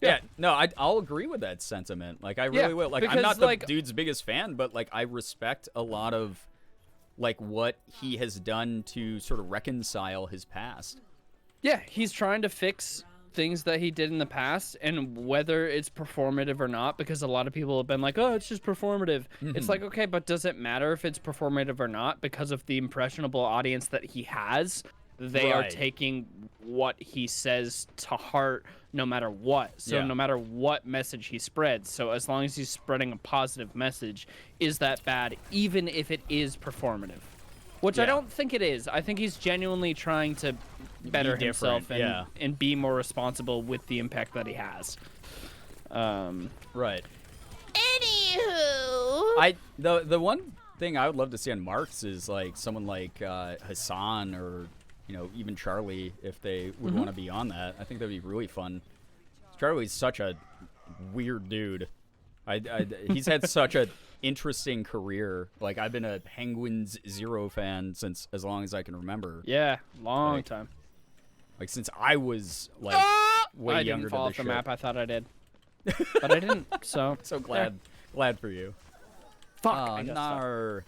I'll agree with that sentiment. Like, I really will. Like, I'm not the dude's biggest fan, but like, I respect a lot of like what he has done to sort of reconcile his past. Yeah, he's trying to fix things that he did in the past, and whether it's performative or not, because a lot of people have been like, oh, it's just performative. It's like, okay, but does it matter if it's performative or not? Because of the impressionable audience that he has, they are taking what he says to heart no matter what. So no matter what message he spreads. So as long as he's spreading a positive message, is that bad, even if it is performative? Which I don't think it is. I think he's genuinely trying to better himself and be more responsible with the impact that he has. Right. Anywho, the one thing I would love to see on Marks is like someone like Hassan or even Charlie, if they would want to be on that. I think that'd be really fun. Charlie's such a weird dude. He's had such a interesting career. Like, I've been a Penguins Zero fan since as long as I can remember. Yeah, long time. Like, since I was like way I younger didn't fall to off this the shit. map. I thought I did, but I didn't. So So glad for you. fuck. Oh, I got stuck. nar.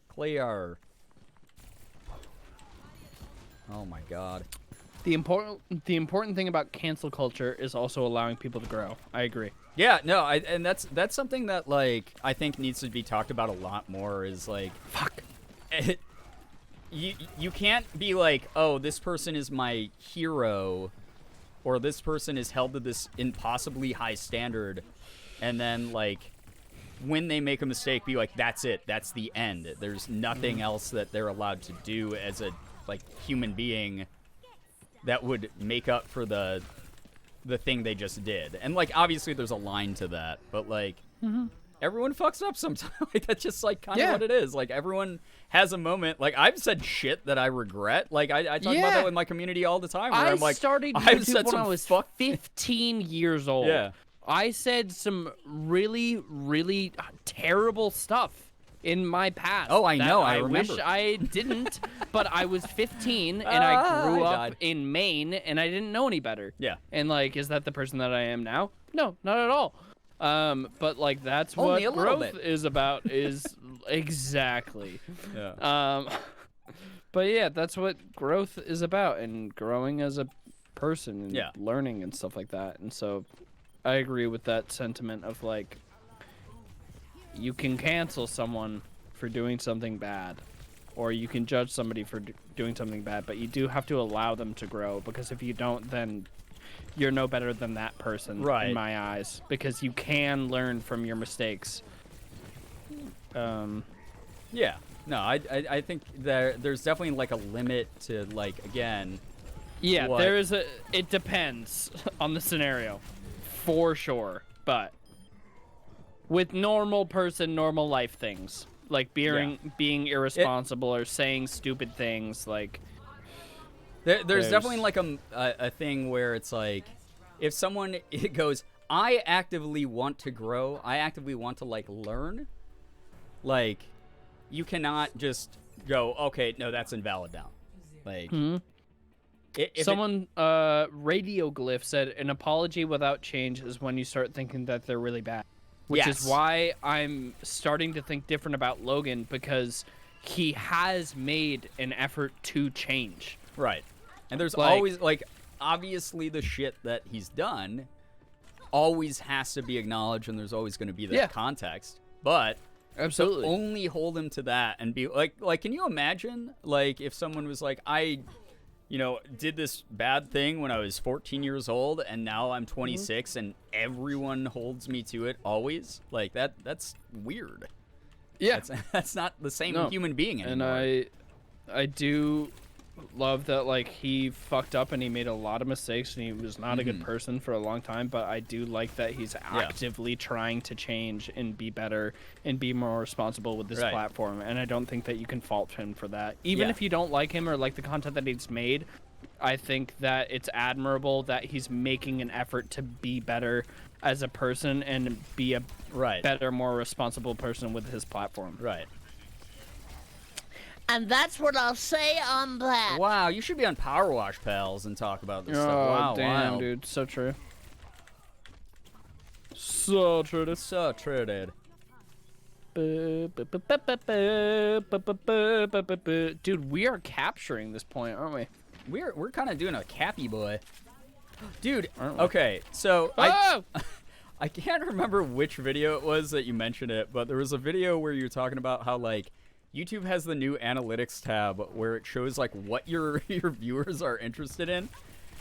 Clear. Oh my god. The important thing about cancel culture is also allowing people to grow. I agree. Yeah, no, and that's something that like I think needs to be talked about a lot more. Is like, Fuck. You can't be like, oh, this person is my hero, or this person is held to this impossibly high standard, and then like when they make a mistake, be like, that's it, that's the end. There's nothing else that they're allowed to do as a like human being that would make up for the thing they just did. And like obviously there's a line to that, but like everyone fucks up sometimes. Like that's just like kind of what it is. Like everyone has a moment. Like I've said shit that I regret. Like I talk about that with my community all the time. Where I'm like, started I've YouTube said when some I was fuck 15 years old. Yeah. I said some really, really terrible stuff in my past. Oh, I that know, I I remember. wish I didn't, but I was 15 and I grew I up died. in Maine and I didn't know any better. Yeah. And like, is that the person that I am now? No, not at all. But like that's Only a what little growth bit. is about. Is exactly. Yeah. But yeah, that's what growth is about, and growing as a person and Yeah. learning and stuff like that. And so I agree with that sentiment of like, you can cancel someone for doing something bad, or you can judge somebody for doing something bad, but you do have to allow them to grow, because if you don't, then you're no better than that person Right. in my eyes, because you can learn from your mistakes. Yeah. No, I think there's definitely like a limit to like again. Yeah, What? there is it depends on the scenario, for sure, but with normal person, normal life things, like being irresponsible or saying stupid things, like There's definitely like a thing where it's like, if someone it goes, I actively want to grow, I actively want to like learn, like you cannot just go, okay, no, that's invalid now. Like someone Radio Glyph said, an apology without change is when you start thinking that they're really bad, which Yes. is why I'm starting to think different about Logan, because he has made an effort to change. Right. And there's Like- always like obviously the shit that he's done always has to be acknowledged, and there's always going to be that Yeah. context. But Absolutely. to only hold him to that and be like can you imagine like if someone was like, I did this bad thing when I was 14 years old and now I'm 26 and everyone holds me to it always? Like that's weird. Yeah. That's not the same No. human being anymore. And I do love that, like, he fucked up and he made a lot of mistakes and he was not a good person for a long time, but I do like that he's actively trying to change and be better and be more responsible with this Right. platform, and I don't think that you can fault him for that. Even Yeah. if you don't like him or like the content that he's made, I think that it's admirable that he's making an effort to be better as a person and be a Right. better, more responsible person with his platform. Right. and that's what I'll say on that. Wow, you should be on Power Wash Pals and talk about this stuff. Oh, Wow, damn, wild. dude. So true. So true. It's so true, dude. Dude, we are capturing this point, aren't we? We're kind of doing a Cappy boy. Dude, Aren't we? okay, so Oh! I can't remember which video it was that you mentioned it, but there was a video where you were talking about how, like, YouTube has the new analytics tab where it shows, like, what your viewers are interested in.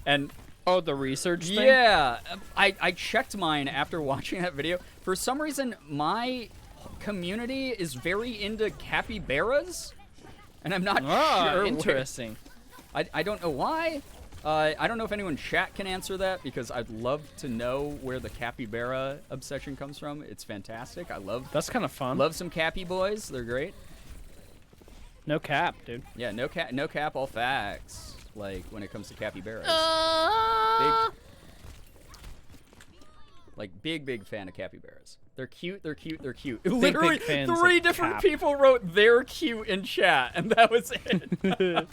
And Oh, the research thing? yeah, I checked mine after watching that video. For some reason, my community is very into capybaras, and I'm not sure. Interesting. I don't know why. I don't know if anyone in chat can answer that, because I'd love to know where the capybara obsession comes from. It's fantastic. I love That's kind of fun. some cappy boys. They're great. No cap, dude. Yeah, no cap, all facts. Like when it comes to capybaras. Big fan of capybaras. They're cute. Literally, fans of 3 different cap. people wrote they're cute in chat, and that was it.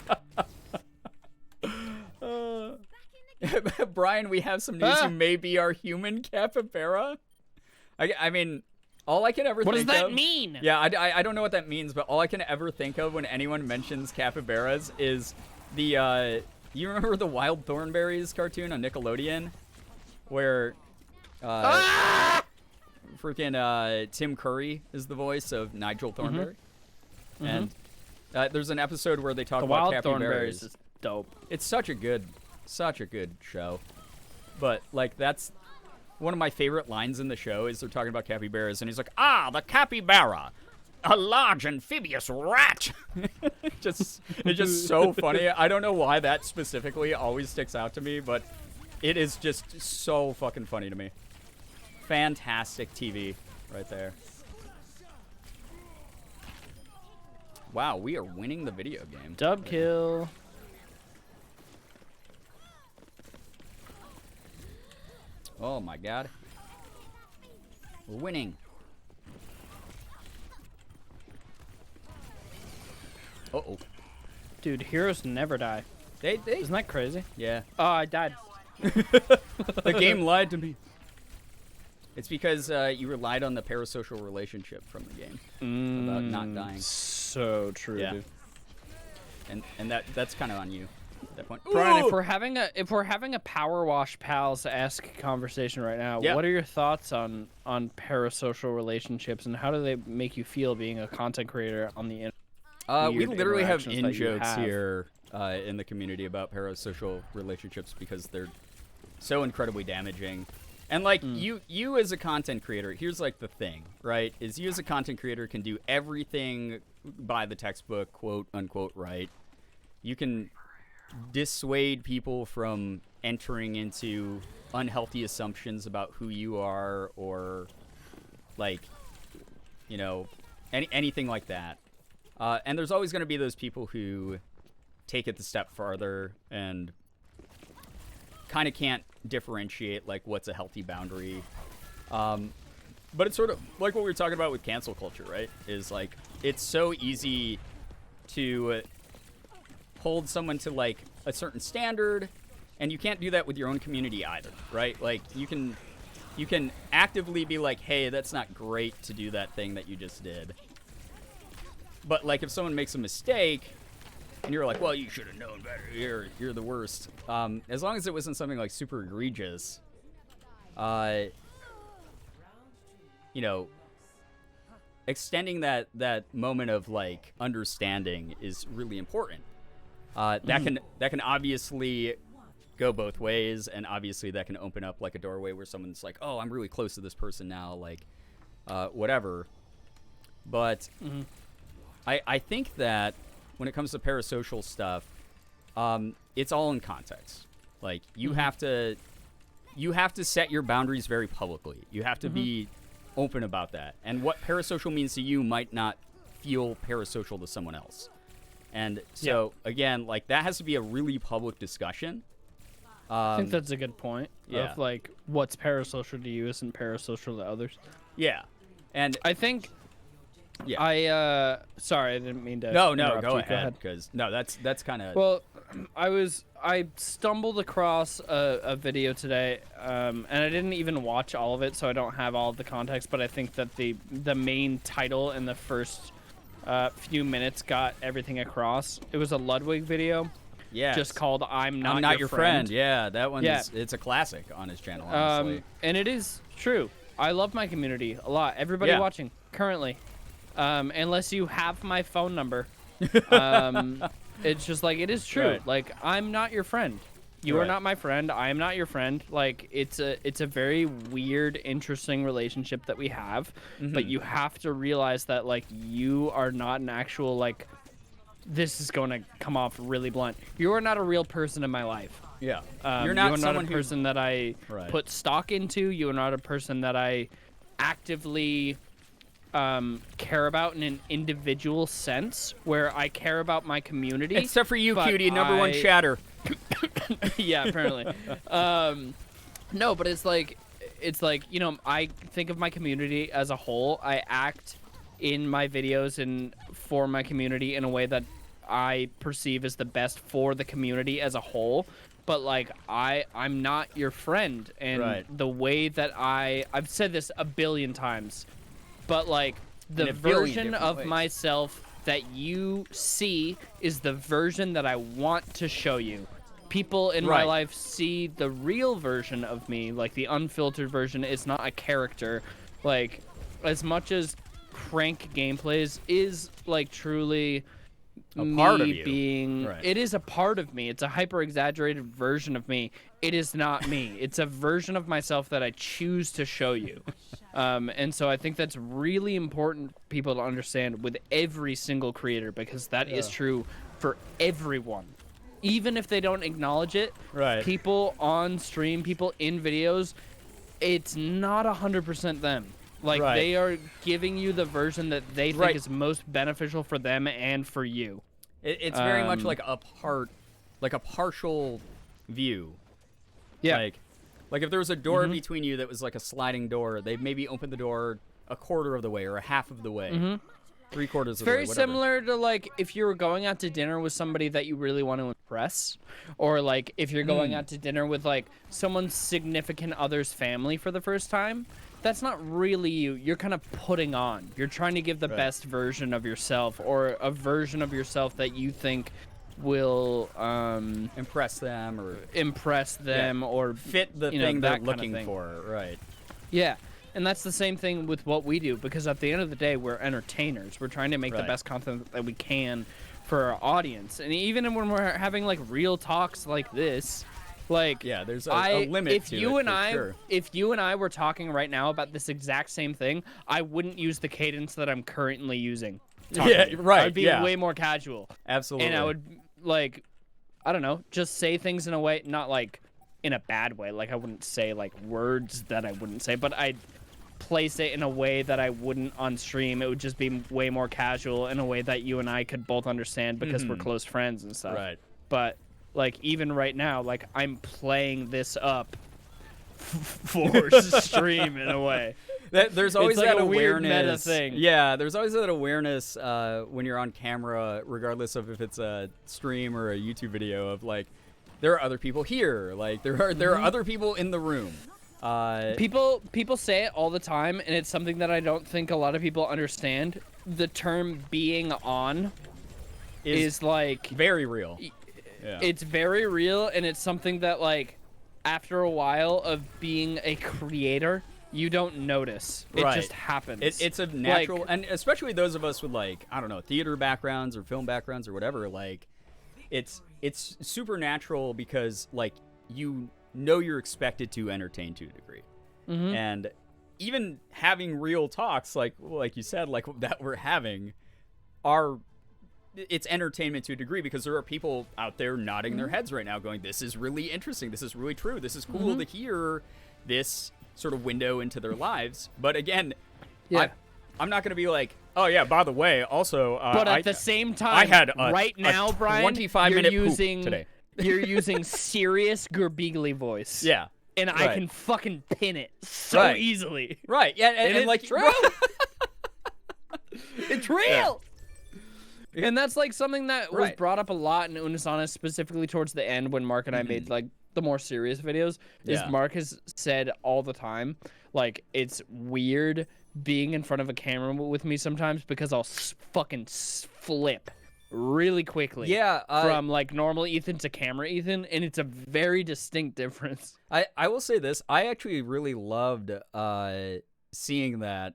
Brian, we have some news. You may be our human capybara. I mean, all I can ever What think does that of, mean? Yeah, I don't know what that means, but all I can ever think of when anyone mentions capybaras is the you remember the Wild Thornberrys cartoon on Nickelodeon, where freaking Tim Curry is the voice of Nigel Thornberry, and there's an episode where they talk The about Wild capybaras. Thornberrys is dope. It's such a good show, but like that's one of my favorite lines in the show is they're talking about capybaras, and he's like, the capybara, a large amphibious rat. It's just so funny. I don't know why that specifically always sticks out to me, but it is just so fucking funny to me. Fantastic TV right there. Wow, we are winning the video game. Dub kill. Oh my god. We're winning. Uh-oh. Dude, heroes never die. They Isn't that crazy? yeah. Oh, I died. The game lied to me. It's because you relied on the parasocial relationship from the game about not dying. So true, Yeah. dude. And that's kind of on you at that point. Brian, Ooh! if we're having a Power Wash Pals-esque conversation right now, Yeah. what are your thoughts on parasocial relationships, and how do they make you feel being a content creator on the internet? We weird literally have interactions that you in-jokes have? here in the community about parasocial relationships because they're so incredibly damaging. And like you as a content creator, here's like the thing, right? Is you as a content creator can do everything by the textbook, quote unquote, right? You can dissuade people from entering into unhealthy assumptions about who you are, or like, you know, anything like that. And there's always going to be those people who take it the step farther and kind of can't differentiate like what's a healthy boundary. But it's sort of like what we were talking about with cancel culture, right? Is like it's so easy to hold someone to like a certain standard, and you can't do that with your own community either, right? Like you can actively be like, hey, that's not great to do that thing that you just did. But like if someone makes a mistake and you're like, well, you should have known better, you're the worst. As long as it wasn't something like super egregious, you know, extending that moment of like understanding is really important. That can obviously go both ways, and obviously that can open up like a doorway where someone's like, oh, I'm really close to this person now, like whatever. But I think that when it comes to parasocial stuff, it's all in context. Like you have to set your boundaries very publicly. You have to be open about that. And what parasocial means to you might not feel parasocial to someone else. And so again, like that has to be a really public discussion. I think that's a good point. Yeah. Of like what's parasocial to you isn't parasocial to others. Yeah. And I think. yeah. Sorry, I didn't mean to. No, interrupt go you. ahead. Because that's kind of. Well, I stumbled across a video today, and I didn't even watch all of it, so I don't have all of the context. But I think that the main title in the first few minutes got everything across. It was a Ludwig video Yes. just called I'm Not, I'm Not Your Friend. Friend. Yeah, that one Yeah. it's a classic on his channel, honestly. And it is true. I love my community a lot. Everybody Yeah. watching currently, unless you have my phone number, it's just like it is true. Right. Like I'm not your friend. You are Right. not my friend. I am not your friend. Like it's a very weird, interesting relationship that we have. But you have to realize that like you are not an actual like. This is going to come off really blunt. You are not a real person in my life. Yeah. You're not a person that I Right. put stock into. You are not a person that I actively care about in an individual sense, where I care about my community. Except for you, but cutie, number one I- chatter. Yeah, apparently. No, but it's like you know, I think of my community as a whole. I act in my videos and for my community in a way that I perceive as the best for the community as a whole. But like I'm not your friend, and Right. the way that I've said this a billion times, but like In the a billion version different of ways. myself that you see is the version that I want to show you. People in my Right. life see the real version of me, like the unfiltered version. It's not a character. Like, as much as Crank Gameplays is like truly A me part of you. being, Right. it is a part of me. It's a hyper exaggerated version of me. It is not me. It's a version of myself that I choose to show you. And so I think that's really important people to understand with every single creator, because that is true for everyone. Even if they don't acknowledge it, Right. people on stream, people in videos, it's not 100% them. Like, Right. they are giving you the version that they think Right. is most beneficial for them and for you. It's very much Um, like a partial view. Yeah. Mm-hmm. Like if there was a door between you that was like a sliding door, they maybe opened the door a quarter of the way or a half of the way, 3/4 of the way. Very whatever. similar to like if you were going out to dinner with somebody that you really want to impress, or like if you're going out to dinner with like someone's significant other's family for the first time. That's not really you. You're kind of putting on. You're trying to give the Right. best version of yourself, or a version of yourself that you think will Impress them or impress them, or fit the you know, thing they're that kind of looking thing. for. Right. Yeah. And that's the same thing with what we do, because at the end of the day, we're entertainers. We're trying to make the Right. best content that we can for our audience. And even when we're having like real talks like this, like Yeah, there's a limit if to you it, and for I sure. if you and I were talking right now about this exact same thing, I wouldn't use the cadence that I'm currently using. Yeah, talking. right, I'd be yeah. way more casual. Absolutely. And I would like, I don't know, just say things in a way, not like in a bad way. Like I wouldn't say like words that I wouldn't say, but I'd place it in a way that I wouldn't on stream. It would just be way more casual, in a way that you and I could both understand, because we're close friends and stuff. Right. But like even right now, like I'm playing this up for stream in a way. There's always like that a weird awareness. meta thing. Yeah, there's always that awareness when you're on camera, regardless of if it's a stream or a YouTube video, of like there are other people here. Like there are other people in the room. People say it all the time, and it's something that I don't think a lot of people understand. The term being on is like very real. Yeah. it's very real, and it's something that like after a while of being a creator, you don't notice. It Right. just happens. It's a natural, Like, and especially those of us with like, I don't know, theater backgrounds or film backgrounds or whatever, like it's super natural, because like you know you're expected to entertain to a degree. And even having real talks like you said, like that we're having, it's entertainment to a degree, because there are people out there nodding their heads right now going, this is really interesting, this is really true, this is cool to hear this sort of window into their lives. But again, Yeah. I'm not going to be like, oh yeah, by the way, also but at I- the same time, I had right now, Brian, 25-minute you're poop using today. you're using serious Girbeagly voice. Yeah. And I Right. can fucking pin it so Right. easily. Right. Yeah, and it's like true. It's real. And that's like something that was Right. brought up a lot in Unisana, specifically towards the end when Mark and I made like the more serious videos. Is Yeah. Mark has said all the time, like it's weird being in front of a camera with me sometimes, because I'll fucking flip. really quickly. Yeah, from like normal Ethan to camera Ethan, and it's a very distinct difference. I will say this. I actually really loved seeing that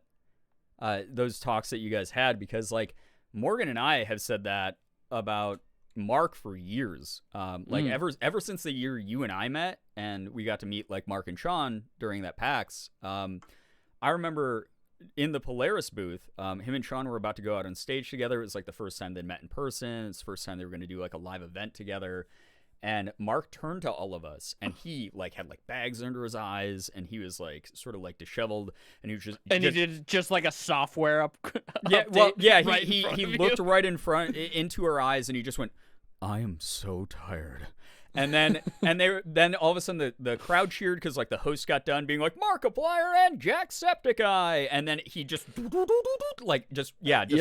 those talks that you guys had, because like Morgan and I have said that about Mark for years. Like ever since the year you and I met and we got to meet like Mark and Sean during that PAX. I remember in the Polaris booth, him and Sean were about to go out on stage together. It was like the first time they met in person. It's the first time they were going to do like a live event together. And Mark turned to all of us, and he like had like bags under his eyes, and he was like sort of like disheveled, and he was just he did just like a software up. Yeah, well, yeah, right he looked right in front into her eyes, and he just went, "I am so tired." And then then all of a sudden the crowd cheered because like the host got done being like Markiplier and Jacksepticeye, and then he just like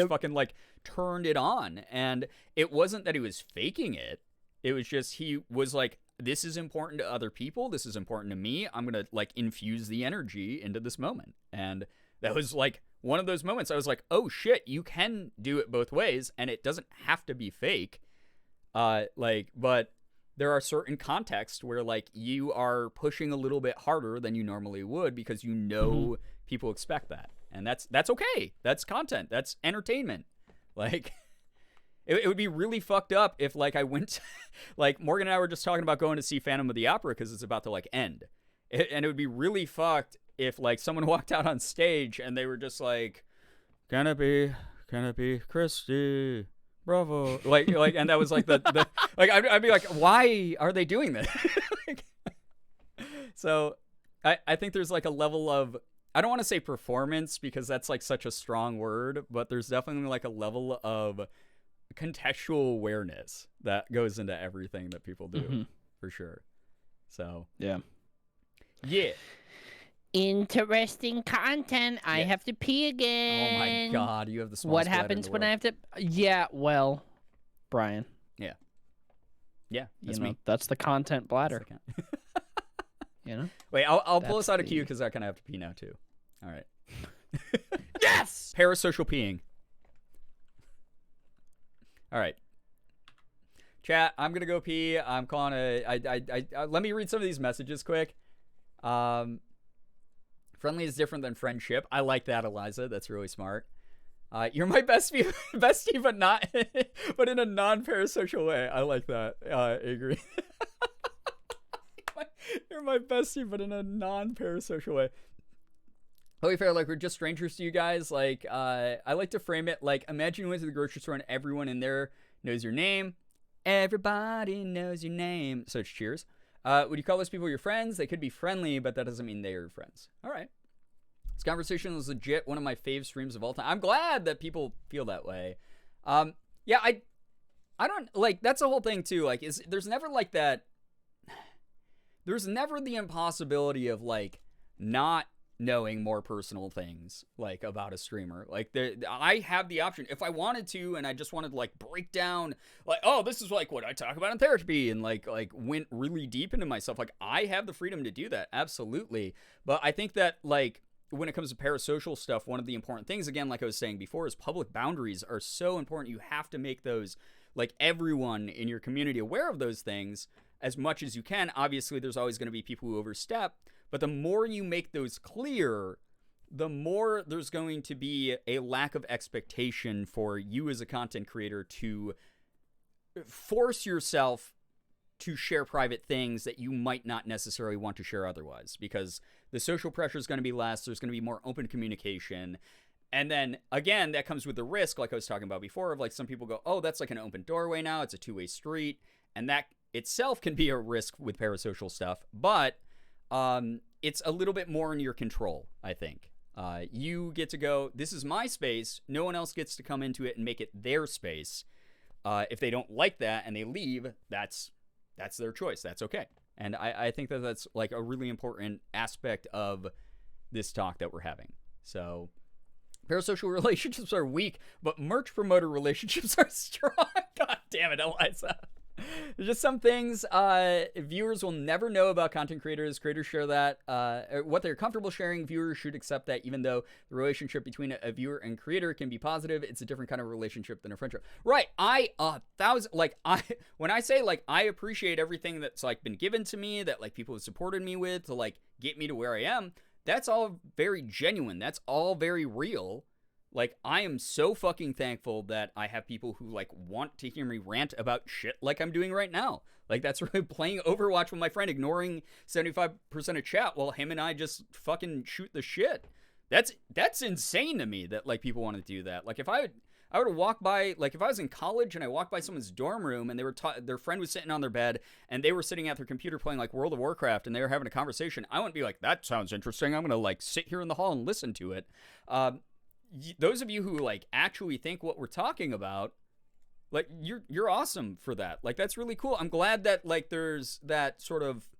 fucking like turned it on, and it wasn't that he was faking it. It was just he was like, this is important to other people. This is important to me. I'm going to like infuse the energy into this moment. And that was like one of those moments I was like, oh shit, you can do it both ways, and it doesn't have to be fake. But there are certain contexts where like you are pushing a little bit harder than you normally would because you know people expect that. And that's okay. That's content. That's entertainment. Like it would be really fucked up if like I went like Morgan and I were just talking about going to see Phantom of the Opera because it's about to like end. And it would be really fucked if like someone walked out on stage and they were just like, can it be Christy? Bravo. Like, and that was like the like, I'd be like, why are they doing this? Like, so I think there's like a level of, I don't want to say performance because that's like such a strong word, but there's definitely like a level of contextual awareness that goes into everything that people do for sure. So, yeah. Interesting content. I have to pee again. Oh my god, you have the smallest What bladder in happens the when world. I have to? Yeah, well, Brian. Yeah, that's me. That's the content bladder. You know. Wait, I'll pull That's us out of queue because I kind of have to pee now too. All right. Yes. Parasocial peeing. All right. Chat, I'm gonna go pee. I'm calling let me read some of these messages quick. Friendly is different than friendship. I like that, Eliza. That's really smart. You're my bestie, but not, but in a non-parasocial way. I like that. I agree. You're my bestie, but in a non-parasocial way. Holy fair, like we're just strangers to you guys. Like, I like to frame it like, imagine you went to the grocery store and everyone in there knows your name. Everybody knows your name. So it's cheers. Would you call those people your friends? They could be friendly, but that doesn't mean they're your friends. All right. This conversation was legit one of my fave streams of all time. I'm glad that people feel that way. Yeah, I don't, like, that's the whole thing, too. Like, there's never, like, that, there's never the impossibility of, like, not knowing more personal things, like, about a streamer. Like, I have the option, if I wanted to, and I just wanted to, like, break down, like, oh, this is, like, what I talk about in therapy, and, like, went really deep into myself. Like, I have the freedom to do that, absolutely. But I think that, like, when it comes to parasocial stuff, one of the important things, again, like I was saying before, is public boundaries are so important. You have to make those, like, everyone in your community aware of those things as much as you can. Obviously, there's always going to be people who overstep, but the more you make those clear, the more there's going to be a lack of expectation for you as a content creator to force yourself to share private things that you might not necessarily want to share otherwise, because the social pressure is going to be less. There's going to be more open communication. And then, again, that comes with the risk, like I was talking about before, of like some people go, oh, that's like an open doorway now. It's a two-way street. And that itself can be a risk with parasocial stuff. But it's a little bit more in your control, I think. You get to go, this is my space. No one else gets to come into it and make it their space. If they don't like that and they leave, that's their choice. That's okay. And I think that that's like a really important aspect of this talk that we're having. So parasocial relationships are weak, but merch promoter relationships are strong. God damn it, Eliza. There's just some things viewers will never know about content creators. Creators share that what they're comfortable sharing. Viewers should accept that, even though the relationship between a viewer and creator can be positive, it's a different kind of relationship than a friendship. Right. When I say like I appreciate everything that's like been given to me, that like people have supported me with to like get me to where I am, that's all very genuine. That's all very real. Like, I am so fucking thankful that I have people who, like, want to hear me rant about shit like I'm doing right now. Like, that's really playing Overwatch with my friend, ignoring 75% of chat while him and I just fucking shoot the shit. That's insane to me that, like, people want to do that. Like, if I would walk by, like, if I was in college and I walked by someone's dorm room and they were their friend was sitting on their bed and they were sitting at their computer playing, like, World of Warcraft and they were having a conversation, I wouldn't be like, that sounds interesting. I'm going to, like, sit here in the hall and listen to it. Those of you who like actually think what we're talking about, like you're awesome for that. Like that's really cool. I'm glad that like there's that sort of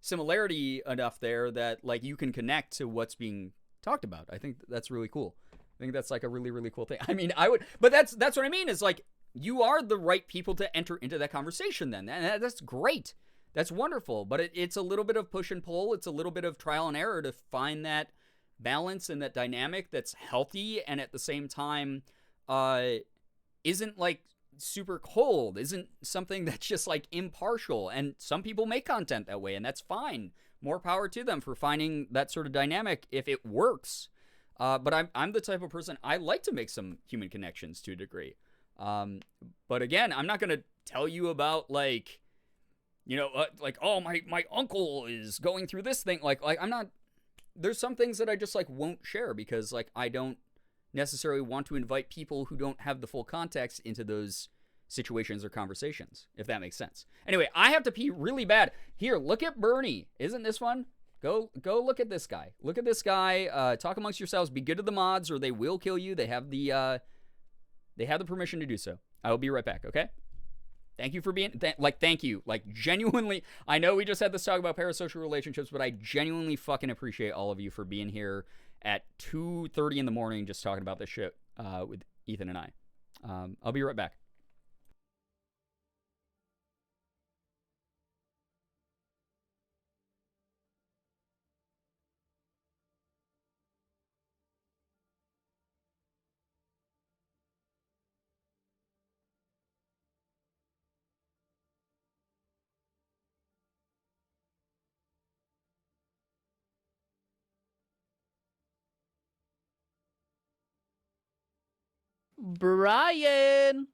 similarity enough there that like you can connect to what's being talked about. I think that's really cool. I think that's like a really, really cool thing. I mean, but that's what I mean is like you are the right people to enter into that conversation then. And that's great. That's wonderful. But it's a little bit of push and pull. It's a little bit of trial and error to find that balance and that dynamic that's healthy and at the same time isn't like super cold, isn't something that's just like impartial. And some people make content that way and that's fine. More power to them for finding that sort of dynamic if it works. But I'm the type of person, I like to make some human connections to a degree. But again, I'm not going to tell you about like, you know, like, oh, my uncle is going through this thing. Like I'm not, there's some things that I just like won't share because like I don't necessarily want to invite people who don't have the full context into those situations or conversations, if that makes sense. Anyway, I have to pee really bad. Here, look at Bernie. Isn't this one? Go look at this guy. Look at this guy. Talk amongst yourselves. Be good to the mods or they will kill you. They have the permission to do so. I will be right back, okay? Thank you for being, thank you. Like, genuinely, I know we just had this talk about parasocial relationships, but I genuinely fucking appreciate all of you for being here at 2:30 in the morning just talking about this shit with Ethan and I. I'll be right back. Brian.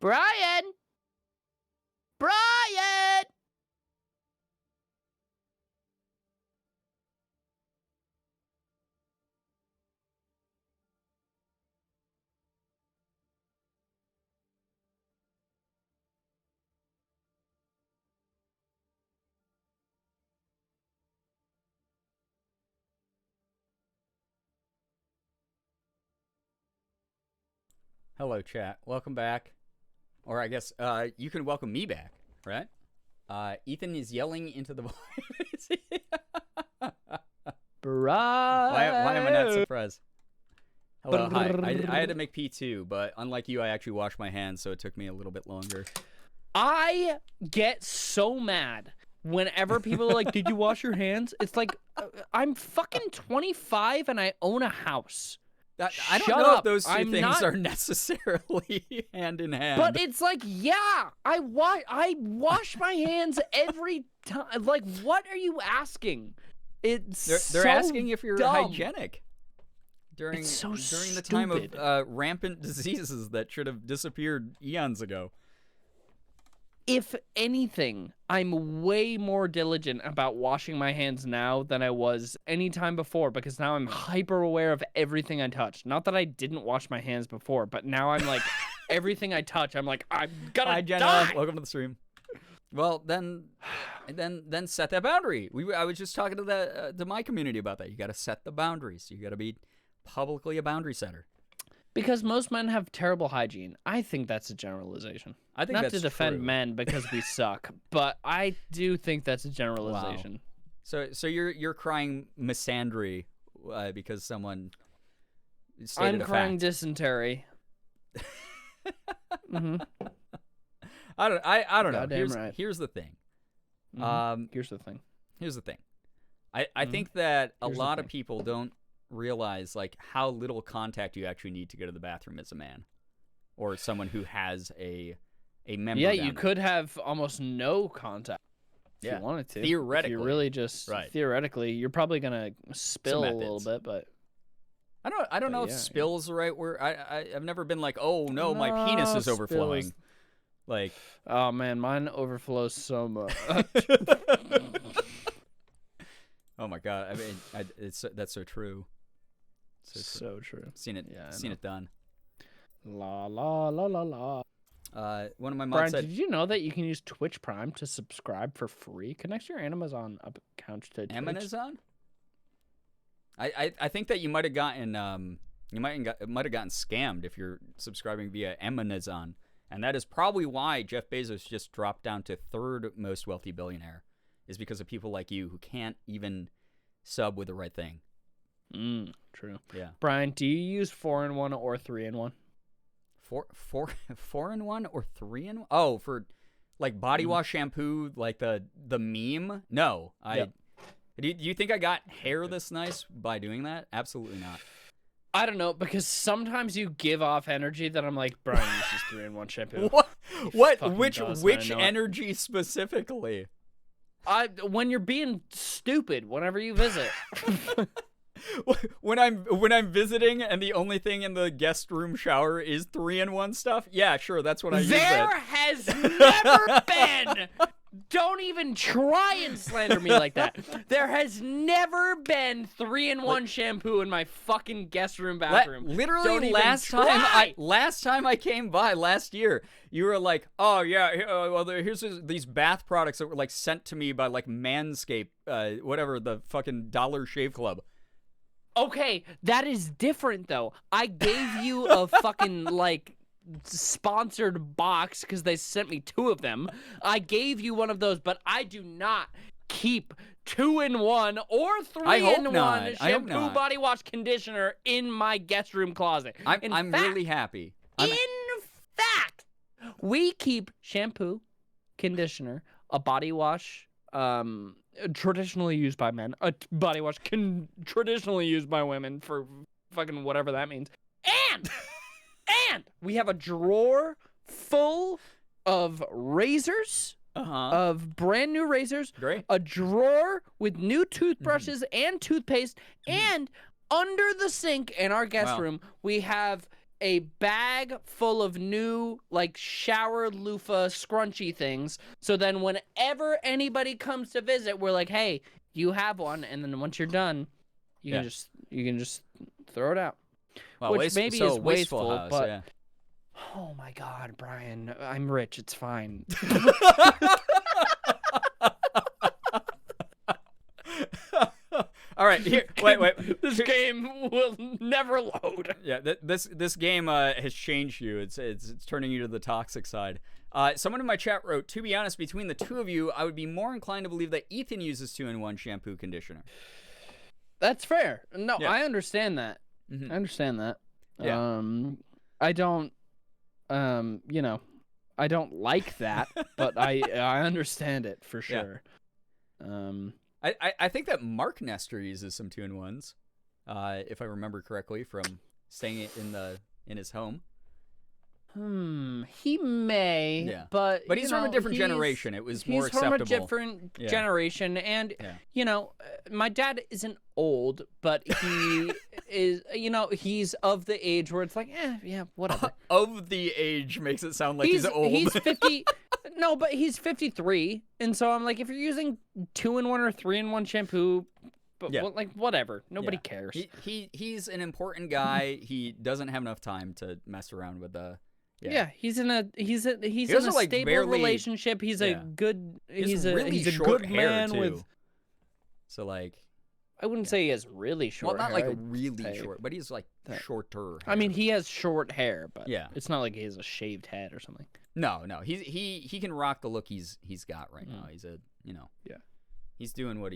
Brian. Brian. Hello, chat. Welcome back. Or I guess you can welcome me back, right? Ethan is yelling into the voice. Brian. Why am I not surprised? Hello, hi. I had to make pee too, but unlike you, I actually washed my hands, so it took me a little bit longer. I get so mad whenever people are like, did you wash your hands? It's like, I'm fucking 25 and I own a house. I don't know if those two things are necessarily hand in hand. But it's like, yeah, I wash my hands every time. Like, what are you asking? It's They're so asking if you're dumb. hygienic during It's so the time stupid. of rampant diseases that should have disappeared eons ago. If anything, I'm way more diligent about washing my hands now than I was any time before, because now I'm hyper aware of everything I touch. Not that I didn't wash my hands before, but now I'm like, everything I touch, I'm like, I'm gonna Hi, Jenna. die. Welcome to the stream. Well, then set that boundary. I was just talking to my community about that. You got to set the boundaries. You got to be publicly a boundary setter. Because most men have terrible hygiene. I think that's a generalization. I think not that's to defend true. men because we suck, but I do think that's a generalization. So you're crying misandry because someone stated I'm a crying fact. dysentery. Mm-hmm. I don't know. Goddamn right. Here's the thing. Mm-hmm. Here's the thing. Here's the thing. I think that a Here's the lot of thing. people don't realize like how little contact you actually need to go to the bathroom as a man, or someone who has a member. Yeah, down you there. could have almost no contact if Yeah. you wanted to. Theoretically. If you really just Right. theoretically, you're probably gonna spill a little methods. bit, but I don't know if yeah, spill is the right word. I've never been like, oh no, my penis is spill overflowing. is- Like, oh man, mine overflows so much. oh my god. I mean, that's so true. So true. Seen it. Yeah, I Seen know. it done. La la la la la. One of my Brian, mods said, did you know that you can use Twitch Prime to subscribe for free? Connect your Amazon account to Twitch. Amazon. I think that you might have gotten might have gotten scammed if you're subscribing via Amazon, and that is probably why Jeff Bezos just dropped down to third most wealthy billionaire, is because of people like you who can't even sub with the right thing. True. Yeah. Brian, do you use 4-in-1 or 3-in-1? 4-in-1 or 3-in-1? Oh, for like body wash, shampoo, like the meme? No, Yep. Do you think I got hair this nice by doing that? Absolutely not. I don't know, because sometimes you give off energy that I'm like, Brian uses 3-in-1 shampoo. What? fucking Which does, which man, I know it. energy specifically? When you're being stupid whenever you visit. When I'm visiting and the only thing in the guest room shower is 3-in-1 stuff? Yeah, sure, that's what I use There it. has never been. Don't even try and slander me like that. There has never been 3-in-1 shampoo in my fucking guest room bathroom. Don't Literally even last try. time I came by last year, you were like, "Oh yeah, here's these bath products that were like sent to me by like Manscaped, whatever, the fucking Dollar Shave Club." Okay, that is different though. I gave you a fucking like sponsored box because they sent me 2 of them. I gave you one of those, but I do not keep 2-in-1 or I hope 3-in-1 not. I hope shampoo, not. body wash, conditioner in my guest room closet. I'm really happy. In fact, we keep shampoo, conditioner, a body wash, traditionally used by men, a body wash traditionally used by women for fucking whatever that means, and we have a drawer full of razors, of brand new razors, Great. a drawer with new toothbrushes and toothpaste, and under the sink in our guest Wow. room, we have a bag full of new, like, shower loofah scrunchy things. So then whenever anybody comes to visit, we're like, hey, you have one. And then once you're done, you can just throw it out. Well, Which maybe is wasteful wasteful, house, but yeah. oh my God, Brian, I'm rich. It's fine. All right, here. Wait. This game will never load. Yeah, this game has changed you. It's turning you to the toxic side. Someone in my chat wrote, to be honest, between the two of you, I would be more inclined to believe that Ethan uses 2-in-1 shampoo conditioner. That's fair. No, Yeah. I understand that. Mhm. I understand that. Yeah. I don't, I don't like that, but I understand it for Yeah. sure. I think that Mark Nestor uses some 2-in-1s, if I remember correctly, from staying in his home. He may, Yeah. but But he's you from a know, different he's- generation. It was more He's from a acceptable. different Yeah. generation, and you know, my dad isn't old, but he is. You know, he's of the age where it's like, yeah, whatever. Of the age makes it sound like he's old. He's 50. No, but he's 53, and so I'm like, if you're using 2-in-1 or 3-in-1 shampoo, but Yeah. like whatever, nobody Yeah. cares. He's an important guy. He doesn't have enough time to mess around with the. Yeah, he's in a also, like, stable barely- relationship. He's a yeah. good He has he's really a short good hair, man too. with. So like, I wouldn't say he has really short well, not hair. like I'd really say. short, but he's like shorter. I mean, hair. he has short hair, but Yeah. it's not like he has a shaved head or something. No, he can rock the look he's got right now. He's Yeah. he's doing what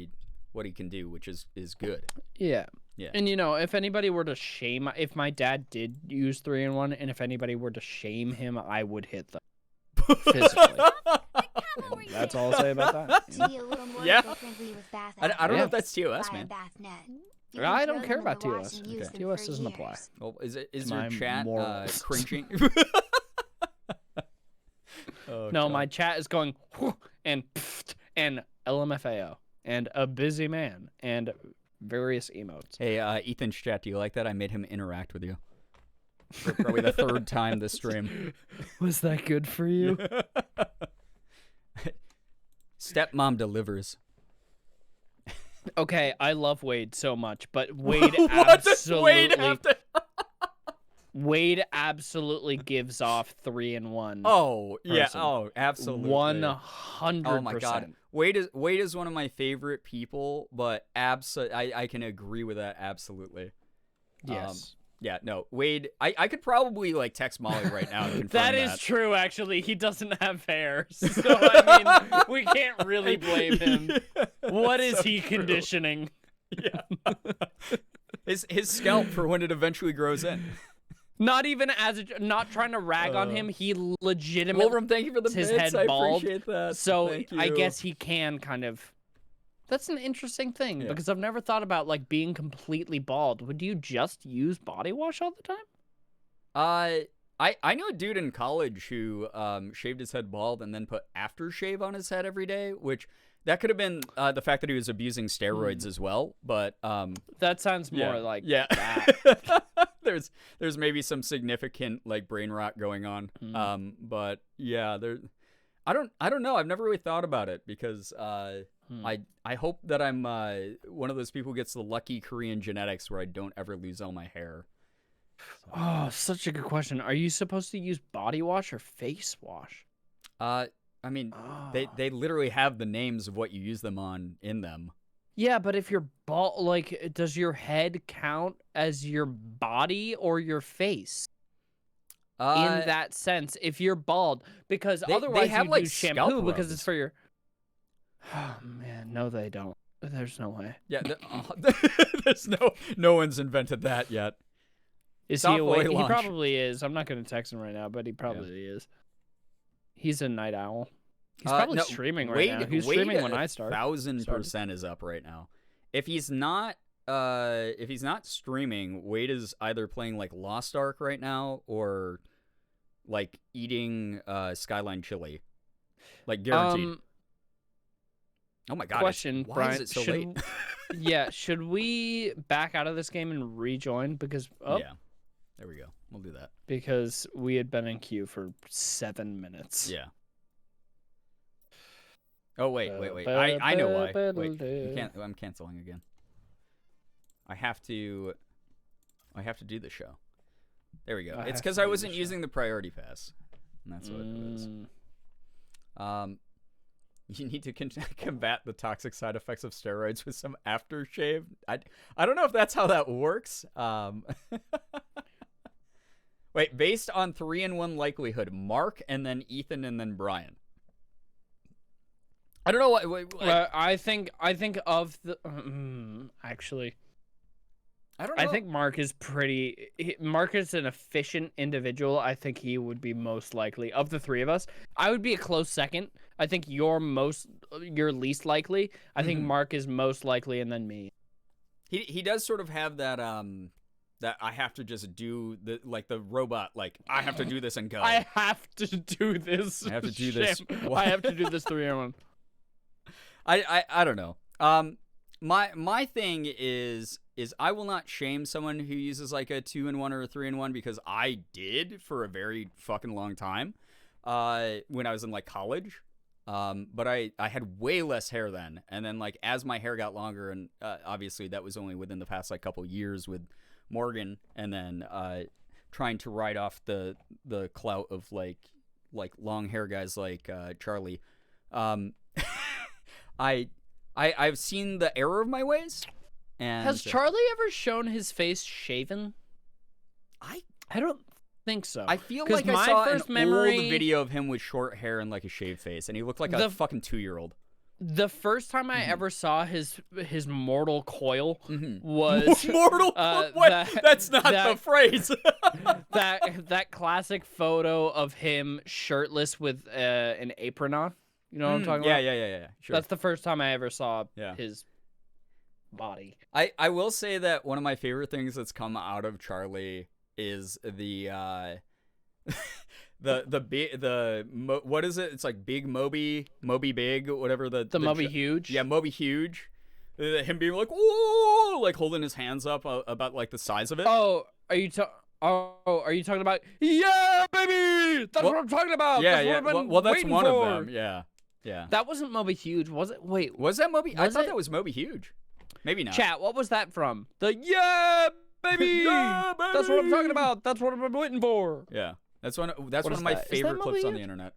he can do, which is good. Yeah. Yeah. And you know, if anybody were to shame, if my dad did use 3-in-1, and if anybody were to shame him, I would hit them physically. And that's all I'll say about that. To be a little more Yeah. eco-friendly with bath I don't know Yeah. if that's TOS, Buy a man. bath net. You I can don't throw care them in about the wash TOS. and use Okay. them TOS for doesn't apply. years. Well, is your my chat morals. cringing? Oh, No, God. my chat is going "Whew," and pfft, and LMFAO and a busy man and various emotes. Hey, Ethan's chat, do you like that? I made him interact with you. For probably the third time this stream. Was that good for you? Stepmom delivers. Okay, I love Wade so much, but Wade What does Wade absolutely have to? Wade absolutely gives off 3-in-1. Oh yeah. person. Oh, absolutely. 100%. Oh my God. Wade is one of my favorite people, but I can agree with that absolutely. Yes. Yeah. No, Wade. I could probably like text Molly right now and confirm That is true, actually. He doesn't have hair. So, I mean, we can't really blame him. What is so he true. conditioning? Yeah. his scalp for when it eventually grows in. Not even not trying to rag on him. He legitimately Wolverine, thank you for the his bits. head I bald. appreciate that. So Thank I you. guess he can kind of. That's an interesting thing Yeah. because I've never thought about like being completely bald. Would you just use body wash all the time? I knew a dude in college who shaved his head bald and then put aftershave on his head every day, which that could have been the fact that he was abusing steroids as well. But That sounds more like that. there's maybe some significant like brain rot going on. But yeah, I don't know. I've never really thought about it because I hope that I'm one of those people who gets the lucky Korean genetics where I don't ever lose all my hair. Oh, such a good question. Are you supposed to use body wash or face wash? I mean, they literally have the names of what you use them on in them. Yeah, but if you're bald, like, does your head count as your body or your face? In that sense, if you're bald, because they otherwise have, you like, use shampoo scalp because rubs. it's for your. Oh man, no, they don't. There's no way. Yeah, there's no one's invented that yet. Is Soft he awake? boy He launch. probably is. I'm not going to text him right now, but he probably is. He's a night owl. He's probably No, streaming right now. He was streaming when I started. 1,000% is up right now. If he's not streaming, Wade is either playing like Lost Ark right now or like eating Skyline chili, like guaranteed. Oh my God! Question, why Brian. is it so late? Yeah, should we back out of this game and rejoin because Yeah, there we go. We'll do that. because we had been in queue for 7 minutes. Yeah. Oh wait. I know why. Wait, I'm canceling again. I have to do the show. There we go. I It's have because to I do the wasn't show. using the priority pass. And that's what it is. You need to combat the toxic side effects of steroids with some aftershave. I don't know if that's how that works. Wait, based on 3-in-1 likelihood, Mark and then Ethan and then Brian. I don't know what. I think of the actually. I don't know. I think Mark is Mark is an efficient individual. I think he would be most likely of the three of us. I would be a close second. I think you're least likely. I think Mark is most likely, and then me. He does sort of have that that I have to just do the robot, like I have to do this and go. I have to do this. I have to do this. I have to do this 3-in-1. I don't know. My thing is I will not shame someone who uses like a 2-in-1 or a 3-in-1 because I did for a very fucking long time when I was in like college. But I had way less hair then, and then like as my hair got longer, and obviously that was only within the past like couple years with Morgan, and then trying to ride off the clout of like long hair guys like Charlie. I've seen the error of my ways. And has Charlie ever shown his face shaven? I don't think so. I feel like I saw an old video of him with short hair and like a shaved face, and he looked like a fucking 2-year-old. The first time I ever saw his mortal coil was mortal. What? That's not the phrase. that classic photo of him shirtless with an apron on. You know what I'm talking about? Yeah. Sure. That's the first time I ever saw his body. I will say that one of my favorite things that's come out of Charlie is the what is it? It's like Big Moby Big, whatever the Moby Huge. Yeah, Moby Huge. Him being like, "Whoa!" like holding his hands up about like the size of it. Oh, are you talking about? Yeah, baby. That's what I'm talking about. Yeah, that's what I've been that's waiting one for. of them. Yeah. That wasn't Moby Huge, was it? Wait, was that Moby? I thought it? that was Moby Huge. Maybe not. Chat, what was that from? The yeah, baby. Yeah, baby. That's what I'm talking about. That's what I've been waiting for. Yeah, that's one of my that? favorite clips Moby on the internet.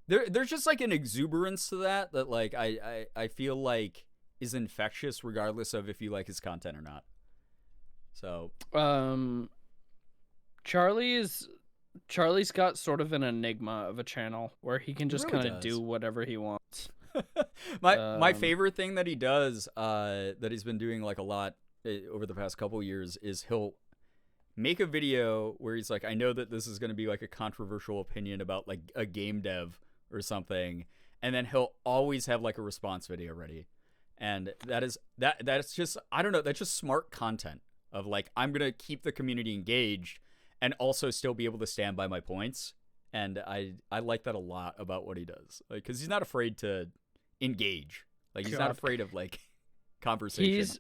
There's just like an exuberance to that like I feel like is infectious regardless of if you like his content or not. So Charlie's got sort of an enigma of a channel where he can just really kind of do whatever he wants. my favorite thing that he does that he's been doing like a lot over the past couple years is he'll make a video where he's like, I know that this is going to be like a controversial opinion about like a game dev or something, and then he'll always have like a response video ready. And that's just, I don't know, that's just smart content of like, I'm going to keep the community engaged and also still be able to stand by my points. And I like that a lot about what he does. Like, cause he's not afraid to engage. Like he's not afraid of like conversation.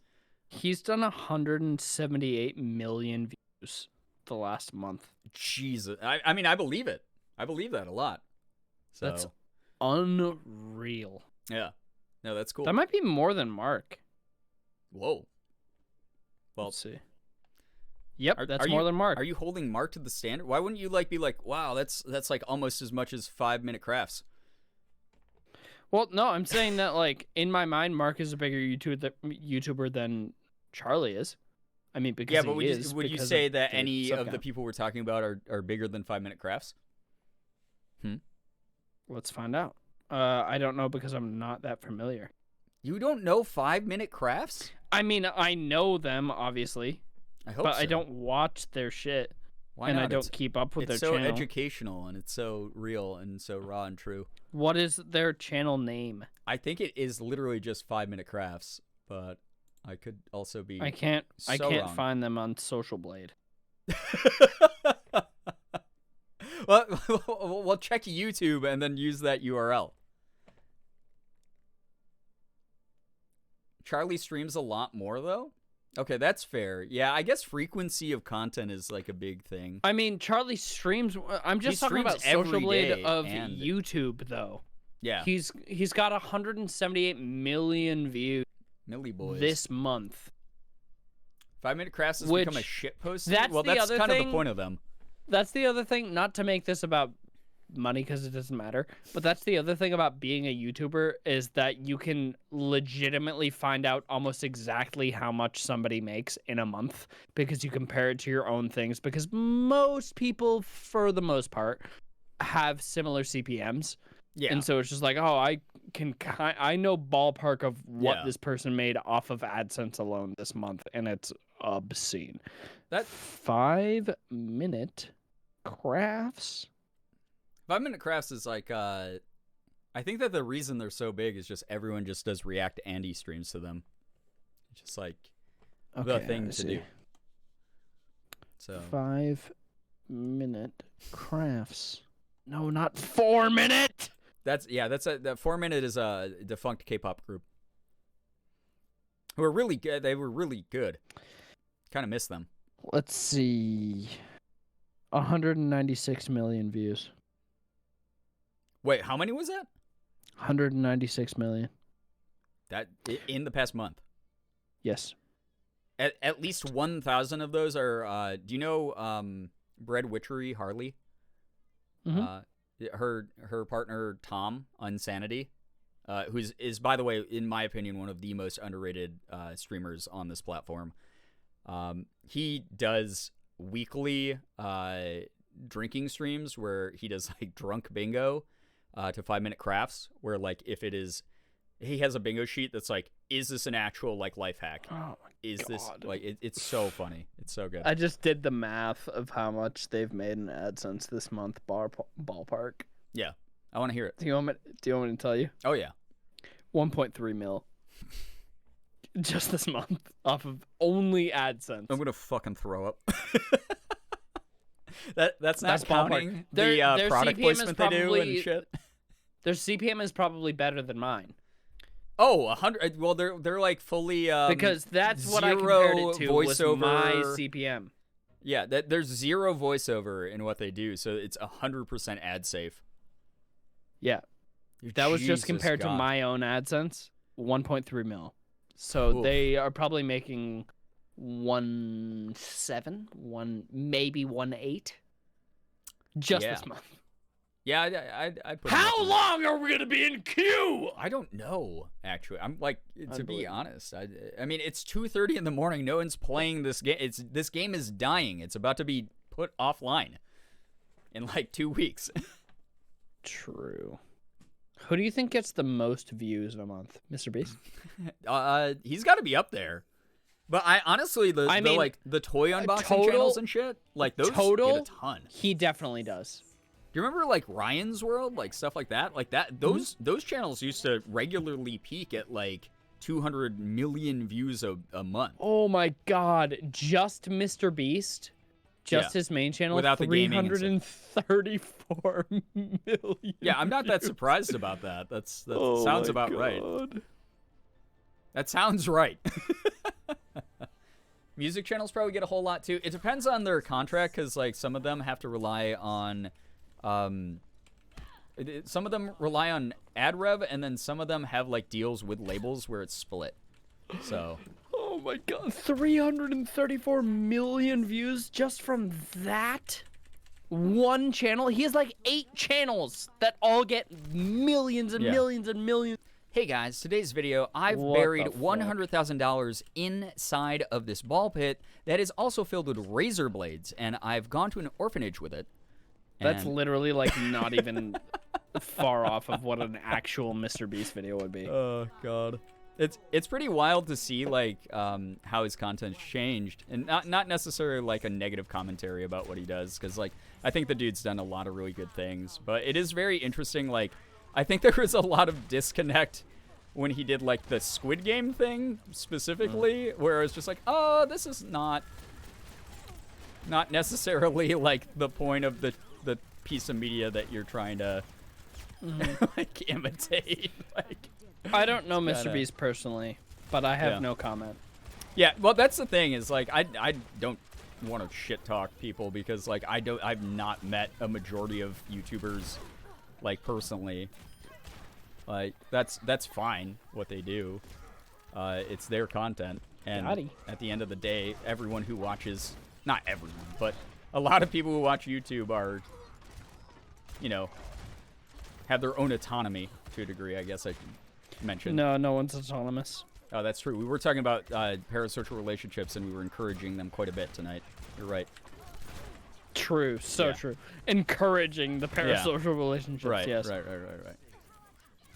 He's done 178 million views the last month. Jesus. I mean, I believe it. I believe that a lot. So. That's unreal. Yeah. No, that's cool. That might be more than Mark. Whoa. Well, let's see. Yep, that's more than Mark. Are you holding Mark to the standard? Why wouldn't you like be like, wow, that's like almost as much as 5-minute crafts? Well, no, I'm saying that like in my mind, Mark is a bigger YouTuber than Charlie is. I mean, because but would you say that any of the people we're talking about are bigger than 5-minute crafts? Let's find out. I don't know because I'm not that familiar. You don't know 5-minute crafts? I mean, I know them obviously. I hope but so. I don't watch their shit. Why and not? I don't keep up with their channel. It's so educational and it's so real and so raw and true. What is their channel name? I think it is literally just 5-minute crafts, but I could also be I can't wrong. find them on Social Blade. Well, check YouTube and then use that URL. Charlie streams a lot more though. Okay, that's fair. Yeah, I guess frequency of content is like a big thing. I mean, Charlie streams. I'm just talking about Social Blade of YouTube, though. Yeah, he's got 178 million views. Millie boys. This month. 5-minute crafts has become a shit post. That's kind of the point of them. That's the other thing. Not to make this about money because it doesn't matter, but that's the other thing about being a YouTuber is that you can legitimately find out almost exactly how much somebody makes in a month because you compare it to your own things, because most people for the most part have similar CPMs. Yeah. And so it's just like, oh, I know ballpark of what this person made off of AdSense alone this month, and it's obscene. That 5-minute crafts. 5-minute crafts is like, I think that the reason they're so big is just everyone just does React Andy streams to them. Just like the thing to do. So 5-minute crafts. No, not 4-minute. that's the 4-minute is a defunct K-pop group who are really good. They were really good. Kind of miss them. Let's see. 196 million views. Wait, how many was that? 196 million. That in the past month. Yes. At least 1,000 of those are. Do you know Bread Witchery Harley? Her partner Tom Unsanity, who is by the way, in my opinion, one of the most underrated streamers on this platform. He does weekly drinking streams where he does like drunk bingo to 5-minute crafts, where like if it is, he has a bingo sheet that's like, is this an actual like life hack? Oh my is God. this like it's so funny, it's so good. I just did the math of how much they've made in AdSense this month. Ballpark. Yeah, I want to hear it. Do you want me to tell you? Oh yeah. 1.3 mil. Just this month off of only AdSense. I'm gonna fucking throw up. That's not That's counting ballpark. the product CPM placement they do and probably- shit. Their CPM is probably better than mine. Oh, 100. Well, they're like fully Because that's what I zero compared it to was my voiceover. CPM. Yeah, there's zero voiceover in what they do, so it's 100% ad safe. Yeah. That was just Jesus compared to God. my own AdSense, 1.3 mil. So Oof. they are probably making 1.7, maybe 1.8 just Yeah. this month. Yeah, I'd put them How up there. long are we gonna be in queue? I don't know, actually. I'm like, to be Unbelievable. honest, I mean, it's 2:30 in the morning. No one's playing this game. This game is dying. It's about to be put offline in like 2 weeks. True. Who do you think gets the most views in a month, Mr. Beast? He's got to be up there. But I honestly, the toy unboxing total- channels and shit, like those total? get a ton. He definitely does. Do you remember like Ryan's World, like stuff like that? Like that, those channels used to regularly peak at like 200 million views a month. Oh my God! Just Mr. Beast, just Yeah. his main channel, Without the gaming and stuff. 334 million. Yeah, I'm not that views. surprised about that. That Oh sounds my about right. God. That sounds right. Music channels probably get a whole lot too. It depends on their contract, because like some of them have to rely on, some of them rely on ad rev, and then some of them have like deals with labels where it's split. So Oh my God! 334 million views just from that one channel. He has like 8 channels that all get millions and Yeah. millions and millions. hey guys, today's video, I've What buried the fuck? $100,000 inside of this ball pit that is also filled with razor blades, and I've gone to an orphanage with it. That's and- literally like not even far off of what an actual Mr. Beast video would be. Oh God, it's pretty wild to see like how his content's changed, and not necessarily like a negative commentary about what he does, because like I think the dude's done a lot of really good things, but it is very interesting. Like I think there was a lot of disconnect when he did like the Squid Game thing specifically, where it was just like, oh, this is not necessarily like the point of the piece of media that you're trying to like imitate. Like, I don't know Mr. kinda- Beast personally, but I have Yeah. no comment. yeah, well, that's the thing is like I don't want to shit talk people, because like I've not met a majority of YouTubers like personally. Like that's fine what they do. It's their content, and Gotti. at the end of the day, everyone who watches, not everyone, but a lot of people who watch YouTube are, you know, have their own autonomy to a degree, I guess I should mention. No one's autonomous. Oh, that's true. We were talking about parasocial relationships, and we were encouraging them quite a bit tonight. You're right. True, so Yeah. true. Encouraging the parasocial relationships, Right, yes. right.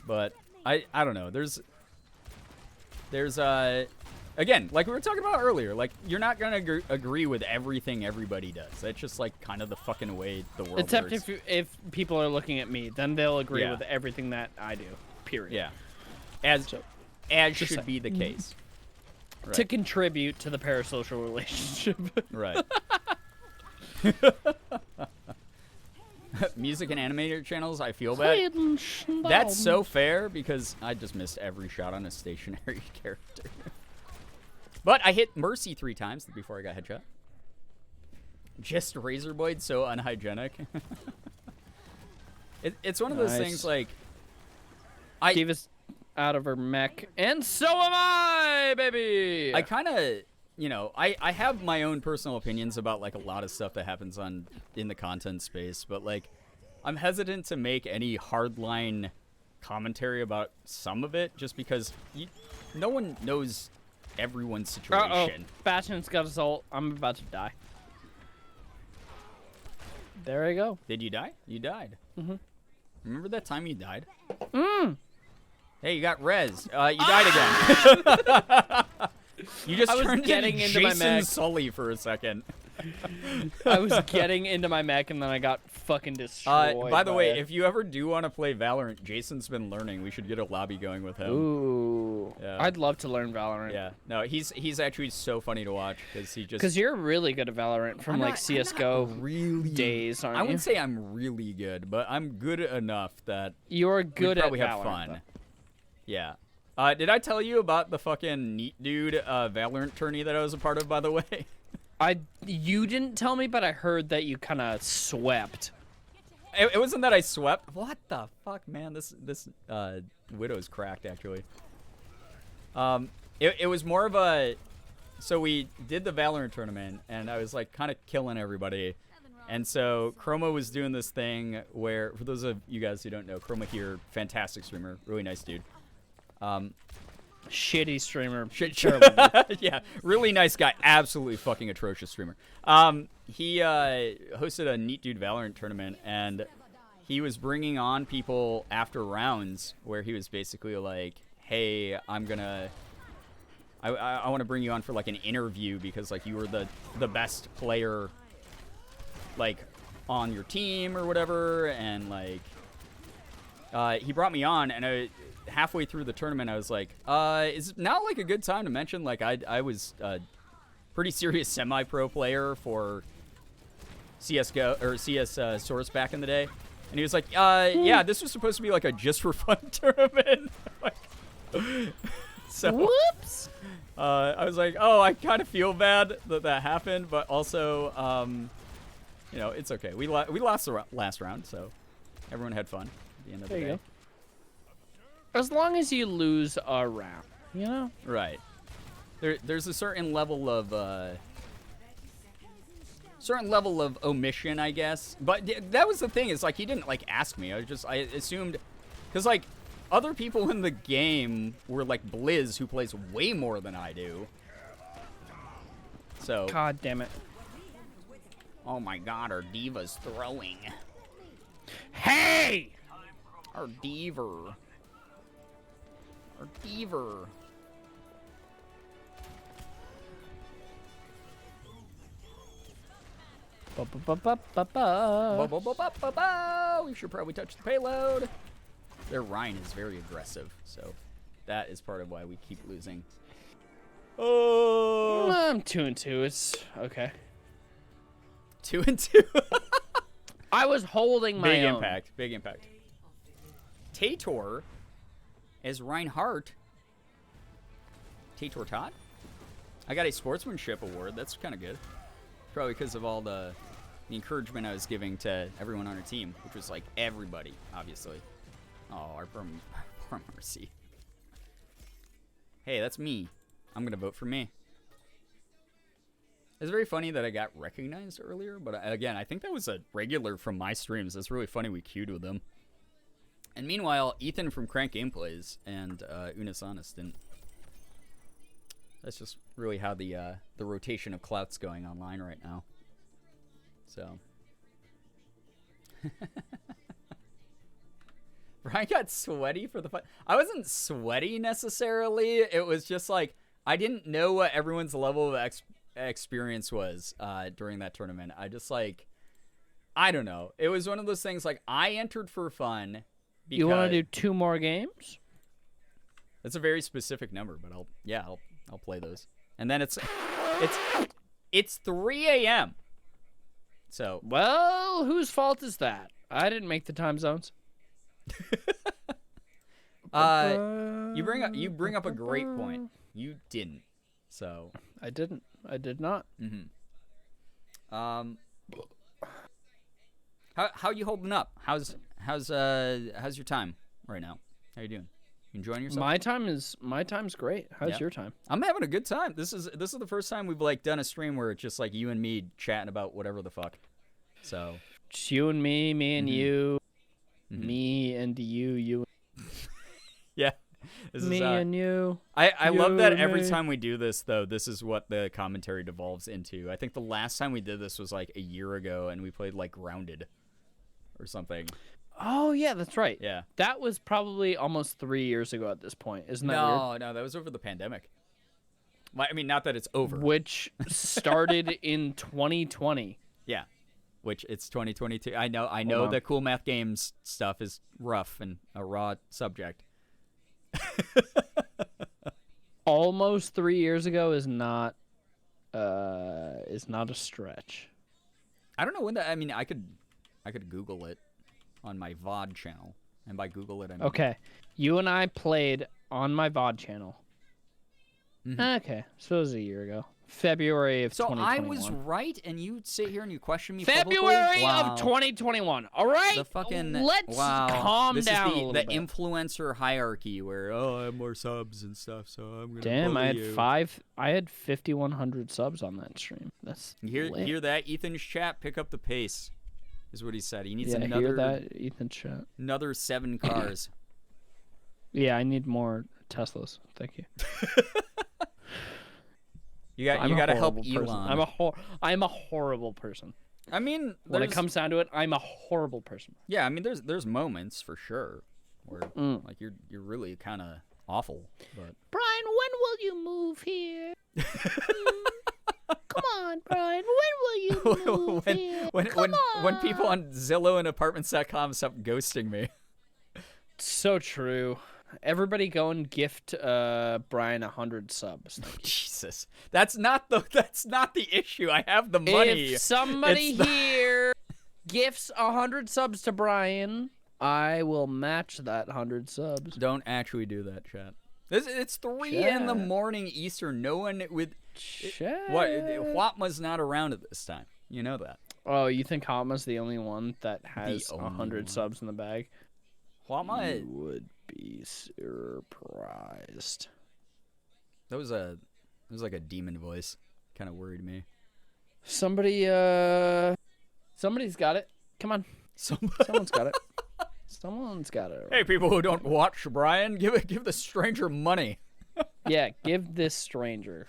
But I don't know. There's again, like we were talking about earlier, like you're not gonna agree with everything everybody does. That's just like kind of the fucking way the world Except works. if people are looking at me, then they'll agree Yeah. with everything that I do. Period. Yeah, as So, should saying. be the case. To contribute to the parasocial relationship. Right. Music and animator channels, I feel bad. That's so fair because I just missed every shot on a stationary character. But I hit Mercy 3 times before I got headshot. Just Razor Blade, so unhygienic. It's one of those things like... Diva's out of her mech, and so am I, baby! I kind of... You know, I have my own personal opinions about, like, a lot of stuff that happens in the content space, but, like, I'm hesitant to make any hardline commentary about some of it, just because no one knows everyone's situation. Uh-oh. Bastion's got his ult. I'm about to die. There I go. Did you die? You died. Mm-hmm. Remember that time you died? Mm. Hey, you got res. You died again. You just turned getting into my Jason mech. Sully for a second. I was getting into my mech, and then I got fucking destroyed. By the way, it. if you ever do want to play Valorant, Jason's been learning. We should get a lobby going with him. Ooh. Yeah. I'd love to learn Valorant. Yeah. No, he's actually so funny to watch because he just... Because you're really good at Valorant from, like, CSGO really days, aren't you? I wouldn't say I'm really good, but I'm good enough that You're good we probably at have Valorant, fun. though. Yeah. Did I tell you about the fucking Neat Dude Valorant tourney that I was a part of, by the way? You didn't tell me, but I heard that you kind of swept. It wasn't that I swept. What the fuck, man? This Widow's cracked, actually. It was more of a... So we did the Valorant tournament, and I was, like, kind of killing everybody. And so Chroma was doing this thing where, for those of you guys who don't know, Chroma here, fantastic streamer, really nice dude. Shitty streamer. Yeah, really nice guy. Absolutely fucking atrocious streamer. He hosted a Neat Dude Valorant tournament, and he was bringing on people after rounds where he was basically like, hey, I want to bring you on for, like, an interview because, like, you were the best player, like, on your team or whatever, and, like, he brought me on, and halfway through the tournament, I was like, is now, like, a good time to mention, like, I was a pretty serious semi-pro player for CSGO, or CS Source back in the day, and he was like, yeah, this was supposed to be, like, a just-for-fun tournament. So, whoops! I was like, oh, I kind of feel bad that happened, but also, you know, it's okay. We lost the last round, so everyone had fun at the end of the day. There you go. As long as you lose a round, you know? Right. There's a certain level of omission, I guess. But that was the thing. Is like he didn't like ask me. I assumed, because like other people in the game were like Blizz, who plays way more than I do. So. God damn it. Oh my God, our diva's throwing. Hey! Our diva. Our diva. We should probably touch the payload. Their Rhine is very aggressive, so that is part of why we keep losing. Oh, I'm 2-2. It's okay. 2-2. I was holding my own. Big impact. Tator as Reinhardt. Tator Todd? I got a sportsmanship award. That's kind of good. Probably because of all the encouragement I was giving to everyone on our team, which was like everybody, obviously. Oh, our poor Mercy. Hey, that's me. I'm going to vote for me. It's very funny that I got recognized earlier, but again, I think that was a regular from my streams. That's really funny we queued with them. And meanwhile, Ethan from Crank Gameplays and Unisonus didn't. That's just really how the rotation of clout's going online right now. So. Brian got sweaty for the fight. I wasn't sweaty necessarily. It was just like, I didn't know what everyone's level of experience was during that tournament. I just like, I don't know. It was one of those things like I entered for fun. Because You want to do 2 more games? That's a very specific number, but I'll play those. And then it's 3 a.m. So Well, whose fault is that? I didn't make the time zones. you bring up a great point. You didn't. So I didn't. I did not. how you holding up? How's your time right now? How you doing? You enjoying yourself? My time's great. How's Yeah. your time? I'm having a good time. This is the first time we've like done a stream where it's just like you and me chatting about whatever the fuck. So It's you and me and you, me and you. yeah, this Me is, and you. I love you that and every me. time we do this though. This is what the commentary devolves into. I think the last time we did this was like a year ago, and we played like Grounded or something. Oh yeah, that's right. Yeah. That was probably almost 3 years ago at this point. Isn't that weird? No, that was over the pandemic. I mean, not that it's over. Which started in 2020. Yeah, which it's 2022. I know on. that Cool Math Games stuff is rough and a raw subject. Almost 3 years ago is not a stretch. I don't know when that. I mean, I could Google it on my VOD channel, and by Google it, I mean Okay, you and I played on my VOD channel. Okay, so it was a year ago, February of So I 2021. was right, and you sit here and you question me. February publicly? Wow. of 2021. All right, The fucking let's wow. calm this down is a the little bit. influencer hierarchy where I have more subs and stuff, so I'm gonna. Damn, I bully had you. I had 5,100 subs on that stream. That's You lit. hear that, Ethan's chat? Pick up the pace, is what he said. He needs Yeah, another hear that, Ethan chat. another 7 cars. Yeah, I need more Teslas. Thank you. You got I'm you a got to help horrible Elon. person. I'm a horrible person. I mean, When it there's- comes down to it, I'm a horrible person. yeah, I mean, there's moments for sure where Mm. like you're really kind of awful, but Brian, when will you move here? Come on, Brian. When will you move here? when people on Zillow and Apartments.com stop ghosting me. So true. Everybody go and gift Brian 100 subs. Jesus, that's not the issue. I have the money. If somebody It's the- here gifts 100 subs to Brian, I will match that 100 subs. Don't actually do that, chat. It's 3 in the Chat. morning Eastern. No one with Chat. what Huatma's not around at this time. You know that. Oh, you think Hama's the only one that has only 100 one. subs in the bag? Huatma. You would be surprised. That was like a demon voice. Kind of worried me. Somebody's got it. Come on. Someone's got it. Someone's got it. Hey, people who don't watch Brian, give the stranger money. Yeah, give this stranger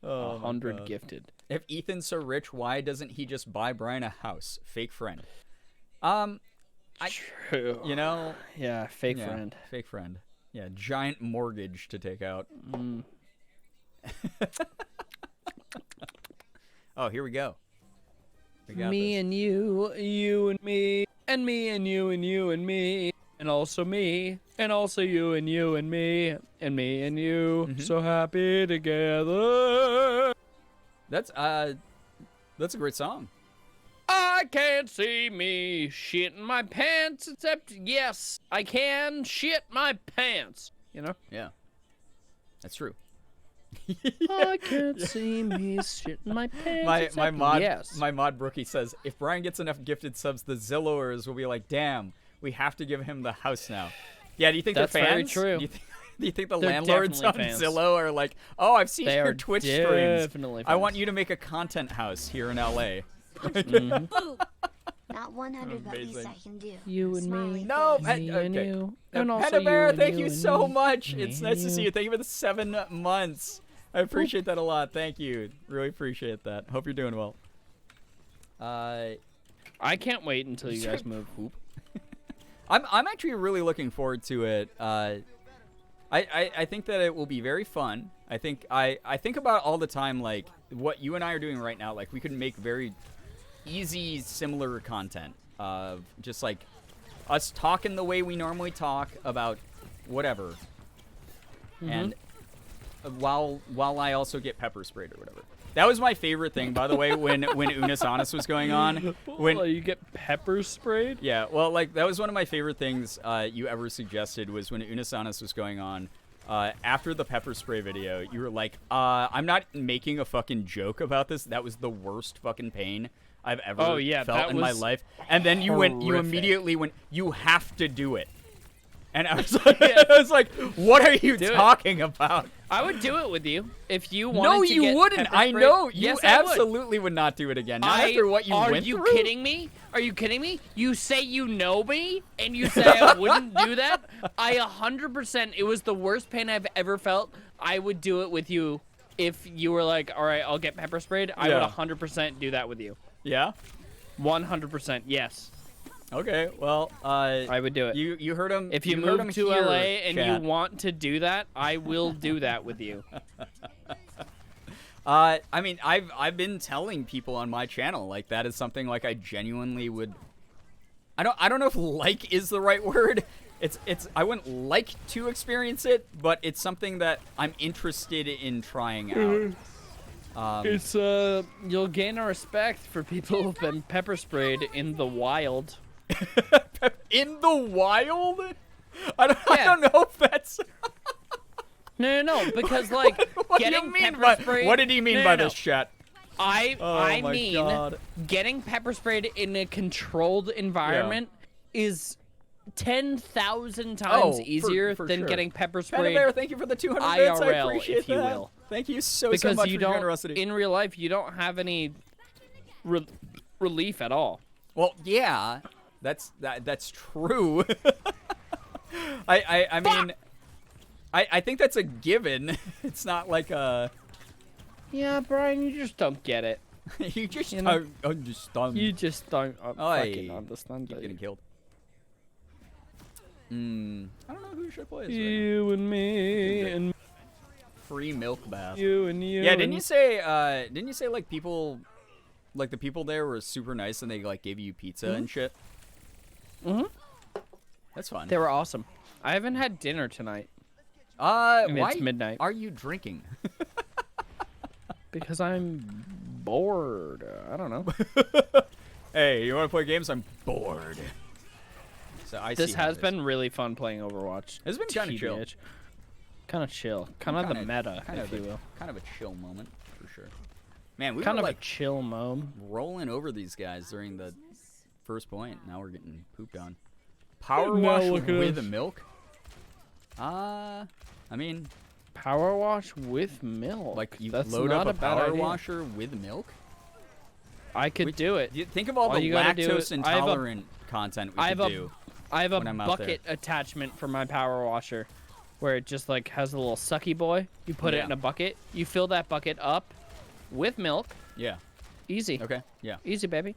Oh, my 100 God. gifted. If Ethan's so rich, why doesn't he just buy Brian a house? Fake friend. True. You know, Yeah, fake yeah, friend. fake friend. Yeah, giant mortgage to take out. Mm. Oh, here we go. We got Me this. and you, you and me, and me and you and you and me, and also me, and also you and you and me, and me and you, Mm-hmm. so happy together. That's a great song. I can't see me shitting my pants, except yes, I can shit my pants. You know? Yeah, that's true. I can't see me shitting my pants. My mod yes. my mod Brookie says if Brian gets enough gifted subs, the Zillowers will be like, damn, we have to give him the house now. Yeah, do you think That's they're very fans? true. Do you think the They're landlords on definitely fans. Zillow are like, oh, I've seen They your are Twitch streams. definitely I want fans. you to make a content house here in LA. Not 100 the least Amazing. I can do. You and Smiley me. No, face. Me okay. and you, and also you Petabara, and thank you you and so me. much. Me It's and nice to see you. you. Thank you for the 7 months. I appreciate that a lot. Thank you. Really appreciate that. Hope you're doing well. I can't wait until you guys move. I'm actually really looking forward to it. I think that it will be very fun. I think about all the time like what you and I are doing right now. Like we could make very easy similar content of just like us talking the way we normally talk about whatever, and while I also get pepper sprayed or whatever. That was my favorite thing, by the way, when Unis Honest was going on. When you get pepper sprayed? Yeah, well, like, that was one of my favorite things you ever suggested was when Unis Honest was going on. After the pepper spray video, you were like, I'm not making a fucking joke about this. That was the worst fucking pain I've ever felt in my life. And then you immediately went, you have to do it. And I was like, what are you talking about? I would do it with you if you wanted No, to you get wouldn't. pepper I sprayed. know. You Yes, I would. absolutely would not do it again. Not after what you went through. Are you kidding me? Are you kidding me? You say you know me, and you say I wouldn't do that? I 100%, it was the worst pain I've ever felt. I would do it with you if you were like, all right, I'll get pepper sprayed. I would 100% do that with you. Yeah? 100%, yes. Okay, well, I would do it. You heard him. If you heard him move to here, LA and chat. you want to do that, I will do that with you. I mean, I've been telling people on my channel, like, that is something, like, I genuinely would. I don't know if like is the right word. It's I wouldn't like to experience it, but it's something that I'm interested in trying out. It's you'll gain a respect for people who've been pepper sprayed in the wild. In the wild? I don't know if that's. No, because like What do you getting mean pepper by? sprayed. What did he mean by this, chat? I my mean, God. getting pepper sprayed in a controlled environment is 10,000 times easier for than sure. getting pepper Panda sprayed. Bear, thank you for the 200 bits. I IRL, appreciate if you that. will. Thank you so Because much you for don't, generosity. in real life, you don't have any relief at all. Well, yeah, that's true. I mean, I think that's a given. It's not like a. Yeah, Brian, you just don't get it. You just You know? don't understand. You just don't fucking Oi. understand Keep it. getting killed. I don't know who should play as right You and me and now. Free milk bath. you and you. Yeah, and didn't you say like people, like the people there were super nice and they like gave you pizza and shit? Mhm. That's fun. They were awesome. I haven't had dinner tonight Why it's midnight. are you drinking? because I'm bored. I don't know. Hey, you want to play games? I'm bored. So I This see how has it is. been really fun playing Overwatch. It's been kinda chill. TBH. Kind of chill. Kind of the meta, kind if of you will. kind of a chill moment for sure. Man, we Kind were of like a chill mom. rolling over these guys during the first point. Now we're getting pooped on. Power Now wash look at with us. milk? I mean, Power wash with milk. like you That's load not up a bad power idea. washer with milk? I could do it. Think of all All the you gotta do lactose is- I have a- intolerant content we I have could a- do. I have a when I'm out there. bucket attachment for my power washer where it just like has a little sucky boy. You put it Yeah. in a bucket. You fill that bucket up with milk. Yeah. Easy. Okay. Yeah. Easy, baby.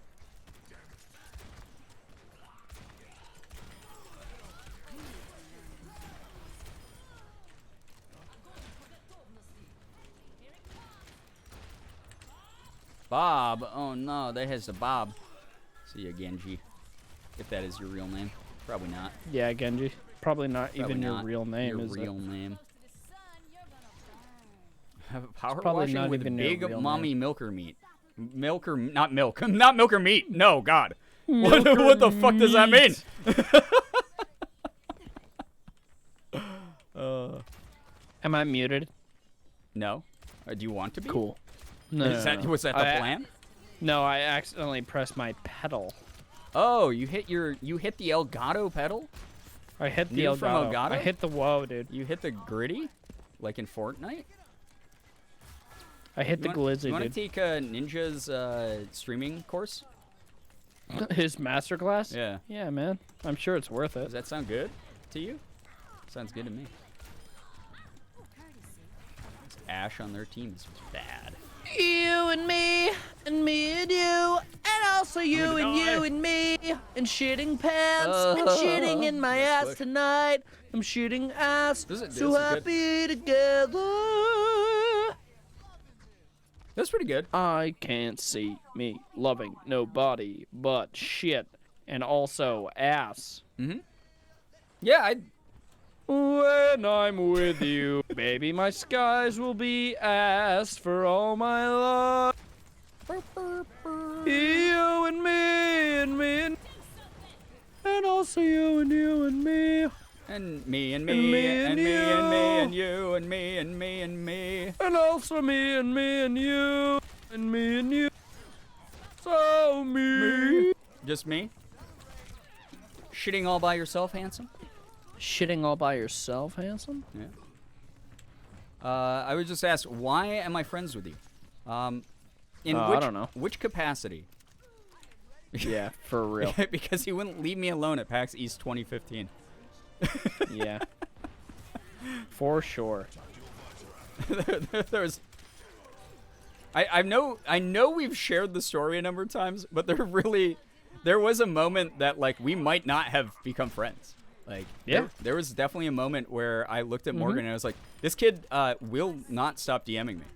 Bob. Oh no, that has the Bob. See ya, Genji. If that is your real name. Probably not. Yeah, Genji. Probably not Probably even not your real name, your is real it? name. Have a power probably washing not with even your big real mommy milker meat. Milker, not milk. Not milker meat. No, God. What the fuck does that mean? Am I muted? No. Do you want to be? Cool. No, Is that, was that the I- plan? No, I accidentally pressed my pedal. Oh, you hit the Elgato pedal? I hit the New from Elgato. Elgato? I hit the whoa, dude. You hit the gritty? Like in Fortnite? I hit the glizzy, You want to dude. take Ninja's streaming course? His masterclass? Yeah. Yeah, man. I'm sure it's worth Does it. that sound good to you? Sounds good to me. Ash on their team is bad. You and me and you, and also you and you and me, and shitting pants, and shitting in my Nice ass look. tonight. I'm shitting ass, This is- so this is happy together. That's pretty good. I can't see me loving nobody but shit, and also ass. Yeah, When I'm with you, baby, my skies will be asked for all my love. You and me and also you and me. And me and And me me and and me and me you. and you and me and me and me. And also me and you. And me and you. So me. Just me? Shitting all by yourself, handsome? Shitting all by yourself, handsome? Yeah. I would just ask, why am I friends with you? In I don't know. Which capacity? Yeah, for real. Because he wouldn't leave me alone at PAX East 2015. Yeah. For sure. There's. I know we've shared the story a number of times, but there was a moment that like we might not have become friends. Like Yeah. there was definitely a moment where I looked at Morgan and I was like, this kid will not stop DMing me.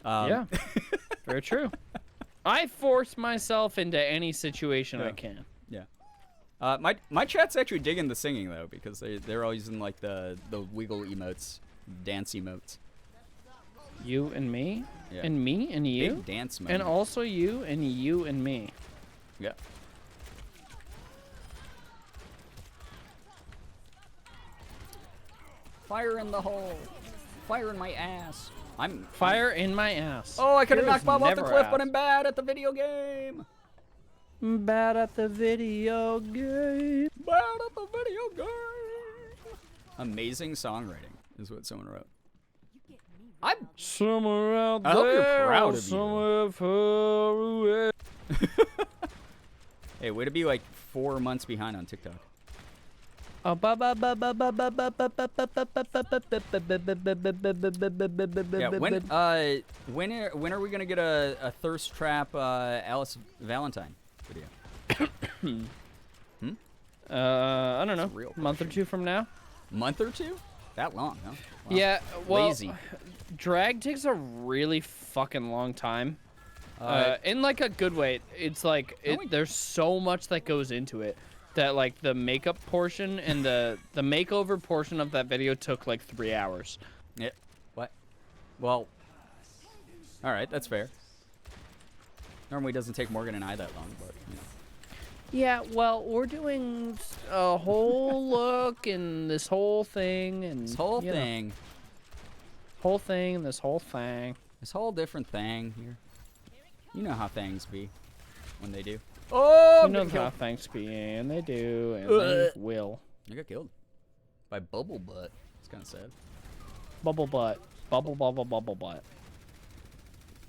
Yeah. Very true. I force myself into any situation I Yeah. can. Yeah. My chat's actually digging the singing though, because they're all using like the wiggle emotes, dance emotes. You and me? Yeah. And me and you? Big dance moment. And also you and me. Yeah. Fire in the hole. Fire in my ass. I'm Fire in my ass. Oh, I could have Heroes knocked Bob off the never cliff, but ask. I'm bad at the video game. Bad at the video game. Bad at the video game. Amazing songwriting is what someone wrote. I'm Somewhere out I there. hope you're proud of you. Somewhere far away. Hey, way to be like 4 months behind on TikTok. Oh, ba ba ba ba ba ba ba ba ba ba ba ba Yeah, when are we gonna get a thirst trap Alice Valentine video? I don't know. a real Month or two from now. Month or two? That long, huh? Wow. Yeah. Well, Lazy. drag takes a really fucking long time. In like a good way. It's like there's so much that goes into it that like the makeup portion and the makeover portion of that video took like 3 hours. Yeah. What? Well. All right, that's fair. Normally, it doesn't take Morgan and I that long, but you know. Yeah, well, we're doing a whole look and this whole thing and This whole you know, thing, whole thing and this whole thing. this whole different thing here. You know how things be when they do. Oh, You I'm know getting how killed. things be, and they do, and they will. I got killed by Bubble Butt. It's kind of sad. Bubble butt, bubble bubble bubble butt,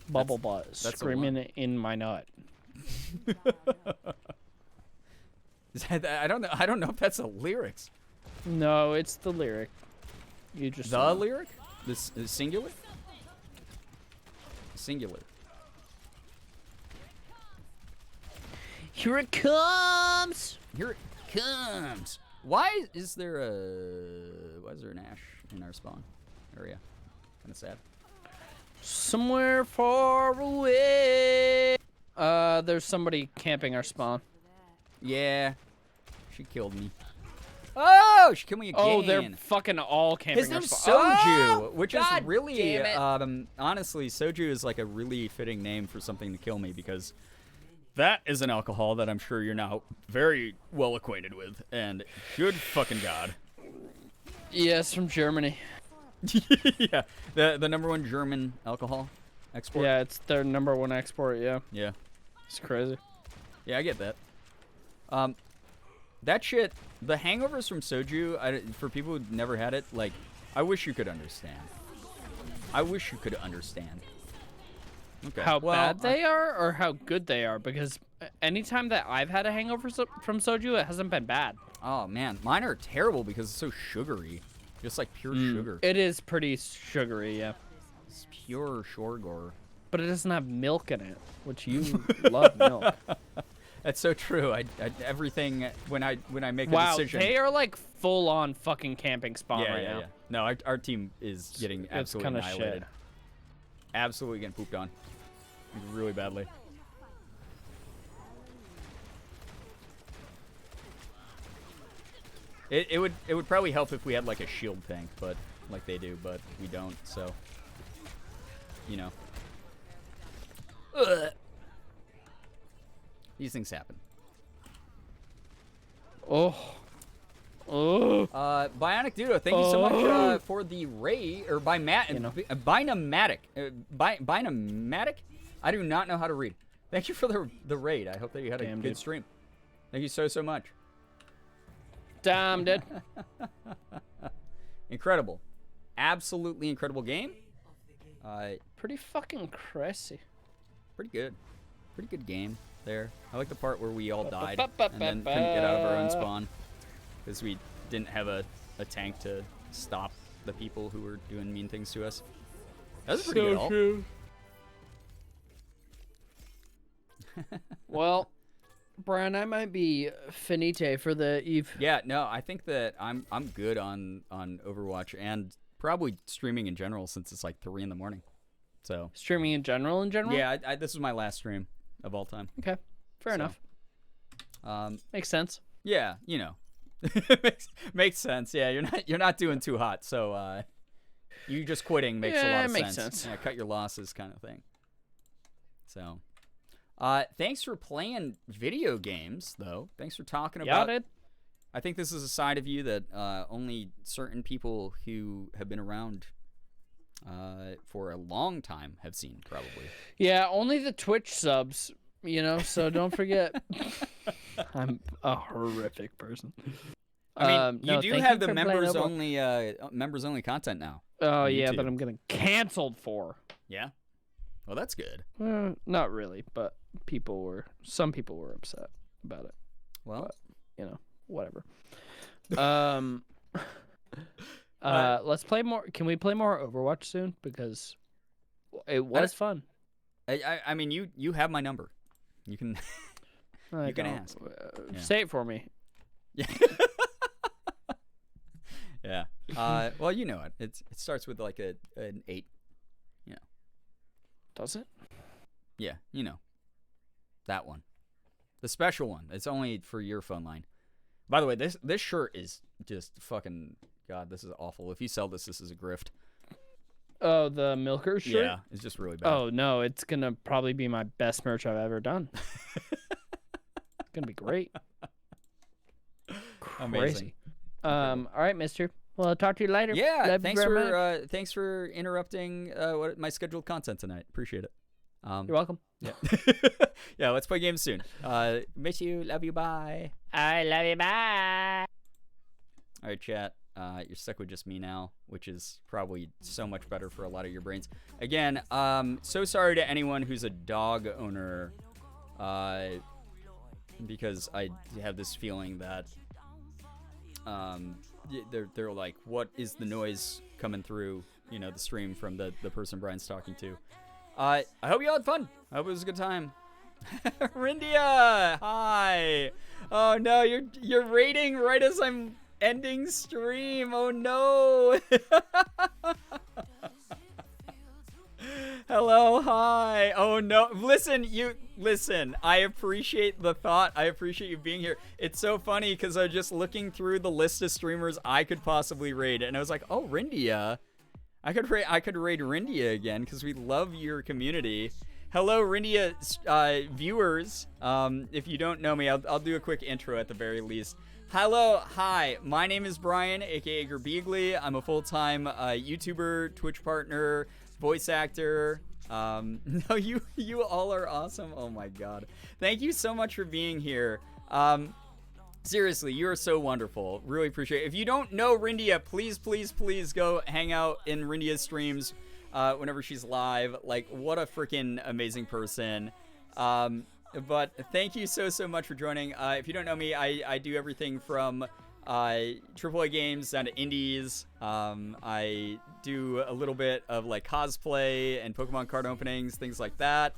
bubble butt, that's the screaming in my nut. I don't know. I don't know if that's the lyrics. No, it's the lyric. You just The saw. lyric? This is singular. Singular. Here it comes. Here it comes. Why is there an ash in our spawn area? Kind of sad. Somewhere far away. There's somebody camping our spawn. Yeah, she killed me. Oh, she killed me again. Oh, they're fucking all camping His our name's spawn. Soju, Oh, which God is really, damn it. honestly, Soju is like a really fitting name for something to kill me because that is an alcohol that I'm sure you're now very well acquainted with, and good fucking God. Yes, from Germany. Yeah, the number one German alcohol export. Yeah, it's their #1 export. Yeah, Yeah, it's crazy. yeah, I get that. That shit, the hangovers from soju, for people who've never had it, like, I wish you could understand. I wish you could understand. Okay. How well, bad they are or how good they are, because anytime that I've had a hangover from soju, it hasn't been bad. Oh man, mine are terrible because it's so sugary, just like pure sugar. It is pretty sugary, yeah, It's pure sugar. but it doesn't have milk in it, which you love milk. That's so true. I everything when I make a Wow, decision. they are like full on fucking camping spawn yeah, right yeah, now. yeah. No, our team is getting absolutely kinda annihilated. shit. Absolutely getting pooped on, really badly. It would probably help if we had like a shield tank, but like they do, but we don't. So, you know, Ugh. These things happen. Oh. Bionic Dudo, thank you so much for the raid, or by Matt, Bynamatic. Bynamatic? I do not know how to read. Thank you for the raid. I hope that you had a good stream. Thank you so much. Damn, dude. Incredible. Absolutely incredible game. Pretty fucking crazy. Pretty good. Pretty good game there. I like the part where we all died and then couldn't get out of our own spawn because we didn't have a tank to stop the people who were doing mean things to us. That was a pretty good ult. True. Well, Brian, I might be finite for the eve. Yeah, no, I think that I'm good on Overwatch and probably streaming in general since it's like 3 in the morning. So streaming in general. Yeah, this was my last stream of all time. Okay, fair enough. Makes sense. Yeah, you know, makes sense. Yeah, you're not doing too hot, so you just quitting makes a lot of makes sense. Yeah, cut your losses, kind of thing. So. Thanks for playing video games, though. Thanks for talking about it. I think this is a side of you that only certain people who have been around for a long time have seen, probably. Yeah, only the Twitch subs, you know, so don't forget. I'm a horrific person. I mean, you do have the members only content now. Oh, yeah, that I'm getting canceled for. Yeah? Well, that's good. Not really, but some people were upset about it. Well, but, you know, whatever. Let's play more. Can we play more Overwatch soon? Because it was fun. I mean, you have my number. You can you can ask. Say it for me. Yeah. Yeah. Well, you know it. It starts with like an 8. Does it? Yeah, you know. That one. The special one. It's only for your phone line. By the way, this shirt is just fucking... God, this is awful. If you sell this is a grift. Oh, the Milker shirt? Yeah, it's just really bad. Oh, no. It's going to probably be my best merch I've ever done. It's going to be great. Amazing. All right, mister. Well, I'll talk to you later. Yeah, thanks for interrupting my scheduled content tonight. Appreciate it. You're welcome. Yeah. Yeah, let's play games soon. Miss you, love you, bye. I love you, bye. All right, chat. You're stuck with just me now, which is probably so much better for a lot of your brains. Again, so sorry to anyone who's a dog owner, because I have this feeling that they're like, what is the noise coming through, the stream from the person Brian's talking to. I hope you all had fun. I hope it was a good time. Rindia, hi. Oh no, you're raiding right as I'm ending stream. Oh no. Hello, hi. Oh no, listen, I appreciate the thought. I appreciate you being here. It's so funny because I was just looking through the list of streamers I could possibly raid, and I was like, oh, Rindia. I could raid Rindia again because we love your community. Hello, Rindia viewers. If you don't know me, I'll do a quick intro at the very least. Hello, hi. My name is Brian, aka Girbeagly. I'm a full-time YouTuber, Twitch partner, voice actor. No, you all are awesome. Oh my god. Thank you so much for being here. Seriously, you are so wonderful. Really appreciate it. If you don't know Rindia, please go hang out in Rindia's streams whenever she's live. Like, what a freaking amazing person. But thank you so much for joining. If you don't know me, I do everything from AAA games down to indies. I do a little bit of like cosplay and Pokemon card openings, things like that.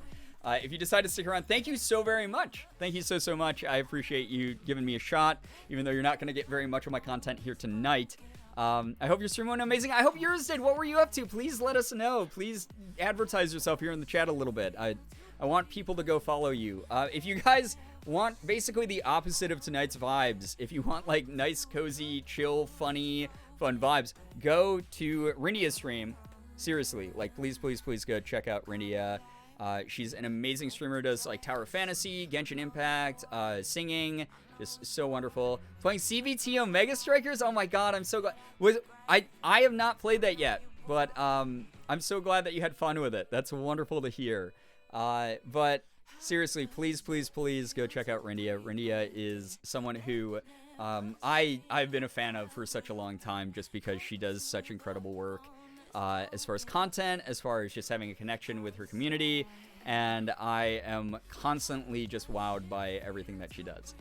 If you decide to stick around, thank you so very much. Thank you so much. I appreciate you giving me a shot, even though you're not going to get very much of my content here tonight. I hope your stream went amazing. I hope yours did. What were you up to? Please let us know. Please advertise yourself here in the chat a little bit. I want people to go follow you. If you guys want basically the opposite of tonight's vibes, if you want like nice, cozy, chill, funny, fun vibes, go to Rindia's stream. Seriously, like please go check out Rindia. She's an amazing streamer, does like Tower of Fantasy, Genshin Impact, singing, just so wonderful. Playing CVT Omega Strikers, oh my god, I'm so glad. I have not played that yet, but I'm so glad that you had fun with it. That's wonderful to hear. But seriously, please go check out Rindia. Rindia is someone who I've been a fan of for such a long time, just because she does such incredible work. As far as content, as far as just having a connection with her community, and I am constantly just wowed by everything that she does.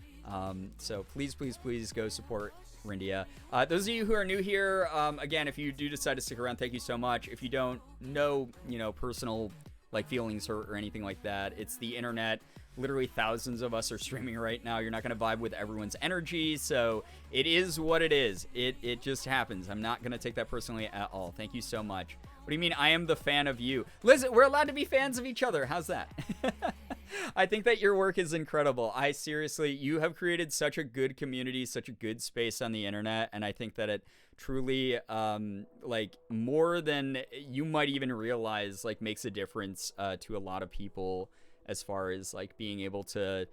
So please go support Rindia. Those of you who are new here, again, if you do decide to stick around, thank you so much. If you don't know, personal like feelings or anything like that, it's the internet. Literally thousands of us are streaming right now. You're not going to vibe with everyone's energy, so it is what it is. It just happens. I'm not going to take that personally at all. Thank you so much. What do you mean I am the fan of you? Listen, we're allowed to be fans of each other. How's that? I think that your work is incredible. Seriously, you have created such a good community, such a good space on the internet, and I think that it truly, like, more than you might even realize, like, makes a difference to a lot of people, as far as like being able to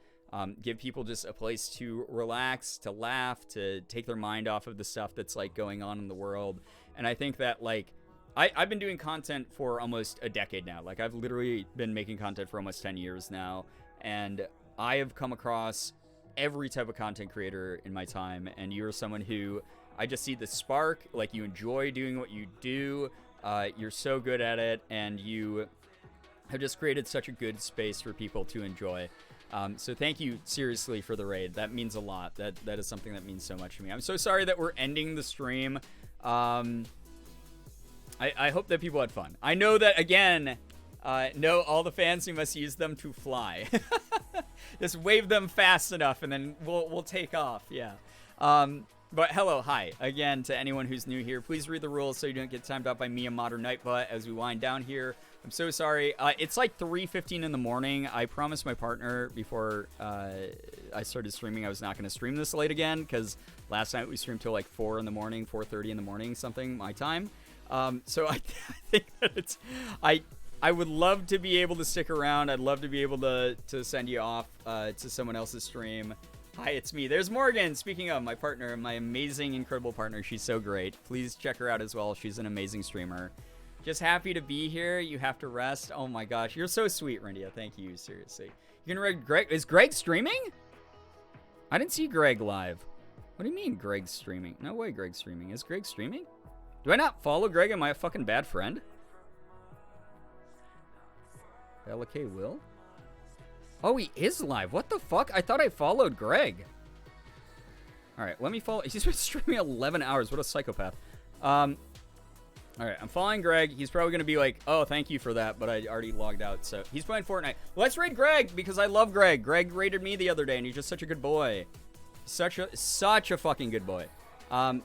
give people just a place to relax, to laugh, to take their mind off of the stuff that's like going on in the world. And I think that like I've been doing content for almost a decade now. Like I've literally been making content for almost 10 years now, and I have come across every type of content creator in my time, and you're someone who I just see the spark. Like you enjoy doing what you do, you're so good at it, and you have just created such a good space for people to enjoy. So thank you seriously for the raid. That means a lot. That is something that means so much to me. I'm so sorry that we're ending the stream. I hope that people had fun. I know that, again, no, all the fans, we must use them to fly. Just wave them fast enough and then we'll take off. Yeah. But hello, hi, again, to anyone who's new here. Please read the rules so you don't get timed out by me and Modern Nightbutt as we wind down here. I'm so sorry. It's like 3:15 in the morning. I promised my partner before I started streaming I was not going to stream this late again, because last night we streamed till like 4 in the morning, 4:30 in the morning, something, my time. So I think that it's... I would love to be able to stick around. I'd love to be able to send you off to someone else's stream. Hi, it's me. There's Morgan. Speaking of, my partner, my amazing, incredible partner. She's so great. Please check her out as well. She's an amazing streamer. Just happy to be here. You have to rest. Oh my gosh. You're so sweet, Rindia. Thank you. Seriously. You can read Greg. Is Greg streaming? I didn't see Greg live. What do you mean Greg's streaming? No way Greg's streaming. Is Greg streaming? Do I not follow Greg? Am I a fucking bad friend? Bella K. Will? Oh, he is live. What the fuck? I thought I followed Greg. All right, let me follow. He's been streaming 11 hours. What a psychopath. All right, I'm following Greg. He's probably going to be like, oh, thank you for that, but I already logged out. So he's playing Fortnite. Let's raid Greg because I love Greg. Greg raided me the other day, and he's just such a good boy. Such a fucking good boy.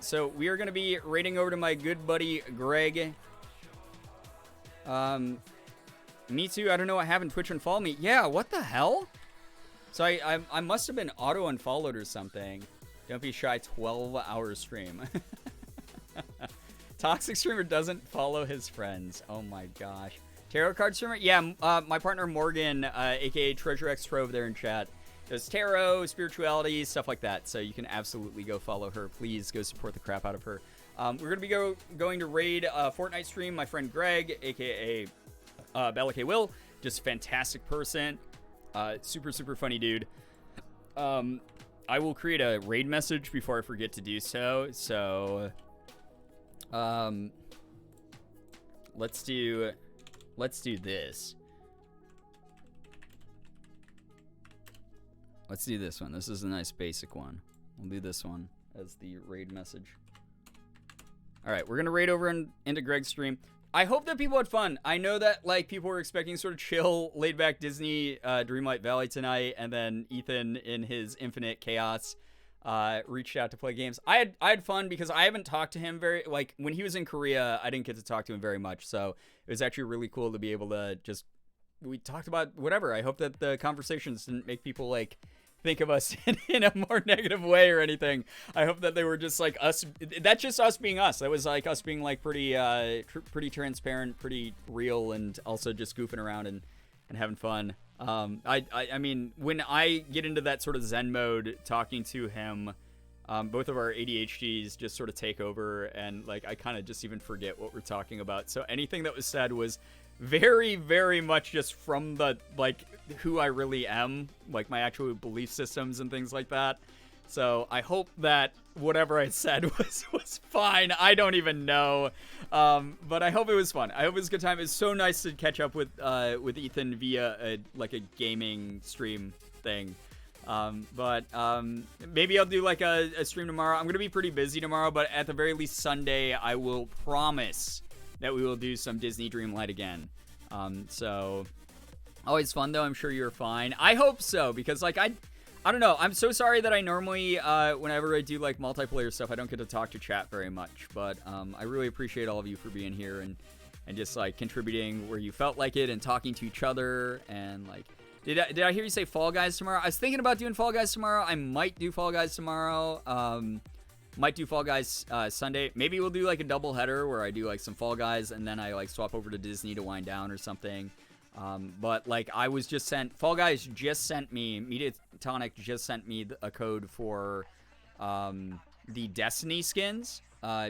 So we are going to be raiding over to my good buddy Greg. Me too. I don't know what happened. Twitch unfollowed me. Yeah, what the hell? So I must have been auto-unfollowed or something. Don't be shy. 12-hour stream. Toxic streamer doesn't follow his friends. Oh my gosh. Tarot card streamer? Yeah, my partner Morgan, aka Treasure X Trove there in chat, does tarot, spirituality, stuff like that. So you can absolutely go follow her. Please go support the crap out of her. We're going to be going to raid Fortnite stream. My friend Greg, aka Bella K. Will, just fantastic person. Super funny dude. I will create a raid message before I forget to do so. So, let's do this. Let's do this one. This is a nice basic one. We'll do this one as the raid message. All right, we're gonna raid over into Greg's stream. I hope that people had fun. I know that like people were expecting sort of chill, laid-back Disney Dreamlight Valley tonight, and then Ethan in his infinite chaos reached out to play games. I had fun because I haven't talked to him very, like when he was in Korea, I didn't get to talk to him very much. So it was actually really cool to be able to just, we talked about whatever. I hope that the conversations didn't make people like think of us in a more negative way or anything. I hope that they were just like us. That's just us being us. That was like us being like pretty transparent, pretty real, and also just goofing around and having fun. I mean, when I get into that sort of Zen mode, talking to him, both of our ADHDs just sort of take over, and like I kind of just even forget what we're talking about. So anything that was said was very, very much just from the like who I really am, like my actual belief systems and things like that. So I hope that whatever I said was fine. I don't even know, but I hope it was fun. I hope it was a good time. It's so nice to catch up with Ethan via a gaming stream thing. But maybe I'll do like a stream tomorrow. I'm gonna be pretty busy tomorrow, but at the very least Sunday I will promise that we will do some Disney Dreamlight again. So always fun though. I'm sure you're fine. I hope so, because like I don't know. I'm so sorry that I normally whenever I do like multiplayer stuff, I don't get to talk to chat very much. But I really appreciate all of you for being here and just like contributing where you felt like it and talking to each other. And like, did I hear you say Fall Guys tomorrow? I was thinking about doing Fall Guys tomorrow. I might do Fall Guys tomorrow. Might do Fall Guys Sunday. Maybe we'll do like a double header where I do like some Fall Guys and then I like swap over to Disney to wind down or something. But like I was just sent, Fall Guys just sent me, Mediatonic just sent me a code for the Destiny skins.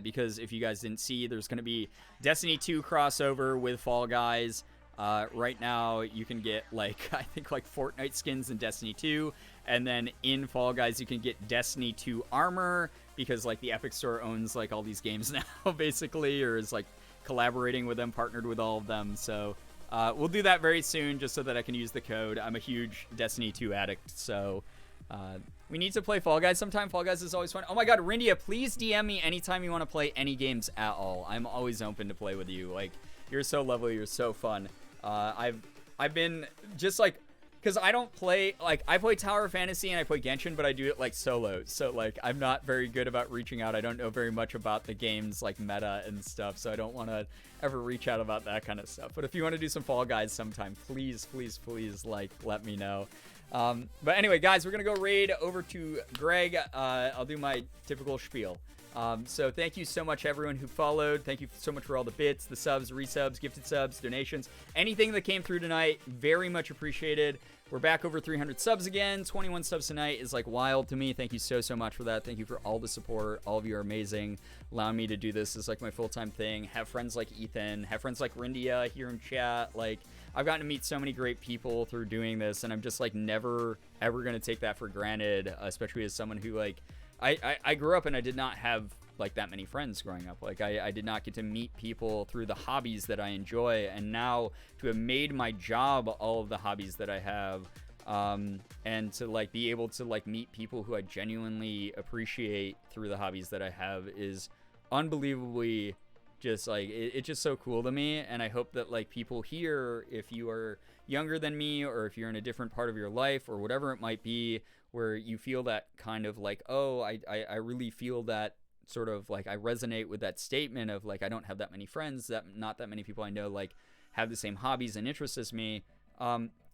Because if you guys didn't see, there's going to be Destiny 2 crossover with Fall Guys. Right now you can get like, I think like Fortnite skins in Destiny 2. And then in Fall Guys, you can get Destiny 2 armor, because like the Epic Store owns like all these games now, basically, or is like collaborating with them, partnered with all of them. So we'll do that very soon, just so that I can use the code. I'm a huge Destiny 2 addict, so we need to play Fall Guys sometime. Fall Guys is always fun. Oh my God, Rindia, please DM me anytime you want to play any games at all. I'm always open to play with you. Like, you're so lovely, you're so fun. I've been just like, because I don't play, like, I play Tower Fantasy and I play Genshin, but I do it like solo. So like, I'm not very good about reaching out. I don't know very much about the game's like meta and stuff, so I don't want to ever reach out about that kind of stuff. But if you want to do some Fall Guys sometime, please, please, please, like, let me know. But anyway, guys, we're gonna go raid over to Greg. I'll do my typical spiel. So thank you so much, everyone who followed. Thank you so much for all the bits, the subs, resubs, gifted subs, donations, anything that came through tonight. Very much appreciated. We're back over 300 subs again. 21 subs tonight is like wild to me. Thank you so much for that. Thank you for all the support. All of you are amazing. Allowing me to do this is like my full-time thing. Have friends like Ethan. Have friends like Rindia here in chat. Like, I've gotten to meet so many great people through doing this, and I'm just like never ever gonna take that for granted, especially as someone who like I grew up and I did not have like that many friends growing up. Like I did not get to meet people through the hobbies that I enjoy, and now to have made my job all of the hobbies that I have, and to like be able to like meet people who I genuinely appreciate through the hobbies that I have is unbelievably just like it's just so cool to me. And I hope that like people here, if you are younger than me or if you're in a different part of your life or whatever it might be, where you feel that kind of like, oh, I really feel that sort of like I resonate with that statement of like I don't have that many friends, that not that many people I know like have the same hobbies and interests as me.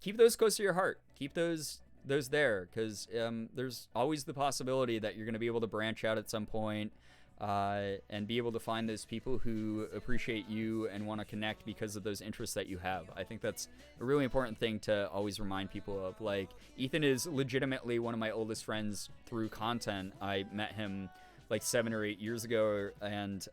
Keep those close to your heart. Keep those there, because there's always the possibility that you're going to be able to branch out at some point and be able to find those people who appreciate you and want to connect because of those interests that you have. I think that's a really important thing to always remind people of. Like, Ethan is legitimately one of my oldest friends through content. I met him like 7 or 8 years ago, and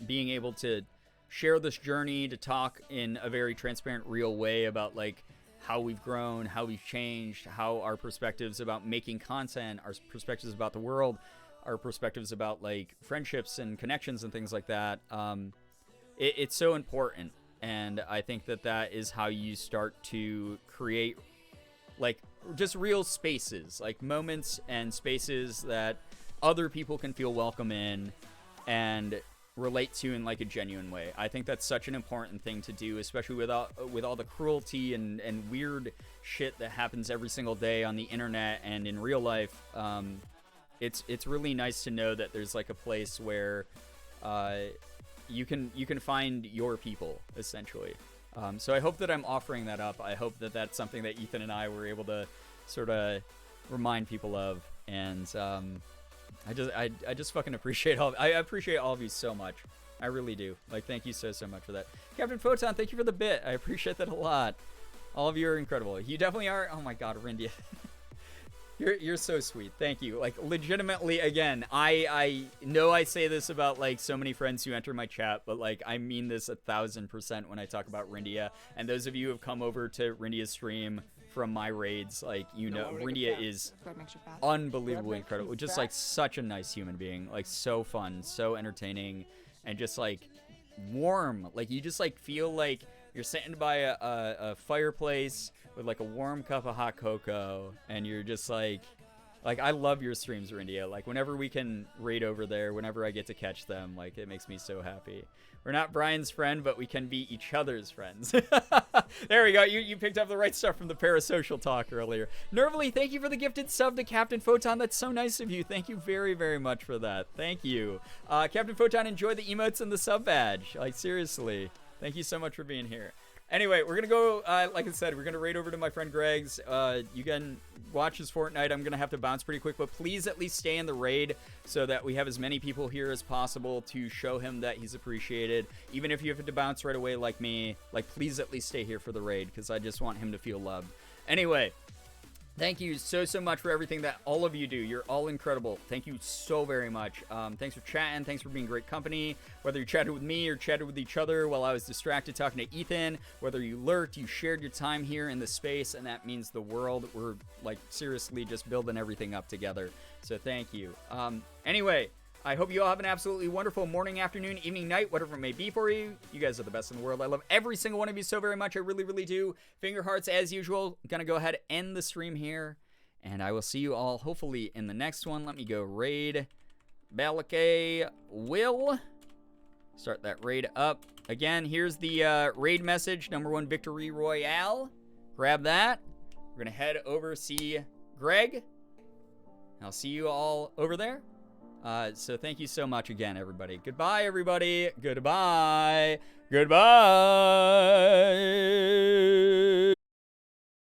being able to share this journey, to talk in a very transparent, real way about like how we've grown, how we've changed, how our perspectives about making content, our perspectives about the world, our perspectives about like friendships and connections and things like that. It's so important. And I think that is how you start to create like just real spaces, like moments and spaces that other people can feel welcome in and relate to in like a genuine way. I think that's such an important thing to do, especially with all the cruelty and weird shit that happens every single day on the internet and in real life. It's really nice to know that there's like a place where you can find your people, essentially. So I hope that I'm offering that up. I hope that that's something that Ethan and I were able to sort of remind people of. And I just fucking appreciate I appreciate all of you so much. I really do. Like, thank you so much for that. Captain Photon, thank you for the bit. I appreciate that a lot. All of you are incredible. You definitely are. Oh my god, Rindia. You're so sweet. Thank you. Like, legitimately, again, I know I say this about, like, so many friends who enter my chat, but, like, I mean this 1000% when I talk about Rindia. And those of you who have come over to Rindia's stream from my raids, like, you know, Rindia is unbelievably incredible. Just, like, such a nice human being. Like, so fun, so entertaining, and just, like, warm. Like, you just, like, feel like you're sitting by a fireplace with, like, a warm cup of hot cocoa, and you're just, like, I love your streams, Rindia. Like, whenever we can raid over there, whenever I get to catch them, like, it makes me so happy. We're not Brian's friend, but we can be each other's friends. There we go. You picked up the right stuff from the parasocial talk earlier. Nervily, thank you for the gifted sub to Captain Photon. That's so nice of you. Thank you very, very much for that. Thank you. Captain Photon, enjoy the emotes and the sub badge. Like, seriously. Thank you so much for being here. Anyway, we're going to go, like I said, we're going to raid over to my friend Greg's. You can watch his Fortnite. I'm going to have to bounce pretty quick, but please at least stay in the raid so that we have as many people here as possible to show him that he's appreciated. Even if you have to bounce right away like me, like, please at least stay here for the raid because I just want him to feel loved. Anyway, thank you so much for everything that all of you do. You're all incredible. Thank you so very much. Thanks for chatting. Thanks for being great company. Whether you chatted with me or chatted with each other while I was distracted talking to Ethan, whether you lurked, you shared your time here in the space, and that means the world. We're, like, seriously just building everything up together. So thank you. Anyway, I hope you all have an absolutely wonderful morning, afternoon, evening, night, whatever it may be for you. You guys are the best in the world. I love every single one of you so very much. I really, really do. Finger hearts as usual. I'm going to go ahead and end the stream here. And I will see you all hopefully in the next one. Let me go raid Balake Will. Start that raid up. Again, here's the raid message. #1 Victory Royale. Grab that. We're going to head over see Greg. I'll see you all over there. So thank you so much again, everybody. Goodbye, everybody. Goodbye. Goodbye.